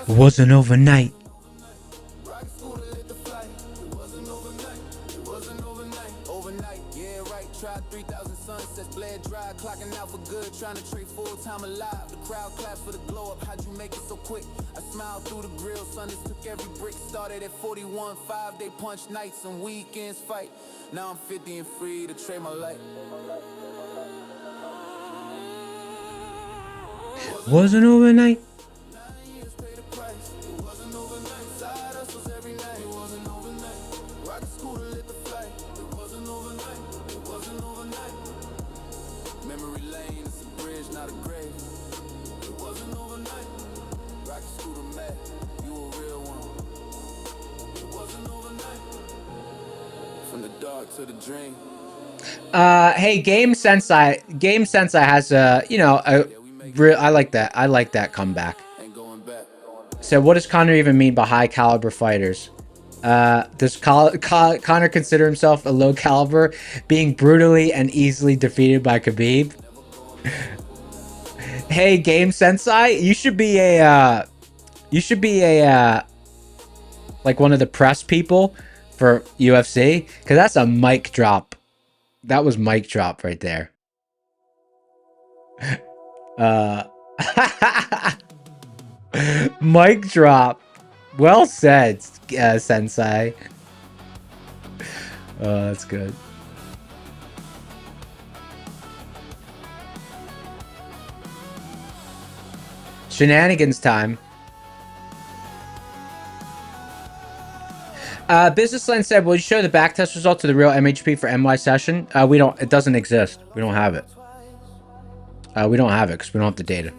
Wasn't overnight. Trying to trade full time alive. The crowd claps for the glow up. How'd you make it so quick? I smiled through the grill. Son, it took every brick. Started at 41, 5 day punch nights and weekends fight. Now I'm 50 and free to trade my life. Wasn't overnight. Ride the scooter, lit the flame. It wasn't overnight, it wasn't overnight. Memory lane, it's a bridge, not a grave. It wasn't overnight. Rock the scooter, mad, you a real one. It wasn't overnight. From the dark to the dream. Hey, Game Sensei has a, you know, I like that. I like that comeback. Ain't going back. So what does Connor even mean by high caliber fighters? Does Connor consider himself a low caliber, being brutally and easily defeated by Khabib? Hey, Game Sensei, you should be a like one of the press people for UFC, because that's a mic drop. That was mic drop right there. Mic drop. Well said, Sensei. Oh, that's good. Shenanigans time. Businessland said, will you show the backtest result to the real MHP for MY session? We don't. It doesn't exist. We don't have it. We don't have it because we don't have the data.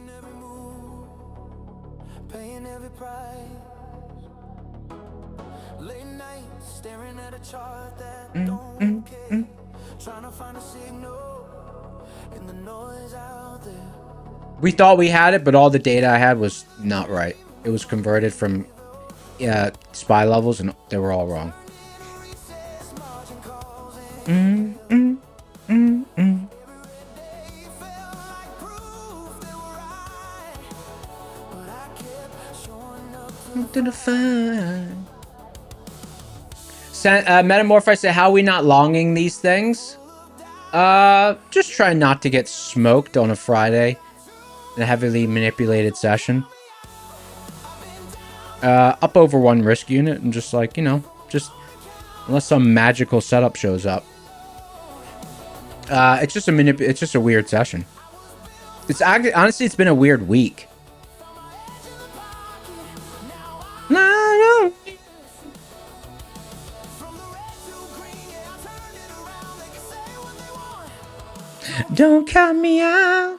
Paying every price. Late night, staring at a chart that don't care. Trying to find a signal in the noise out there. We thought we had it, but all the data I had was not right. It was converted from spy levels, and they were all wrong. To the fun. Metamorph, I say, how are we not longing these things? Just try not to get smoked on a Friday in a heavily manipulated session. Up over one risk unit and just like, you know, just unless some magical setup shows up. It's just a weird session. It's actually, honestly, it's been a weird week. No. Don't count me out.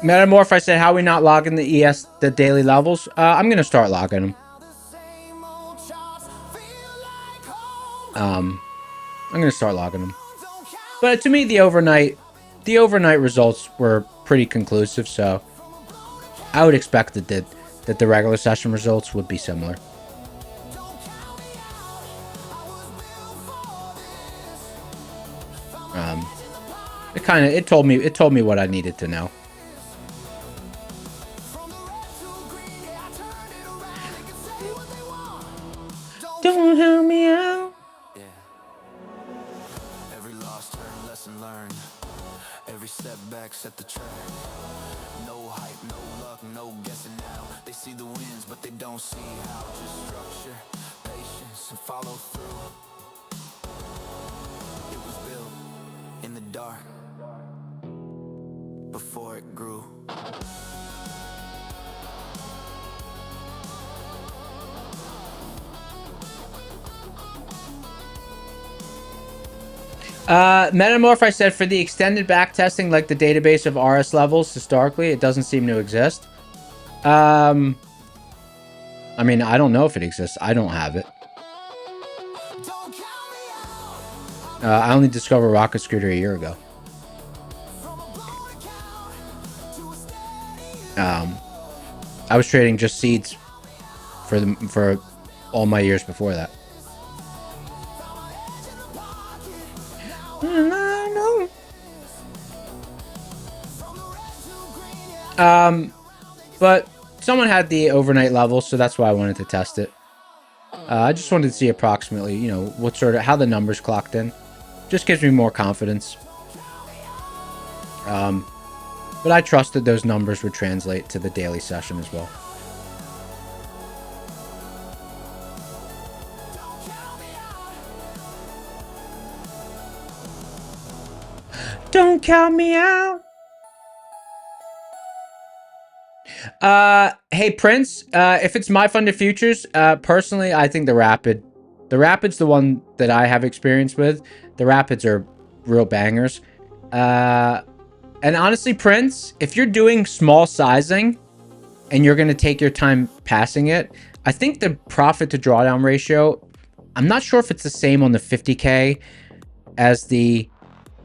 Metamorph, I said, how are we not logging the daily levels? I'm gonna start logging them. I'm gonna start logging them. But to me, the overnight results were pretty conclusive, so I would expect that the regular session results would be similar. It told me what I needed to know. Don't help me out. Yeah. Every lost turn, lesson learned. Every setback set the track. No hype, no luck, no guessing now. They see the wins, but they don't see how. Just structure, patience, and follow through. It was built in the dark before it grew. Metamorph, I said, for the extended back testing, like the database of RS levels historically, it doesn't seem to exist. I mean, I don't know if it exists. I don't have it. I only discovered Rocket Scooter a year ago. I was trading just seeds for all my years before that. But someone had the overnight level, so that's why I wanted to test it. I just wanted to see approximately, you know, what sort of, how the numbers clocked in. Just gives me more confidence. But I trusted those numbers would translate to the daily session as well. Don't count me out. Hey Prince, if it's my funded futures, personally, I think the Rapid's the one that I have experience with. The Rapids are real bangers. And honestly, Prince, if you're doing small sizing and you're going to take your time passing it, I think the profit to drawdown ratio, I'm not sure if it's the same on the 50K as the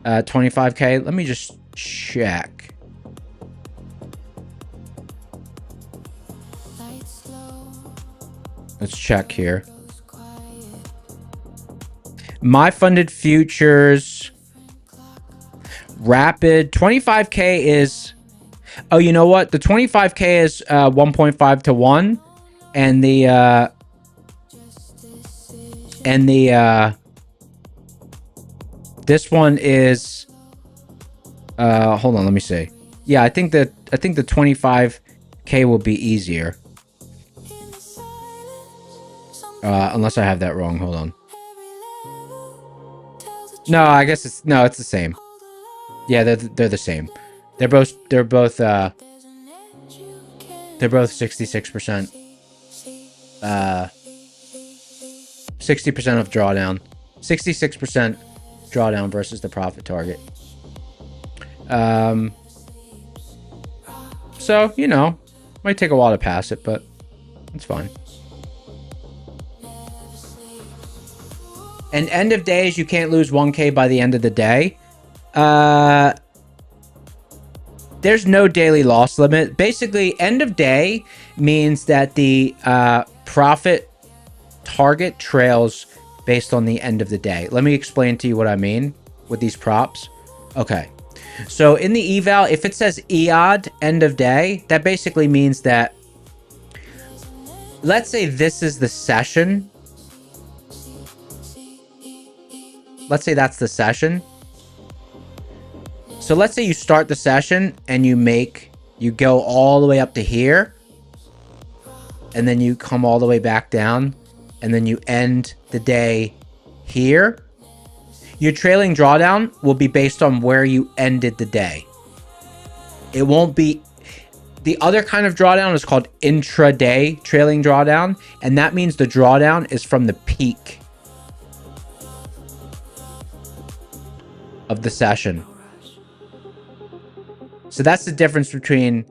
25K. Let me just check. Let's check here. My funded futures Rapid 25K is, oh, you know what? The 25K is 1.5 to 1, and this one is hold on, let me see. Yeah, I think the 25K will be easier. Unless I have that wrong. Hold on. No, I guess it's the same. Yeah, they're the same. They're both 66%. 60% of drawdown. 66% drawdown versus the profit target. So, you know, might take a while to pass it, but it's fine. And end of days, you can't lose 1K by the end of the day. There's no daily loss limit. Basically, end of day means that the profit target trails based on the end of the day. Let me explain to you what I mean with these props. Okay. So in the eval, if it says EOD end of day, that basically means that, let's say this is the session. Let's say that's the session. So let's say you start the session and you go all the way up to here, and then you come all the way back down, and then you end the day here. Your trailing drawdown will be based on where you ended the day. It won't be... The other kind of drawdown is called intraday trailing drawdown, and that means the drawdown is from the peak of the session. So that's the difference between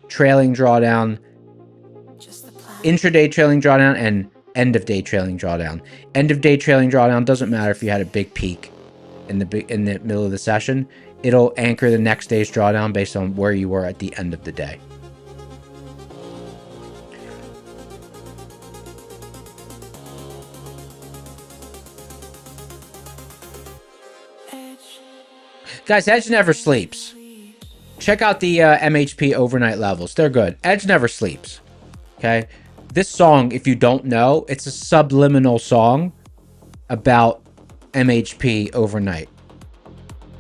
trailing drawdown, intraday trailing drawdown, and end of day trailing drawdown. End of day trailing drawdown doesn't matter if you had a big peak in the middle of the session. It'll anchor the next day's drawdown based on where you were at the end of the day. Guys, Edge never sleeps. Check out the MHP overnight levels. They're good. Edge never sleeps. Okay? This song, if you don't know, it's a subliminal song about MHP overnight.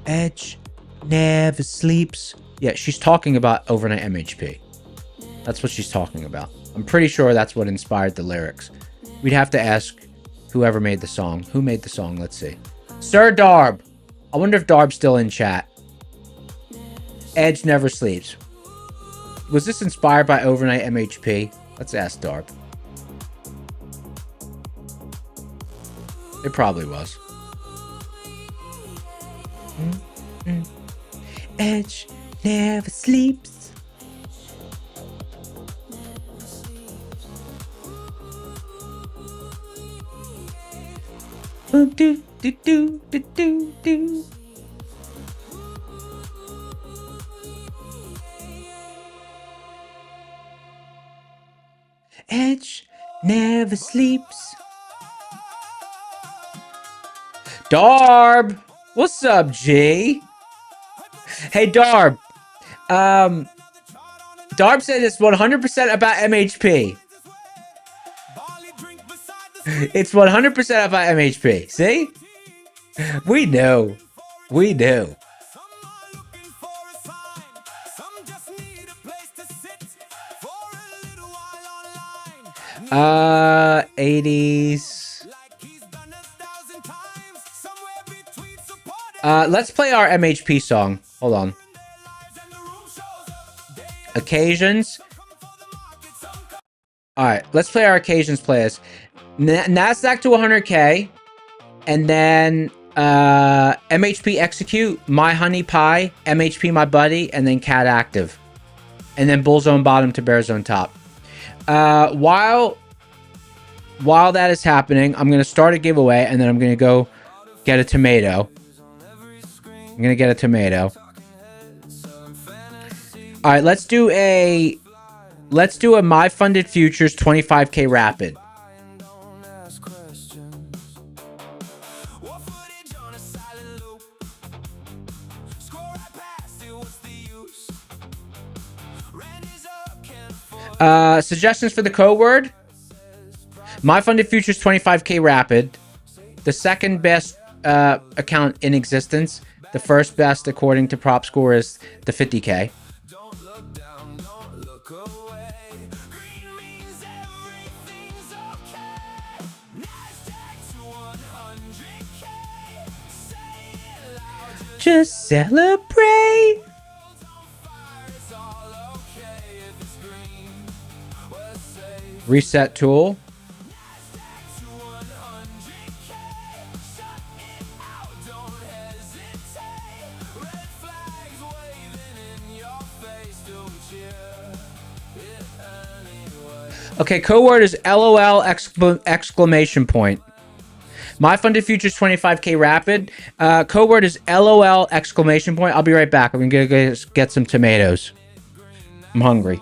Edge never sleeps. Yeah, she's talking about overnight MHP. That's what she's talking about. I'm pretty sure that's what inspired the lyrics. We'd have to ask whoever made the song. Who made the song? Let's see. Sir Darb. I wonder if Darb's still in chat. Edge never sleeps. Was this inspired by overnight MHP? Let's ask Darb. It probably was. Edge never sleeps. Do do do do do do. Edge never sleeps. Darb, what's up, G? Hey, Darb. Darb said it's 100% about MHP. It's 100% about MHP. See? We know. We know. 80s. Let's play our MHP song. Hold on. Occasions. All right, let's play our occasions playlist. NASDAQ to 100K, and then MHP execute, My Honey Pie, MHP My Buddy, and then Cat Active, and then Bull Zone bottom to Bear Zone top. While that is happening, I'm gonna start a giveaway, and then I'm gonna go get a tomato. I'm gonna get a tomato. All right, let's do a My Funded Futures 25K rapid. Suggestions for the code word. My Funded Futures 25K rapid. The second best account in existence. The first best according to prop score is the 50K. Just celebrate. Reset tool. Okay, code word is LOL exclamation point. My Funded Futures 25K rapid. Code word is LOL exclamation point. I'll be right back. I'm gonna go get some tomatoes. I'm hungry.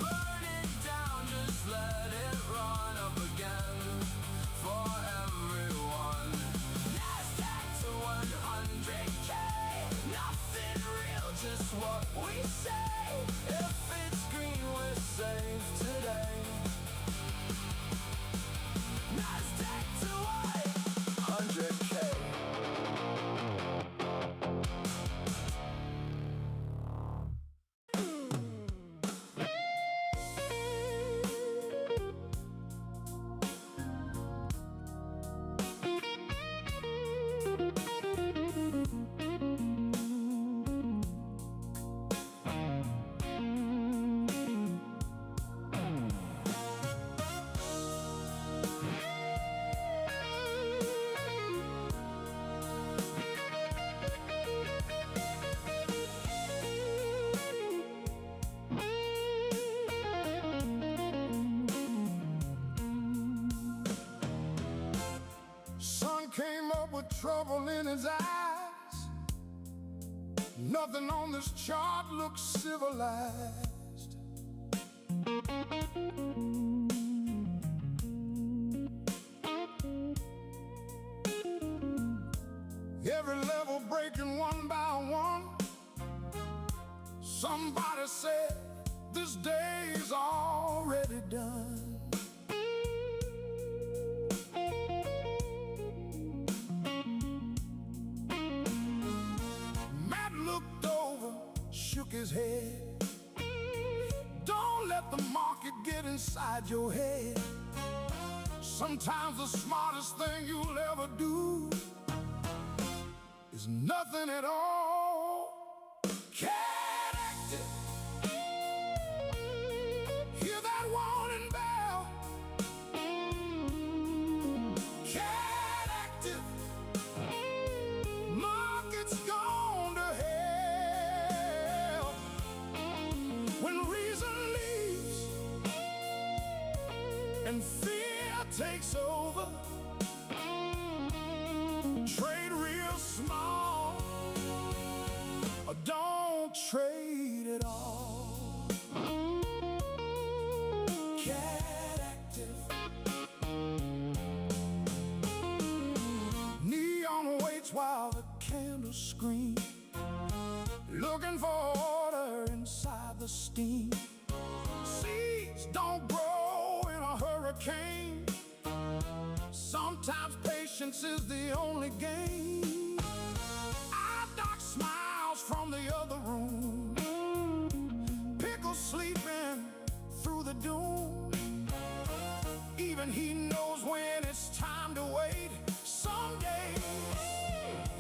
Burn it down, just let it his eyes. Nothing on this chart looks civilized. Every level breaking one by one. Somebody said this day's already done. Matt looked over, shook his head. Don't let the market get inside your head. Sometimes the smartest thing you'll ever do is nothing at all. Cat active. Hear that warning bell? Cat active. Market's gone to hell. When reason leaves and fear takes over, trade real small or don't trade at all. Cat active. Neon waits while the candles scream, looking for order inside the steam. Seeds don't grow in a hurricane. Sometimes patience is the only game. Our doc smiles from the other room. Pickle sleeping through the doom. Even he knows when it's time to wait. Some days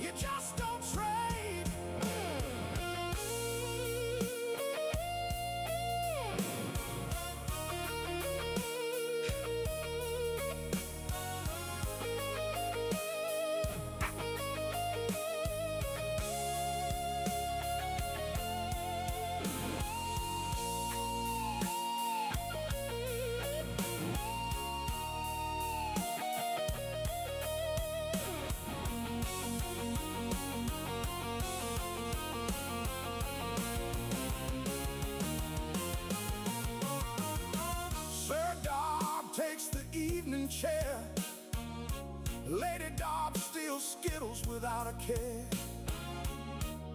you just don't trade. Sir Darb takes the evening chair. Lady Darb steals Skittles without a care.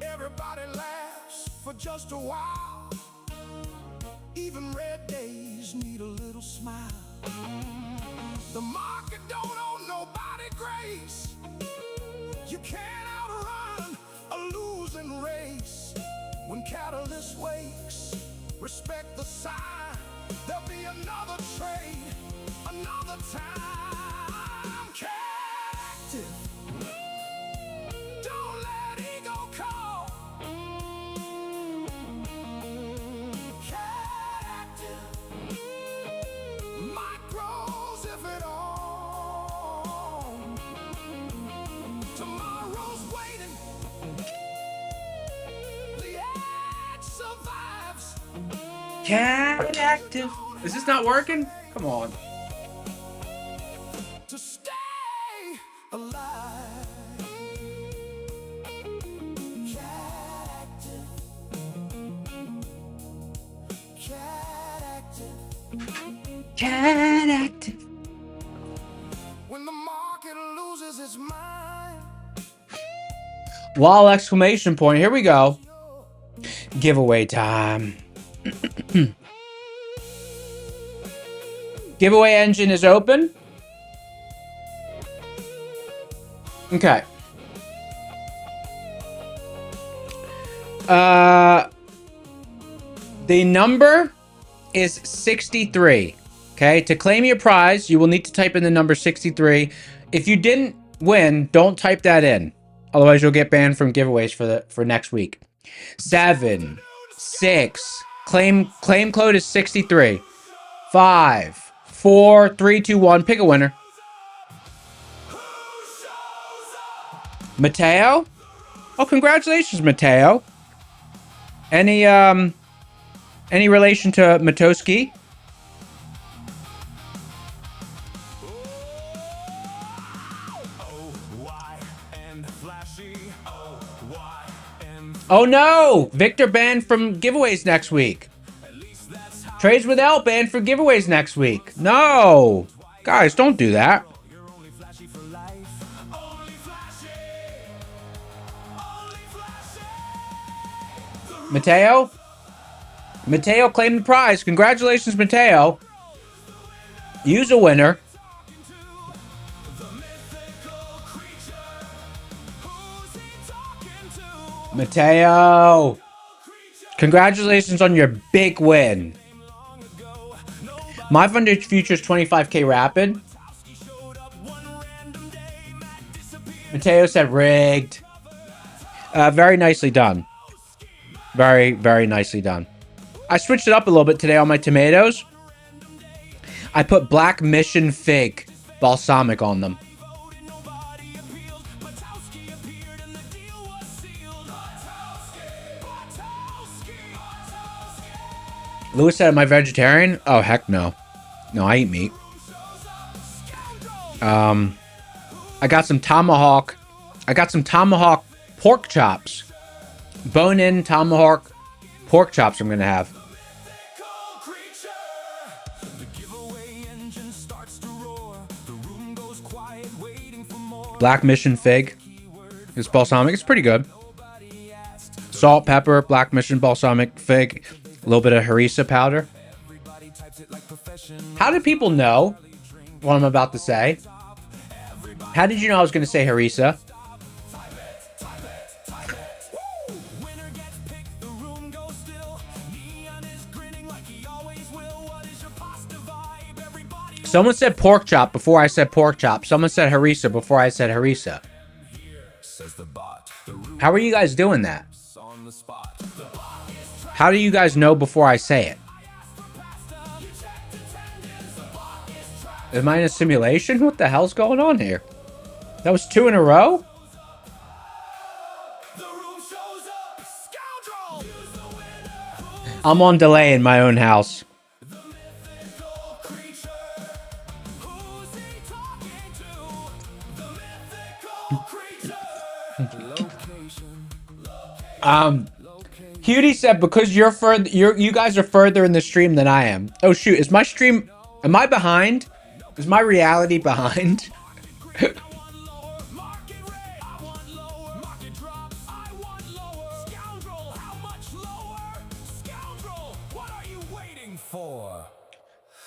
Everybody laughs for just a while. Even red days need a little smile. The market don't owe nobody grace. You can't outrun a losing race. When Catalyst wakes, respect the sign. There'll be another trade, another time. Cat active. Don't let ego call. Cat active. Micros if at all. Tomorrow's waiting. The edge survives. Cat active. Is this not working? Come on. To stay alive. Cat active. Cat active. Cat active. When the market loses its mind. Wall exclamation point. Here we go. Giveaway time. Giveaway engine is open. Okay. The number is 63. Okay, to claim your prize, you will need to type in the number 63. If you didn't win, don't type that in. Otherwise, you'll get banned from giveaways for next week. 7, 6. Claim code is 63. 5, 4, 3, 2, 1. Pick a winner. Mateo? Oh, congratulations, Mateo. Any relation to Matoski? Oh no! Victor banned from giveaways next week. Trades with L banned for giveaways next week. No! Guys, don't do that. Mateo? Mateo claimed the prize. Congratulations, Mateo. You's a winner. Mateo! Congratulations on your big win. My Thunder Futures 25k rapid. Mateo said rigged. Very nicely done. Very, very nicely done. I switched it up a little bit today on my tomatoes. I put Black Mission Fig balsamic on them. Lewis said, am I vegetarian? Oh, heck no. No, I eat meat. I got some tomahawk. I got some tomahawk pork chops. Bone-in tomahawk pork chops I'm going to have. Black Mission Fig. It's balsamic. It's pretty good. Salt, pepper, Black Mission balsamic fig. A little bit of harissa powder. How did people know what I'm about to say? How did you know I was going to say harissa? Someone said pork chop before I said pork chop. Someone said harissa before I said harissa. How are you guys doing that? How do you guys know before I say it? Am I in a simulation? What the hell's going on here? That was 2 in a row? I'm on delay in my own house. Cutie said because you're further, you guys are further in the stream than I am. Oh shoot, is my stream? Am I behind? Is my reality behind?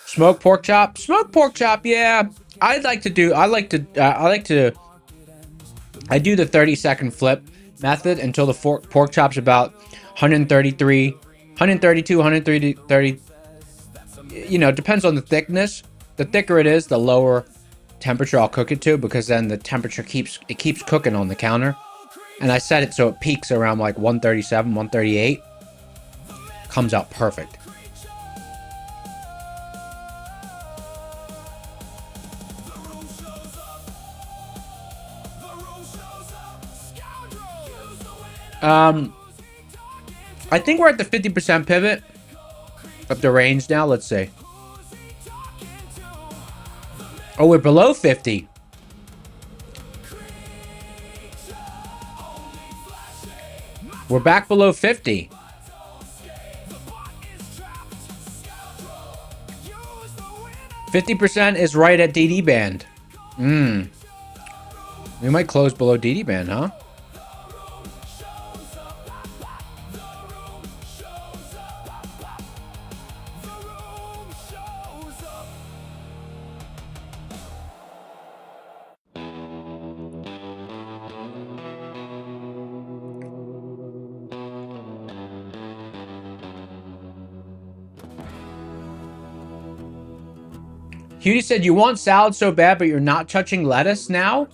Smoked pork chop? Smoked pork chop, yeah. I do the 30-second flip method until the pork chop's about 132, 130. You know, it depends on the thickness. The thicker it is, the lower temperature I'll cook it to, because then the temperature keeps cooking on the counter. And I set it so it peaks around like 137, 138. Comes out perfect. I think we're at the 50% pivot of the range now. Let's see. Oh, we're below 50. We're back below 50. %50 is right at DD band. We might close below DD band, huh? Cutie said, you want salad so bad, but you're not touching lettuce now?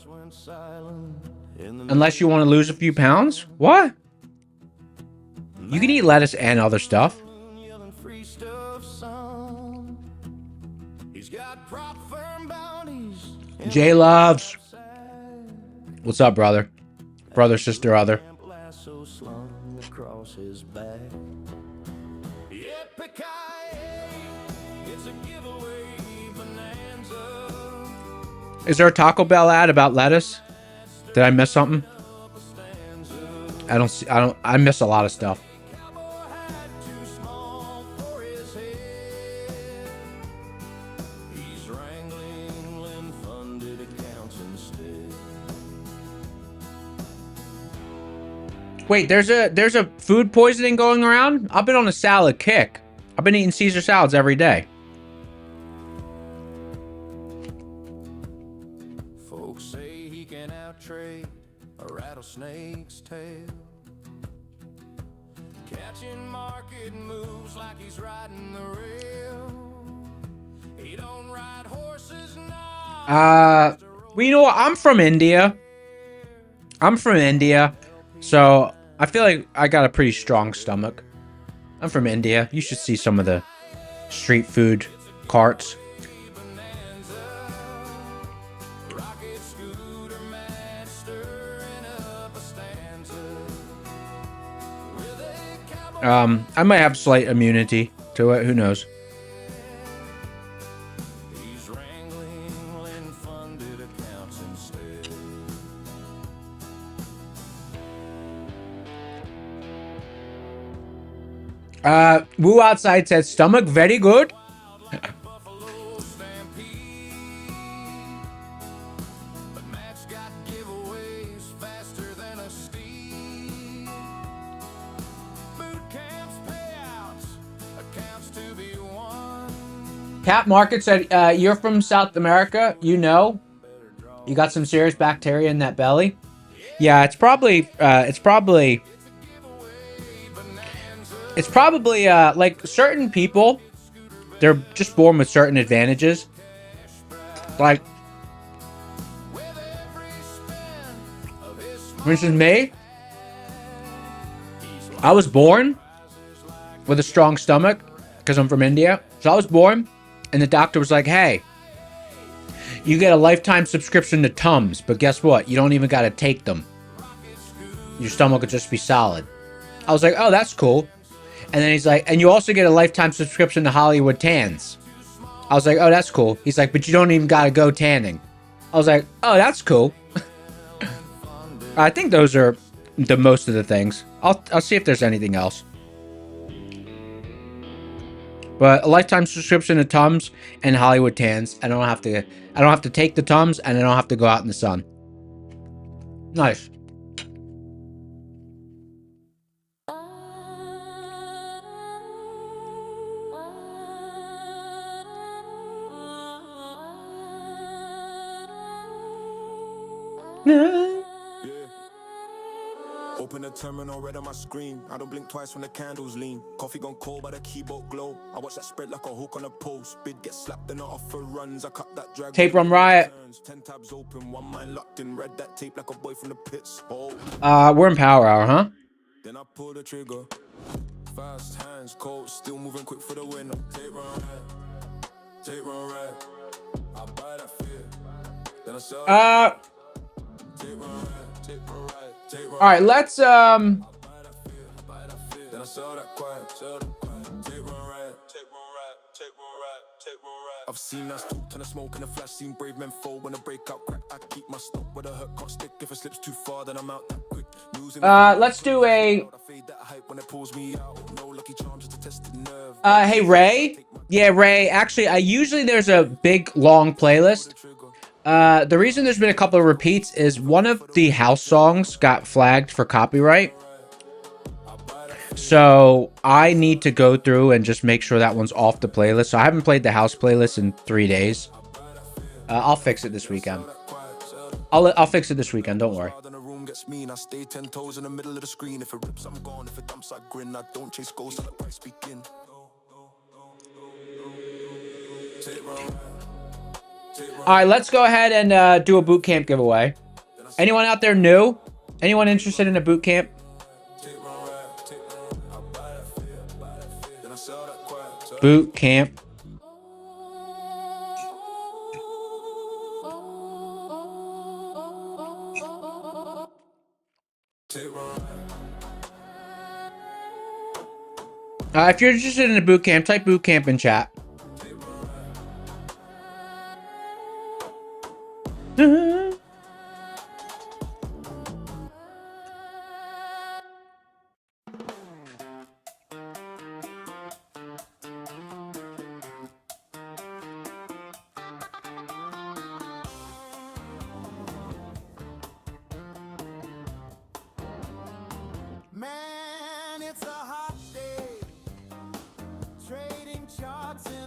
Unless you want to lose a few pounds? What? You can eat lettuce and other stuff. J Loves. What's up, brother? Brother, sister, other. Is there a Taco Bell ad about lettuce? Did I miss something? I miss a lot of stuff. Wait, there's a food poisoning going around? I've been on a salad kick. I've been eating Caesar salads every day. Folks say he can outtrade a rattlesnake's tail. Catching market moves like he's riding the rail. He don't ride horses now. Well, you know what? I'm from India. So I feel like I got a pretty strong stomach. I'm from India. You should see some of the street food carts. I might have slight immunity to it. Who knows? Woo outside said stomach very good. Cap Market said, you're from South America, you know. You got some serious bacteria in that belly. Yeah, it's probably like certain people, they're just born with certain advantages. Like, for instance, me, I was born with a strong stomach because I'm from India. So I was born, and the doctor was like, hey, you get a lifetime subscription to Tums, but guess what? You don't even got to take them. Your stomach will just be solid. I was like, oh, that's cool. And then he's like, and you also get a lifetime subscription to Hollywood Tans. I was like, oh, that's cool. He's like, but you don't even got to go tanning. I was like, oh, that's cool. I think those are the most of the things. I'll see if there's anything else. But a lifetime subscription to Tums and Hollywood Tans. I don't have to take the Tums, and I don't have to go out in the sun. Nice. Open the terminal, red on my screen. I don't blink twice when the candles lean. Coffee gone cold by the keyboard glow. I watch that spread like a hook on a post. Bid get slapped and I offer runs. I cut that drag. Tape Run Riot. 10 tabs open, one mind locked in. Read that tape like a boy from the pits. Oh. We're in Power Hour, huh? Then I pull the trigger. Fast hands, cold, still moving quick for the win. Tape run red. Tape run red. I buy that fear. Then I sell. Tape run red. Tape run red. All right, let's I've seen us talk to the smoke and the flash, seen brave men fall when a breakout crack. I keep my stock where the hurt can't stick. If it slips too far, then I'm out that quick. let's do a hey Ray. Yeah, Ray. Actually, usually there's a big long playlist. The reason there's been a couple of repeats is one of the house songs got flagged for copyright. So I need to go through and just make sure that one's off the playlist. So I haven't played the house playlist in 3 days. I'll fix it this weekend. I'll fix it this weekend. Don't worry. I stay 10 toes in the middle of the screen. If it rips, I'm gone. If it dumps, I grin. I don't chase goals, let the price begin. All right, let's go ahead and do a boot camp giveaway. Anyone out there new? Anyone interested in a boot camp? Boot camp. If you're interested in a boot camp, type boot camp in chat.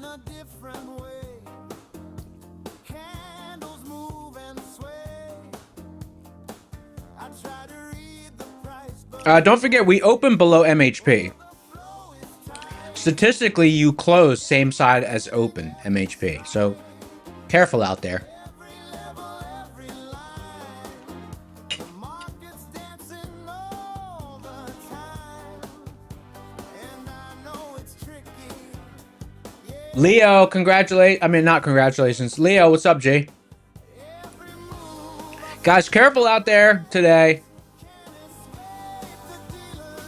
in a different way. Candles move and sway. I try to read the price, but Don't forget, we open below MHP. Statistically, you close same side as open MHP. So careful out there. every level, every line. The market's dancing all the time. And I know it's tricky. Leo, not congratulations. Leo, what's up, G? Guys, careful out there today.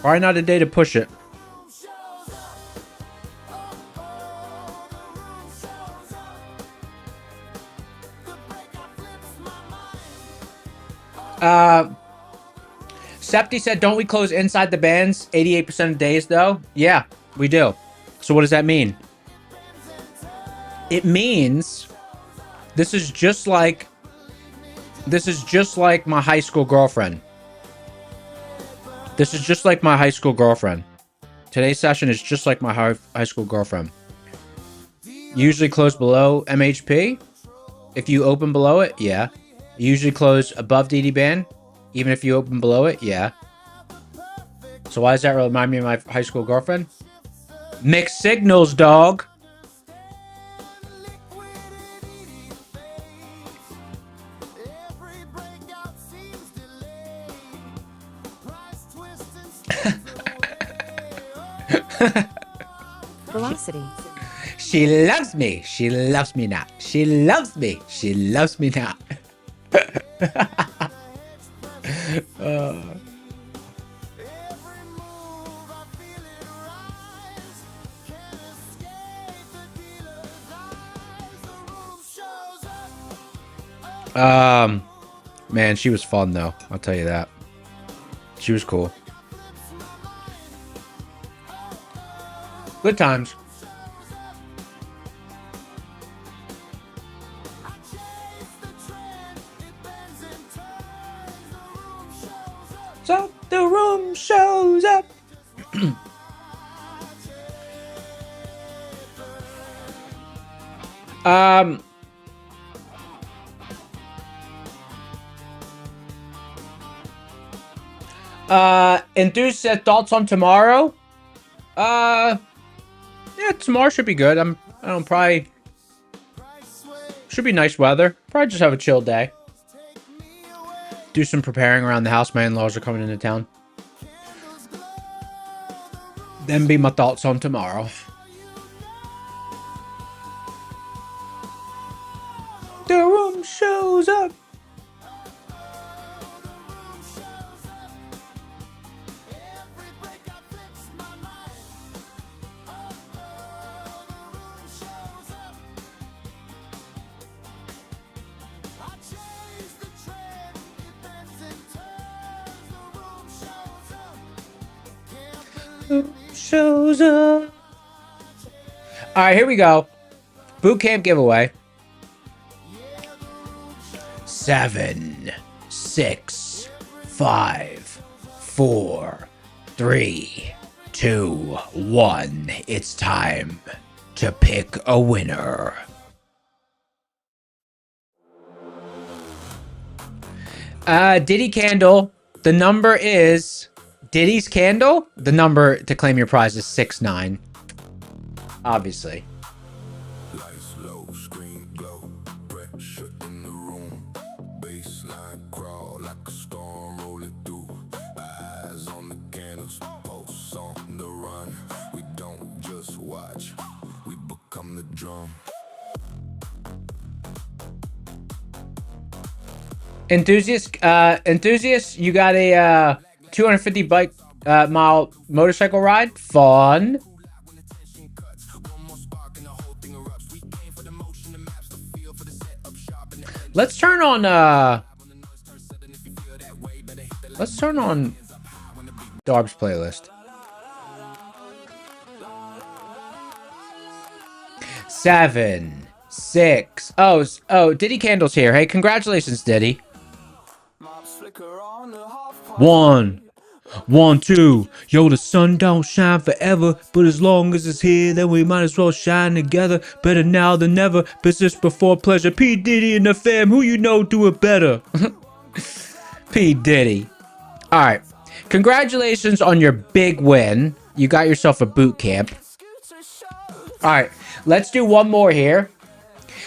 Probably not a day to push it. Septi said, don't we close inside the bands 88% of days, though? Yeah, we do. So what does that mean? It means this is just like my high school girlfriend. This is just like my high school girlfriend. Today's session is just like my high school girlfriend. Usually close below MHP. If you open below it, yeah. Usually close above DD band. Even if you open below it, yeah. So why does that remind me of my high school girlfriend? Mixed signals, dog. Every breakout seems delayed. Price twisting Velocity. She loves me. She loves me not. She loves me. She loves me not. Man, she was fun though. I'll tell you that. She was cool. Good times. So the room shows up. Enthused said thoughts on tomorrow. Yeah, tomorrow should be good. I don't probably should be nice weather. Probably just have a chill day. Do some preparing around the house. My in-laws are coming into town. Then be my thoughts on tomorrow. The room shows up. Shows up. All right, here we go. Boot camp giveaway. 7, 6, 5, 4, 3, 2, 1. It's time to pick a winner. Diddy Candle. The number is Diddy's Candle. The number to claim your prize is 69. Obviously. Lights low, screen glow, pressure in the room. Baseline crawl like a storm rolling through. Eyes on the candles, pulse on the run. We don't just watch, we become the drum. Enthusiast, you got a 250 mile motorcycle ride. Fun. Let's turn on Darb's playlist. 7, 6. Oh, Diddy Candle's here. Hey, congratulations, Diddy. 1, 1, 2. Yo, the sun don't shine forever, but as long as it's here, then we might as well shine together. Better now than never. Business before pleasure. P. Diddy and the fam, who you know do it better. P. Diddy. All right. Congratulations on your big win. You got yourself a boot camp. All right. Let's do one more here.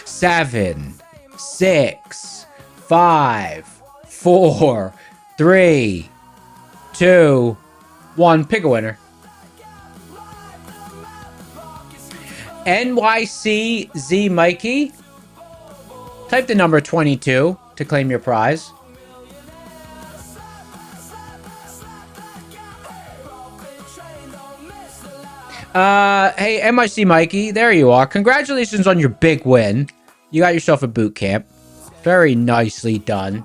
7, 6, 5, 4, 3, 2, 1. Pick a winner. NYCZ Mikey. Type the number 22 to claim your prize. Hey, MIC Mikey, there you are. Congratulations on your big win. You got yourself a boot camp. Very nicely done.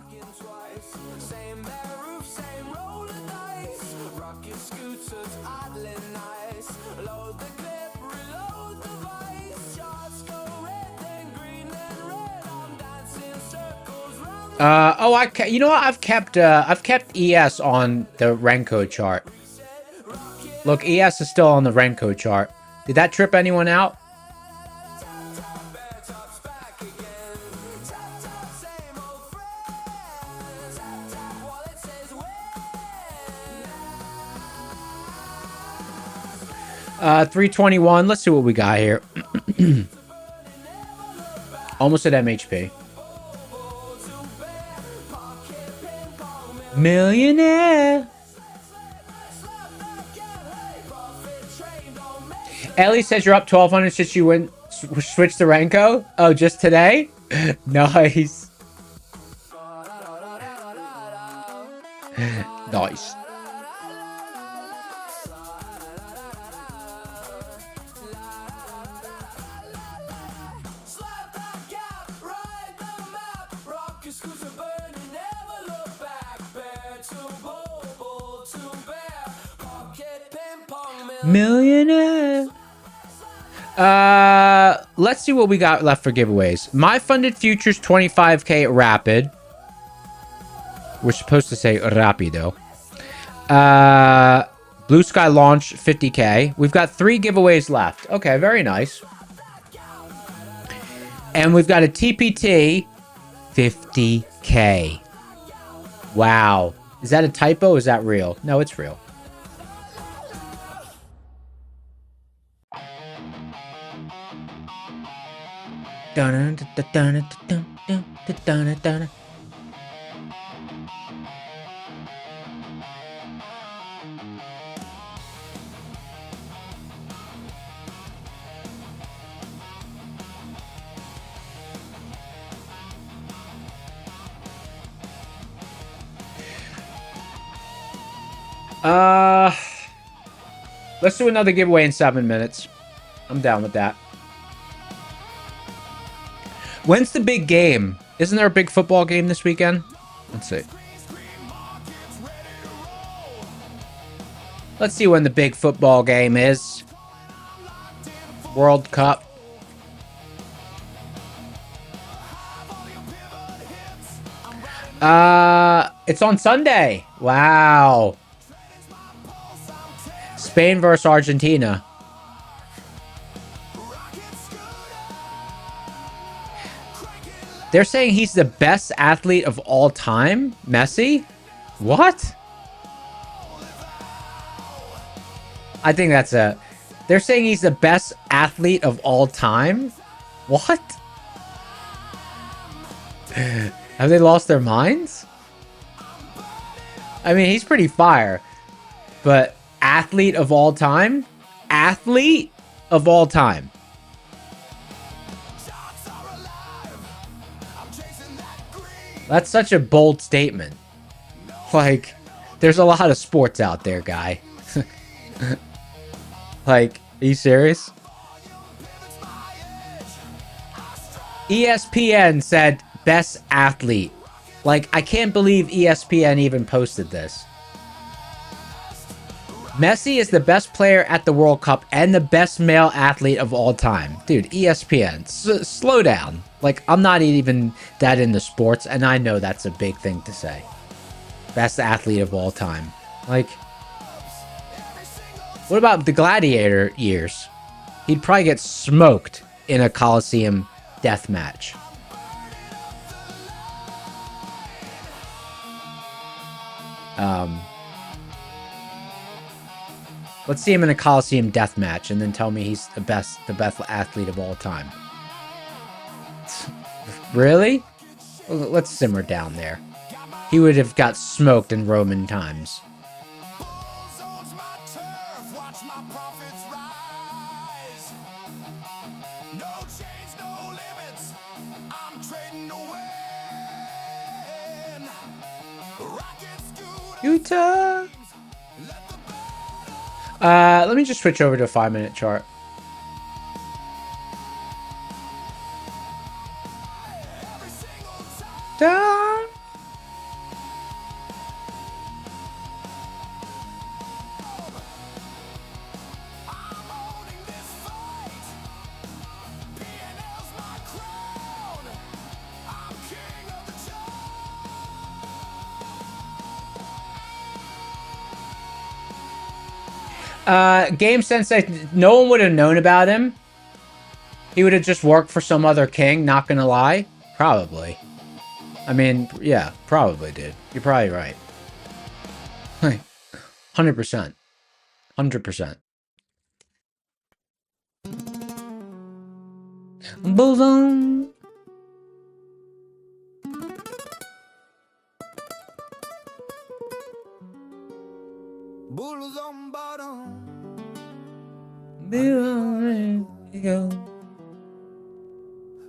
You know what? I've kept ES on the Renko chart. Look, ES is still on the Renko chart. Did that trip anyone out? $321. Let's see what we got here. Almost at MHP. Millionaire. Ellie says you're up 1,200 since you went switched to Renko. Oh, just today? Nice. Nice. Millionaire. Let's see what we got left for giveaways. My funded futures 25k rapid. We're supposed to say rapido. Blue Sky launch 50k. We've got 3 giveaways left. Okay, very nice. And we've got a TPT 50k. Wow. Is that a typo? Is that real? No, it's real. Let's do another giveaway in 7 minutes. I'm down with that. When's the big game? Isn't there a big football game this weekend? Let's see. Let's see when the big football game is. World Cup. It's on Sunday. Wow. Spain versus Argentina. They're saying he's the best athlete of all time? Messi? What? I think that's a... They're saying he's the best athlete of all time? What? Have they lost their minds? I mean, he's pretty fire. But athlete of all time? Athlete of all time. That's such a bold statement. Like, there's a lot of sports out there, guy. Like, are you serious? ESPN said best athlete. Like, I can't believe ESPN even posted this. Messi is the best player at the World Cup and the best male athlete of all time. Dude, ESPN, slow down. Like, I'm not even that into sports, and I know that's a big thing to say. Best athlete of all time. Like, What about the gladiator years? He'd probably get smoked in a Coliseum death match. Let's see him in a Coliseum death match and then tell me he's the best athlete of all time. Really? Well, let's simmer down there. He would have got smoked in Roman times. Utah. Let me just switch over to a 5-minute chart. Down. Game Sensei, no one would have known about him. He would have just worked for some other king, not gonna lie. Probably. I mean, yeah, probably, dude. You're probably right. 100%. 100%. Bullseye. Bulls on bottom.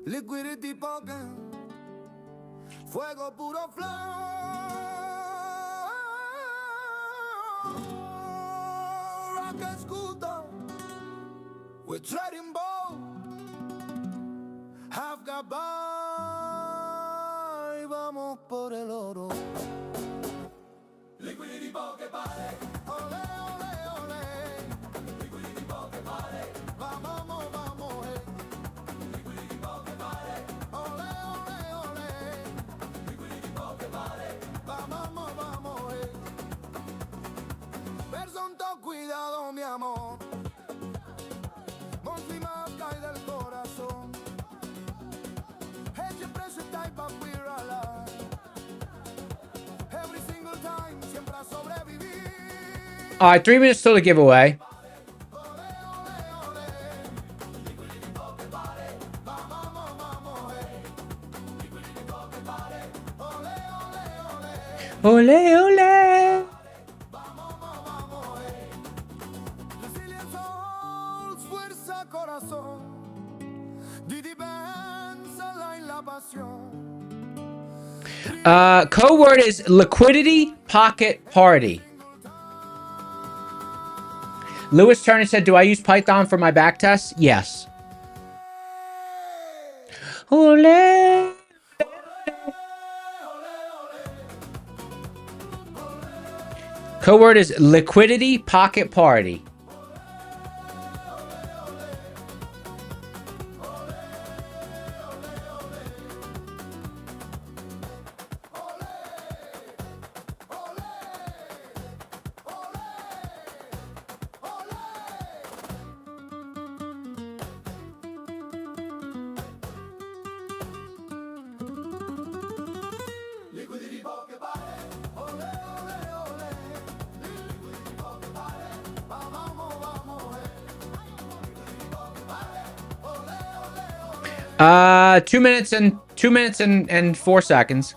Liquidity pocket. Fuego puro flow. Rocket scooter. We're trading ball. Half got by. Vamos por el oro. Liquidity pocket party. Ole, ole, ole. Liquidity pocket party. Vamos, vamos, hey. Liquidity pocket party. Ole, ole, ole. Liquidity pocket party. Vamos, vamos, hey. Person, ten cuidado, mi amor. Monthly más cae del corazón. Hedge your pressure type up, we're alive. Every single time, siempre a sobrevivir. All right, 3 minutes till the giveaway. Ole, ole. Resilient souls, fuerza, corazón. Didi pensa la pasión. Code word is liquidity pocket party. Lewis Turner said, do I use Python for my back test? Yes. Ole. Code word is liquidity pocket party. Two minutes and 4 seconds.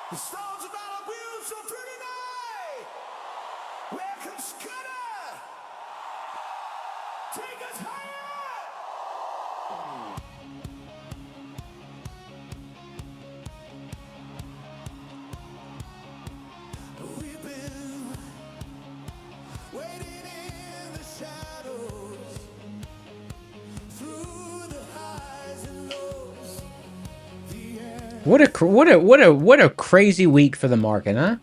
The stars of our wheels are through tonight. Welcome, Scudder. Take us higher. We've been waiting in the shadows through the highs and lows. What a crazy week for the market, huh?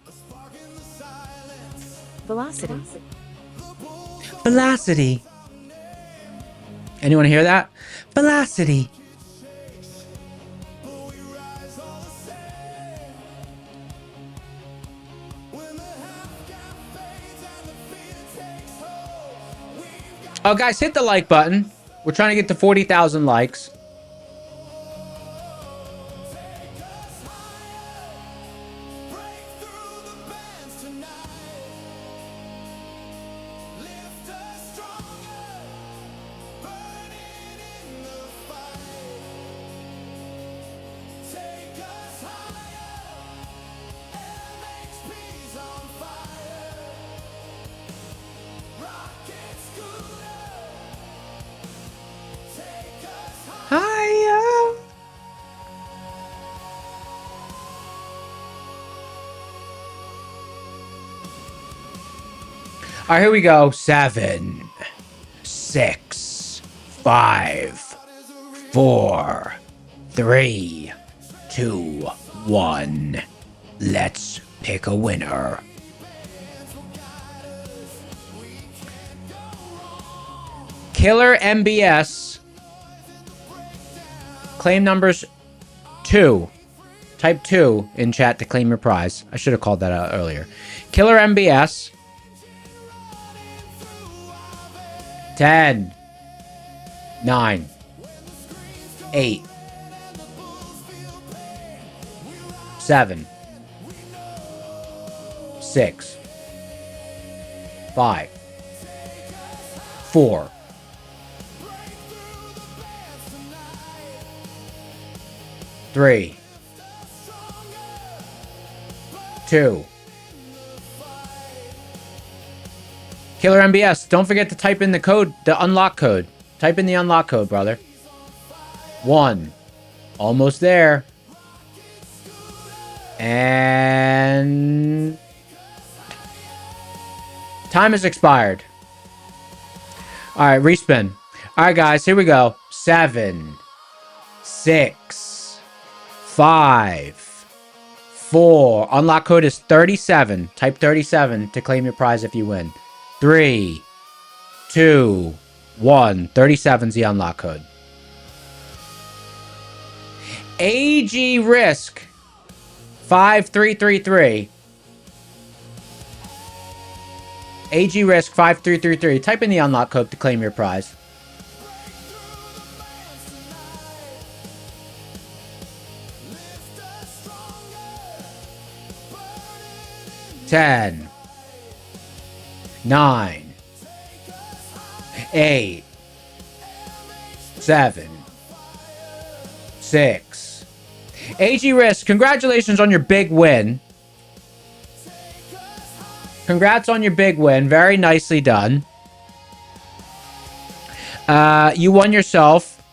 Velocity. Velocity. Anyone hear that? Velocity. Oh, guys, hit the like button. We're trying to get to 40,000 likes. Hiya. All right, here we go. 7, 6, 5, 4, 3, 2, 1. Let's pick a winner. Killer MBS. Claim numbers 2. Type 2 in chat to claim your prize. I should have called that out earlier. Killer MBS. 10, 9, 8, 7, 6, 5, 4, 3, 2. Killer MBS, don't forget to type in the code, the unlock code. Type in the unlock code, brother. 1. Almost there. And time has expired. All right, respin. All right, guys, here we go. 7, 6, 5, 4. Unlock code is 37. Type 37 to claim your prize if you win. 3, 2, 1. 37's the unlock code. AG Risk 5333. AG Risk 5333. Type in the unlock code to claim your prize. Ten, 9, 8, 7, 6. AG Risk, congratulations on your big win. Congrats on your big win. Very nicely done. You won yourself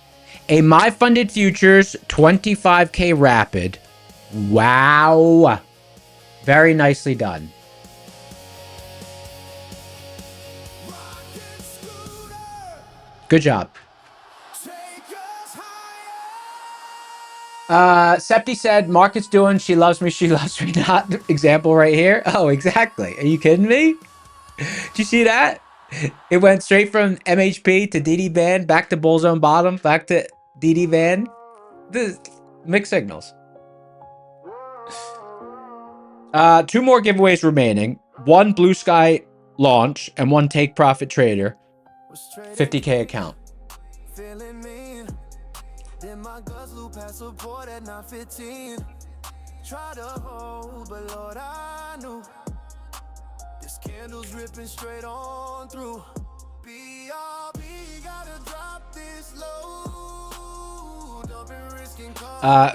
a My Funded Futures 25K Rapid. Wow. Very nicely done. Good job. Septi said, Market's doing, she loves me not. Example right here. Oh, exactly. Are you kidding me? Did you see that? It went straight from MHP to DD Band, back to Bullzone Bottom, back to DD Band. This mixed signals. 2 more giveaways remaining. 1 Blue Sky launch and 1 Take Profit Trader. 50K account. Feeling mean. Then my guts loop past support at 9:15. Try to hold, but Lord, I knew this candle's ripping straight on through. BRB gotta drop this low. Dumping risking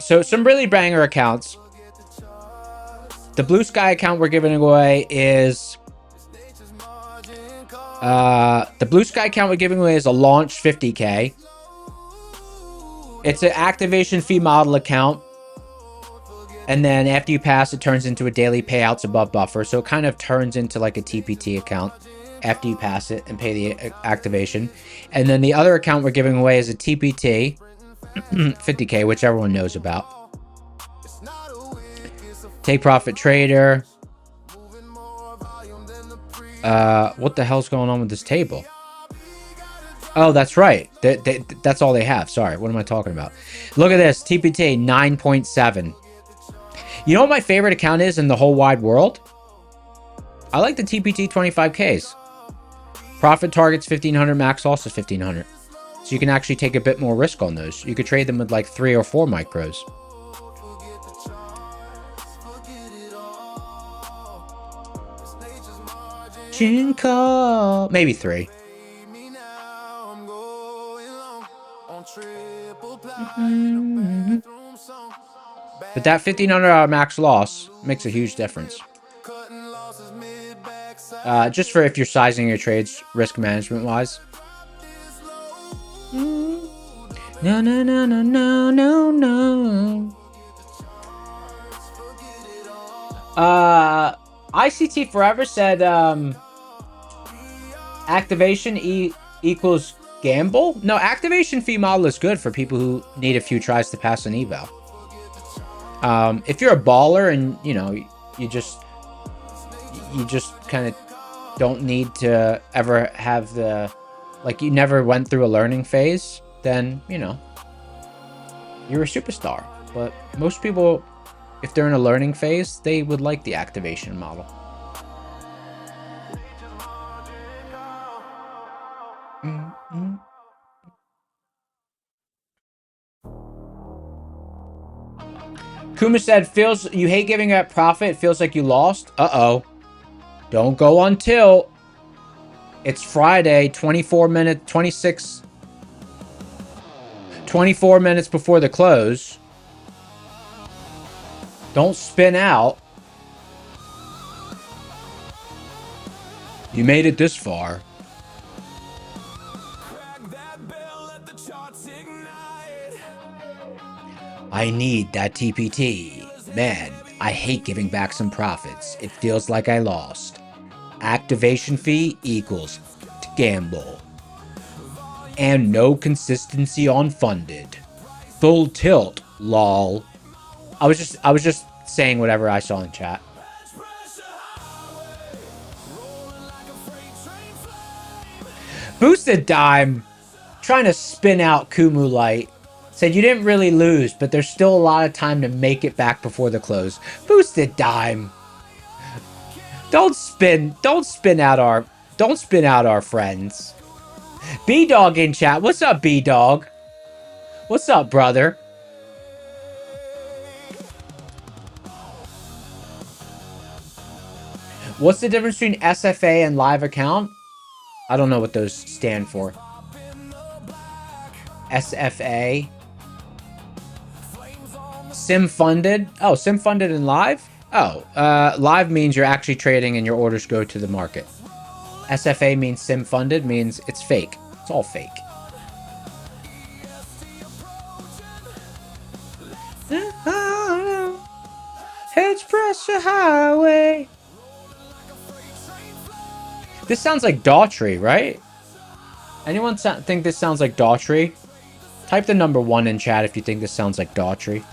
So some really banger accounts. The Blue Sky account we're giving away is the Blue Sky account we're giving away is a launch 50K. It's an activation fee model account. And then after you pass, it turns into a daily payouts above buffer. So it kind of turns into like a TPT account after you pass it and pay the activation. And then the other account we're giving away is a TPT 50K, which everyone knows about. Take profit trader. What the hell's going on with this table? Oh, that's right. That's all they have. Sorry, what am I talking about? Look at this. TPT 9.7. You know what my favorite account is in the whole wide world? I like the TPT 25Ks. Profit targets 1500, max loss is 1500. So you can actually take a bit more risk on those. You could trade them with like 3 or 4 micros. Jinko. Maybe 3. But that $1,500 max loss makes a huge difference. Just for if you're sizing your trades risk management wise. No, no, no, no, no, no, no. ICT Forever said activation equals gamble. No, activation fee model is good for people who need a few tries to pass an eval. If you're a baller and you know you just kind of don't need to ever have the, like, you never went through a learning phase, then you know you're a superstar. But most people, if they're in a learning phase, they would like the activation model. Kuma said, "Feels you hate giving up profit. It feels like you lost." Uh-oh. Don't go on tilt. It's Friday, 24 minutes before the close. Don't spin out. You made it this far. I need that TPT. Man, I hate giving back some profits. It feels like I lost. Activation fee equals gamble. And no consistency on funded. Full tilt, lol. I was just saying whatever I saw in chat. Boosted Dime trying to spin out Kumu Light. Said you didn't really lose, but there's still a lot of time to make it back before the close. Boosted Dime. Don't spin out our friends. B-Dog in chat. What's up, B-Dog? What's up, brother? What's the difference between SFA and live account? I don't know what those stand for. SFA. Sim funded. Oh, sim funded and live? Oh, live means you're actually trading and your orders go to the market. SFA means sim funded, means it's fake. It's all fake. Hedge pressure highway. This sounds like Daughtry, right? Anyone think this sounds like Daughtry? Type the number 1 in chat if you think this sounds like Daughtry.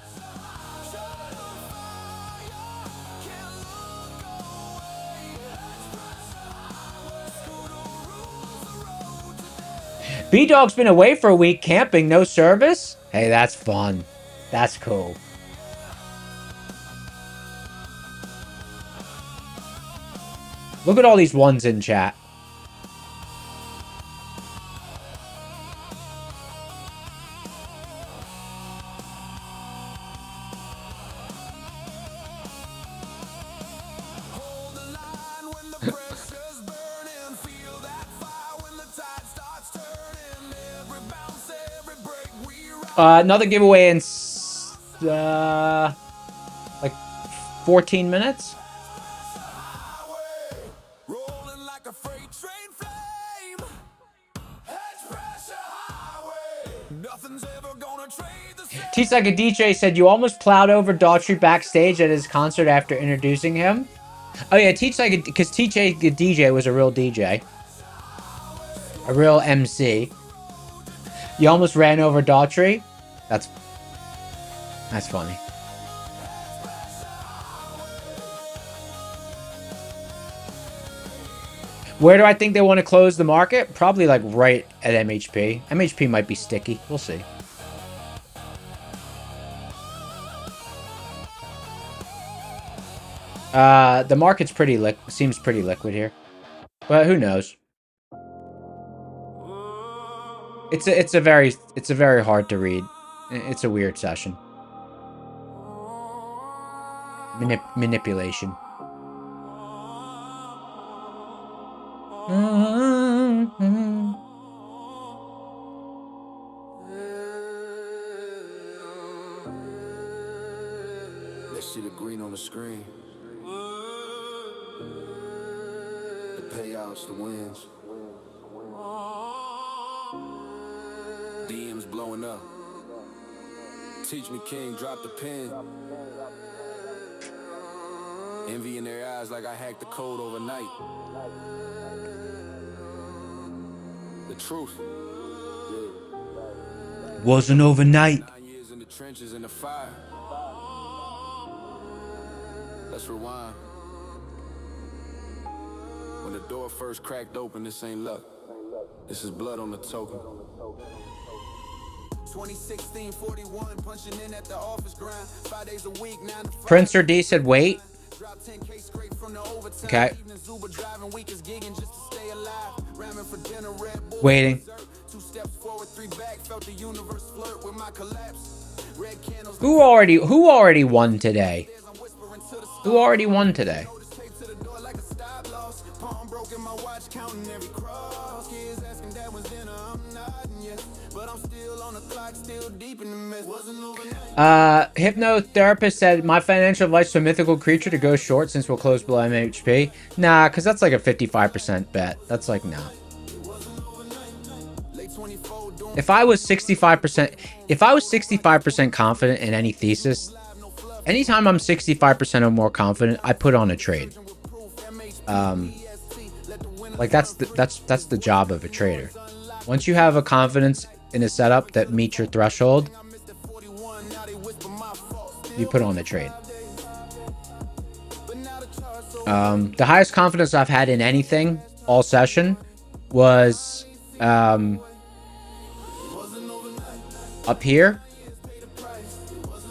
B-Dog's been away for a week camping, no service? Hey, that's fun. That's cool. Look at all these ones in chat. Another giveaway in like 14 minutes. Teach Like a DJ said you almost plowed over Daughtry backstage at his concert after introducing him. Oh yeah, Teach Like a, because Teach Like a DJ was a real DJ, a real MC. You almost ran over Daughtry. That's funny. Where do I think they want to close the market? Probably like right at MHP. MHP might be sticky. We'll see. The market's seems pretty liquid here, but who knows? It's a very hard to read. It's a weird session. Manipulation. Let's see the green on the screen. The payouts, the wins. DMs blowing up. Teach me, King, drop the pen. Envy in their eyes like I hacked the code overnight. The truth. Wasn't overnight. 9 years in the trenches in the fire. Let's rewind. When the door first cracked open, this ain't luck. This is blood on the token. 2016, 41, punching in at the office grind. 5 days a week, 9 to 5. Prince or D said wait. Okay. Waiting. Who already won today? Who already won today? Hypnotherapist said, my financial advice to a mythical creature to go short since we'll close below MHP. Nah, because that's like a 55% bet. That's like, nah. If I was 65% confident in any thesis, anytime I'm 65% or more confident, I put on a trade. Like that's the job of a trader. Once you have a confidence in a setup that meets your threshold, you put on a trade. The highest confidence I've had in anything all session was up here,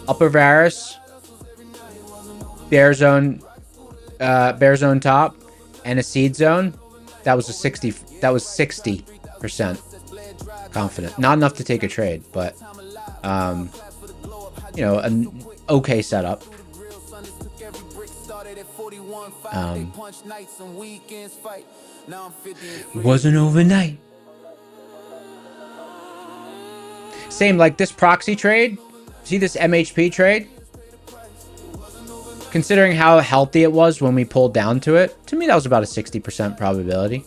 upper Varus, bear zone top, and a seed zone. That was 60% confident. Not enough to take a trade, but you know, an okay setup. Wasn't overnight. Same like this proxy trade. See this MHP trade? Considering how healthy it was when we pulled down to it, to me that was about a 60% probability.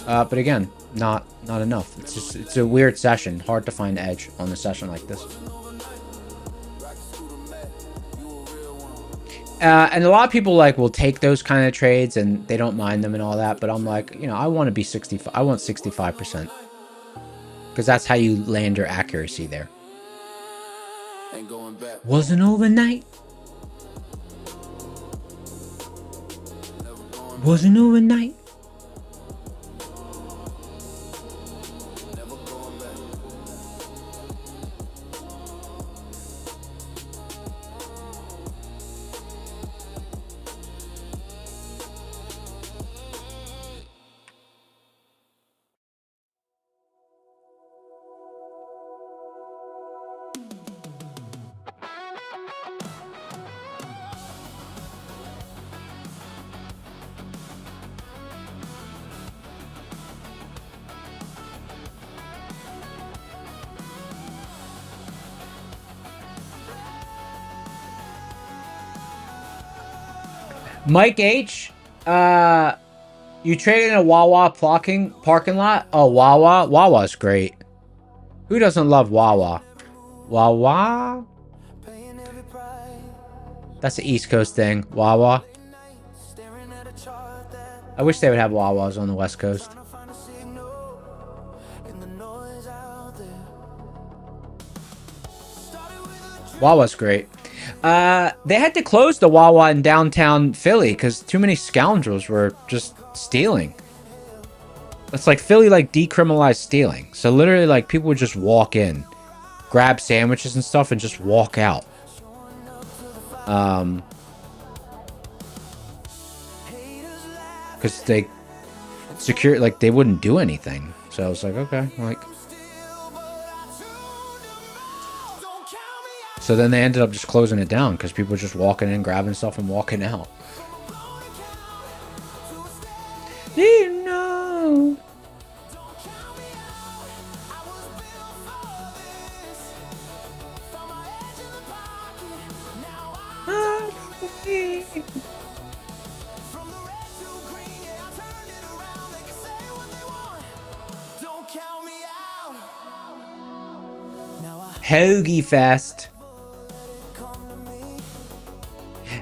But again, not enough. It's a weird session. Hard to find edge on a session like this. And a lot of people like will take those kind of trades and they don't mind them and all that. But I'm like, you know, I want to be 65. I want 65%. Because that's how you land your accuracy there. Wasn't overnight. Wasn't overnight. Mike H, you traded in a Wawa parking lot? Oh, Wawa? Wawa's great. Who doesn't love Wawa? Wawa? That's the East Coast thing. Wawa. I wish they would have Wawas on the West Coast. Wawa's great. They had to close the Wawa in downtown Philly because too many scoundrels were just stealing. It's like Philly like decriminalized stealing. So literally like people would just walk in, grab sandwiches and stuff, and just walk out. Because they secure like they wouldn't do anything. So I was like, okay, like. So then they ended up just closing it down because people were just walking in, grabbing stuff, and walking out. You know. Hoagie Fest.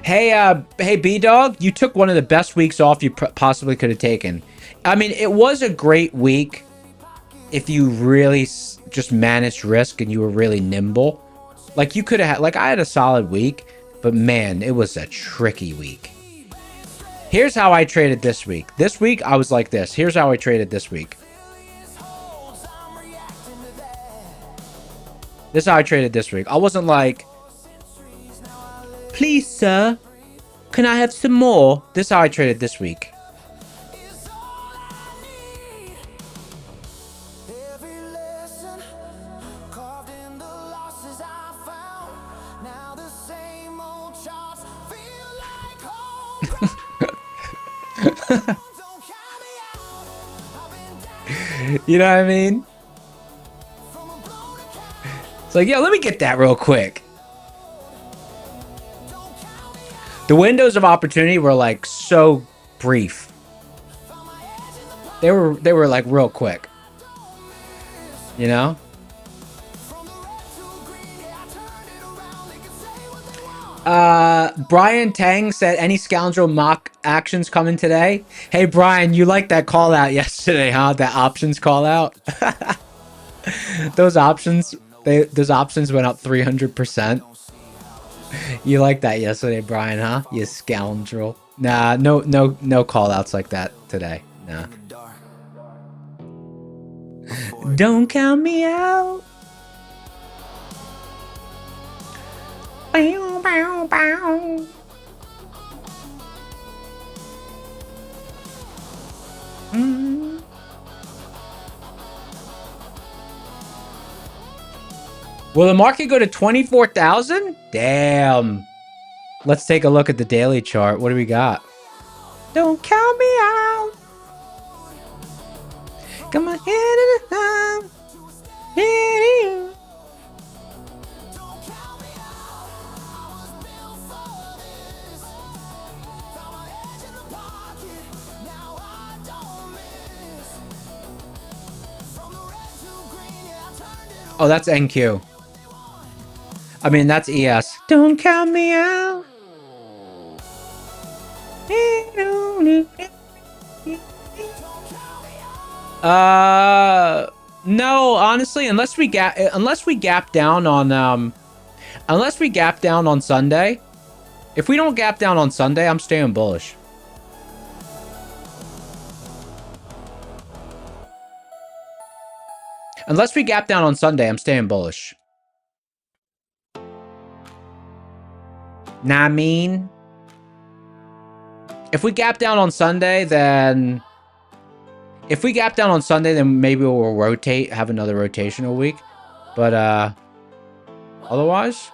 Hey, B-Dog, you took one of the best weeks off you possibly could have taken. I mean, it was a great week if you really just managed risk and you were really nimble. Like, you could have had, like, I had a solid week, but man, it was a tricky week. Here's how I traded this week. This week, I was like this. Here's how I traded this week. This is how I traded this week. I wasn't like, please, sir, can I have some more? This is how I traded this week. You know what I mean? It's like, yeah, let me get that real quick. The windows of opportunity were like so brief. They were like real quick. You know? Brian Tang said, any scoundrel mock actions coming today? Hey Brian, you liked that call out yesterday, huh? That options call out. Those options went up 300%. You liked that yesterday, Brian, huh? You scoundrel. Nah, no call outs like that today. Nah. Don't count me out. Bow, bow, bow. Will the market go to 24,000? Damn. Let's take a look at the daily chart. What do we got? Don't count me out. Got my head in the time. Oh, that's NQ. I mean, that's ES. Don't count me out. No, honestly, unless we gap down on Sunday. If we don't gap down on Sunday, I'm staying bullish. Unless we gap down on Sunday, I'm staying bullish. Nah, I mean, if we gap down on Sunday, then maybe we'll rotate, have another rotational week. But otherwise,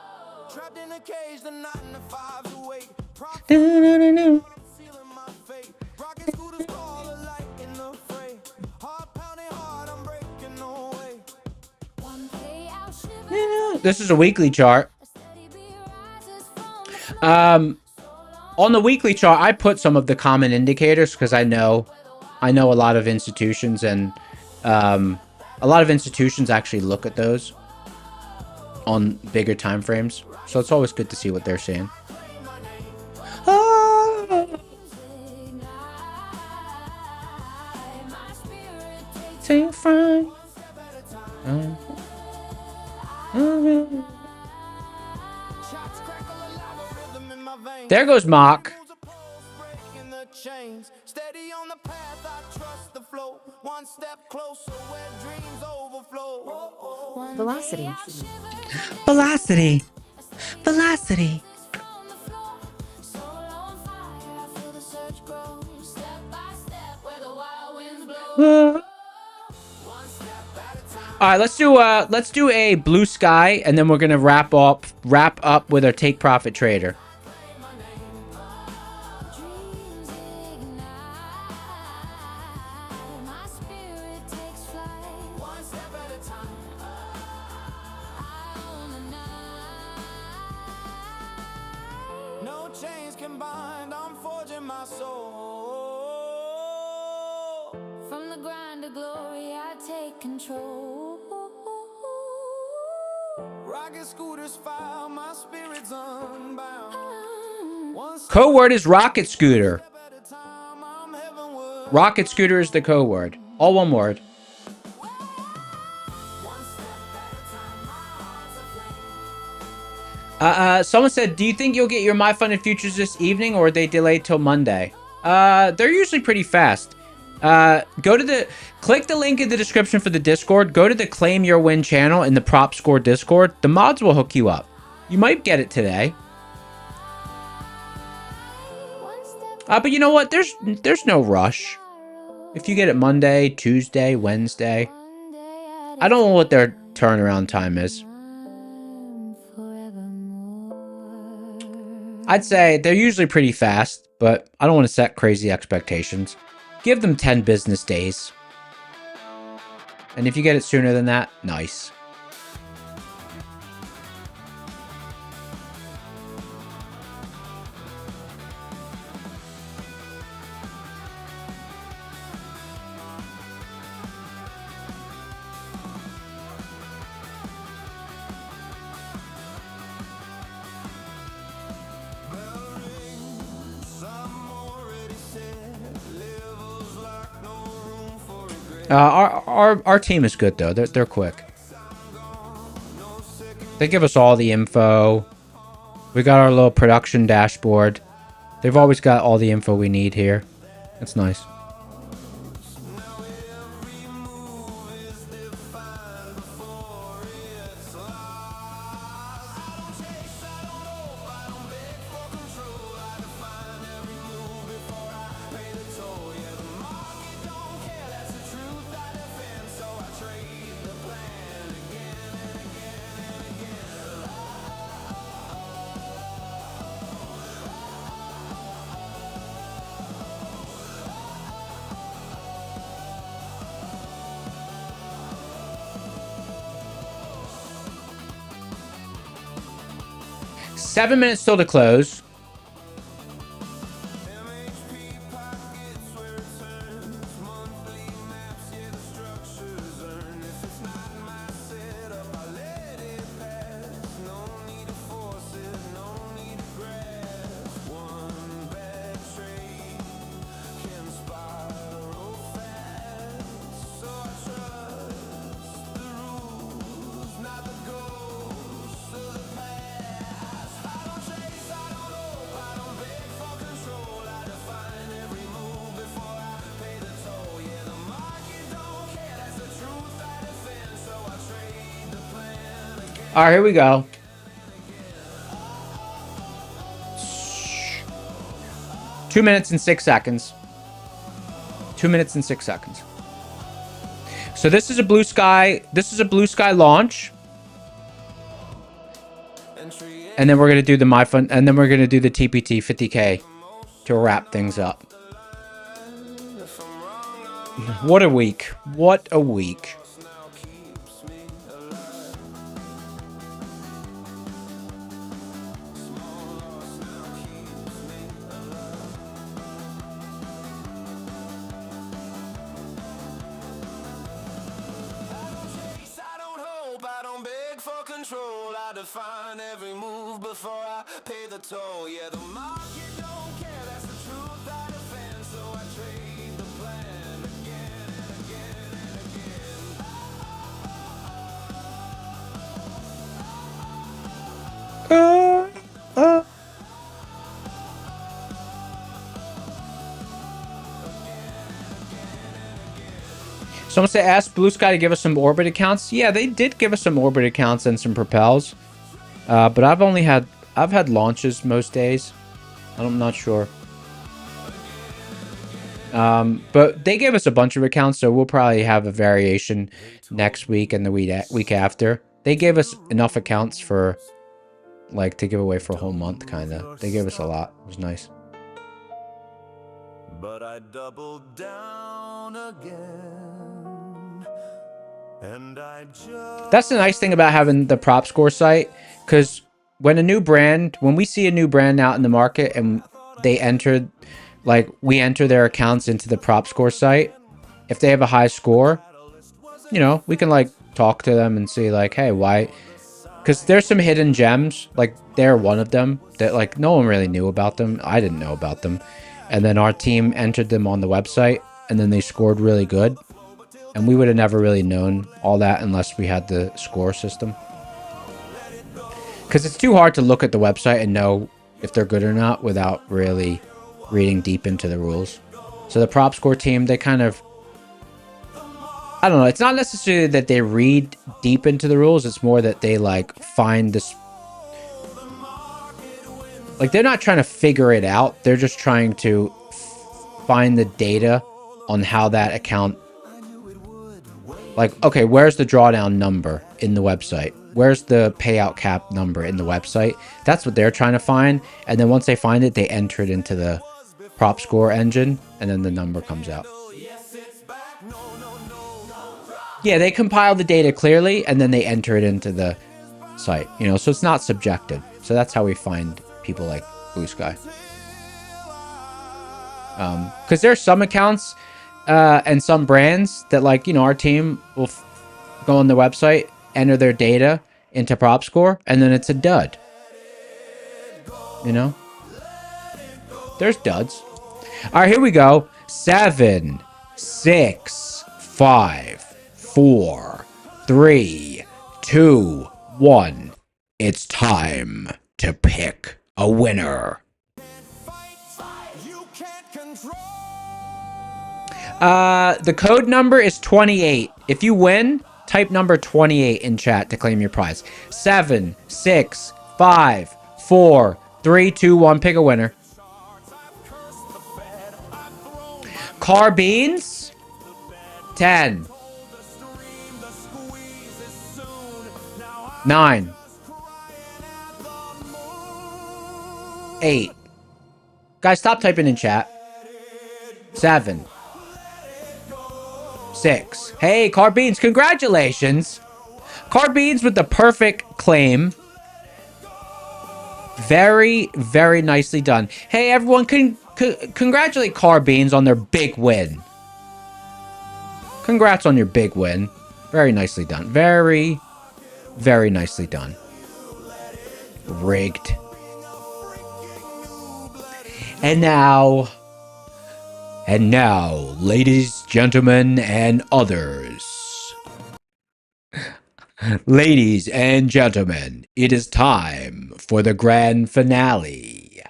this is a weekly chart. On the weekly chart, I put some of the common indicators because I know a lot of institutions, and a lot of institutions actually look at those on bigger time frames. So it's always good to see what they're saying. Take fine. goes Mock. Breaking the chains, steady on the path, I trust the flow. One step closer where dreams overflow. Velocity. Velocity. Velocity. All right, let's do a blue sky, and then we're gonna wrap up with our take profit trader. No chains can bind, I'm forging my soul. From the grind to glory, I take control. Rocket scooters file, my spirit's unbound. One step Code word is rocket scooter. at a time, I'm heavenward. Rocket scooter is the code word. All one word. Someone said, do you think you'll get your My Funded Futures this evening, or are they delayed till Monday? They're usually pretty fast. Click the link in the description for the Discord. Go to the Claim Your Win channel in the Prop Score Discord. The mods will hook you up. You might get it today. But you know what? There's no rush. If you get it Monday, Tuesday, Wednesday, I don't know what their turnaround time is. I'd say they're usually pretty fast, but I don't want to set crazy expectations. Give them 10 business days. And if you get it sooner than that, nice. Our team is good though. They're quick. They give us all the info. We got our little production dashboard. They've always got all the info we need here. That's nice. Seven minutes till to close. All right, here we go. Two minutes and 6 seconds. 2 minutes and 6 seconds. So this is a blue sky. This is a blue sky launch. And then we're gonna do the MyFund, and then we're gonna do the TPT 50K to wrap things up. What a week! What a week! I define every move before I pay the toll. Yeah, the market don't care, that's the truth I defend. So I trade the plan again and again and again. Someone said, ask Blue Sky to give us some orbit accounts. Yeah, they did give us some orbit accounts and some propels. But I've had launches most days. I'm not sure. But they gave us a bunch of accounts, so we'll probably have a variation next week and the week after. They gave us enough accounts for, like, to give away for a whole month, kind of. They gave us a lot. It was nice. But I doubled down again. And I just... That's the nice thing about having the prop score site, because when we see a new brand out in the market and they enter, like, we enter their accounts into the prop score site, if they have a high score, you know, we can, like, talk to them and see, like, hey, why? Because there's some hidden gems, like, they're one of them that, like, no one really knew about them. I didn't know about them. And then our team entered them on the website, and then they scored really good. And we would have never really known all that unless we had the score system. Because it's too hard to look at the website and know if they're good or not without really reading deep into the rules. So the prop score team, they kind of... I don't know. It's not necessarily that they read deep into the rules. It's more that they, like, find this... Like, they're not trying to figure it out. They're just trying to find the data on how that account... Like, okay, where's the drawdown number in the website? Where's the payout cap number in the website? That's what they're trying to find. And then once they find it, they enter it into the prop score engine, and then the number comes out. Yeah, they compile the data clearly, and then they enter it into the site. You know, so it's not subjective. So that's how we find people like Blue Sky. Because there's some accounts and some brands that, like, you know, our team will go on the website, enter their data into prop score, and then it's a dud. You know? There's duds. All right, here we go. 7, 6, 5, 4, 3, 2, 1. It's time to pick a winner. The code number is 28. If you win, type number 28 in chat to claim your prize. 7, 6, 5, 4, 3, 2, 1. Pick a winner. Carbines. 10. 9. 8. Guys, stop typing in chat. 7. 6. Hey, Carbines, congratulations. Carbines with the perfect claim. Very, very nicely done. Hey, everyone, congratulate Carbines on their big win. Congrats on your big win. Very nicely done. Very, very nicely done. Rigged. And now, ladies, gentlemen, and others. Ladies and gentlemen, it is time for the grand finale.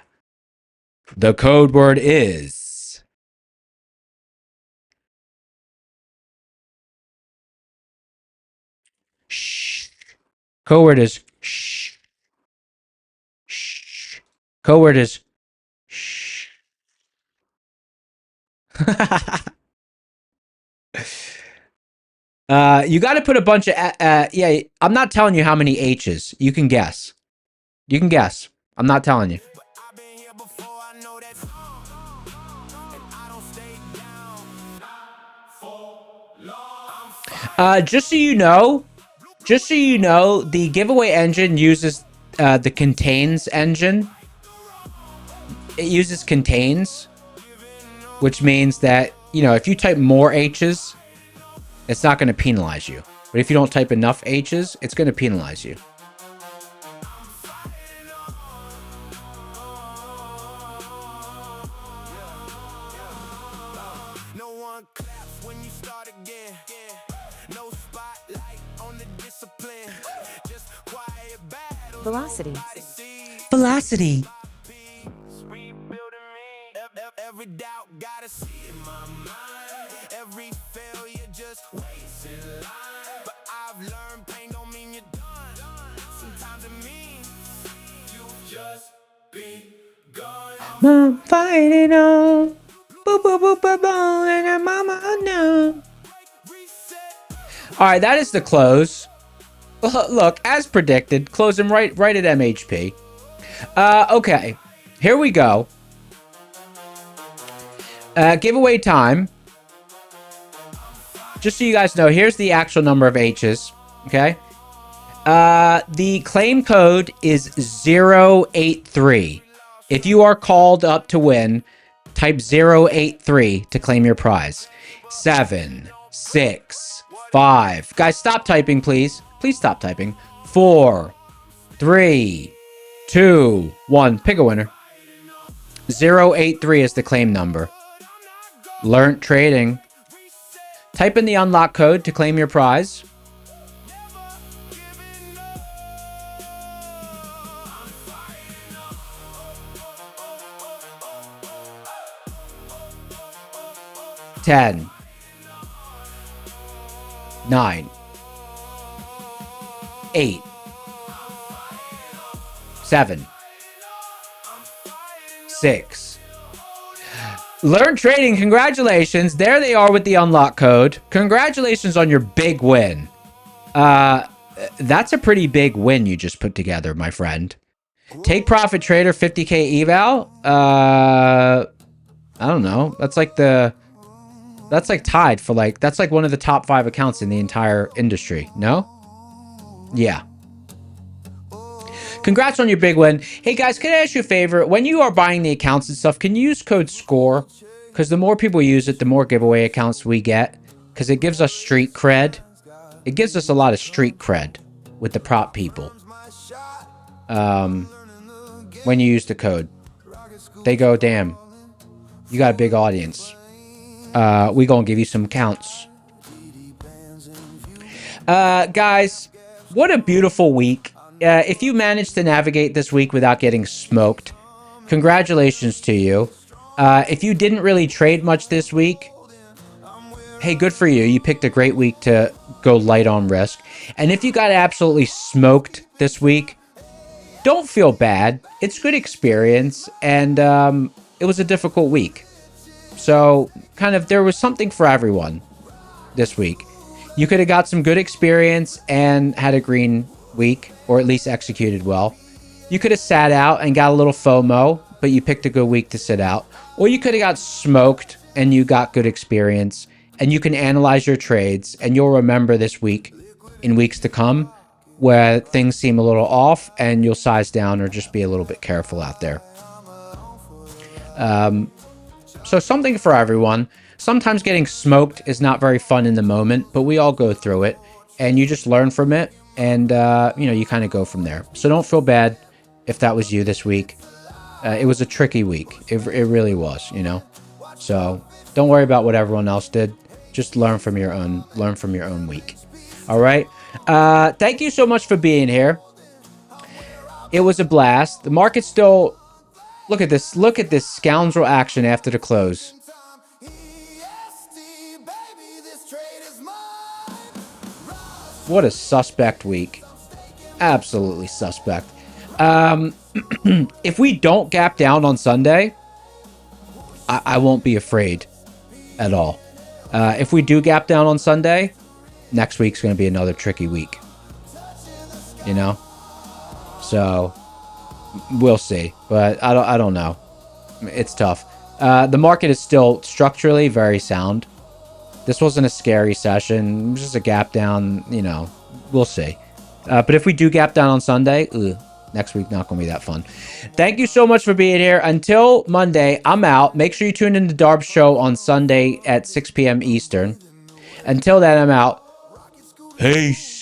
The code word is... shh. Code word is shh. Shh. Code word is shh. You got to put a bunch of yeah, I'm not telling you how many H's. You can guess. You can guess. I'm not telling you. Just so you know, the giveaway engine uses the contains engine. It uses contains, which means that, you know, if you type more H's, it's not going to penalize you. But if you don't type enough H's, it's going to penalize you. No one claps when you start again. No spotlight on the discipline. Just quiet battle. Velocity. Velocity. Every doubt gotta see in my mind. Every failure just But I've learned pain don't mean you're done. Sometimes it means you've just begun. I'm fighting on. Boop, boop, boop, boop, boop, and her mama no. All right, that is the close. Look, as predicted, closing right at MHP. Okay, here we go. Giveaway time. Just so you guys know, here's the actual number of H's. Okay. The claim code is 083. If you are called up to win, type 083 to claim your prize. 7, 6, 5. Guys, stop typing, please. Please stop typing. 4, 3, 2, 1. Pick a winner. 083 is the claim number. Learnt trading. Type in the unlock code to claim your prize. Ten, 9, 8, 7, 6. Learn trading. Congratulations. There they are with the unlock code. Congratulations on your big win. That's a pretty big win you just put together, my friend. Take profit trader 50k eval. I don't know. That's like tied for that's like one of the top 5 accounts in the entire industry. No? Yeah. Congrats on your big win. Hey guys, can I ask you a favor? When you are buying the accounts and stuff, can you use code SCORE? Because the more people use it, the more giveaway accounts we get. Because it gives us street cred. It gives us a lot of street cred with the prop people. When you use the code. They go, damn, you got a big audience. We gonna give you some counts. Guys, what a beautiful week. If you managed to navigate this week without getting smoked, congratulations to you. If you didn't really trade much this week, hey, good for you. You picked a great week to go light on risk. And if you got absolutely smoked this week, don't feel bad. It's good experience, and it was a difficult week. So, kind of, there was something for everyone this week. You could have got some good experience and had a green week, or at least executed well. You could have sat out and got a little FOMO, but you picked a good week to sit out. Or you could have got smoked and you got good experience, and you can analyze your trades, and you'll remember this week in weeks to come where things seem a little off, and you'll size down or just be a little bit careful out there. So something for everyone. Sometimes getting smoked is not very fun in the moment, but we all go through it, and you just learn from it, and you kind of go from there. So don't feel bad if that was you this week. It was a tricky week. It really was, So don't worry about what everyone else did. Just learn from your own week. All right. Thank you so much for being here. It was a blast. The market still. Look at this. Look at this scoundrel action after the close. What a suspect week. Absolutely suspect. If we don't gap down on Sunday, I won't be afraid at all. If we do gap down on Sunday, next week's going to be another tricky week. So we'll see, but I don't know. It's tough. The market is still structurally very sound. This wasn't a scary session. It was just a gap down, we'll see. But if we do gap down on Sunday, next week not going to be that fun. Thank you so much for being here. Until Monday, I'm out. Make sure you tune in to Darb show on Sunday at 6 p.m. Eastern. Until then, I'm out. Peace.